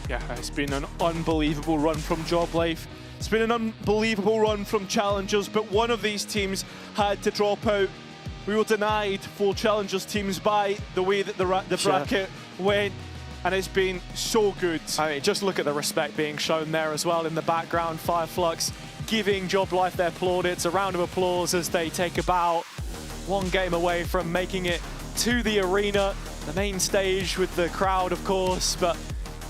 Yeah, it's been an unbelievable run from Joblife. It's been an unbelievable run from Challengers, but one of these teams had to drop out. We were denied 4 Challengers teams by the way that the bracket went, and it's been so good. I mean, just look at the respect being shown there as well in the background. Fireflux giving Joblife their plaudits, a round of applause as they take about 1 game away from making it to the arena, the main stage with the crowd, of course, but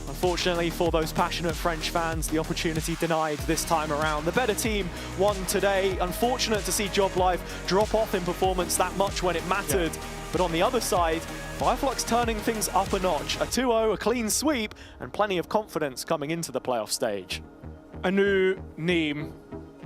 unfortunately for those passionate French fans, the opportunity denied this time around. The better team won today. Unfortunate to see Joblife drop off in performance that much when it mattered. Yeah. But on the other side, Fireflux turning things up a notch. A 2-0, a clean sweep, and plenty of confidence coming into the playoff stage. A new name,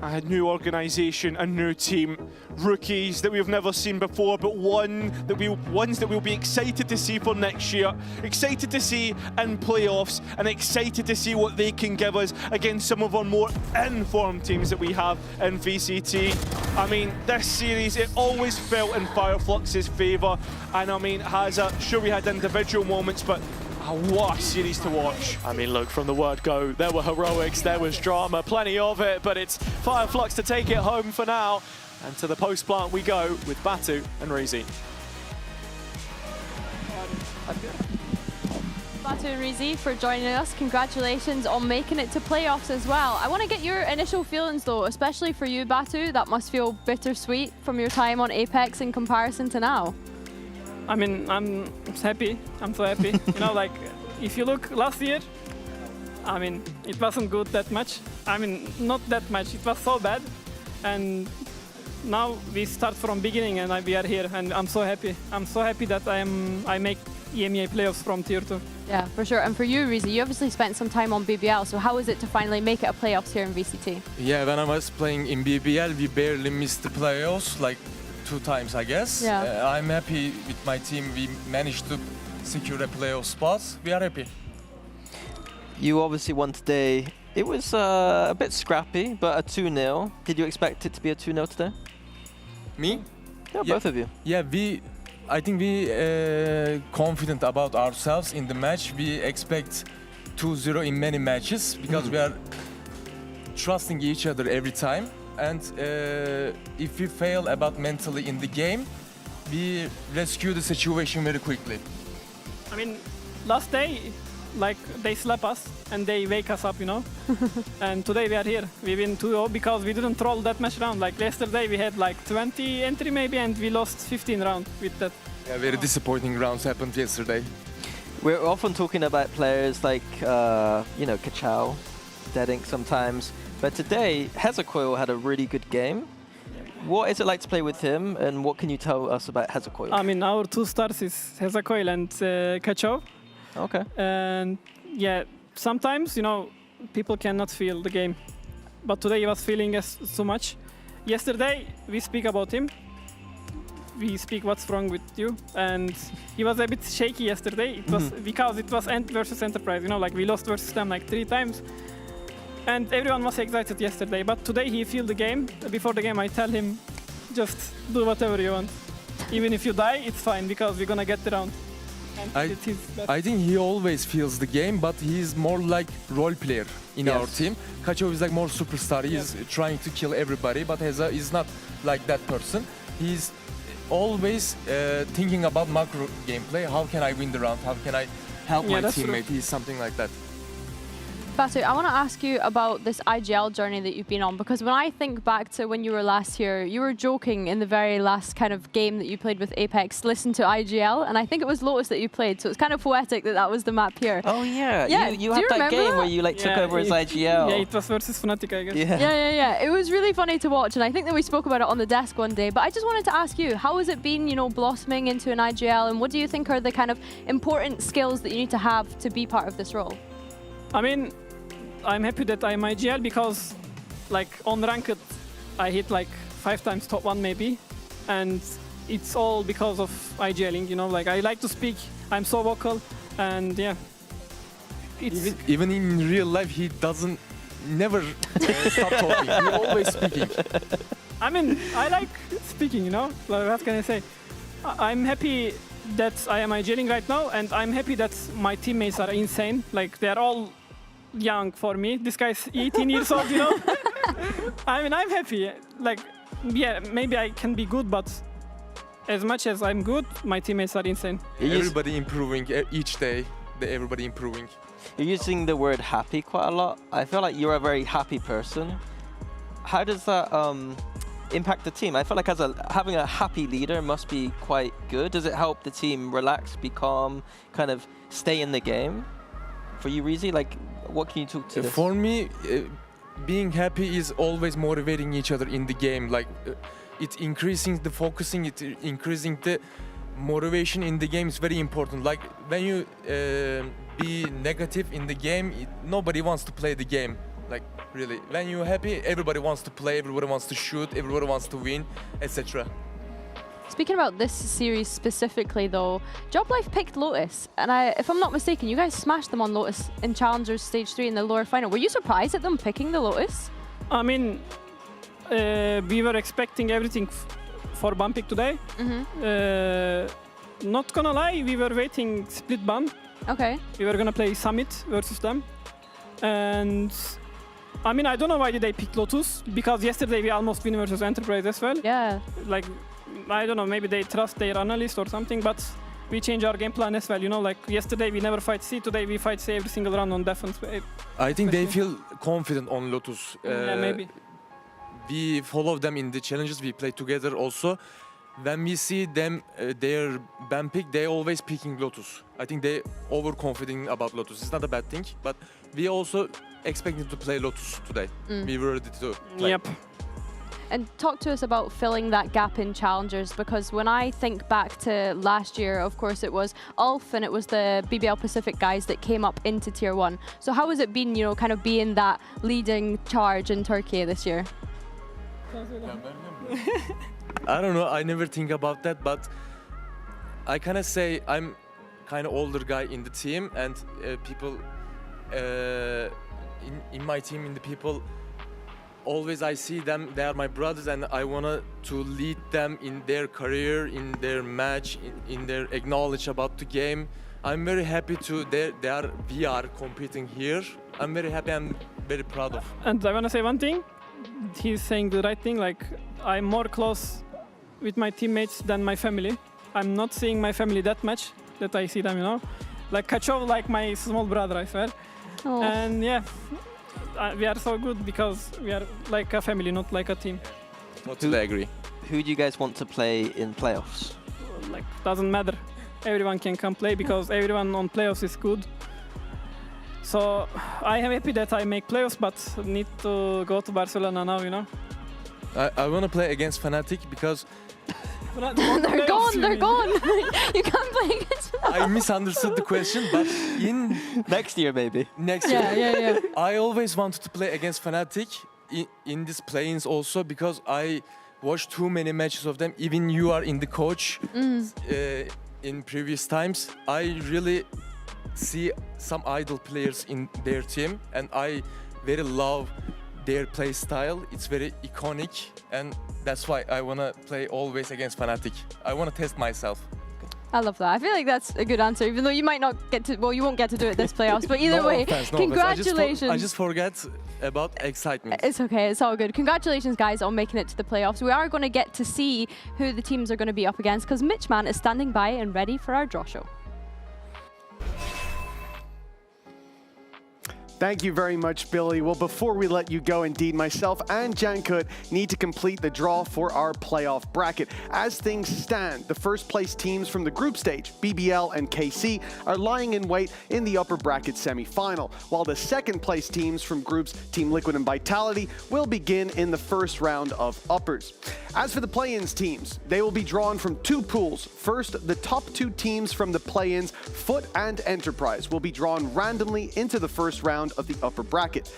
a new organization, a new team, rookies that we've never seen before, but ones that we'll be excited to see for next year, excited to see in playoffs, and excited to see what they can give us against some of our more informed teams that we have in VCT. I mean, this series, it always felt in Fireflux's favor, and I mean, sure we had individual moments, but what a series to watch. I mean, look, from the word go, there were heroics, there was drama, plenty of it, but it's Fireflux to take it home for now. And to the post plant we go with Batu and Rizi. Batu and Rizi for joining us. Congratulations on making it to playoffs as well. I want to get your initial feelings though, especially for you, Batu. That must feel bittersweet from your time on Apex in comparison to now. I mean, I'm happy. I'm so happy. You know, like, if you look last year, I mean, it wasn't good that much. I mean, not that much. It was so bad. And now we start from beginning and we are here. And I'm so happy. I'm so happy that I make EMEA playoffs from tier 2. Yeah, for sure. And for you, Rizi, you obviously spent some time on BBL. So how is it to finally make it a playoffs here in VCT? Yeah, when I was playing in BBL, we barely missed the playoffs, like 2 times, I guess. Yeah. I'm happy with my team. We managed to secure a playoff spot. We are happy. You obviously won today. It was a bit scrappy, but a 2-0. Did you expect it to be a 2-0 today? Me? Yeah, both of you. Yeah, I think we confident about ourselves in the match. We expect 2-0 in many matches because we are trusting each other every time. And if we fail about mentally in the game, we rescue the situation very quickly. I mean, last day, like, they slap us and they wake us up, you know? And today we are here. We win 2-0 because we didn't troll that much round. Like, yesterday we had like 20 entry maybe and we lost 15 rounds with that. Yeah, very disappointing rounds happened yesterday. We're often talking about players like, you know, Kachao, Deadink sometimes. But today, Hezecoil had a really good game. What is it like to play with him, and what can you tell us about Hezecoil? I mean, our 2 stars is Hezecoil and Kachao. Okay. And yeah, sometimes, you know, people cannot feel the game. But today he was feeling us so much. Yesterday, we speak about him. We speak what's wrong with you. And he was a bit shaky yesterday. It was because it was Ent versus Enterprise, you know, like we lost versus them like 3 times. And everyone was excited yesterday, but today he feel the game. Before the game, I tell him, just do whatever you want. Even if you die, it's fine, because we're gonna get the round. I think he always feels the game, but he's more like role player in our team. Kachao is like more superstar. He's trying to kill everybody, but Heza is not like that person. He's always thinking about macro gameplay. How can I win the round? How can I help my teammate? He's something like that. Batu, I want to ask you about this IGL journey that you've been on, because when I think back to when you were last here, you were joking in the very last kind of game that you played with Apex, listen to IGL, and I think it was Lotus that you played, so it's kind of poetic that that was the map here. Oh yeah, yeah. You had that game where you like took over as IGL. Yeah, it was versus Fnatic, I guess. Yeah. It was really funny to watch, and I think that we spoke about it on the desk one day, but I just wanted to ask you, how has it been, you know, blossoming into an IGL, and what do you think are the kind of important skills that you need to have to be part of this role? I mean, I'm happy that I'm IGL because, like, on ranked, I hit like 5 times top 1 maybe, and it's all because of IGLing, you know, like, I like to speak, I'm so vocal, and yeah. Even in real life, he doesn't never stop talking. He's always speaking. I mean, I like speaking, you know, like, what can I say? I'm happy that I am IGLing right now, and I'm happy that my teammates are insane, like, they're all young for me. This guy's 18 years old, you know? I mean, I'm happy. Like, yeah, maybe I can be good, but as much as I'm good, my teammates are insane. Everybody improving each day. Everybody improving. You're using the word happy quite a lot. I feel like you're a very happy person. How does that impact the team? I feel like having a happy leader must be quite good. Does it help the team relax, be calm, kind of stay in the game? For you, Reezy, like, what can you talk to this? For me, being happy is always motivating each other in the game. Like, it's increasing the focusing, it's increasing the motivation in the game is very important. Like, when you be negative in the game, nobody wants to play the game. Like, really. When you're happy, everybody wants to play, everybody wants to shoot, everybody wants to win, etc. Speaking about this series specifically, though, JobLife picked Lotus, and if I'm not mistaken, you guys smashed them on Lotus in Challengers Stage 3 in the lower final. Were you surprised at them picking the Lotus? I mean, we were expecting everything for Bumpik today. Not gonna lie, we were waiting split ban. Okay. We were gonna play Summit versus them. And I mean, I don't know why did they pick Lotus, because yesterday we almost win versus Enterprise as well. Yeah. Like, I don't know, maybe they trust their analyst or something, but we change our game plan as well, you know, like yesterday we never fight C, today we fight C every single round on defense. I think they feel confident on Lotus. Yeah, maybe. We follow them in the challenges, we play together also. When we see them, their ban pick, they always picking Lotus. I think they overconfident about Lotus. It's not a bad thing, but we also expected to play Lotus today. We were ready to play. Yep. And talk to us about filling that gap in Challengers, because when I think back to last year, of course, it was Ulf and it was the BBL Pacific guys that came up into Tier 1. So how has it been, you know, kind of being that leading charge in Turkey this year? I don't know, I never think about that, but I kind of say I'm kind of older guy in the team, and people in my team, in the people, always I see them, they are my brothers, and I want to lead them in their career, in their match, in their acknowledge about the game. I'm very happy we are competing here. I'm very happy, I'm very proud of. And I want to say one thing, he's saying the right thing, like, I'm more close with my teammates than my family. I'm not seeing my family that much that I see them, you know. Like Kachov, like my small brother, I swear. Oh. And yeah, we are so good because we are like a family, not like a team. Totally agree. Who do you guys want to play in playoffs? Like, doesn't matter. Everyone can come play because everyone on playoffs is good. So I am happy that I make playoffs, but need to go to Barcelona now, you know. I want to play against Fnatic because they're gone. You can't play against them. I misunderstood the question, but in next year maybe. Next year. Yeah. I always wanted to play against Fnatic in these play-ins also because I watched too many matches of them. Even you are in the coach in previous times. I really see some idol players in their team, and I very love their play style. It's very iconic, and that's why I want to play always against Fnatic. I want to test myself. I love that. I feel like that's a good answer, even though you might not get to, well, you won't get to do it this playoffs, but either way, congratulations. I just forget about excitement. It's okay, it's all good. Congratulations, guys, on making it to the playoffs. We are going to get to see who the teams are going to be up against, because Mitchman is standing by and ready for our draw show. Thank you very much, Billy. Well, before we let you go, indeed, myself and Jankut need to complete the draw for our playoff bracket. As things stand, the first place teams from the group stage, BBL and KC, are lying in wait in the upper bracket semi-final, while the second place teams from groups Team Liquid and Vitality will begin in the first round of uppers. As for the play-ins teams, they will be drawn from two pools. First, the top two teams from the play-ins, Foot and Enterprise, will be drawn randomly into the first round of the upper bracket.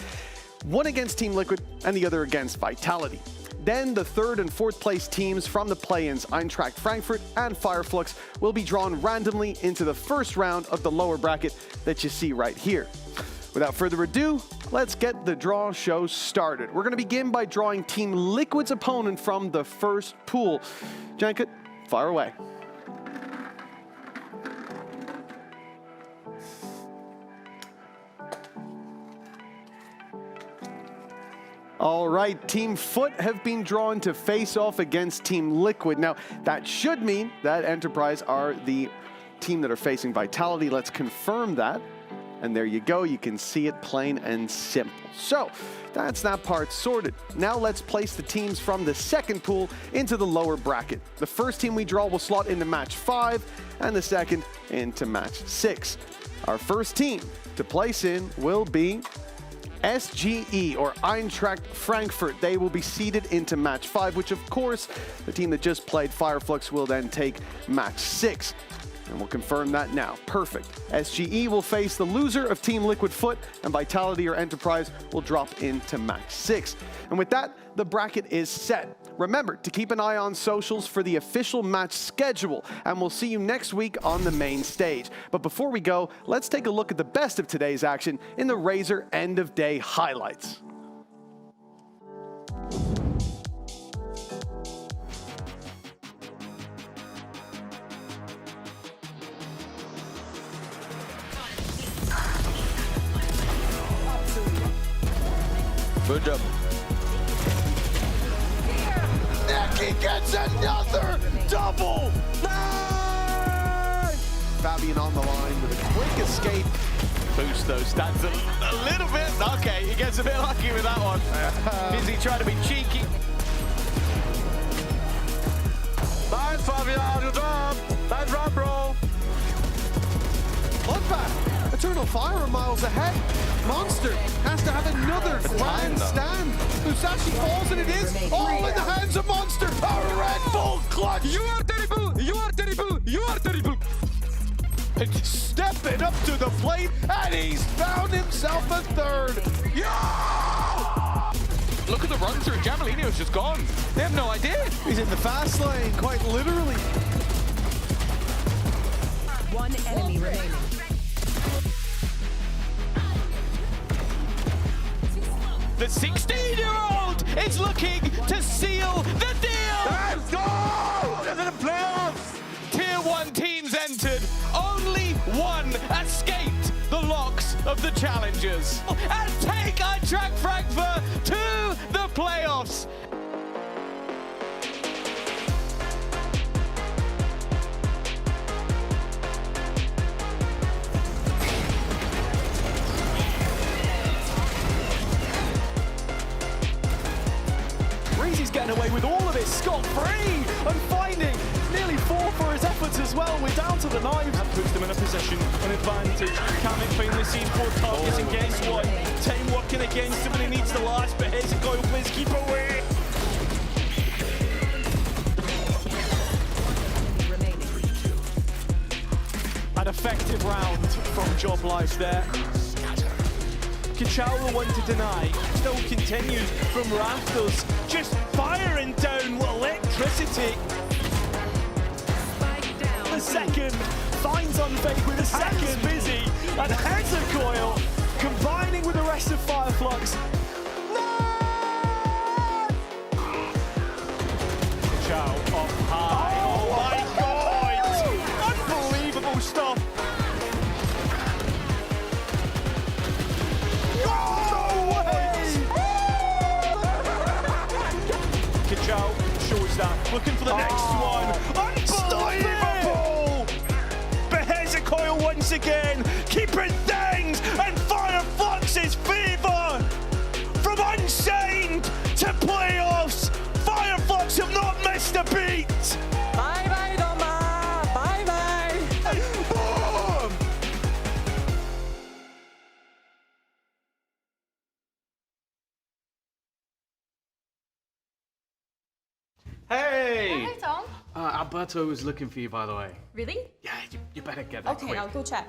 One against Team Liquid and the other against Vitality. Then the third and fourth place teams from the play-ins, Eintracht Frankfurt and Fireflux, will be drawn randomly into the first round of the lower bracket that you see right here. Without further ado, let's get the draw show started. We're going to begin by drawing Team Liquid's opponent from the first pool. Jankut, fire away. All right, Team Foot have been drawn to face off against Team Liquid. Now, that should mean that Enterprise are the team that are facing Vitality. Let's confirm that. And there you go, you can see it plain and simple. So, that's that part sorted. Now let's place the teams from the second pool into the lower bracket. The first team we draw will slot into match 5, and the second into match 6. Our first team to place in will be SGE, or Eintracht Frankfurt. They will be seeded into match 5, which of course, the team that just played Fireflux will then take match 6. And we'll confirm that now. Perfect. SGE will face the loser of Team Liquid Foot, and Vitality or Enterprise will drop into match 6. And with that, the bracket is set. Remember to keep an eye on socials for the official match schedule, and we'll see you next week on the main stage. But before we go, let's take a look at the best of today's action in the Razor End of Day highlights. Good job. Neki gets another double! Nice! Fabian on the line with a quick escape. Boost those stats a little bit. Okay, he gets a bit lucky with that one. Busy trying to be cheeky. Nice, Fabian, good job! Nice run, bro! Look back! Eternal Fire miles ahead. Monster has to have another grand stand. Musashi falls, and it is all in the hands of Monster. A Red Bull clutch. You are terrible! You are terrible! You are terrible! Stepping up to the plate, and he's found himself a third. Yeah! Look at the run through. Jamalino's just gone. They have no idea. He's in the fast lane, quite literally. One enemy remaining. The 16-year-old is looking to seal the deal! Let's go! To the playoffs! Tier 1 teams entered. Only one escaped the locks of the challengers. And take Eintracht Frankfurt to the playoffs. He's getting away with all of it, scot-free, and finding nearly 4 for his efforts as well. We're down to the knives. That puts them in a position, an advantage. Kamek finally sees 4 targets, and guess what? Time working against him, and he needs the last, but Hezekiah plays keep away. An effective round from Job Life there. Kachao will want to deny, still continues from rafters, just firing down with electricity. The second finds Unfake with a second busy, and Hezekiah combining with the rest of Fireflux. Kachao up high. Oh my god! Unbelievable stuff. Shows that, looking for the next one. Unbelievable! But Hezekiah once again keeping things, and Fireflux is have not missed a beat! Bye bye, Doma! Bye bye! Boom! Hey! Hey, Tom. Alberto was looking for you, by the way. Really? Yeah, you better get that Okay, quick. I'll go check.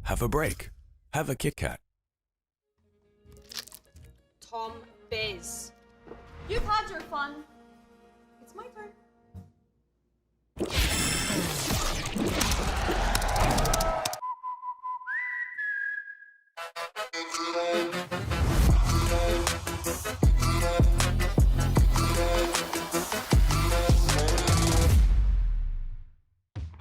Have a break. Have a Kit Kat. Tom Biz. You've had your fun. It's my turn.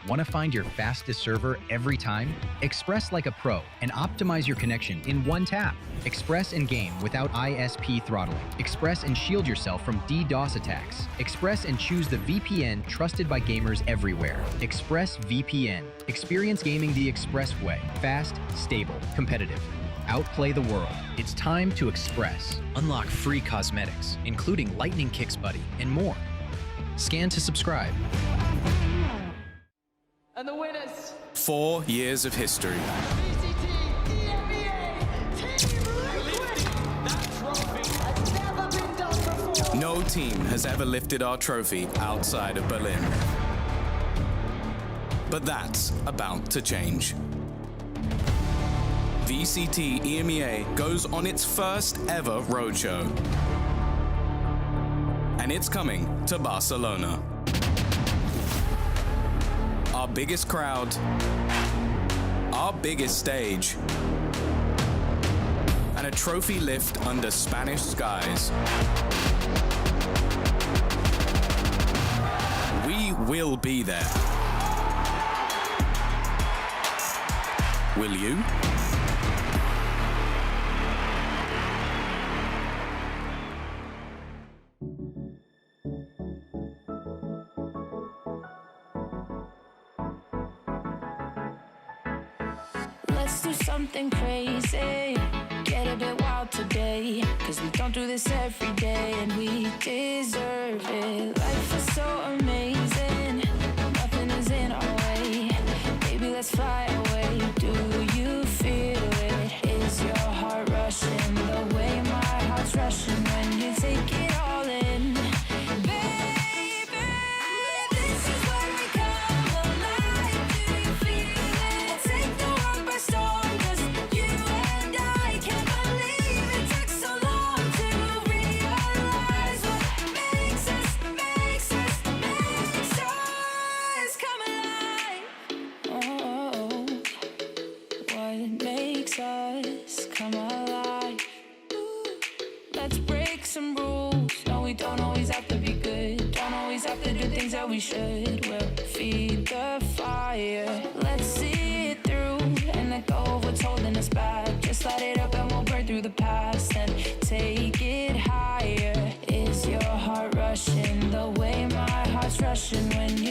Want to find your fastest server every time? Express like a pro and optimize your connection in one tap. Express and game without ISP throttling. Express and shield yourself from DDoS attacks. Express and choose the VPN trusted by gamers everywhere. Express VPN. Experience gaming the Express way. Fast, stable, competitive. Outplay the world. It's time to Express. Unlock free cosmetics, including Lightning Kicks Buddy and more. Scan to subscribe. And the winners. 4 years of history. VCT EMEA Team Liquid. That trophy has never been done before. No team has ever lifted our trophy outside of Berlin. But that's about to change. VCT EMEA goes on its first ever roadshow. And it's coming to Barcelona. Our biggest crowd, our biggest stage, and a trophy lift under Spanish skies. We will be there. Will you? Let's do something crazy, get a bit wild today, cause we don't do this every day and we deserve it. Life is so amazing, nothing is in our way. Baby, let's fly away. Do you feel it? Is your heart rushing the way my heart's rushing when you take it all in? We should, we'll feed the fire. Let's see it through and let go of what's holding us back. Just light it up and we'll burn through the past and take it higher. Is your heart rushing the way my heart's rushing when you